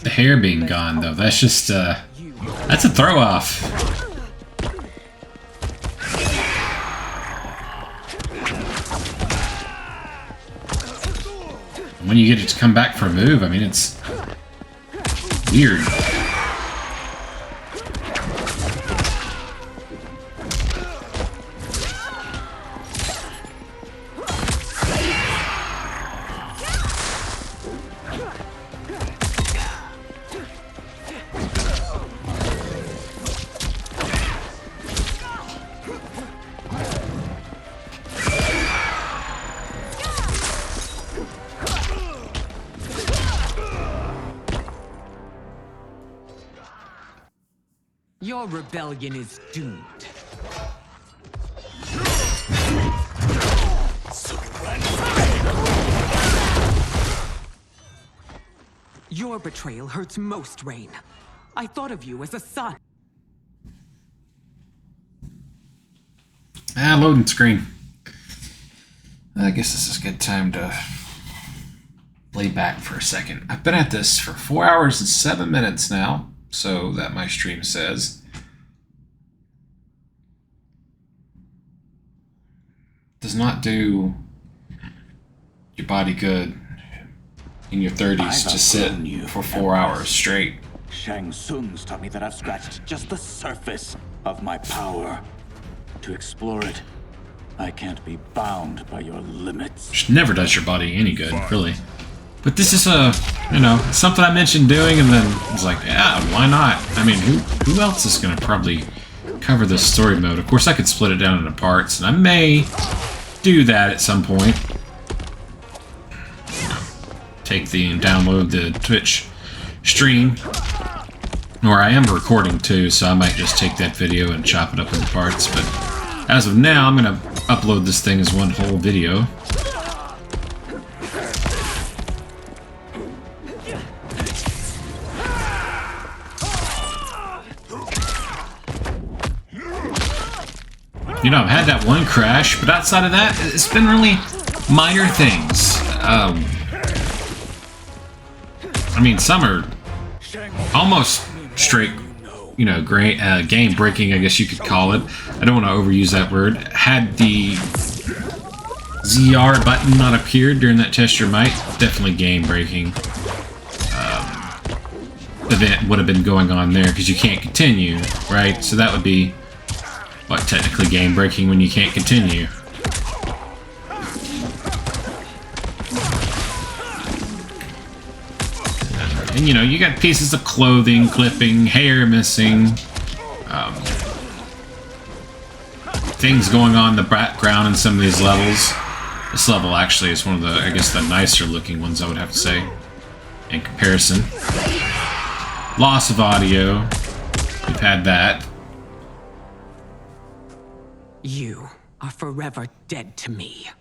The hair being gone, though, that's just, that's a throw-off. When you get it to come back for a move, I mean, it's weird. Your rebellion is doomed. Your betrayal hurts most, Rain. I thought of you as a son. Loading screen. I guess this is a good time to lay back for a second. I've been at this for 4 hours and 7 minutes now, so that my stream says. Does not do your body good in your 30s to sit for 4 hours straight. Shang Tsung's taught me that I've scratched just the surface of my power. To explore it, I can't be bound by your limits. Which never does your body any good, really. But this is something I mentioned doing, and then it's like, yeah, why not? I mean, who else is going to probably cover this story mode? Of course, I could split it down into parts, and I may do that at some point. Take and download the Twitch stream, where I am recording too, so I might just take that video and chop it up into parts. But as of now, I'm going to upload this thing as one whole video. You know, I've had that one crash, but outside of that, it's been really minor things. I mean, some are almost straight, you know, great game breaking, I guess you could call it. I don't want to overuse that word. Had the ZR button not appeared during that test your might, definitely game breaking. Event would have been going on there because you can't continue, right? So that would be what, technically game breaking when you can't continue. And you know, you got pieces of clothing clipping, hair missing, things going on in the background in some of these levels. This level actually is one of the, I guess, the nicer looking ones, I would have to say, in comparison. Loss of audio. We've had that. You are forever dead to me.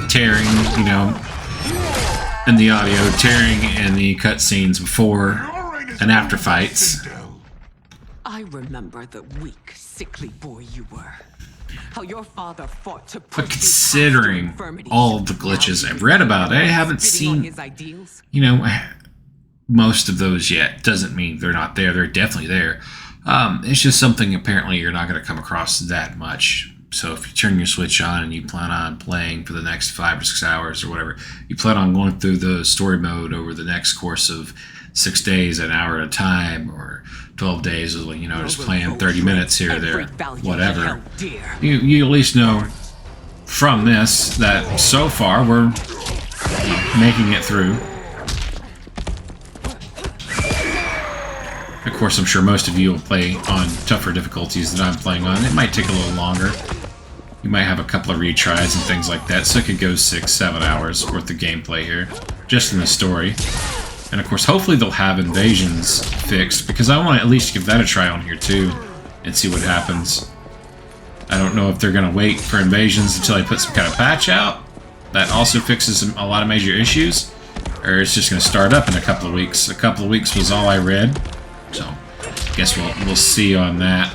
Tearing, you know, in the audio, tearing in the cutscenes before and after fights. I remember the weak, sickly boy you were. How your father fought to push But considering all of the glitches I've read about, I haven't seen, you know, most of those yet. Doesn't mean they're not there. They're definitely there. It's just something apparently you're not going to come across that much. So if you turn your Switch on and you plan on playing for the next 5 or 6 hours or whatever, you plan on going through the story mode over the next course of 6 days, an hour at a time, or 12 days, you know, just playing 30 minutes here or there, whatever. You at least know from this that so far we're making it through. Of course, I'm sure most of you will play on tougher difficulties than I'm playing on. It might take a little longer. You might have a couple of retries and things like that, so it could go 6-7 hours worth of gameplay here, just in the story. And of course, hopefully they'll have invasions fixed, because I want to at least give that a try on here too, and see what happens. I don't know if they're going to wait for invasions until I put some kind of patch out that also fixes a lot of major issues, or it's just going to start up in a couple of weeks. A couple of weeks was all I read, so I guess we'll see on that.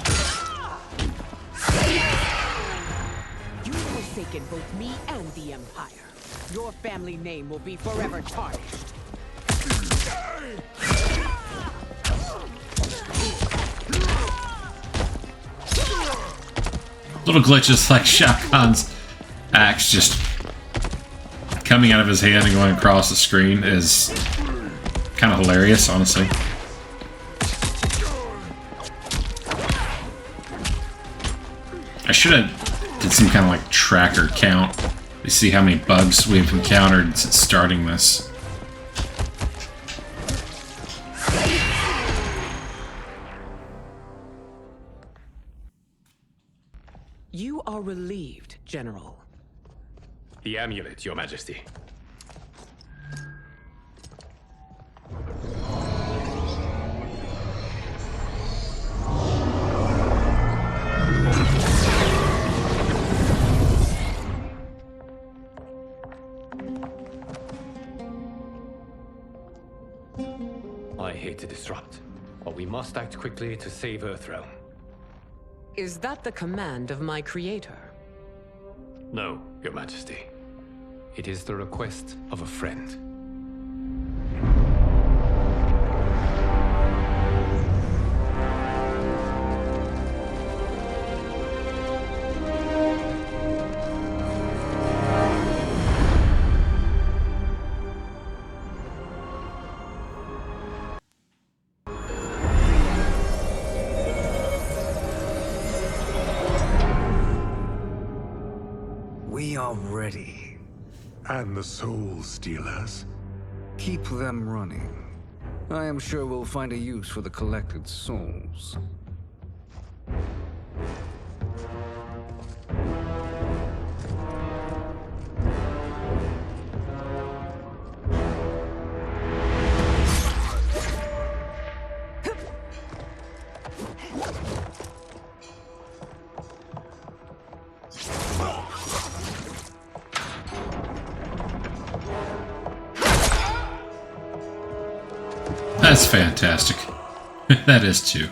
You've forsaken both me and the Empire. Your family name will be forever tarnished. Little glitches like Shao Kahn's axe just coming out of his hand and going across the screen is kind of hilarious, honestly. I should have did some kind of like tracker count to see how many bugs we've encountered since starting this. You are relieved, General. The amulet, Your Majesty. I hate to disrupt, but we must act quickly to save Earthrealm. Is that the command of my creator? No, Your Majesty. It is the request of a friend. We are ready. And the Soul Stealers? Keep them running. I am sure we'll find a use for the collected souls. That's fantastic. That is too.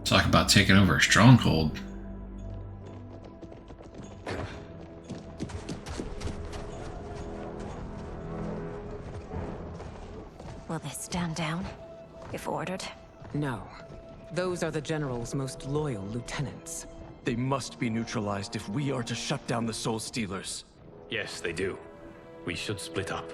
Talk about taking over a stronghold. Will they stand down, if ordered? No. Those are the General's most loyal lieutenants. They must be neutralized if we are to shut down the Soul Stealers. Yes, they do. We should split up.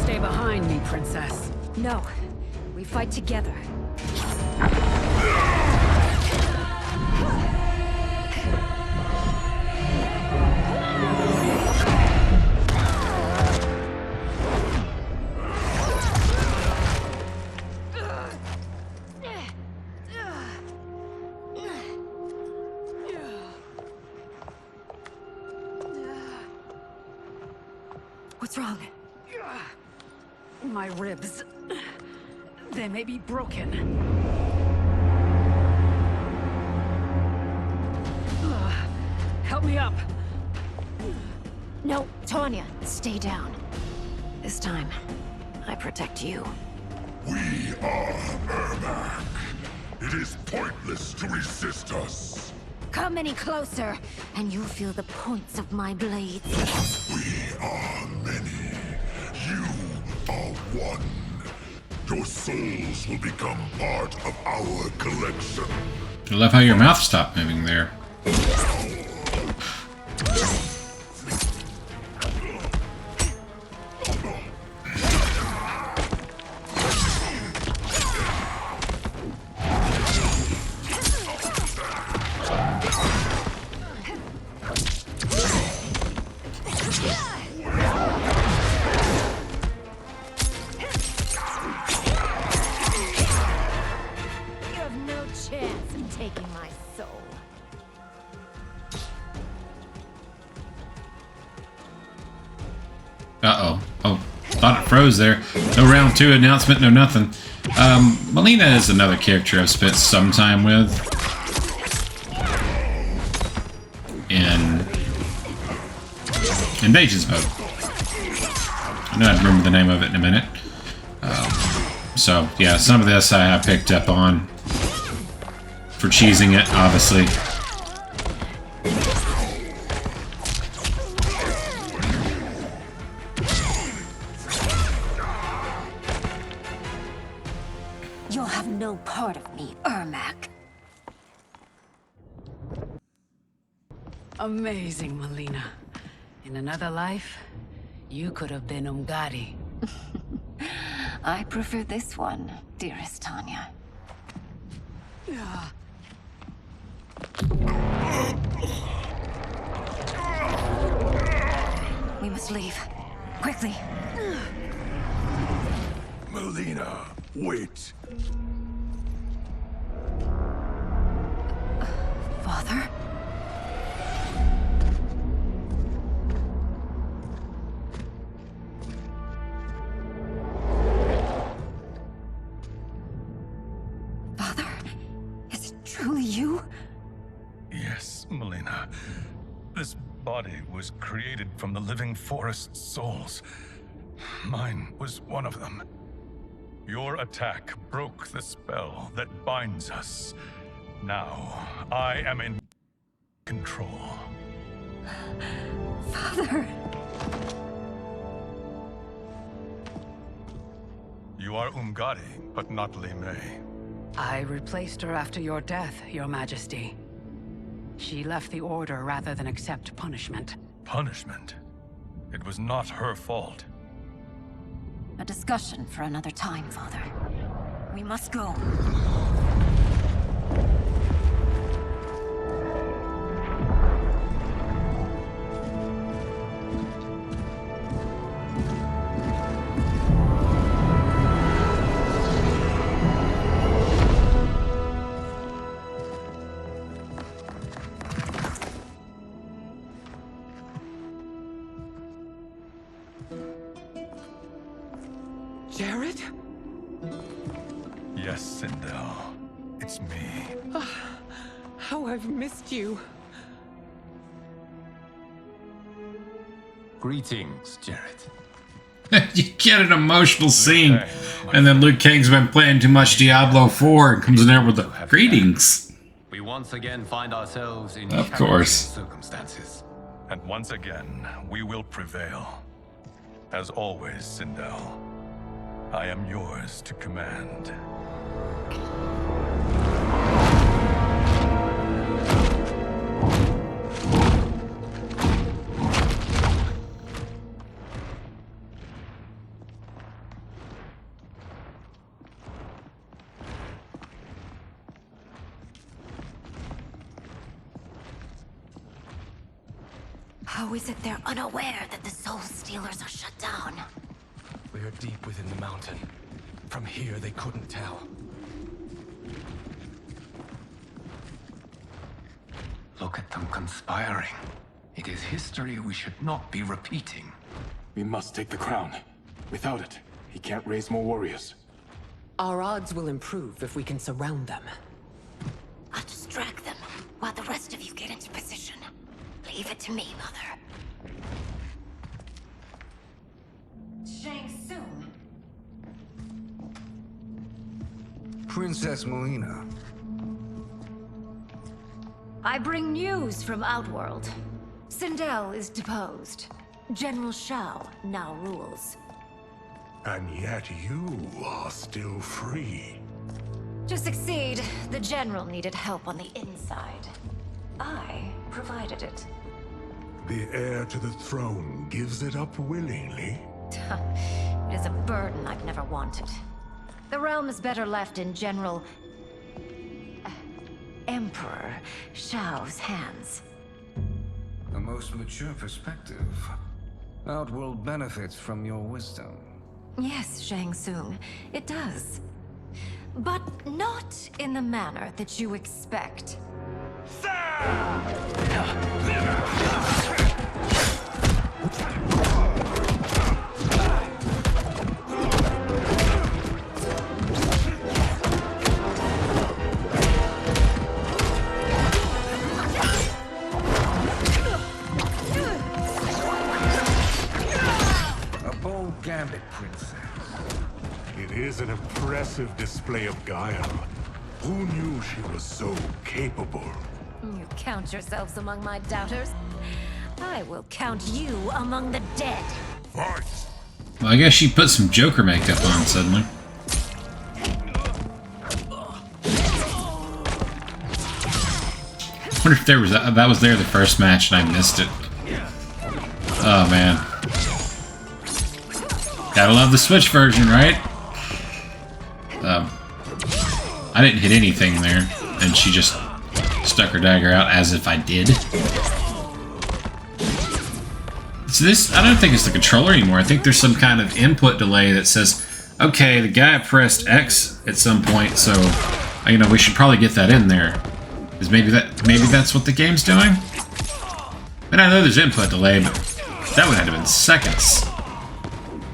Stay behind me, Princess. No. We fight together. What's wrong? My ribs. They may be broken. Help me up. No, Tanya, stay down. This time, I protect you. We are Ermac. It is pointless to resist us. Come any closer, and you'll feel the points of my blades. We are many. You are one. Your souls will become part of our collection. I love how your mouth stopped moving there. Uh-oh. Oh, thought it froze there. No round 2 announcement, no nothing. Molina is another character I've spent some time with. In Invasions mode. I know I'd remember the name of it in a minute. So, yeah, some of this I have picked up on. For cheesing it, obviously. You'll have no part of me, Ermac. Amazing, Molina. In another life, you could have been Umgadi. I prefer this one, dearest Tanya. We must leave. Quickly. Molina, wait. Father? Father? Is it truly you? Yes, Molina. This body was created from the living forest's souls. Mine was one of them. Your attack broke the spell that binds us. Now, I am in control. Father! You are Umgadi, but not Li Mei. I replaced her after your death, Your Majesty. She left the Order rather than accept punishment. Punishment? It was not her fault. A discussion for another time, Father. We must go. Jared? Yes, Sindel. It's me. How I've missed you. Greetings, Jared. You get an emotional scene, and then Liu Kang's been playing too much Diablo 4 and comes in there with the greetings. We once again find ourselves in Of challenging course. circumstances. And once again, we will prevail. As always, Sindel, I am yours to command. How is it they're unaware that the Soul Stealers are shut down? We are deep within the mountain. From here, they couldn't tell. Look at them conspiring. It is history we should not be repeating. We must take the crown. Without it, he can't raise more warriors. Our odds will improve if we can surround them. I'll distract them while the rest of you get into position. Leave it to me, Mother. Shang Tsung. Princess Molina. I bring news from Outworld. Sindel is deposed. General Shao now rules. And yet you are still free. To succeed, the General needed help on the inside. I provided it. The heir to the throne gives it up willingly. It is a burden I've never wanted. The realm is better left in General... Emperor Shao's hands. A most mature perspective. Outworld benefits from your wisdom. Yes, Shang Tsung, it does. But not in the manner that you expect. A bold gambit, Princess. It is an impressive display of guile. Who knew she was so capable? You count yourselves among my doubters? I will count you among the dead. Fight! Well, I guess she put some Joker makeup on suddenly. I wonder if there was that was there the first match and I missed it. Oh man. Gotta love the Switch version, right? I didn't hit anything there, and she just stuck her dagger out as if I did. So this, I don't think it's the controller anymore. I think there's some kind of input delay that says, okay, the guy pressed X at some point, so you know we should probably get that in there. Is maybe that's what the game's doing? And I know there's input delay, but that would have been seconds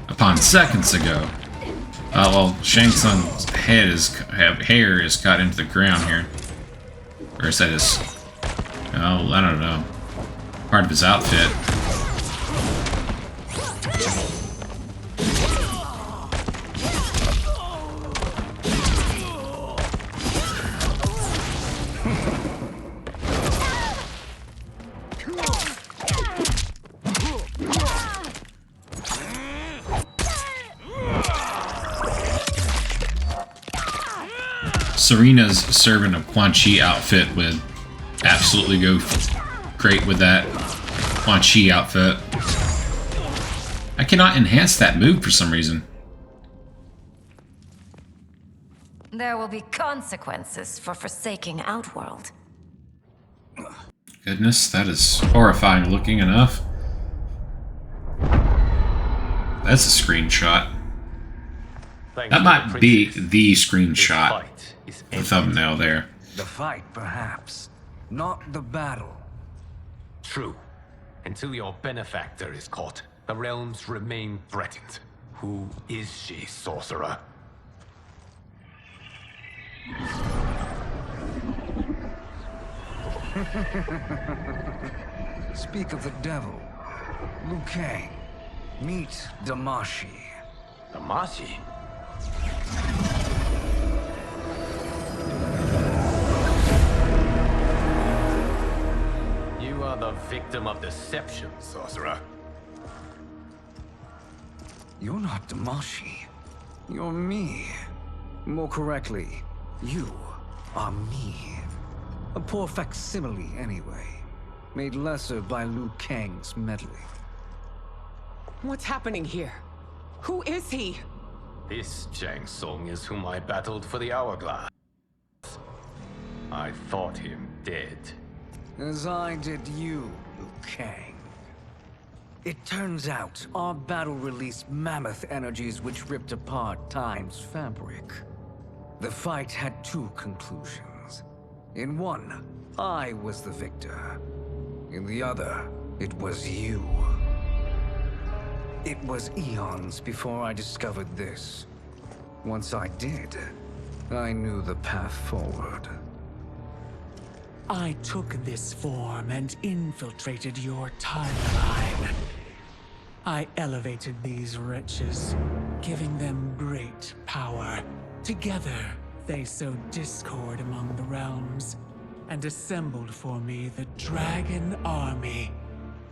upon seconds ago. Well, Shang Tsung's hair is cut into the ground here. Or is that his... Oh, I don't know. Part of his outfit. Serena's serving a Quan Chi outfit would absolutely go great with that Quan Chi outfit. I cannot enhance that move for some reason. There will be consequences for forsaking Outworld. Goodness, that is horrifying looking enough. That's a screenshot. That might be the screenshot. The thumbnail there. The fight, perhaps. Not the battle. True. Until your benefactor is caught, the realms remain threatened. Who is she, sorcerer? Speak of the devil. Liu Kang. Meet Damashi. Damashi? You are the victim of deception, sorcerer. You're not Damashi. You're me. More correctly, you are me. A poor facsimile, anyway. Made lesser by Liu Kang's meddling. What's happening here? Who is he? This Shang Tsung is whom I battled for the hourglass. I thought him dead. As I did you, Liu Kang. It turns out our battle released mammoth energies which ripped apart time's fabric. The fight had two conclusions. In one, I was the victor. In the other, it was you. It was eons before I discovered this. Once I did, I knew the path forward. I took this form and infiltrated your timeline. I elevated these wretches, giving them great power. Together, they sowed discord among the realms, and assembled for me the Dragon Army.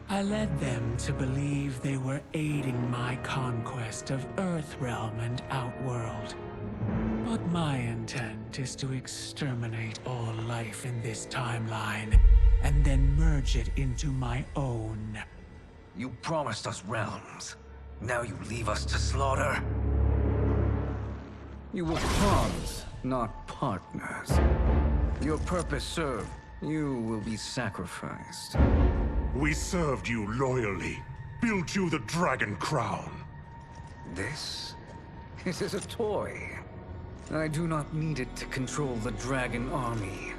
I led them to believe they were aiding my conquest of Earthrealm and Outworld. But my intent is to exterminate all life in this timeline, and then merge it into my own. You promised us realms. Now you leave us to slaughter? You were pawns, not partners. Your purpose served. You will be sacrificed. We served you loyally, built you the Dragon Crown. This? It is a toy. I do not need it to control the Dragon Army.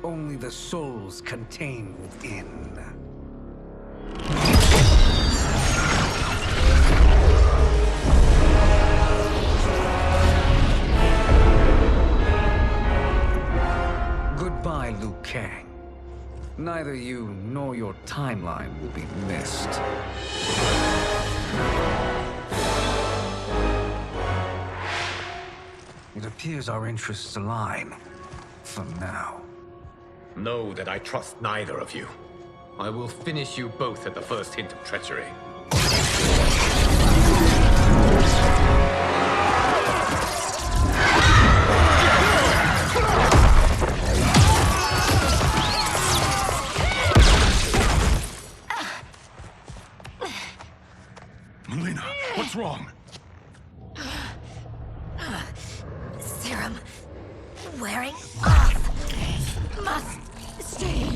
Only the souls contained within. Goodbye, Liu Kang. Neither you nor your timeline will be missed. It appears our interests align. For now. Know that I trust neither of you. I will finish you both at the first hint of treachery. Molina, what's wrong? Serum wearing off. Must stay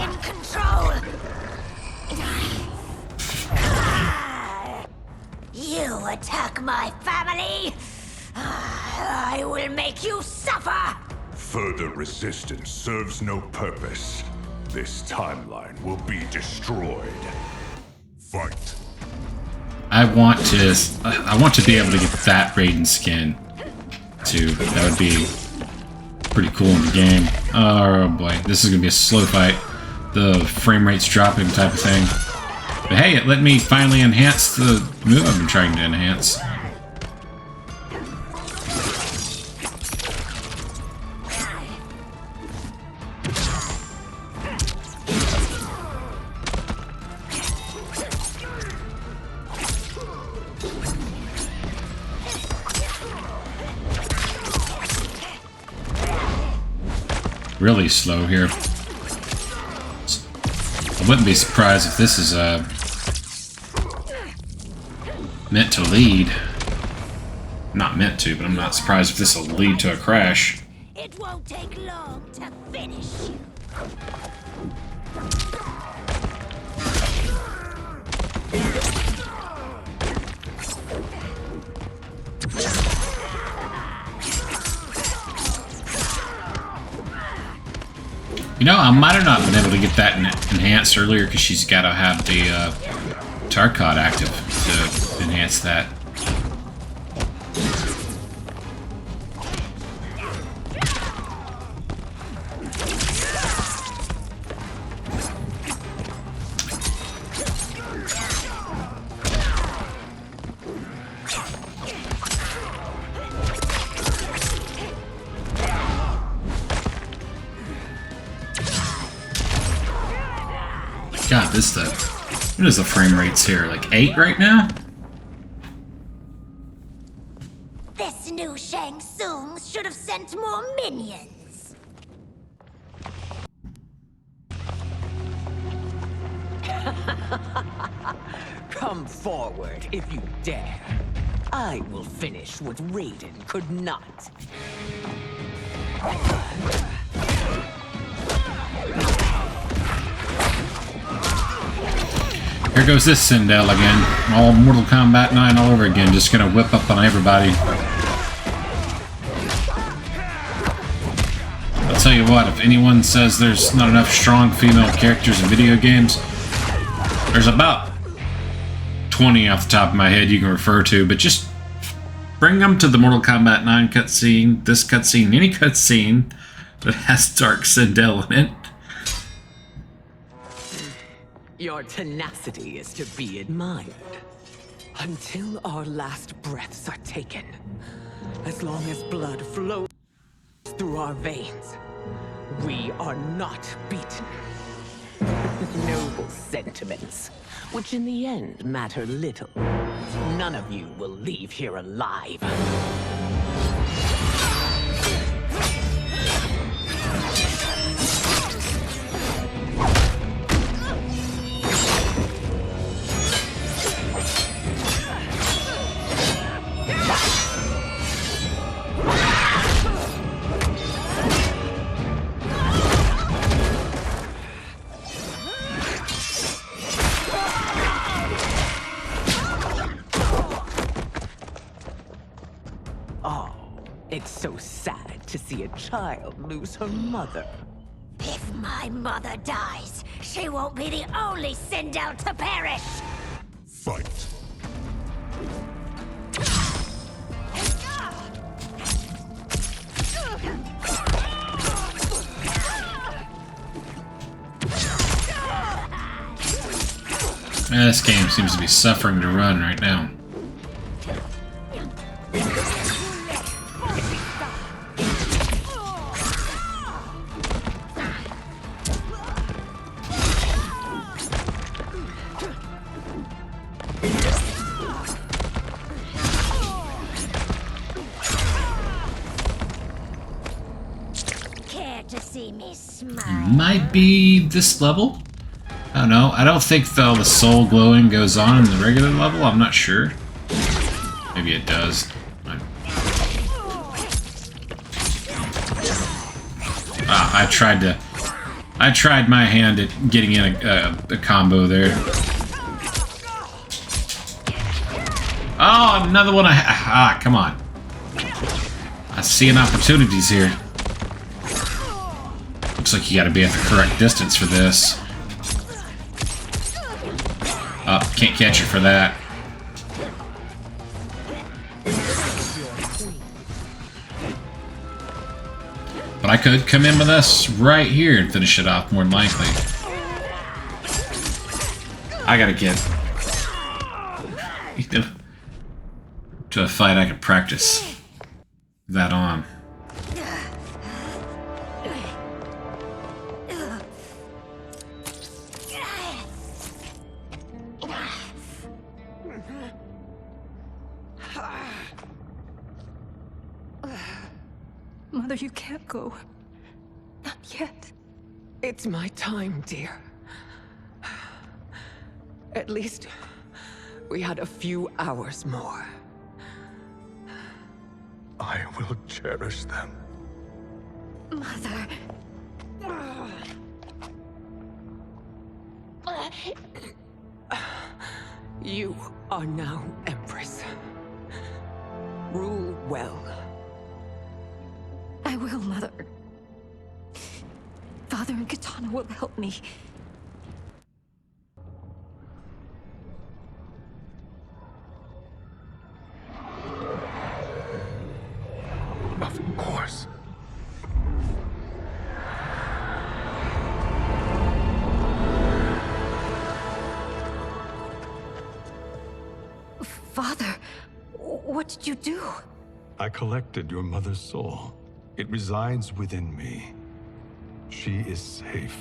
in control. You attack my family. I will make you suffer. Further resistance serves no purpose. This timeline will be destroyed. Fight. I want to be able to get that Raiden skin too. That would be pretty cool in the game. Oh boy, this is gonna be a slow fight. The frame rate's dropping type of thing. But hey, it let me finally enhance the move I've been trying to enhance. Really slow here. I wouldn't be surprised if this is meant to lead. Not meant to, but I'm not surprised if this will lead to a crash. It won't take long to finish you. You know, I might have not been able to get that enhanced earlier because she's got to have the Tarkat active to enhance that. God, this stuff. What is the frame rates here? Like 8 right now? This new Shang Tsung should have sent more minions. Come forward if you dare. I will finish what Raiden could not. Here goes this Sindel again. All Mortal Kombat 9 all over again. Just gonna whip up on everybody. I'll tell you what, if anyone says there's not enough strong female characters in video games, there's about 20 off the top of my head you can refer to, but just bring them to the Mortal Kombat 9 cutscene, this cutscene, any cutscene that has Dark Sindel in it. Your tenacity is to be admired. Until our last breaths are taken. As long as blood flows through our veins, we are not beaten. Noble sentiments, which in the end matter little. None of you will leave here alive. It's so sad to see a child lose her mother. If my mother dies, she won't be the only Sindel to perish! Fight. Man, this game seems to be suffering to run right now. Might be this level? I don't know. I don't think though the soul glowing goes on in the regular level. I'm not sure. Maybe it does. I tried my hand at getting in a combo there. Oh, another one. Come on. I see an opportunities here. Looks like you gotta be at the correct distance for this. Oh, can't catch you for that. But I could come in with us right here and finish it off more than likely. I gotta get to a fight I could practice that on. Mother, you can't go. Not yet. It's my time, dear. At least we had a few hours more. I will cherish them. Mother. You are now Empress. Rule well. I will, Mother. Father and Katana will help me. Of course. Father, what did you do? I collected your mother's soul. It resides within me. She is safe.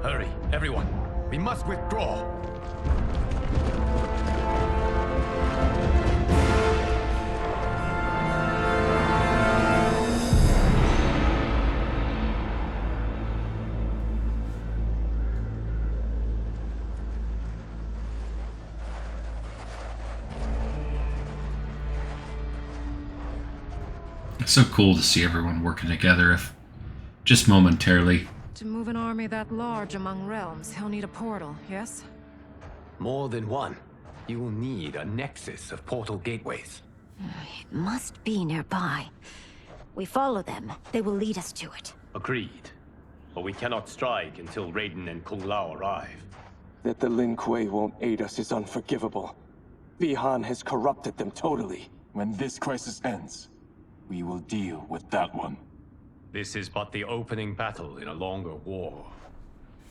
Hurry, everyone. We must withdraw. It's so cool to see everyone working together, if just momentarily. To move an army that large among realms, he'll need a portal, yes? More than one. You will need a nexus of portal gateways. It must be nearby. We follow them. They will lead us to it. Agreed. But we cannot strike until Raiden and Kung Lao arrive. That the Lin Kuei won't aid us is unforgivable. Bihan has corrupted them totally. When this crisis ends, we will deal with that one. This is but the opening battle in a longer war.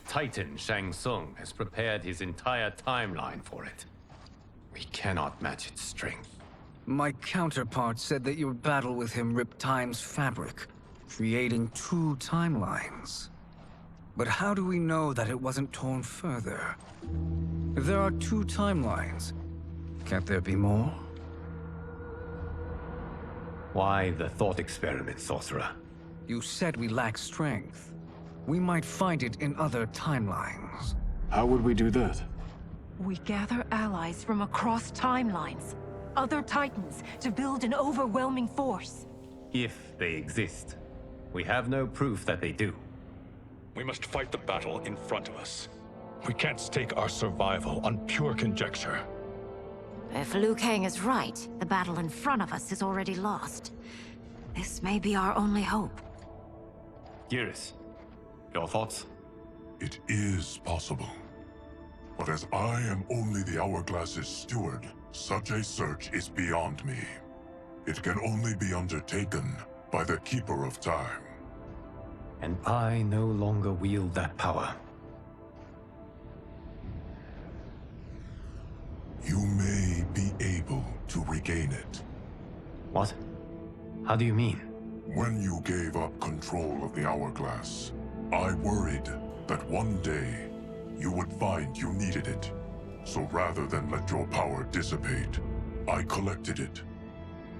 Titan Shang Tsung has prepared his entire timeline for it. We cannot match its strength. My counterpart said that your battle with him ripped time's fabric, creating 2 timelines. But how do we know that it wasn't torn further? If there are 2 timelines, can't there be more? Why the thought experiment, sorcerer? You said we lack strength. We might find it in other timelines. How would we do that? We gather allies from across timelines, other titans, to build an overwhelming force. If they exist. We have no proof that they do. We must fight the battle in front of us. We can't stake our survival on pure conjecture. If Liu Kang is right, the battle in front of us is already lost. This may be our only hope. Giris, your thoughts? It is possible. But as I am only the Hourglass's steward, such a search is beyond me. It can only be undertaken by the Keeper of Time. And I no longer wield that power. You may be able to regain it. What? How do you mean? When you gave up control of the Hourglass, I worried that one day you would find you needed it. So rather than let your power dissipate, I collected it.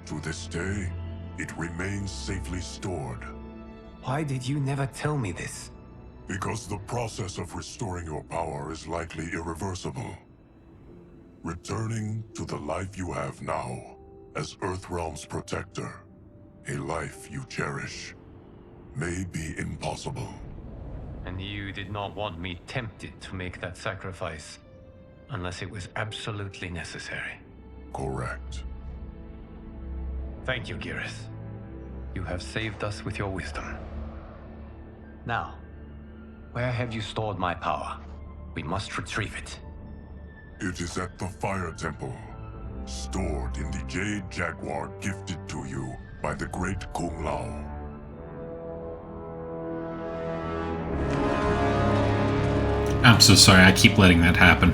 To this day, it remains safely stored. Why did you never tell me this? Because the process of restoring your power is likely irreversible. Returning to the life you have now, as Earthrealm's protector, a life you cherish, may be impossible. And you did not want me tempted to make that sacrifice, unless it was absolutely necessary. Correct. Thank you, Giris. You have saved us with your wisdom. Now, where have you stored my power? We must retrieve it. It is at the Fire Temple, stored in the Jade Jaguar gifted to you by the great Kung Lao. I'm so sorry, I keep letting that happen.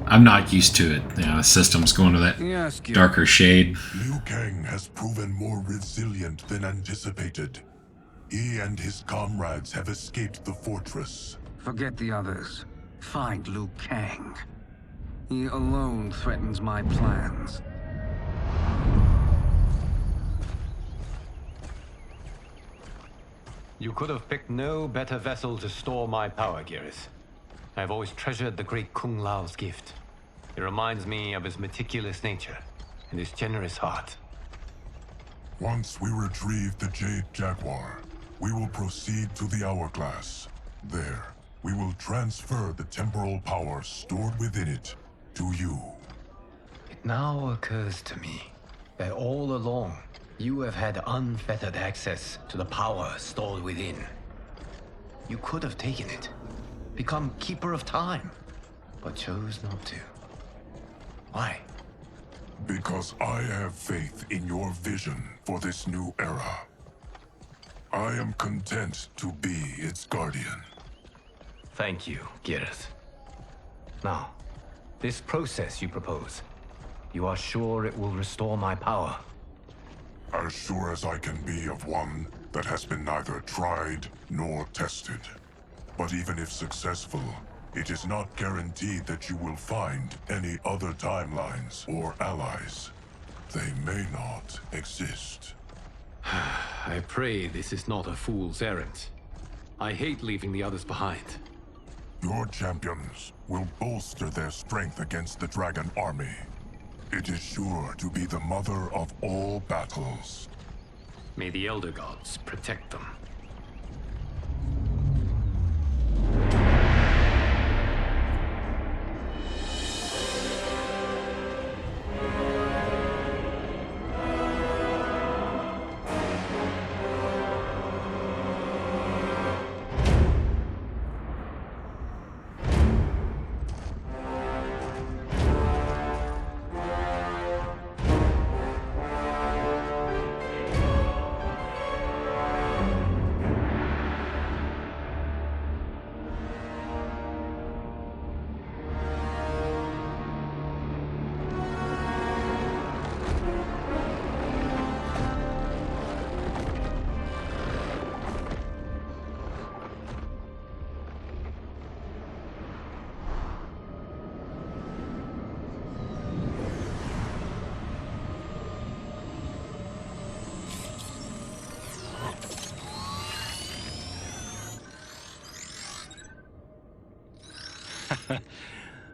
I'm not used to it. You know, the system's going to that darker shade. Liu Kang has proven more resilient than anticipated. He and his comrades have escaped the fortress. Forget the others. Find Liu Kang. He alone threatens my plans. You could have picked no better vessel to store my power, Giris. I've always treasured the great Kung Lao's gift. It reminds me of his meticulous nature and his generous heart. Once we retrieve the Jade Jaguar, we will proceed to the Hourglass. There, we will transfer the temporal power stored within it to you. It now occurs to me that all along, you have had unfettered access to the power stored within. You could have taken it, become Keeper of Time, but chose not to. Why? Because I have faith in your vision for this new era. I am content to be its guardian. Thank you, Giris. Now, this process you propose, you are sure it will restore my power? As sure as I can be of one that has been neither tried nor tested. But even if successful, it is not guaranteed that you will find any other timelines or allies. They may not exist. I pray this is not a fool's errand. I hate leaving the others behind. Your champions will bolster their strength against the Dragon Army. It is sure to be the mother of all battles. May the Elder Gods protect them.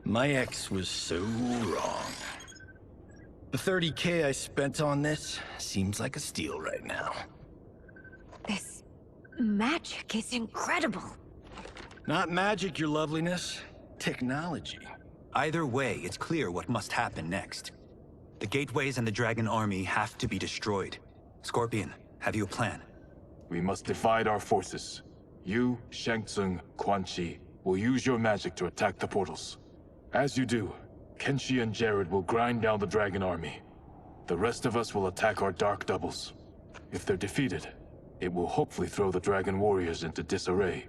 My ex was so wrong. The 30K I spent on this seems like a steal right now. This magic is incredible. Not magic, your loveliness. Technology. Either way, it's clear what must happen next. The gateways and the Dragon Army have to be destroyed. Scorpion, have you a plan? We must divide our forces. You, Shang Tsung, Quan Chi will use your magic to attack the portals. As you do, Kenshi and Jared will grind down the Dragon Army. The rest of us will attack our dark doubles. If they're defeated, it will hopefully throw the Dragon Warriors into disarray.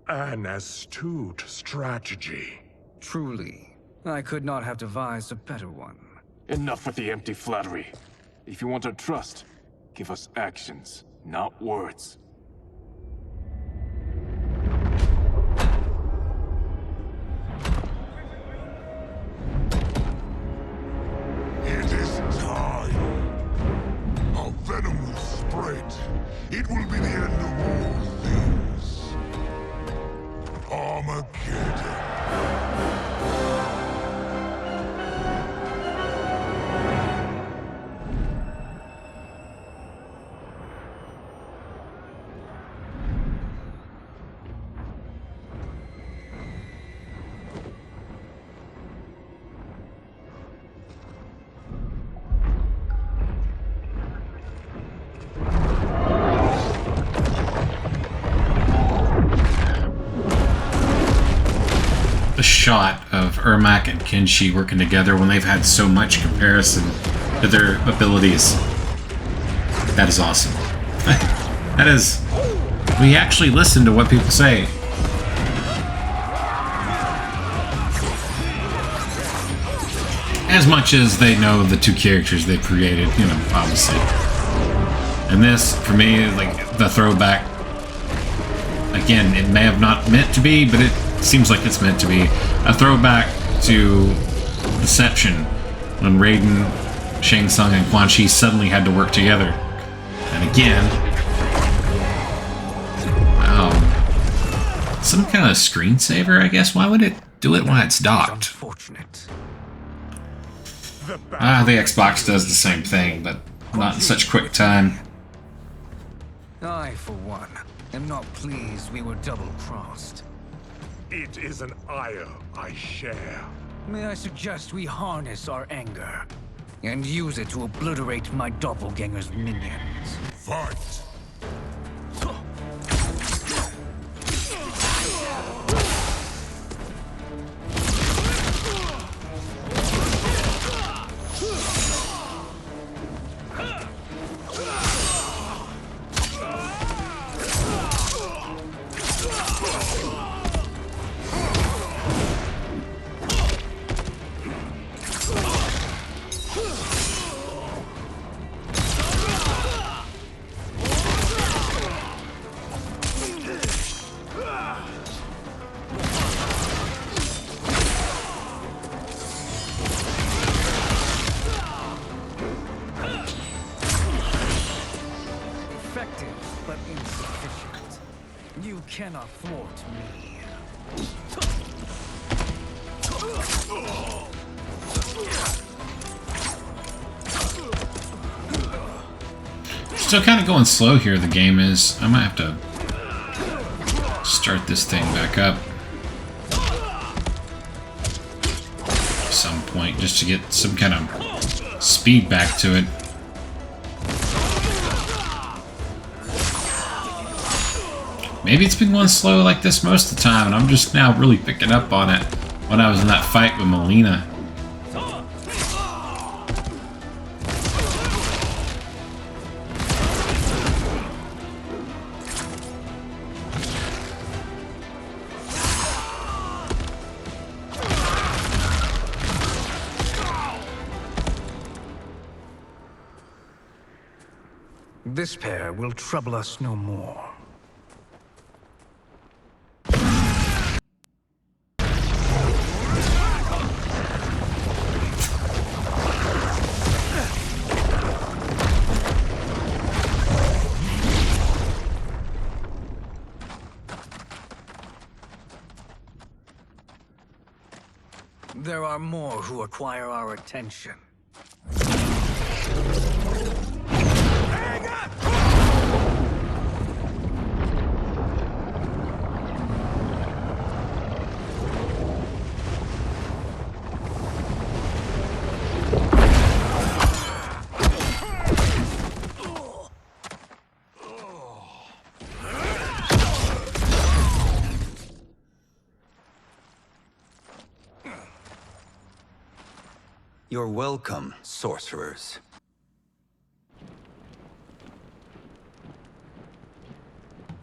An astute strategy. Truly, I could not have devised a better one. Enough with the empty flattery. If you want our trust, give us actions, not words. It is time. Our venom will spread. It will be the end of all things. Armageddon. Shot of Ermac and Kenshi working together when they've had so much comparison to their abilities. That is awesome. That is... We actually listen to what people say. As much as they know the two characters they've created, you know, obviously. And this, for me, like, the throwback... Again, it may have not meant to be, but it seems like it's meant to be a throwback to Deception, when Raiden, Shang Tsung, and Quan Chi suddenly had to work together. And again, some kind of screensaver, I guess. Why would it do it when it's docked? The Xbox does the same thing, but not in such quick time. I, for one, am not pleased we were double-crossed. It is an ire I share. May I suggest we harness our anger and use it to obliterate my doppelganger's minions? Fight! cannot thwart me. Still kind of going slow here, the game is. I might have to start this thing back up at some point just to get some kind of speed back to it. Maybe it's been going slow like this most of the time, and I'm just now really picking up on it when I was in that fight with Molina. This pair will trouble us no more. There are more who acquire our attention. You're welcome, sorcerers.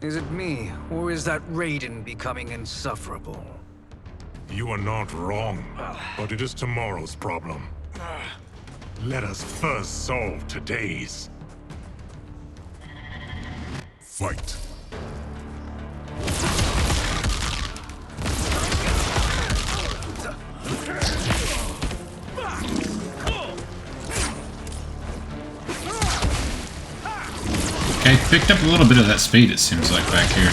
Is it me, or is that Raiden becoming insufferable? You are not wrong, but it is tomorrow's problem. Let us first solve today's. Fight. Okay, picked up a little bit of that speed, it seems like, back here.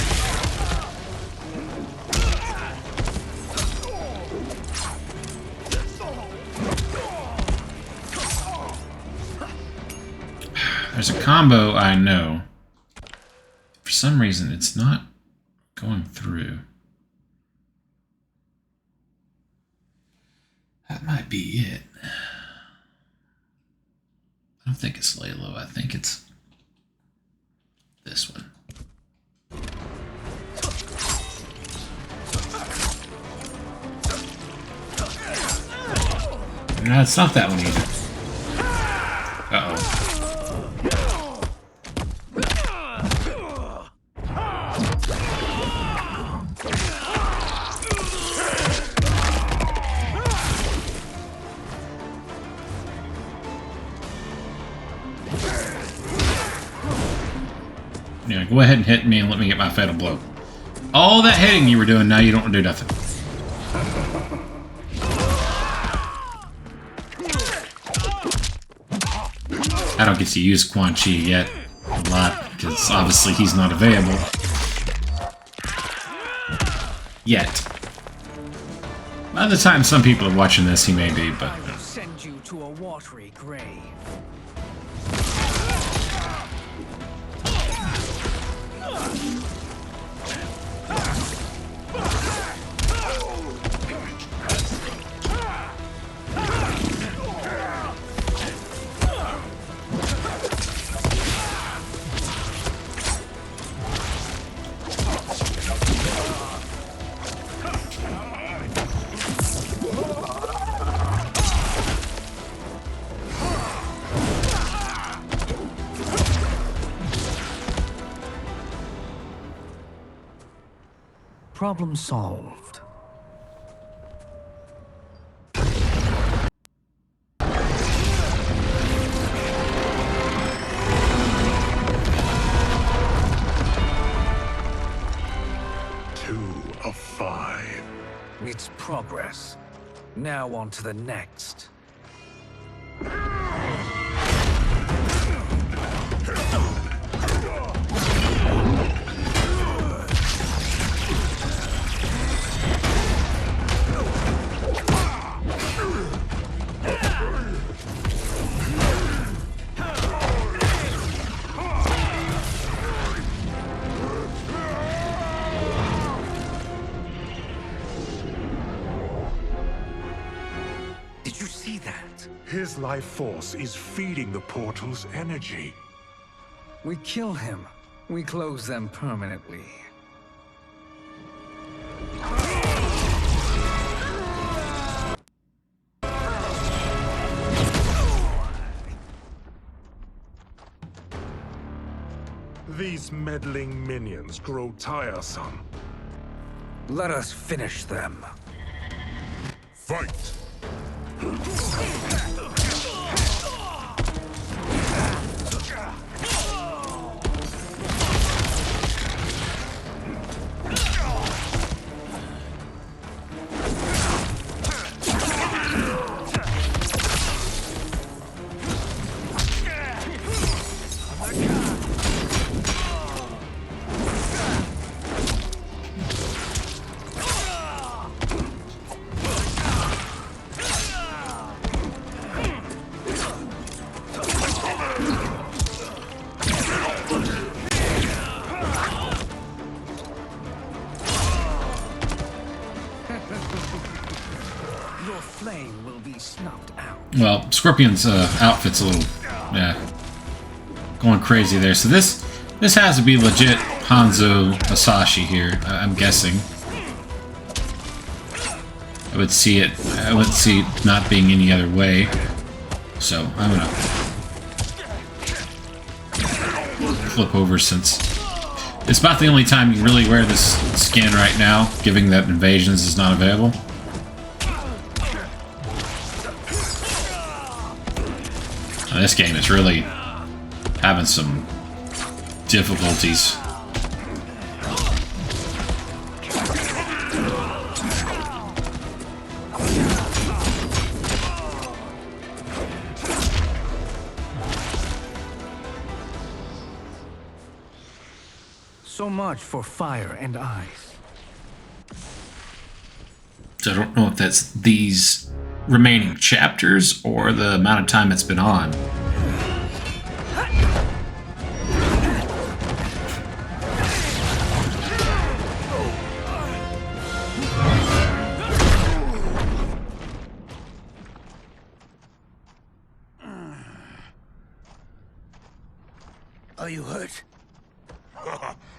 There's a combo I know. For some reason, it's not going through. That might be it. I don't think it's Laylo. I think it's this one. No, it's not that one either. Uh-oh. Yeah, go ahead and hit me and let me get my fatal blow. All that hitting you were doing, now you don't do nothing. I don't get to use Quan Chi yet a lot, because obviously he's not available. Yet. By the time some people are watching this, he may be, but... I will send you to a watery grave. Problem solved. Of 5. It's progress. Now on to the next. His life force is feeding the portal's energy. We kill him. We close them permanently. These meddling minions grow tiresome. Let us finish them. Fight! Well, Scorpion's outfit's a little, going crazy there. So this has to be legit Hanzo Masashi here. I'm guessing. I would see it not being any other way. So I'm gonna flip over since it's about the only time you really wear this skin right now, given that Invasions is not available. This game is really having some difficulties. So much for fire and ice. So I don't know if that's these remaining chapters or the amount of time it's been on. Are you hurt?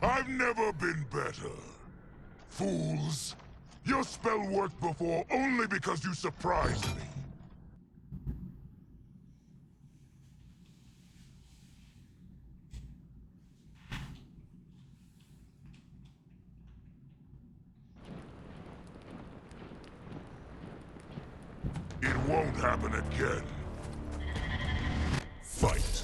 I've never been better. Fools. Your spell worked before only because you surprised me. It won't happen again. Fight.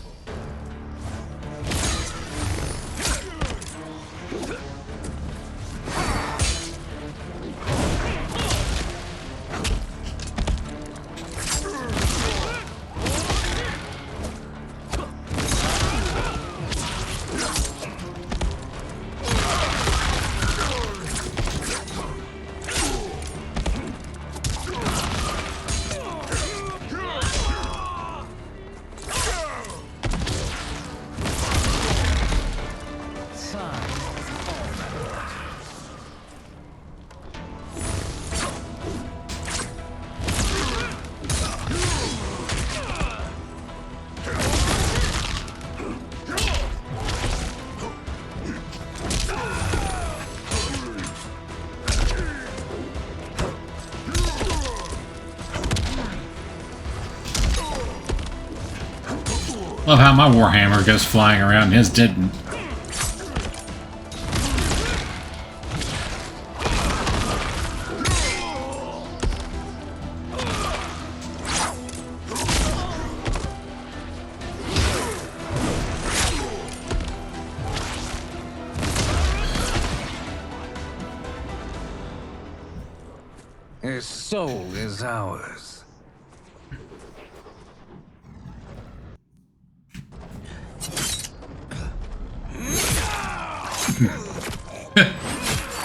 Love how my Warhammer goes flying around and his didn't. His soul is ours.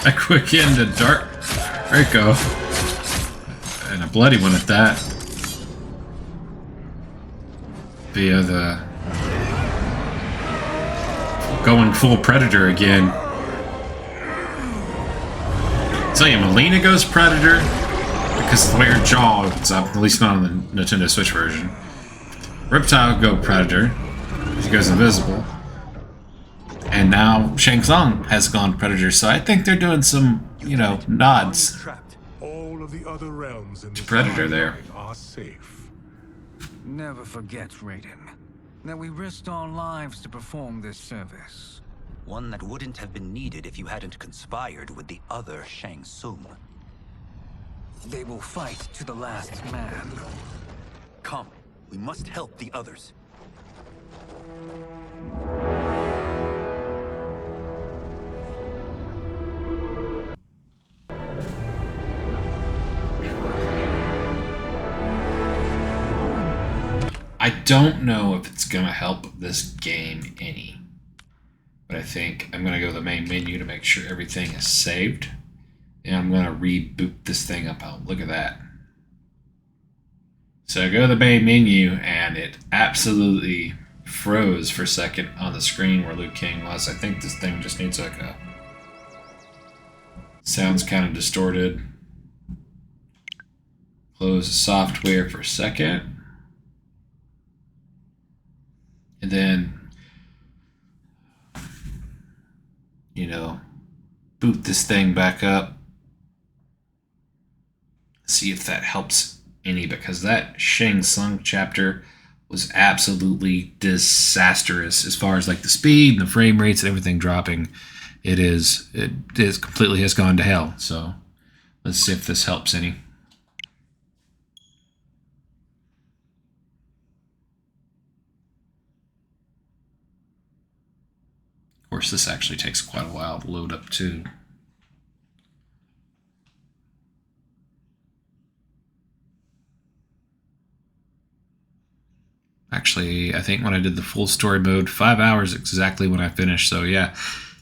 A quick into Dark Draco. And a bloody one at that. Via the... going full Predator again. So yeah, Molina goes Predator. because the way her jaw opens up, at least not on the Nintendo Switch version. Reptile go Predator. She goes invisible. And now Shang Tsung has gone Predator, so I think they're doing some, you know, nods All of the other realms in to Predator there. are safe. Never forget, Raiden, that we risked our lives to perform this service. One that wouldn't have been needed if you hadn't conspired with the other Shang Tsung. They will fight to the last man. Come, we must help the others. I don't know if it's going to help this game any, but I think I'm going to go to the main menu to make sure everything is saved, and I'm going to reboot this thing up. Oh, look at that. So I go to the main menu, and it absolutely froze for a second on the screen where Liu Kang was. I think this thing just needs like a... Sounds kind of distorted. Close the software for a second. And then, you know, boot this thing back up. See if that helps any, because that Shang Tsung chapter was absolutely disastrous as far as like the speed and the frame rates and everything dropping. It is completely has gone to hell. So let's see if this helps any. Of course, this actually takes quite a while to load up too. Actually, I think when I did the full story mode, 5 hours exactly when I finished. So yeah,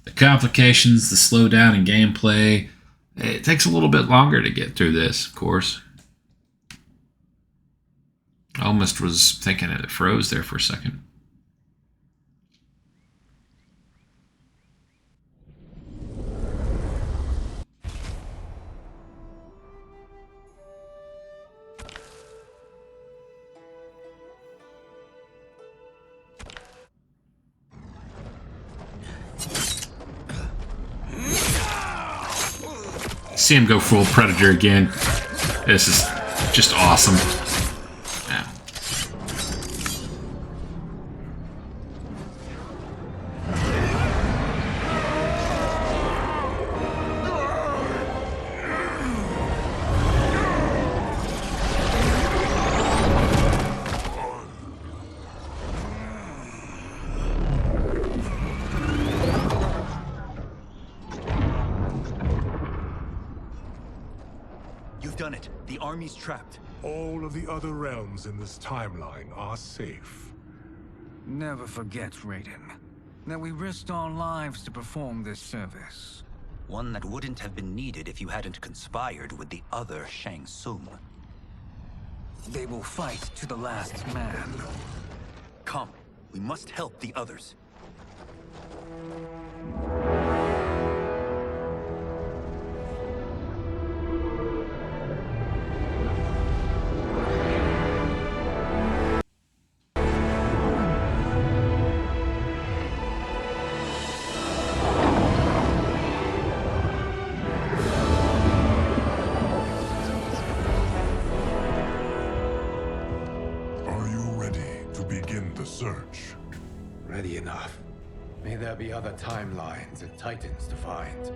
the complications, the slowdown in gameplay, it takes a little bit longer to get through this, of course. I almost was thinking it froze there for a second. See him go full Predator again. This is just awesome. Yeah. Done it. The army's trapped. All of the other realms in this timeline are safe. Never forget, Raiden, that we risked our lives to perform this service. One that wouldn't have been needed if you hadn't conspired with the other Shang Tsung. They will fight to the last man. Come, we must help the others. Search. Ready enough. May there be other timelines and titans to find.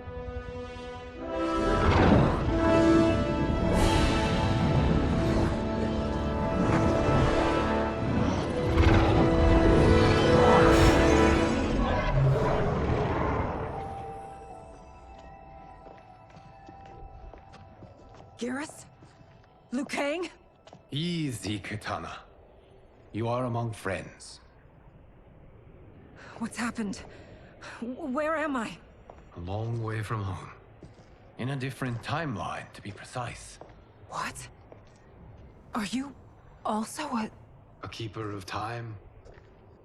Giris? Liu Kang? Easy, Kitana. You are among friends. What's happened? Where am I? A long way from home. In a different timeline, to be precise. What? Are you also a keeper of time?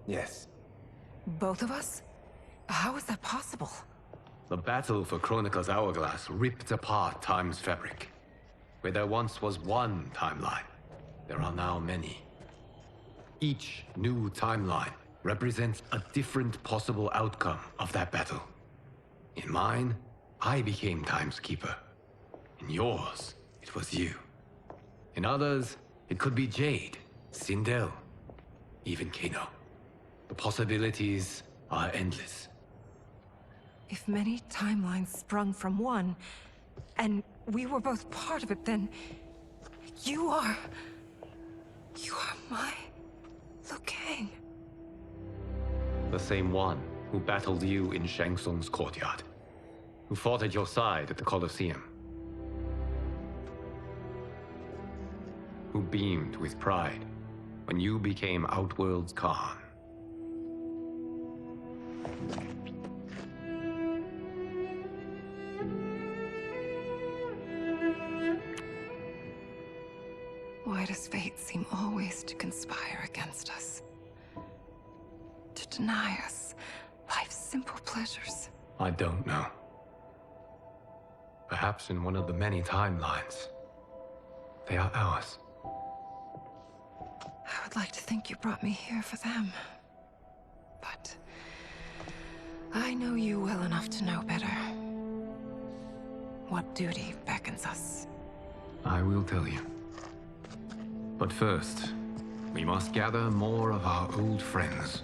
Yes. both of us? How is that possible? The battle for Chronica's hourglass ripped apart time's fabric. Where there once was one timeline, there are now many. Each new timeline represents a different possible outcome of that battle. In mine, I became Time's Keeper. In yours, it was you. In others, it could be Jade, Sindel, even Kano. The possibilities are endless. If many timelines sprung from one, and we were both part of it, then you are my Liu Kang. The same one who battled you in Shang Tsung's courtyard, who fought at your side at the Colosseum, who beamed with pride when you became Outworld's Khan. Why does fate seem always to conspire against us? To deny us life's simple pleasures? I don't know. Perhaps in one of the many timelines, they are ours. I would like to think you brought me here for them. But I know you well enough to know better. What duty beckons us? I will tell you. But first, we must gather more of our old friends.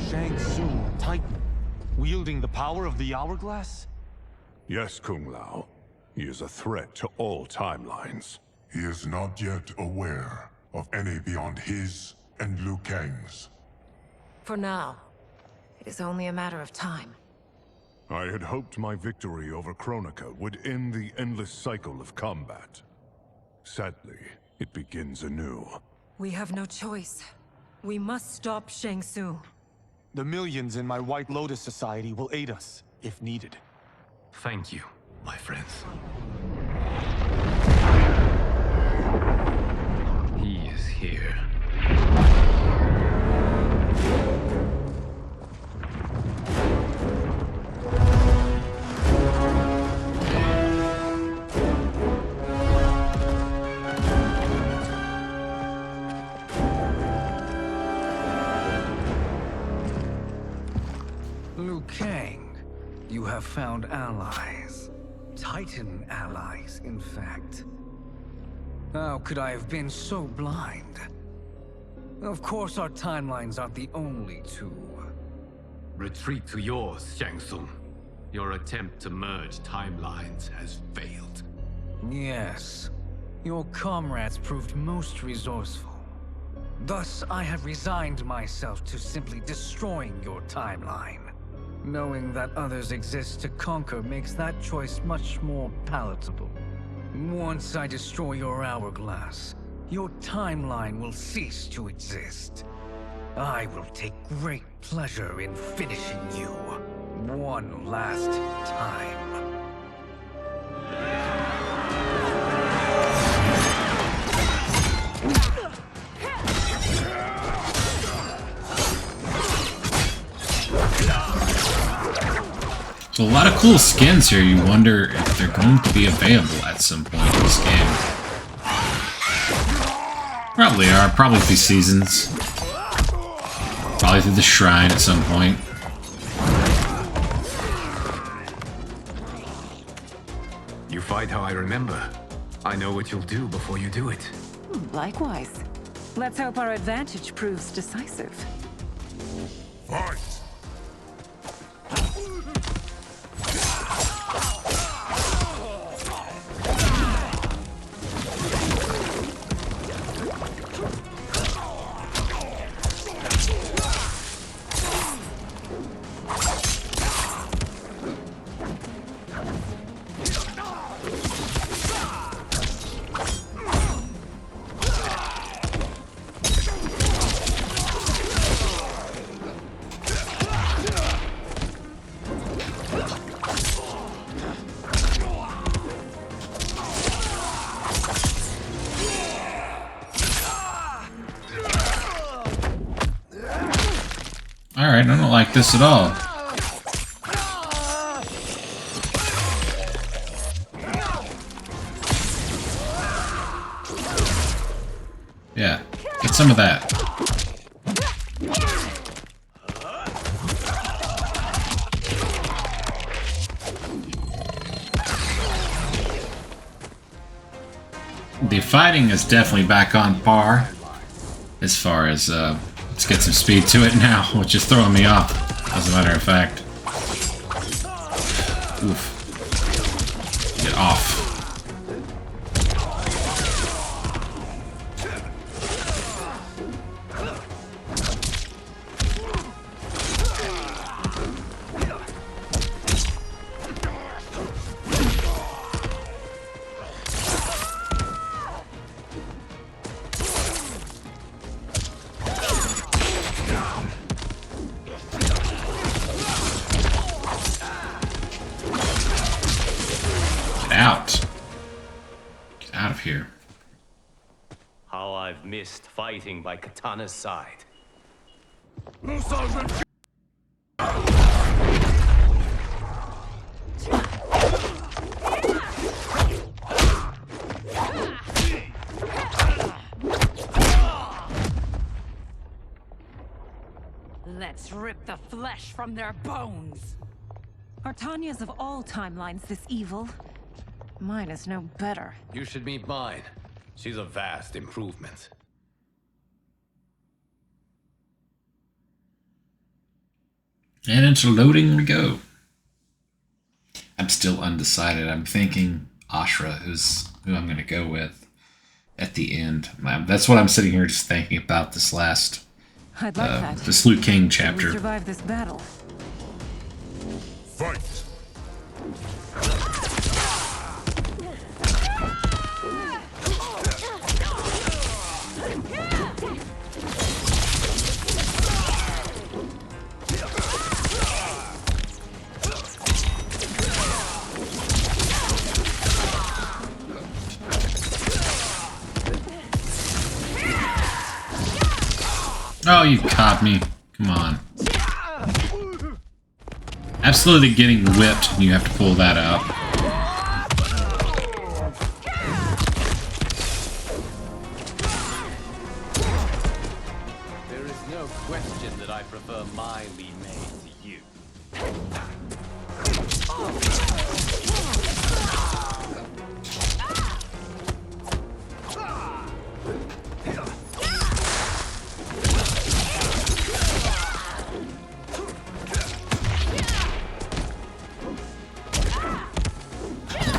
Shang Tsung, Titan, wielding the power of the Hourglass? Yes, Kung Lao. He is a threat to all timelines. He is not yet aware of any beyond his and Liu Kang's. For now, it is only a matter of time. I had hoped my victory over Kronika would end the endless cycle of combat. Sadly, it begins anew. We have no choice. We must stop Shang Tsung. The millions in my White Lotus Society will aid us, if needed. Thank you, my friends. He is here. Liu Kang, you have found allies. Titan allies, in fact. How could I have been so blind? Of course our timelines aren't the only two. Retreat to yours, Shang Tsung. Your attempt to merge timelines has failed. Yes. Your comrades proved most resourceful. Thus, I have resigned myself to simply destroying your timeline. Knowing that others exist to conquer makes that choice much more palatable. Once I destroy your hourglass, your timeline will cease to exist. I will take great pleasure in finishing you one last time. So a lot of cool skins here. You wonder if they're going to be available at some point in this game. Probably are. Probably through seasons. Probably through the shrine at some point. You fight how I remember. I know what you'll do before you do it. Likewise. Let's hope our advantage proves decisive. Fight! Alright, I don't like this at all. Yeah, get some of that. The fighting is definitely back on par as far as let's get some speed to it now, which is throwing me off, as a matter of fact. Oof. Get off. Out of here. How I've missed fighting by Katana's side. Let's rip the flesh from their bones. Are Tanya's of all timelines this evil? Mine is no better. You should meet mine. She's a vast improvement. And into loading we go. I'm still undecided. I'm thinking Ashra is who I'm going to go with at the end. That's what I'm sitting here just thinking about this last, I'd like that. this Liu Kang Can we chapter. survive this battle? Fight! Oh, you caught me. Come on. Absolutely getting whipped, and you have to pull that out. There is no question that I prefer my Li Mei to you.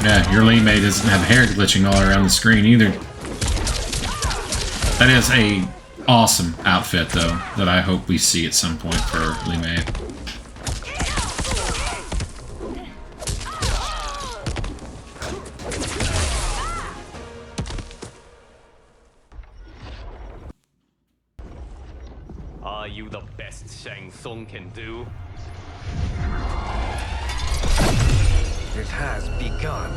Yeah, your Li Mei doesn't have hair glitching all around the screen either. That is a awesome outfit, though, that I hope we see at some point for Li Mei. Are you the best Shang Tsung can do? It has begun.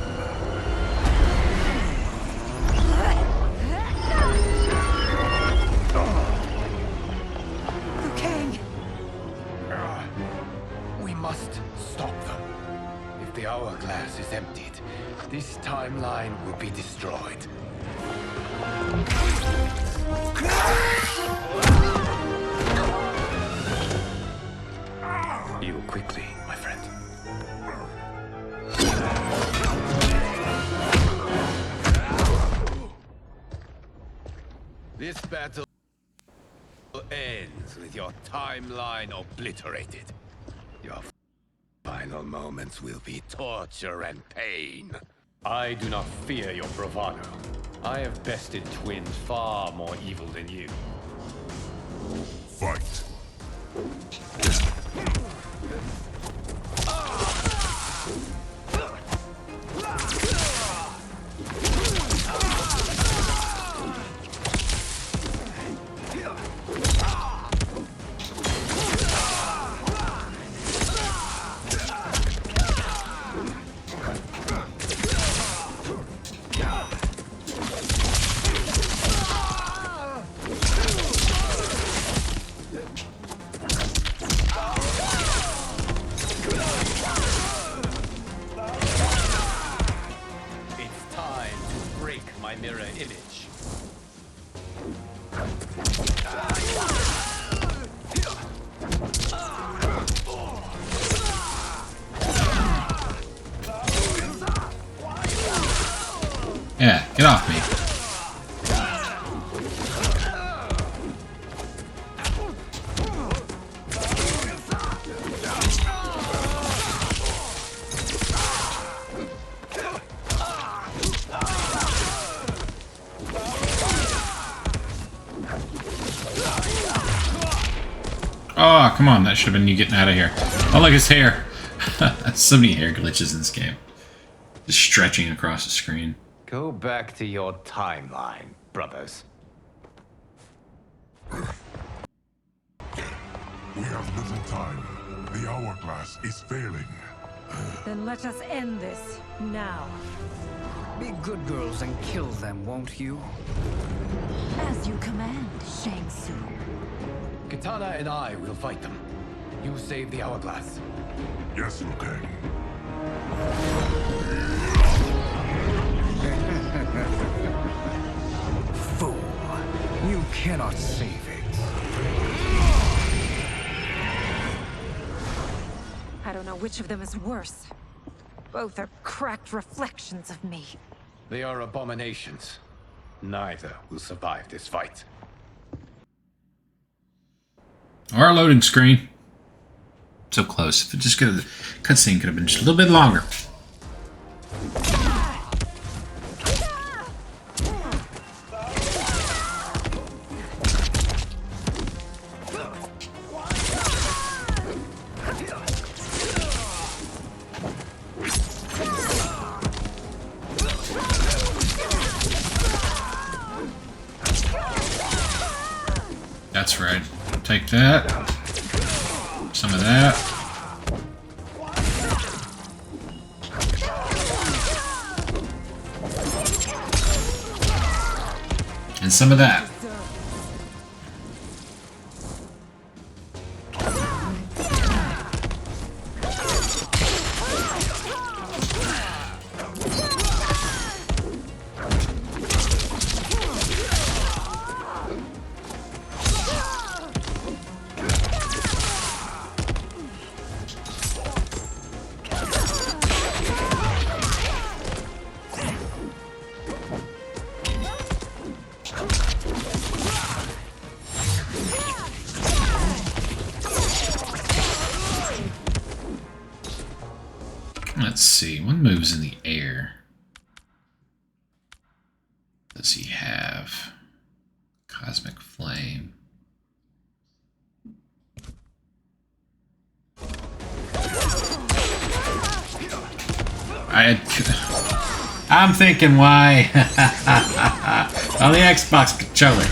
Liu Kang! We must stop them. If the hourglass is emptied, this timeline will be destroyed. Heal quickly, my friend. This battle ends with your timeline obliterated. Your final moments will be torture and pain. I do not fear your bravado. I have bested twins far more evil than you. Fight! It's time to break my mirror image. Yeah, get off me. Oh, come on, that should have been you getting out of here. Oh, look, his hair. So many hair glitches in this game. Just stretching across the screen. Go back to your timeline, brothers. We have little time. The hourglass is failing. Then let us end this now. Be good girls and kill them, won't you? As you command, Shang Tsung. Katana and I will fight them. You save the hourglass. Yes, Liu Kang. Fool. You cannot save it. I don't know which of them is worse. Both are cracked reflections of me. They are abominations. Neither will survive this fight. Our loading screen. So close. If it just could, the cutscene could have been just a little bit longer. That's right. Take that. Some of that. And some of that. Let's see, one moves in the air. Does he have Cosmic Flame? I'm thinking why on the Xbox controller.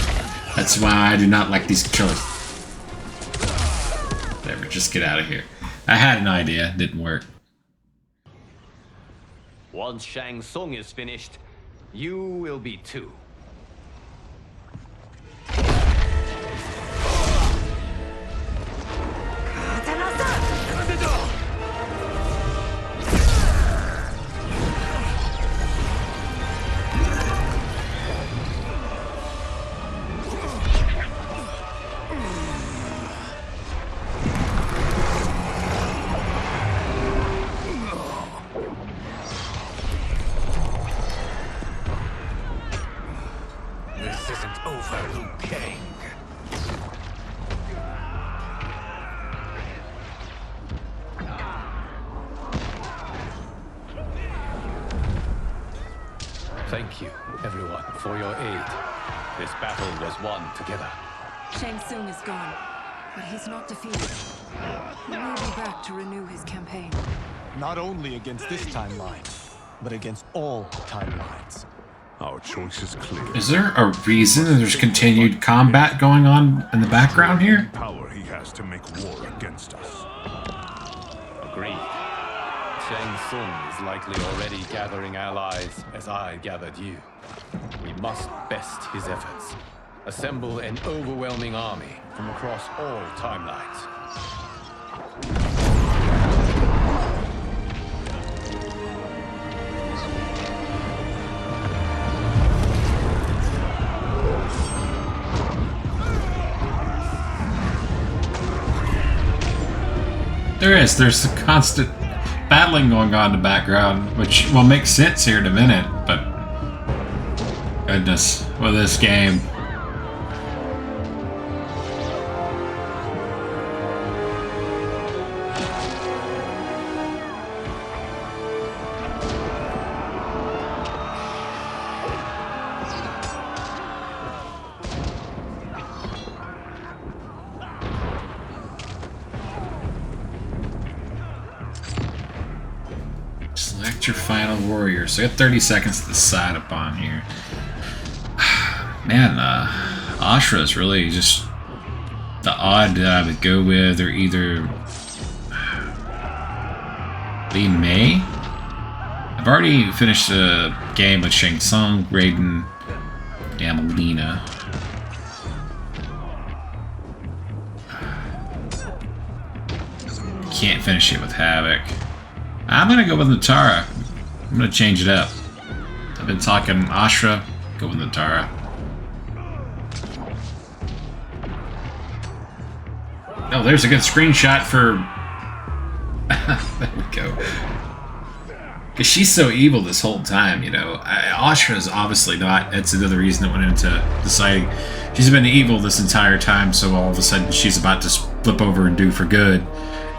That's why I do not like these controllers. Whatever, just get out of here. I had an idea, didn't work. Once Shang Tsung is finished, you will be too. Thank you, everyone, for your aid. This battle was won together. Shang Tsung is gone, but he's not defeated. He may be back to renew his campaign. Not only against this timeline, but against all timelines. Our choice is clear. Is there a reason that there's continued combat going on in the background here? Power he has to make war against us. Agreed. Shang Tsung is likely already gathering allies as I gathered you. We must best his efforts. Assemble an overwhelming army from across all timelines. There's a constant battling going on in the background, which will make sense here in a minute, but goodness, with this game. Select your final warrior. So I got 30 seconds to decide upon here. Man, Ashra is really just the odd that I would go with, or either Lin Kuei. I've already finished a game with Shang Tsung, Raiden, and Molina. Can't finish it with Havoc. I'm gonna go with Natara. I'm gonna change it up. I've been talking Ashra, go with Natara. Oh, there's a good screenshot for... there we go. Because she's so evil this whole time, you know. Ashra's obviously not. That's another reason that went into deciding she's been evil this entire time, so all of a sudden she's about to flip over and do for good.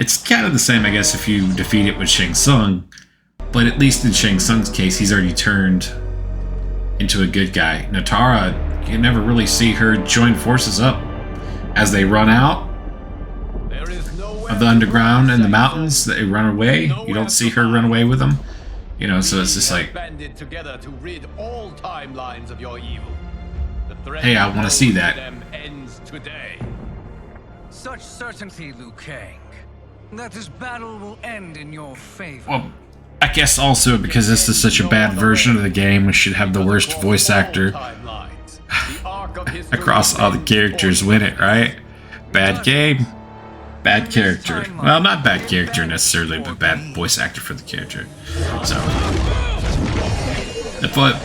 It's kind of the same, I guess, if you defeat it with Shang Tsung, but at least in Shang Tsung's case, he's already turned into a good guy. Natara, you never really see her join forces up as they run out of the underground and the mountains. They run away. You don't see her run away with them. You know, so it's just like, banded together to rid all timelines of your evil. hey, I want to see that. Ends today. Such certainty, Liu Kang, that this battle will end in your favor. Well, I guess also because this is such a bad version of the game, we should have the worst voice actor across all the characters win it, right? Bad game, bad character. Well, not bad character necessarily, but bad voice actor for the character. So, but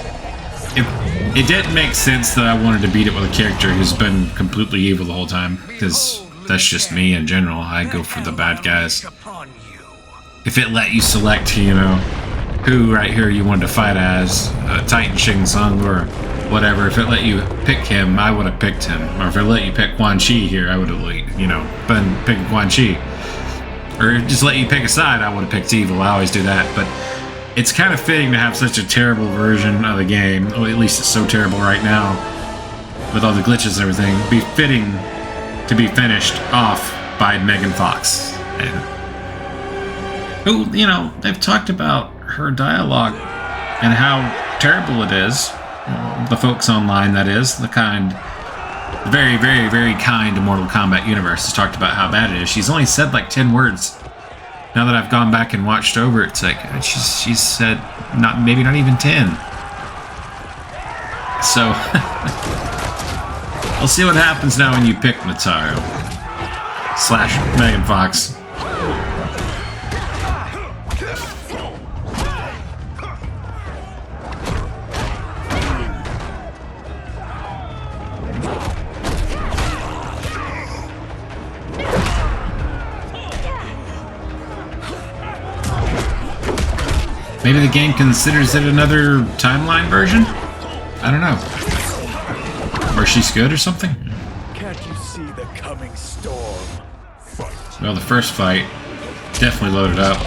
it didn't make sense that I wanted to beat it with a character who's been completely evil the whole time, because that's just me in general. I go for the bad guys. If it let you select, you know, who right here you wanted to fight as, Titan Shang Tsung or whatever, if it let you pick him, I would have picked him. Or if it let you pick Quan Chi here, I would have, you know, been picking Quan Chi. Or just let you pick a side, I would have picked evil. I always do that. But it's kind of fitting to have such a terrible version of the game, or at least it's so terrible right now, with all the glitches and everything, be fitting to be finished off by Megan Fox. And who, you know, they've talked about her dialogue and how terrible it is. The folks online, that is, the kind, very, very, very kind Mortal Kombat universe has talked about how bad it is. She's only said like 10 words. Now that I've gone back and watched over, it's like she's said maybe not even 10. So we'll see what happens now when you pick Nataro / Megan Fox. Maybe the game considers it another timeline version? I don't know. Or she's good or something? Can't you see the coming storm? Well, the first fight definitely loaded up.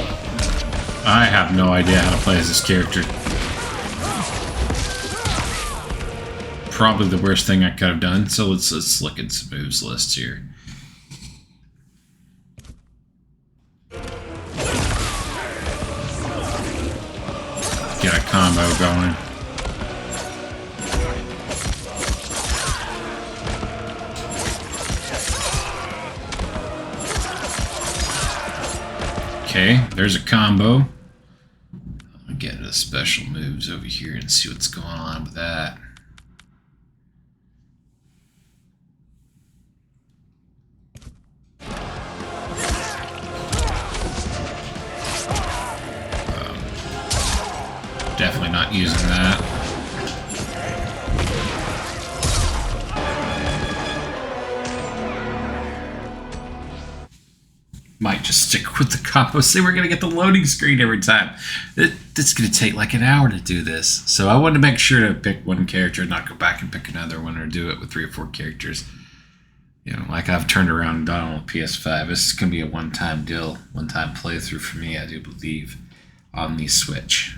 I have no idea how to play as this character. Probably the worst thing I could have done. So let's look at some moves lists here. Get a combo going. Okay, there's a combo. I'll get into the special moves over here and see what's going on with that. Definitely not using that. Might just stick with with the combos. Say we're gonna get the loading screen every time. It's gonna take like an hour to do this. So I wanted to make sure to pick one character and not go back and pick another one or do it with 3 or 4 characters. You know, like I've turned around and done on PS5. This is gonna be a one-time deal, one-time playthrough for me, I do believe, on the Switch.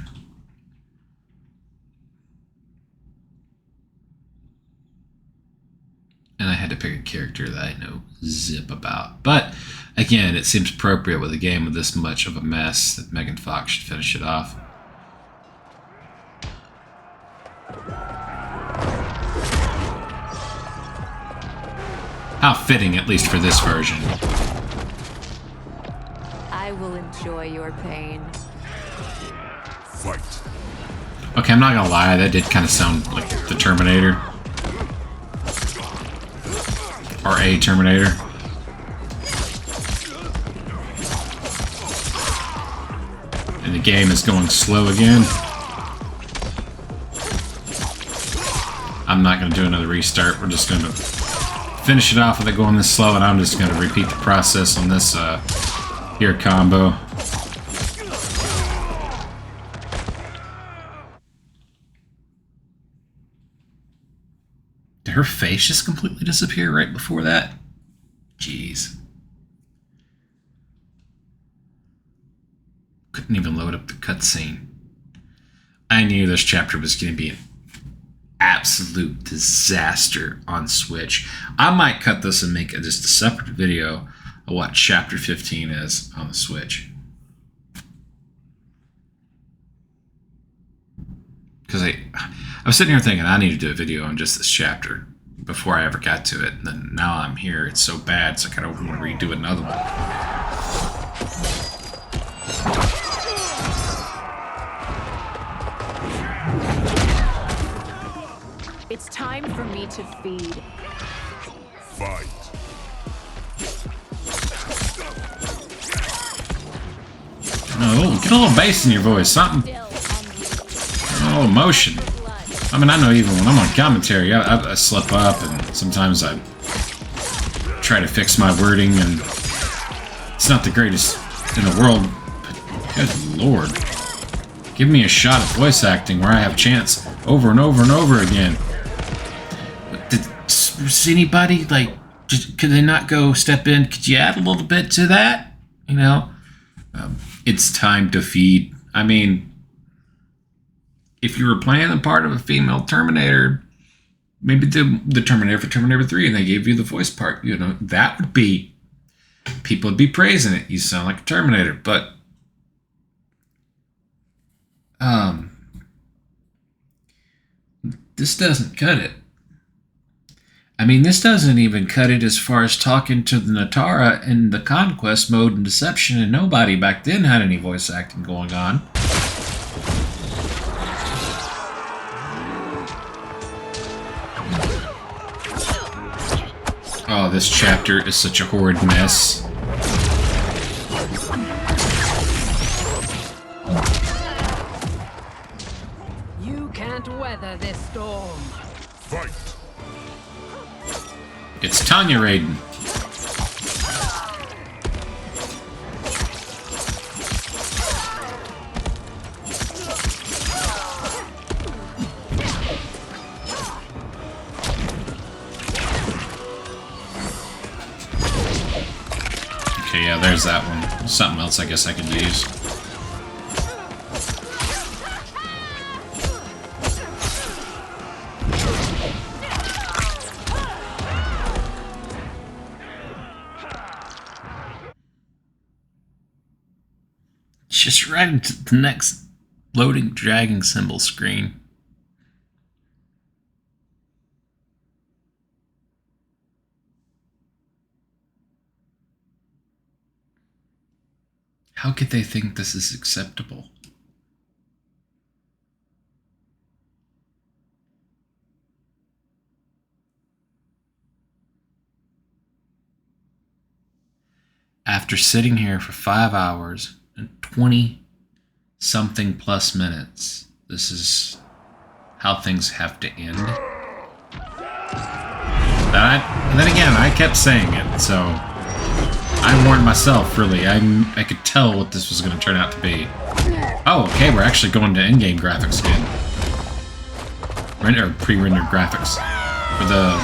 And I had to pick a character that I know zip about. But again, it seems appropriate with a game with this much of a mess that Megan Fox should finish it off. How fitting, at least for this version. I will enjoy your pain. Fight. Okay, I'm not gonna lie, that did kind of sound like the Terminator. Or a Terminator. And the game is going slow again. I'm not going to do another restart. We're just going to finish it off with it going this slow, and I'm just going to repeat the process on this here combo. Did her face just completely disappear right before that? Jeez. Couldn't even load up the cutscene. I knew this chapter was going to be an absolute disaster on Switch. I might cut this and make just a separate video of what chapter 15 is on the Switch. Because I was sitting here thinking I need to do a video on just this chapter before I ever got to it. And then now I'm here. It's so bad, so I kind of want to redo another one. It's time for me to feed. Fight. Oh, get a little bass in your voice, something. A little emotion. I mean, I know even when I'm on commentary, I slip up, and sometimes I try to fix my wording, and it's not the greatest in the world, but good lord. Give me a shot at voice acting where I have chance over and over and over again. Does anybody, like, could they not go step in? Could you add a little bit to that? You know? It's time to feed. I mean, if you were playing the part of a female Terminator, maybe the Terminator for Terminator 3, and they gave you the voice part, you know, that would be, people would be praising it. You sound like a Terminator, but this doesn't cut it. I mean, this doesn't even cut it as far as talking to the Natara in the Conquest mode and Deception, and nobody back then had any voice acting going on. Oh, this chapter is such a horrid mess. You can't weather this storm. Fight. It's Tanya Raiden. Okay, yeah, there's that one. Something else I guess I could use. Just right into the next loading dragging symbol screen. How could they think this is acceptable? After sitting here for 5 hours and 20-something plus minutes, this is how things have to end. And then again, I kept saying it, so I warned myself, really. I could tell what this was going to turn out to be. Oh, okay, we're actually going to in-game graphics again. Pre-rendered graphics. For the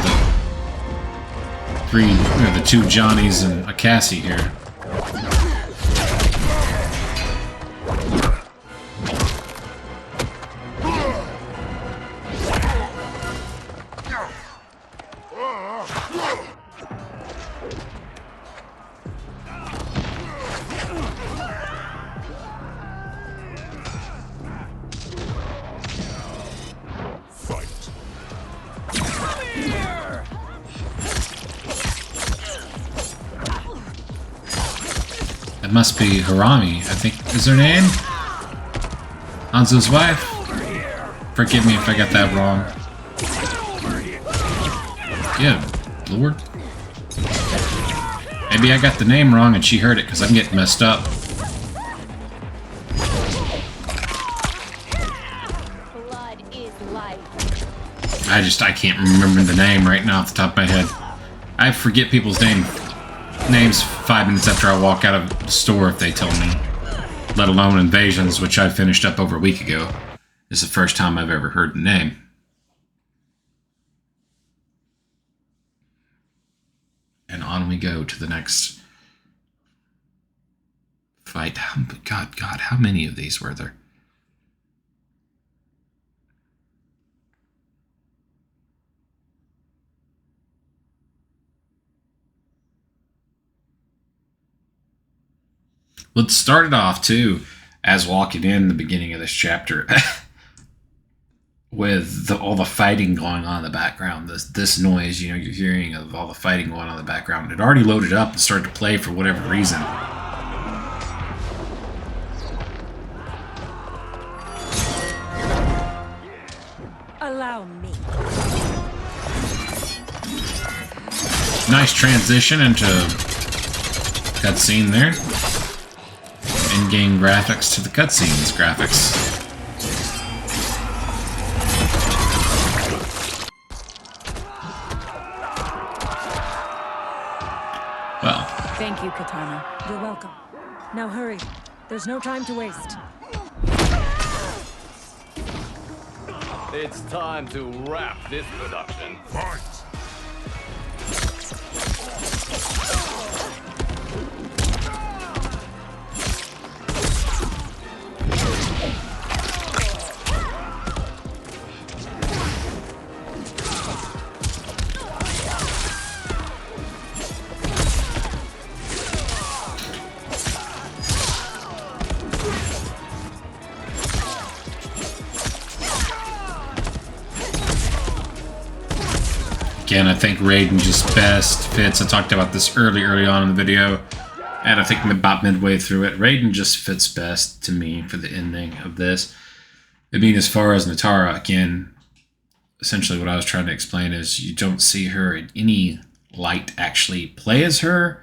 two Johnnies and a Cassie here. It must be Harami, I think is her name? Hanzo's wife? Forgive me if I got that wrong. Yeah, Lord. Maybe I got the name wrong and she heard it because I'm getting messed up. Blood is life. I can't remember the name right now off the top of my head. I forget people's names 5 minutes after I walk out of the store if they tell me. Let alone Invasions, which I finished up over a week ago. This is the first time I've ever heard the name. And on we go to the next fight. God, how many of these were there? Let's start it off, too, as walking in the beginning of this chapter, with all the fighting going on in the background. This noise, you're hearing of all the fighting going on in the background. It already loaded up and started to play for whatever reason. Allow me. Nice transition into cutscene there. In-game graphics to the cutscenes graphics. Well. Thank you, Katana. You're welcome. Now hurry. There's no time to waste. It's time to wrap this production. Fight! Again, I think Raiden just best fits. I talked about this early on in the video, and I think about midway through it. Raiden just fits best to me for the ending of this. I mean, as far as Natara, again, essentially what I was trying to explain is you don't see her in any light actually play as her,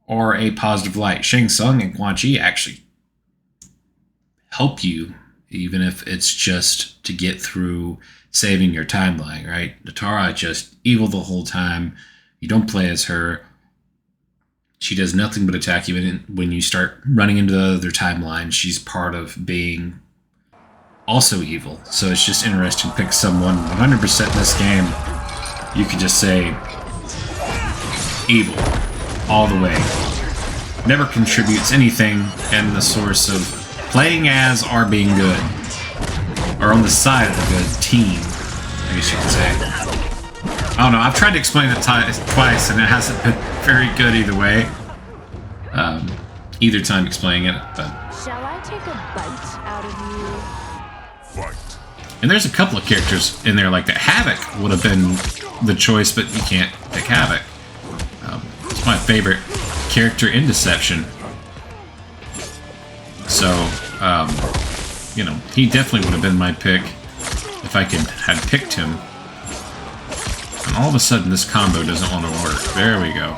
or a positive light. Shang Tsung and Quan Chi actually help you, even if it's just to get through saving your timeline, right? Natara just evil the whole time. You don't play as her. She does nothing but attack you. And when you start running into the other timeline, she's part of being also evil. So it's just interesting to pick someone 100% in this game. You could just say evil all the way. Never contributes anything in the source of playing as or being good. Or on the side of the good team, I guess you could say. I don't know, I've tried to explain it twice and it hasn't been very good either way. Either time explaining it, but... Shall I take a bite out of you? Fight. And there's a couple of characters in there like that. Havoc would have been the choice, but you can't pick Havoc. It's my favorite character in Deception. So, you know, he definitely would have been my pick if I had picked him. And all of a sudden, this combo doesn't want to work. There we go.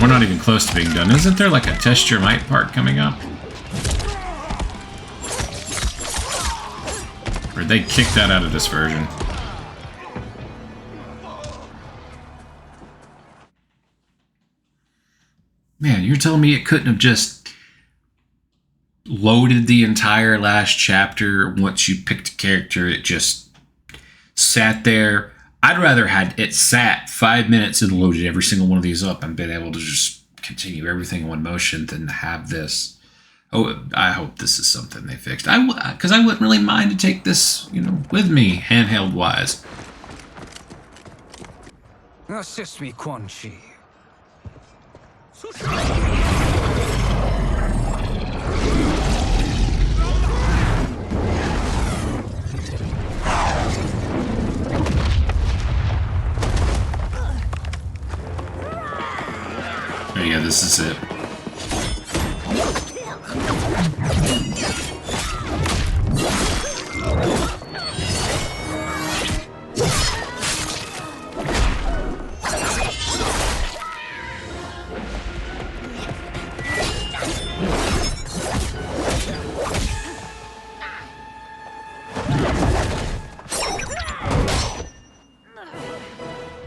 We're not even close to being done. Isn't there like a test your might part coming up? Or they kicked that out of this version? you're telling me it couldn't have just loaded the entire last chapter once you picked a character? It just sat there. I'd rather had it sat 5 minutes and loaded every single one of these up and been able to just continue everything in one motion than to have this. Oh, I hope this is something they fixed. Because I wouldn't really mind to take this, with me, handheld wise. Assist me, Quan Chi. Oh yeah, this is it.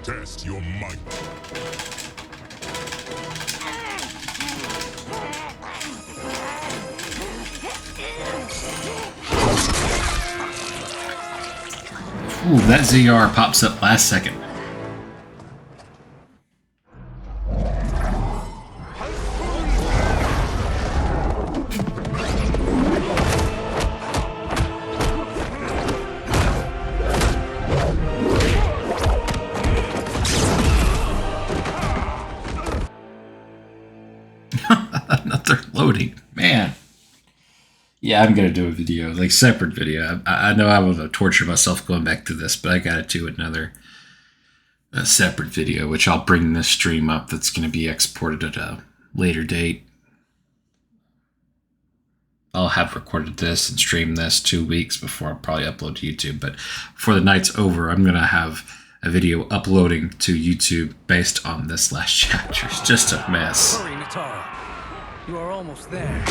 Test your might. Ooh, that ZR pops up last second. Another loading, man. Yeah, I'm gonna do a video, like separate video. I know I will torture myself going back to this, but I gotta do a separate video, which I'll bring this stream up. That's gonna be exported at a later date. I'll have recorded this and streamed this 2 weeks before I'll probably upload to YouTube. But before the night's over, I'm gonna have a video uploading to YouTube based on this last chapter. It's just a mess. Hurry, Natara. You are almost there.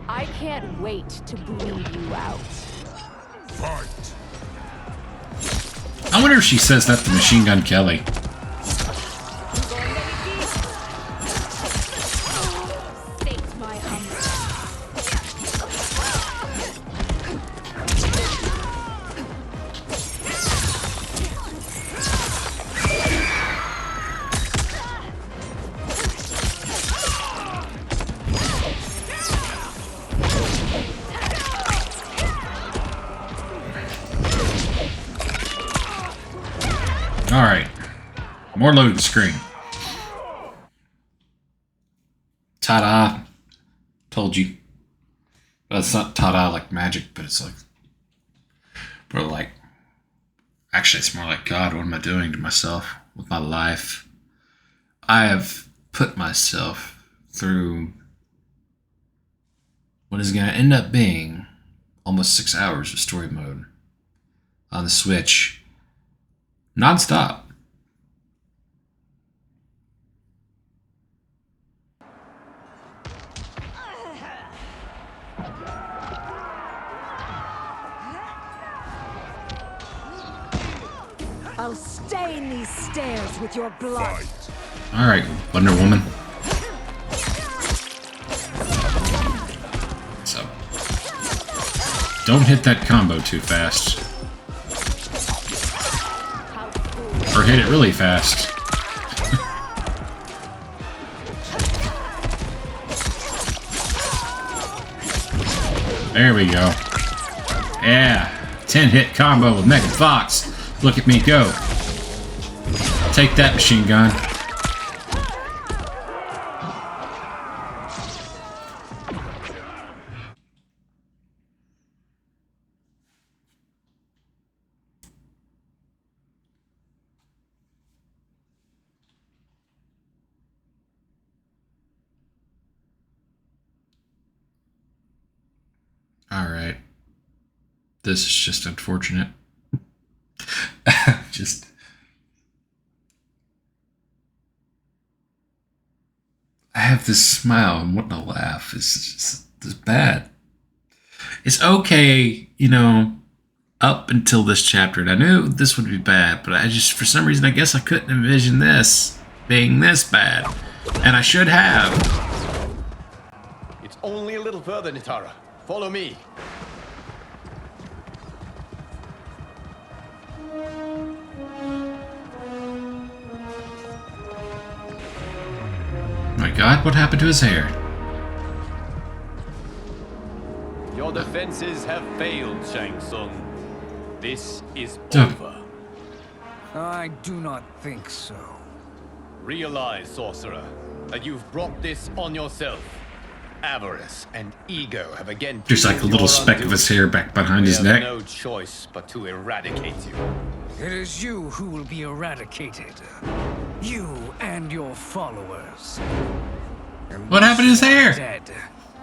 I can't wait to bleed you out. Fight. I wonder if she says that to Machine Gun Kelly. Alright. More loading screen. Ta-da. Told you. Well, it's not ta-da like magic, but it's like... Bro, like... Actually, it's more like, God, what am I doing to myself with my life? I have put myself through what is going to end up being almost 6 hours of story mode on the Switch. Non-stop. I'll stain these stairs with your blood. All right, Wonder Woman. So, don't hit that combo too fast. Or hit it really fast. There we go. Yeah, 10-hit combo with Megan Fox. Look at me go. Take that, machine gun. All right. This is just unfortunate. Just... I have this smile and wanting to laugh. It's bad. it's okay, you know, up until this chapter. And I knew this would be bad, but I just, for some reason, I guess I couldn't envision this being this bad. And I should have. It's only a little further, Nitara. Follow me. My God, what happened to his hair? Your defenses have failed, Shang Tsung. This is Duh. over. I do not think so. Realize, sorcerer, that you've brought this on yourself. Avarice and ego have again. There's like a little speck of his hair back behind his neck. We have no choice but to eradicate you. It is you who will be eradicated. You and your followers. And What happened to his hair? dead,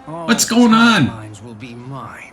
all What's going on? timelines will be mine.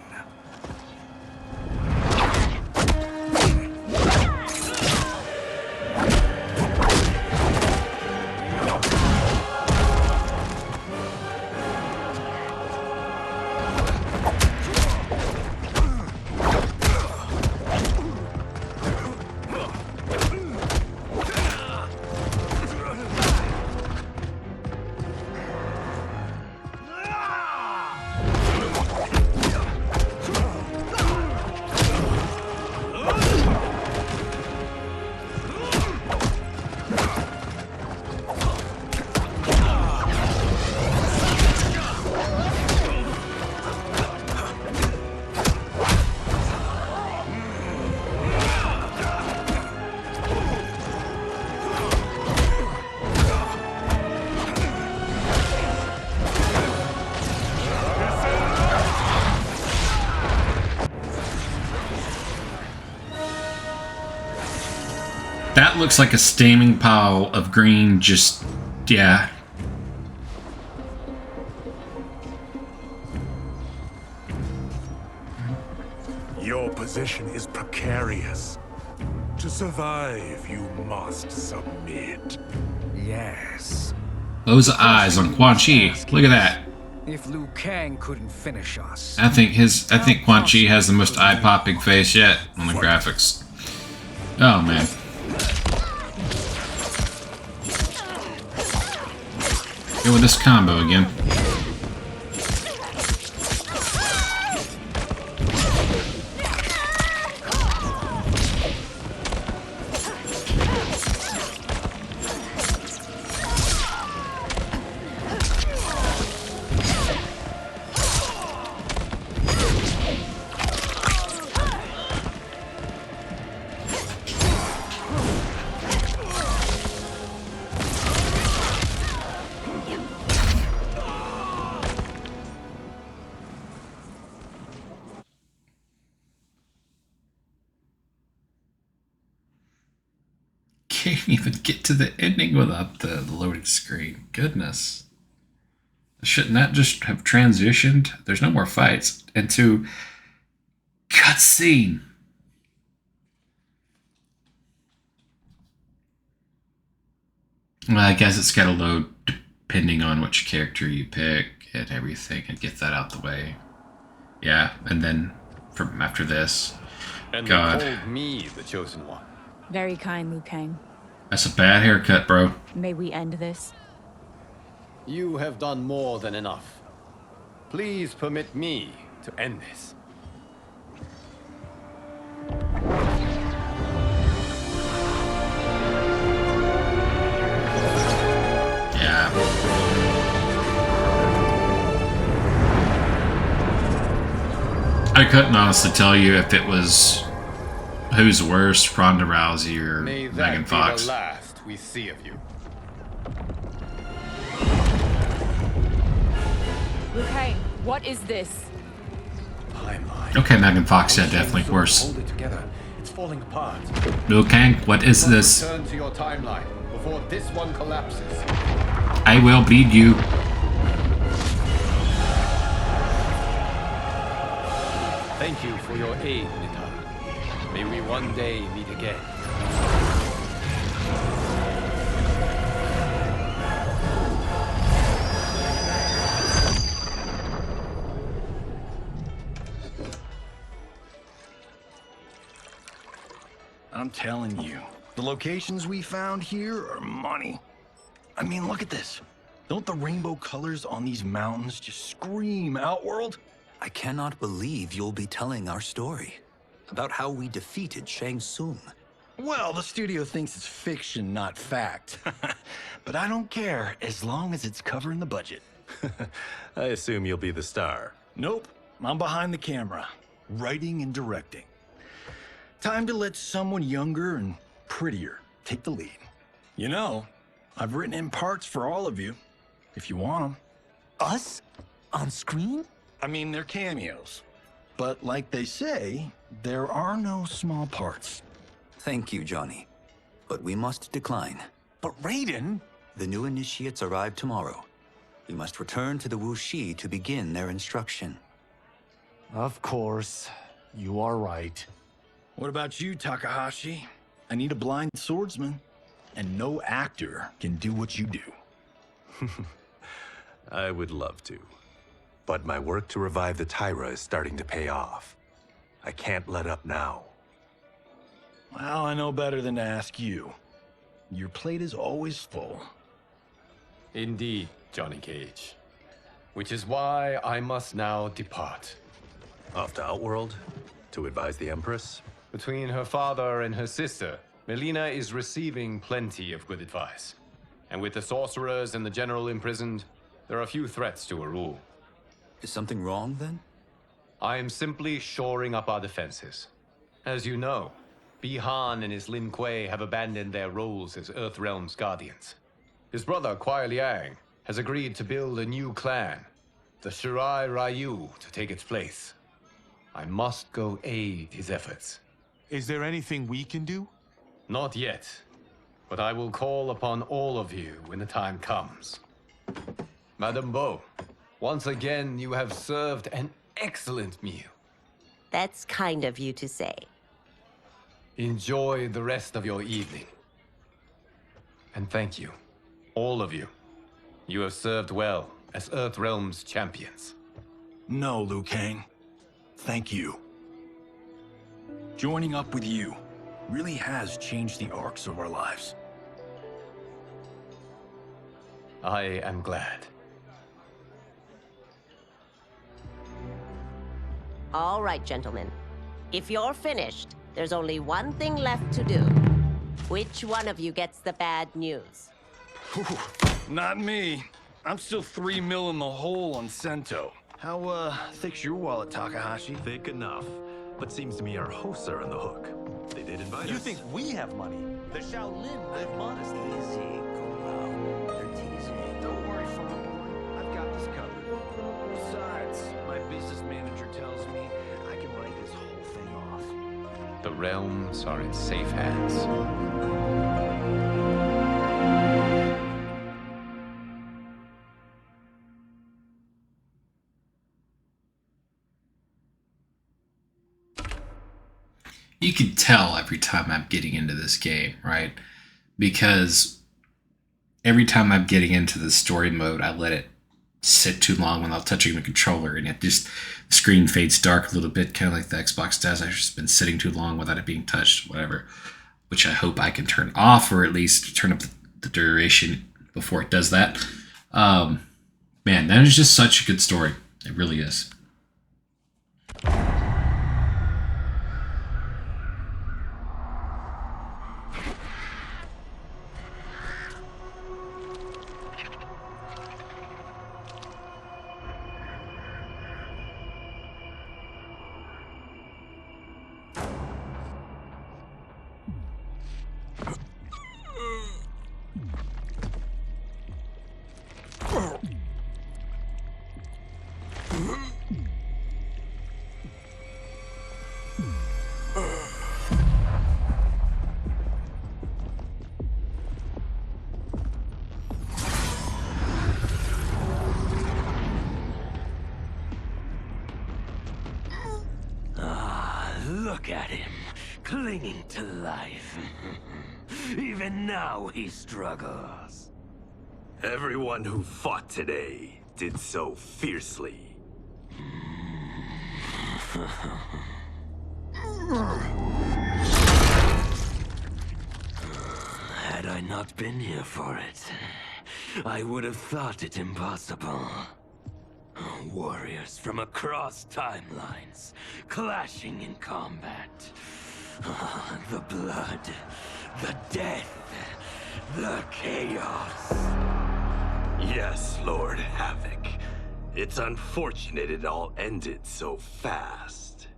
That looks like a steaming pile of green, just, yeah. Your position is precarious. To survive, you must submit. Yes. Those eyes on Quan Chi. Look at that. If Liu Kang couldn't finish us, I think Quan Chi has the most eye-popping face yet on the graphics. Oh man. Go with this combo again. Can't even get to the ending without the loading screen. Goodness. Shouldn't that just have transitioned? There's no more fights into cutscene. Well, I guess it's got to load depending on which character you pick and everything, and get that out the way. Yeah, and then from after this, And God, they called me the chosen one. Very kind, Liu Kang. that's a bad haircut, bro. May we end this? You have done more than enough. Please permit me to end this. Yeah. I couldn't honestly tell you if it was who's worse, Ronda Rousey or May that Megan be Fox. the last we see of you. Liu Kang, what is this? Okay, Megan Fox, yeah, definitely worse. Hold it together. It's falling apart. Liu Kang, what is this? Return to your timeline before this one collapses. I will bleed you. Thank you for your aid, Nitara. May we one day meet again. I'm telling you, the locations we found here are money. I mean, look at this. Don't the rainbow colors on these mountains just scream Outworld? I cannot believe you'll be telling our story about how we defeated Shang Tsung. Well, the studio thinks it's fiction, not fact. But I don't care, as long as it's covering the budget. I assume you'll be the star. Nope, I'm behind the camera, writing and directing. Time to let someone younger and prettier take the lead. You know, I've written in parts for all of you, if you want them. Us? On screen? I mean, they're cameos. But like they say, there are no small parts. Thank you, Johnny. But we must decline. But Raiden? The new initiates arrive tomorrow. We must return to the Wuxi to begin their instruction. Of course. You are right. What about you, Takahashi? I need a blind swordsman. And no actor can do what you do. I would love to. But my work to revive the Tyra is starting to pay off. I can't let up now. Well, I know better than to ask you. Your plate is always full. Indeed, Johnny Cage. Which is why I must now depart. Off to Outworld? To advise the Empress? Between her father and her sister, Molina is receiving plenty of good advice. And with the sorcerers and the general imprisoned, there are few threats to her rule. Is something wrong, then? I am simply shoring up our defenses. As you know, Bi-Han and his Lin Kuei have abandoned their roles as Earthrealm's guardians. His brother, Kuai Liang, has agreed to build a new clan, the Shirai Ryu, to take its place. I must go aid his efforts. Is there anything we can do? Not yet, but I will call upon all of you when the time comes. Madame Bo, once again you have served an excellent meal. That's kind of you to say. Enjoy the rest of your evening. And thank you, all of you. You have served well as Earthrealm's champions. No, Liu Kang. Thank you. Joining up with you really has changed the arcs of our lives. I am glad. All right, gentlemen. If you're finished, there's only one thing left to do. Which one of you gets the bad news? Not me. I'm still 3 mil in the hole on Sento. How, thick's your wallet, Takahashi? Thick enough. But seems to me our hosts are on the hook. They did invite us. You think we have money? The Shaolin live modestly. Easy, Kung Lao. They're teasing. Don't worry, farm boy. I've got this covered. Besides, my business manager tells me I can write this whole thing off. The realms are in safe hands. You can tell every time I'm getting into this game, right? Because every time I'm getting into the story mode, I let it sit too long without touching the controller, and it just, the screen fades dark a little bit, kind of like the Xbox does. I've just been sitting too long without it being touched, whatever, which I hope I can turn off, or at least turn up the duration before it does that. Man, that is just such a good story. It really is. Look at him, clinging to life. Even now he struggles. Everyone who fought today did so fiercely. I not been here for it, I would have thought it impossible. Warriors from across timelines, clashing in combat. The blood, the death, the chaos. Yes, Lord Havoc. It's unfortunate it all ended so fast.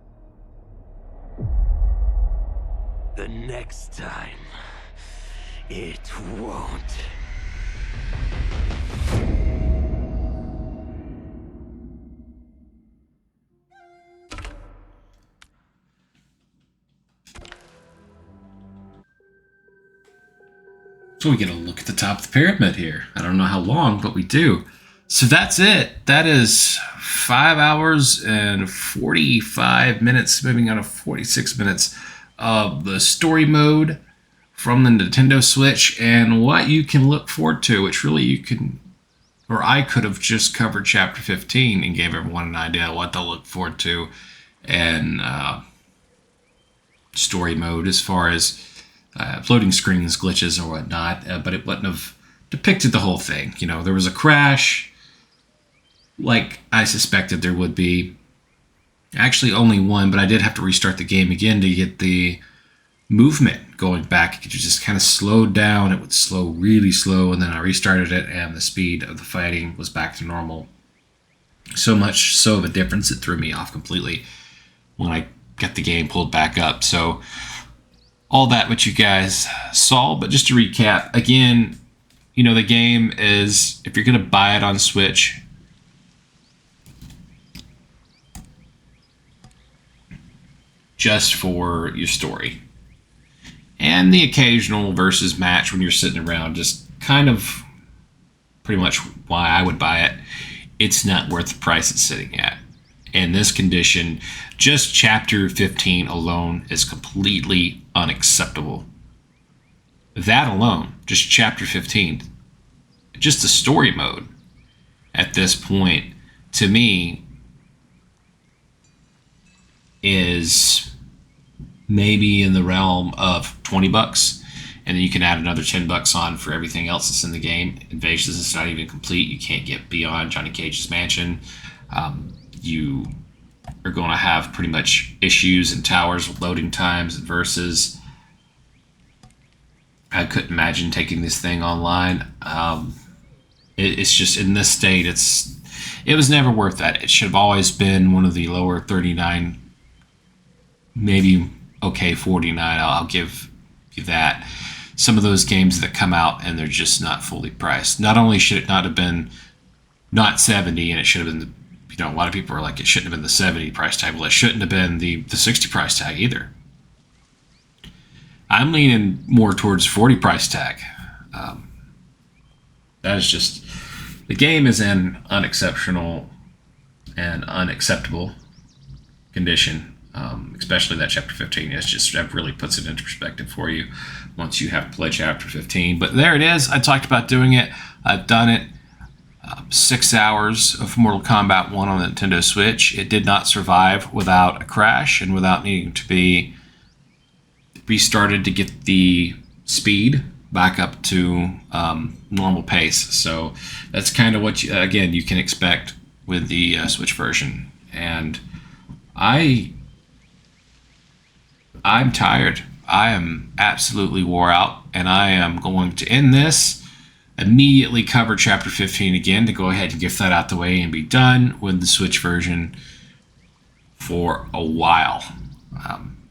The next time, it won't. So we get a look at the top of the pyramid here. I don't know how long, but we do. So that's it. That is 5 hours and 45 minutes, moving on to 46 minutes of the story mode from the Nintendo Switch and what you can look forward to, which really you can, or I could have just covered Chapter 15 and gave everyone an idea of what to look forward to and story mode as far as floating screens, glitches, or whatnot, but it wouldn't have depicted the whole thing. You know, there was a crash, like I suspected there would be. Actually, only one, but I did have to restart the game again to get the movement going back. It just kind of slowed down. It would slow really slow, and then I restarted it, and the speed of the fighting was back to normal. So much so of a difference, it threw me off completely when I got the game pulled back up. So all that what you guys saw, but just to recap, again, you know, the game is, if you're going to buy it on Switch, just for your story. And the occasional versus match when you're sitting around, just kind of pretty much why I would buy it. It's not worth the price it's sitting at. In this condition, just Chapter 15 alone is completely unacceptable. That alone, just Chapter 15, just the story mode at this point, to me, is maybe in the realm of $20, and then you can add another $10 on for everything else that's in the game. Invasions is not even complete. You can't get beyond Johnny Cage's mansion. You are going to have pretty much issues and towers with loading times and versus. I couldn't imagine taking this thing online. It's just, in this state, it was never worth that. It should have always been one of the lower 39, maybe okay 49. I'll give you that. Some of those games that come out and they're just not fully priced. Not only should it not have been not 70, and it should have been, you know, a lot of people are like, it shouldn't have been the 70 price tag. Well, it shouldn't have been the 60 price tag either. I'm leaning more towards 40 price tag. That is just, the game is in unexceptional and unacceptable condition, especially that Chapter 15. It's just, that really puts it into perspective for you once you have to play Chapter 15. But there it is. I talked about doing it. I've done it. 6 hours of Mortal Kombat 1 on the Nintendo Switch. It did not survive without a crash and without needing to be restarted to get the speed back up to normal pace. So that's kind of what you, again, you can expect with the Switch version. And I'm tired. I am absolutely wore out, and I am going to end this, immediately cover Chapter 15 again to go ahead and get that out the way and be done with the Switch version for a while,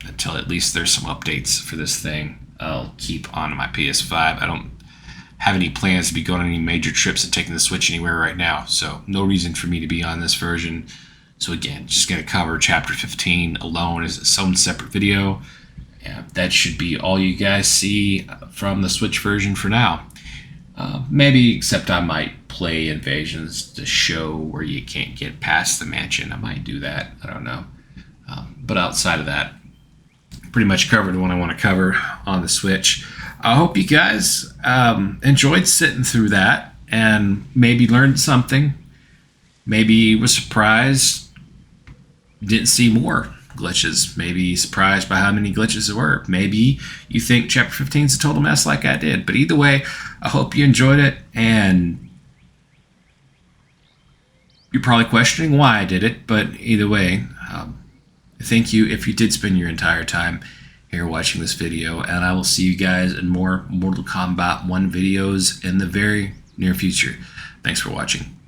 until at least there's some updates for this thing. I'll keep on my PS5. I don't have any plans to be going on any major trips and taking the Switch anywhere right now, so no reason for me to be on this version. So again, just going to cover Chapter 15 alone as its own separate video. Yeah, that should be all you guys see from the Switch version for now. Maybe, except I might play Invasions to show where you can't get past the mansion. I might do that. I don't know. But outside of that, pretty much covered what I want to cover on the Switch. I hope you guys enjoyed sitting through that and maybe learned something. Maybe was surprised, didn't see more glitches. Maybe surprised by how many glitches there were. Maybe you think Chapter 15 is a total mess like I did. But either way, I hope you enjoyed it, and you're probably questioning why I did it, but either way, thank you if you did spend your entire time here watching this video, and I will see you guys in more Mortal Kombat 1 videos in the very near future. Thanks for watching.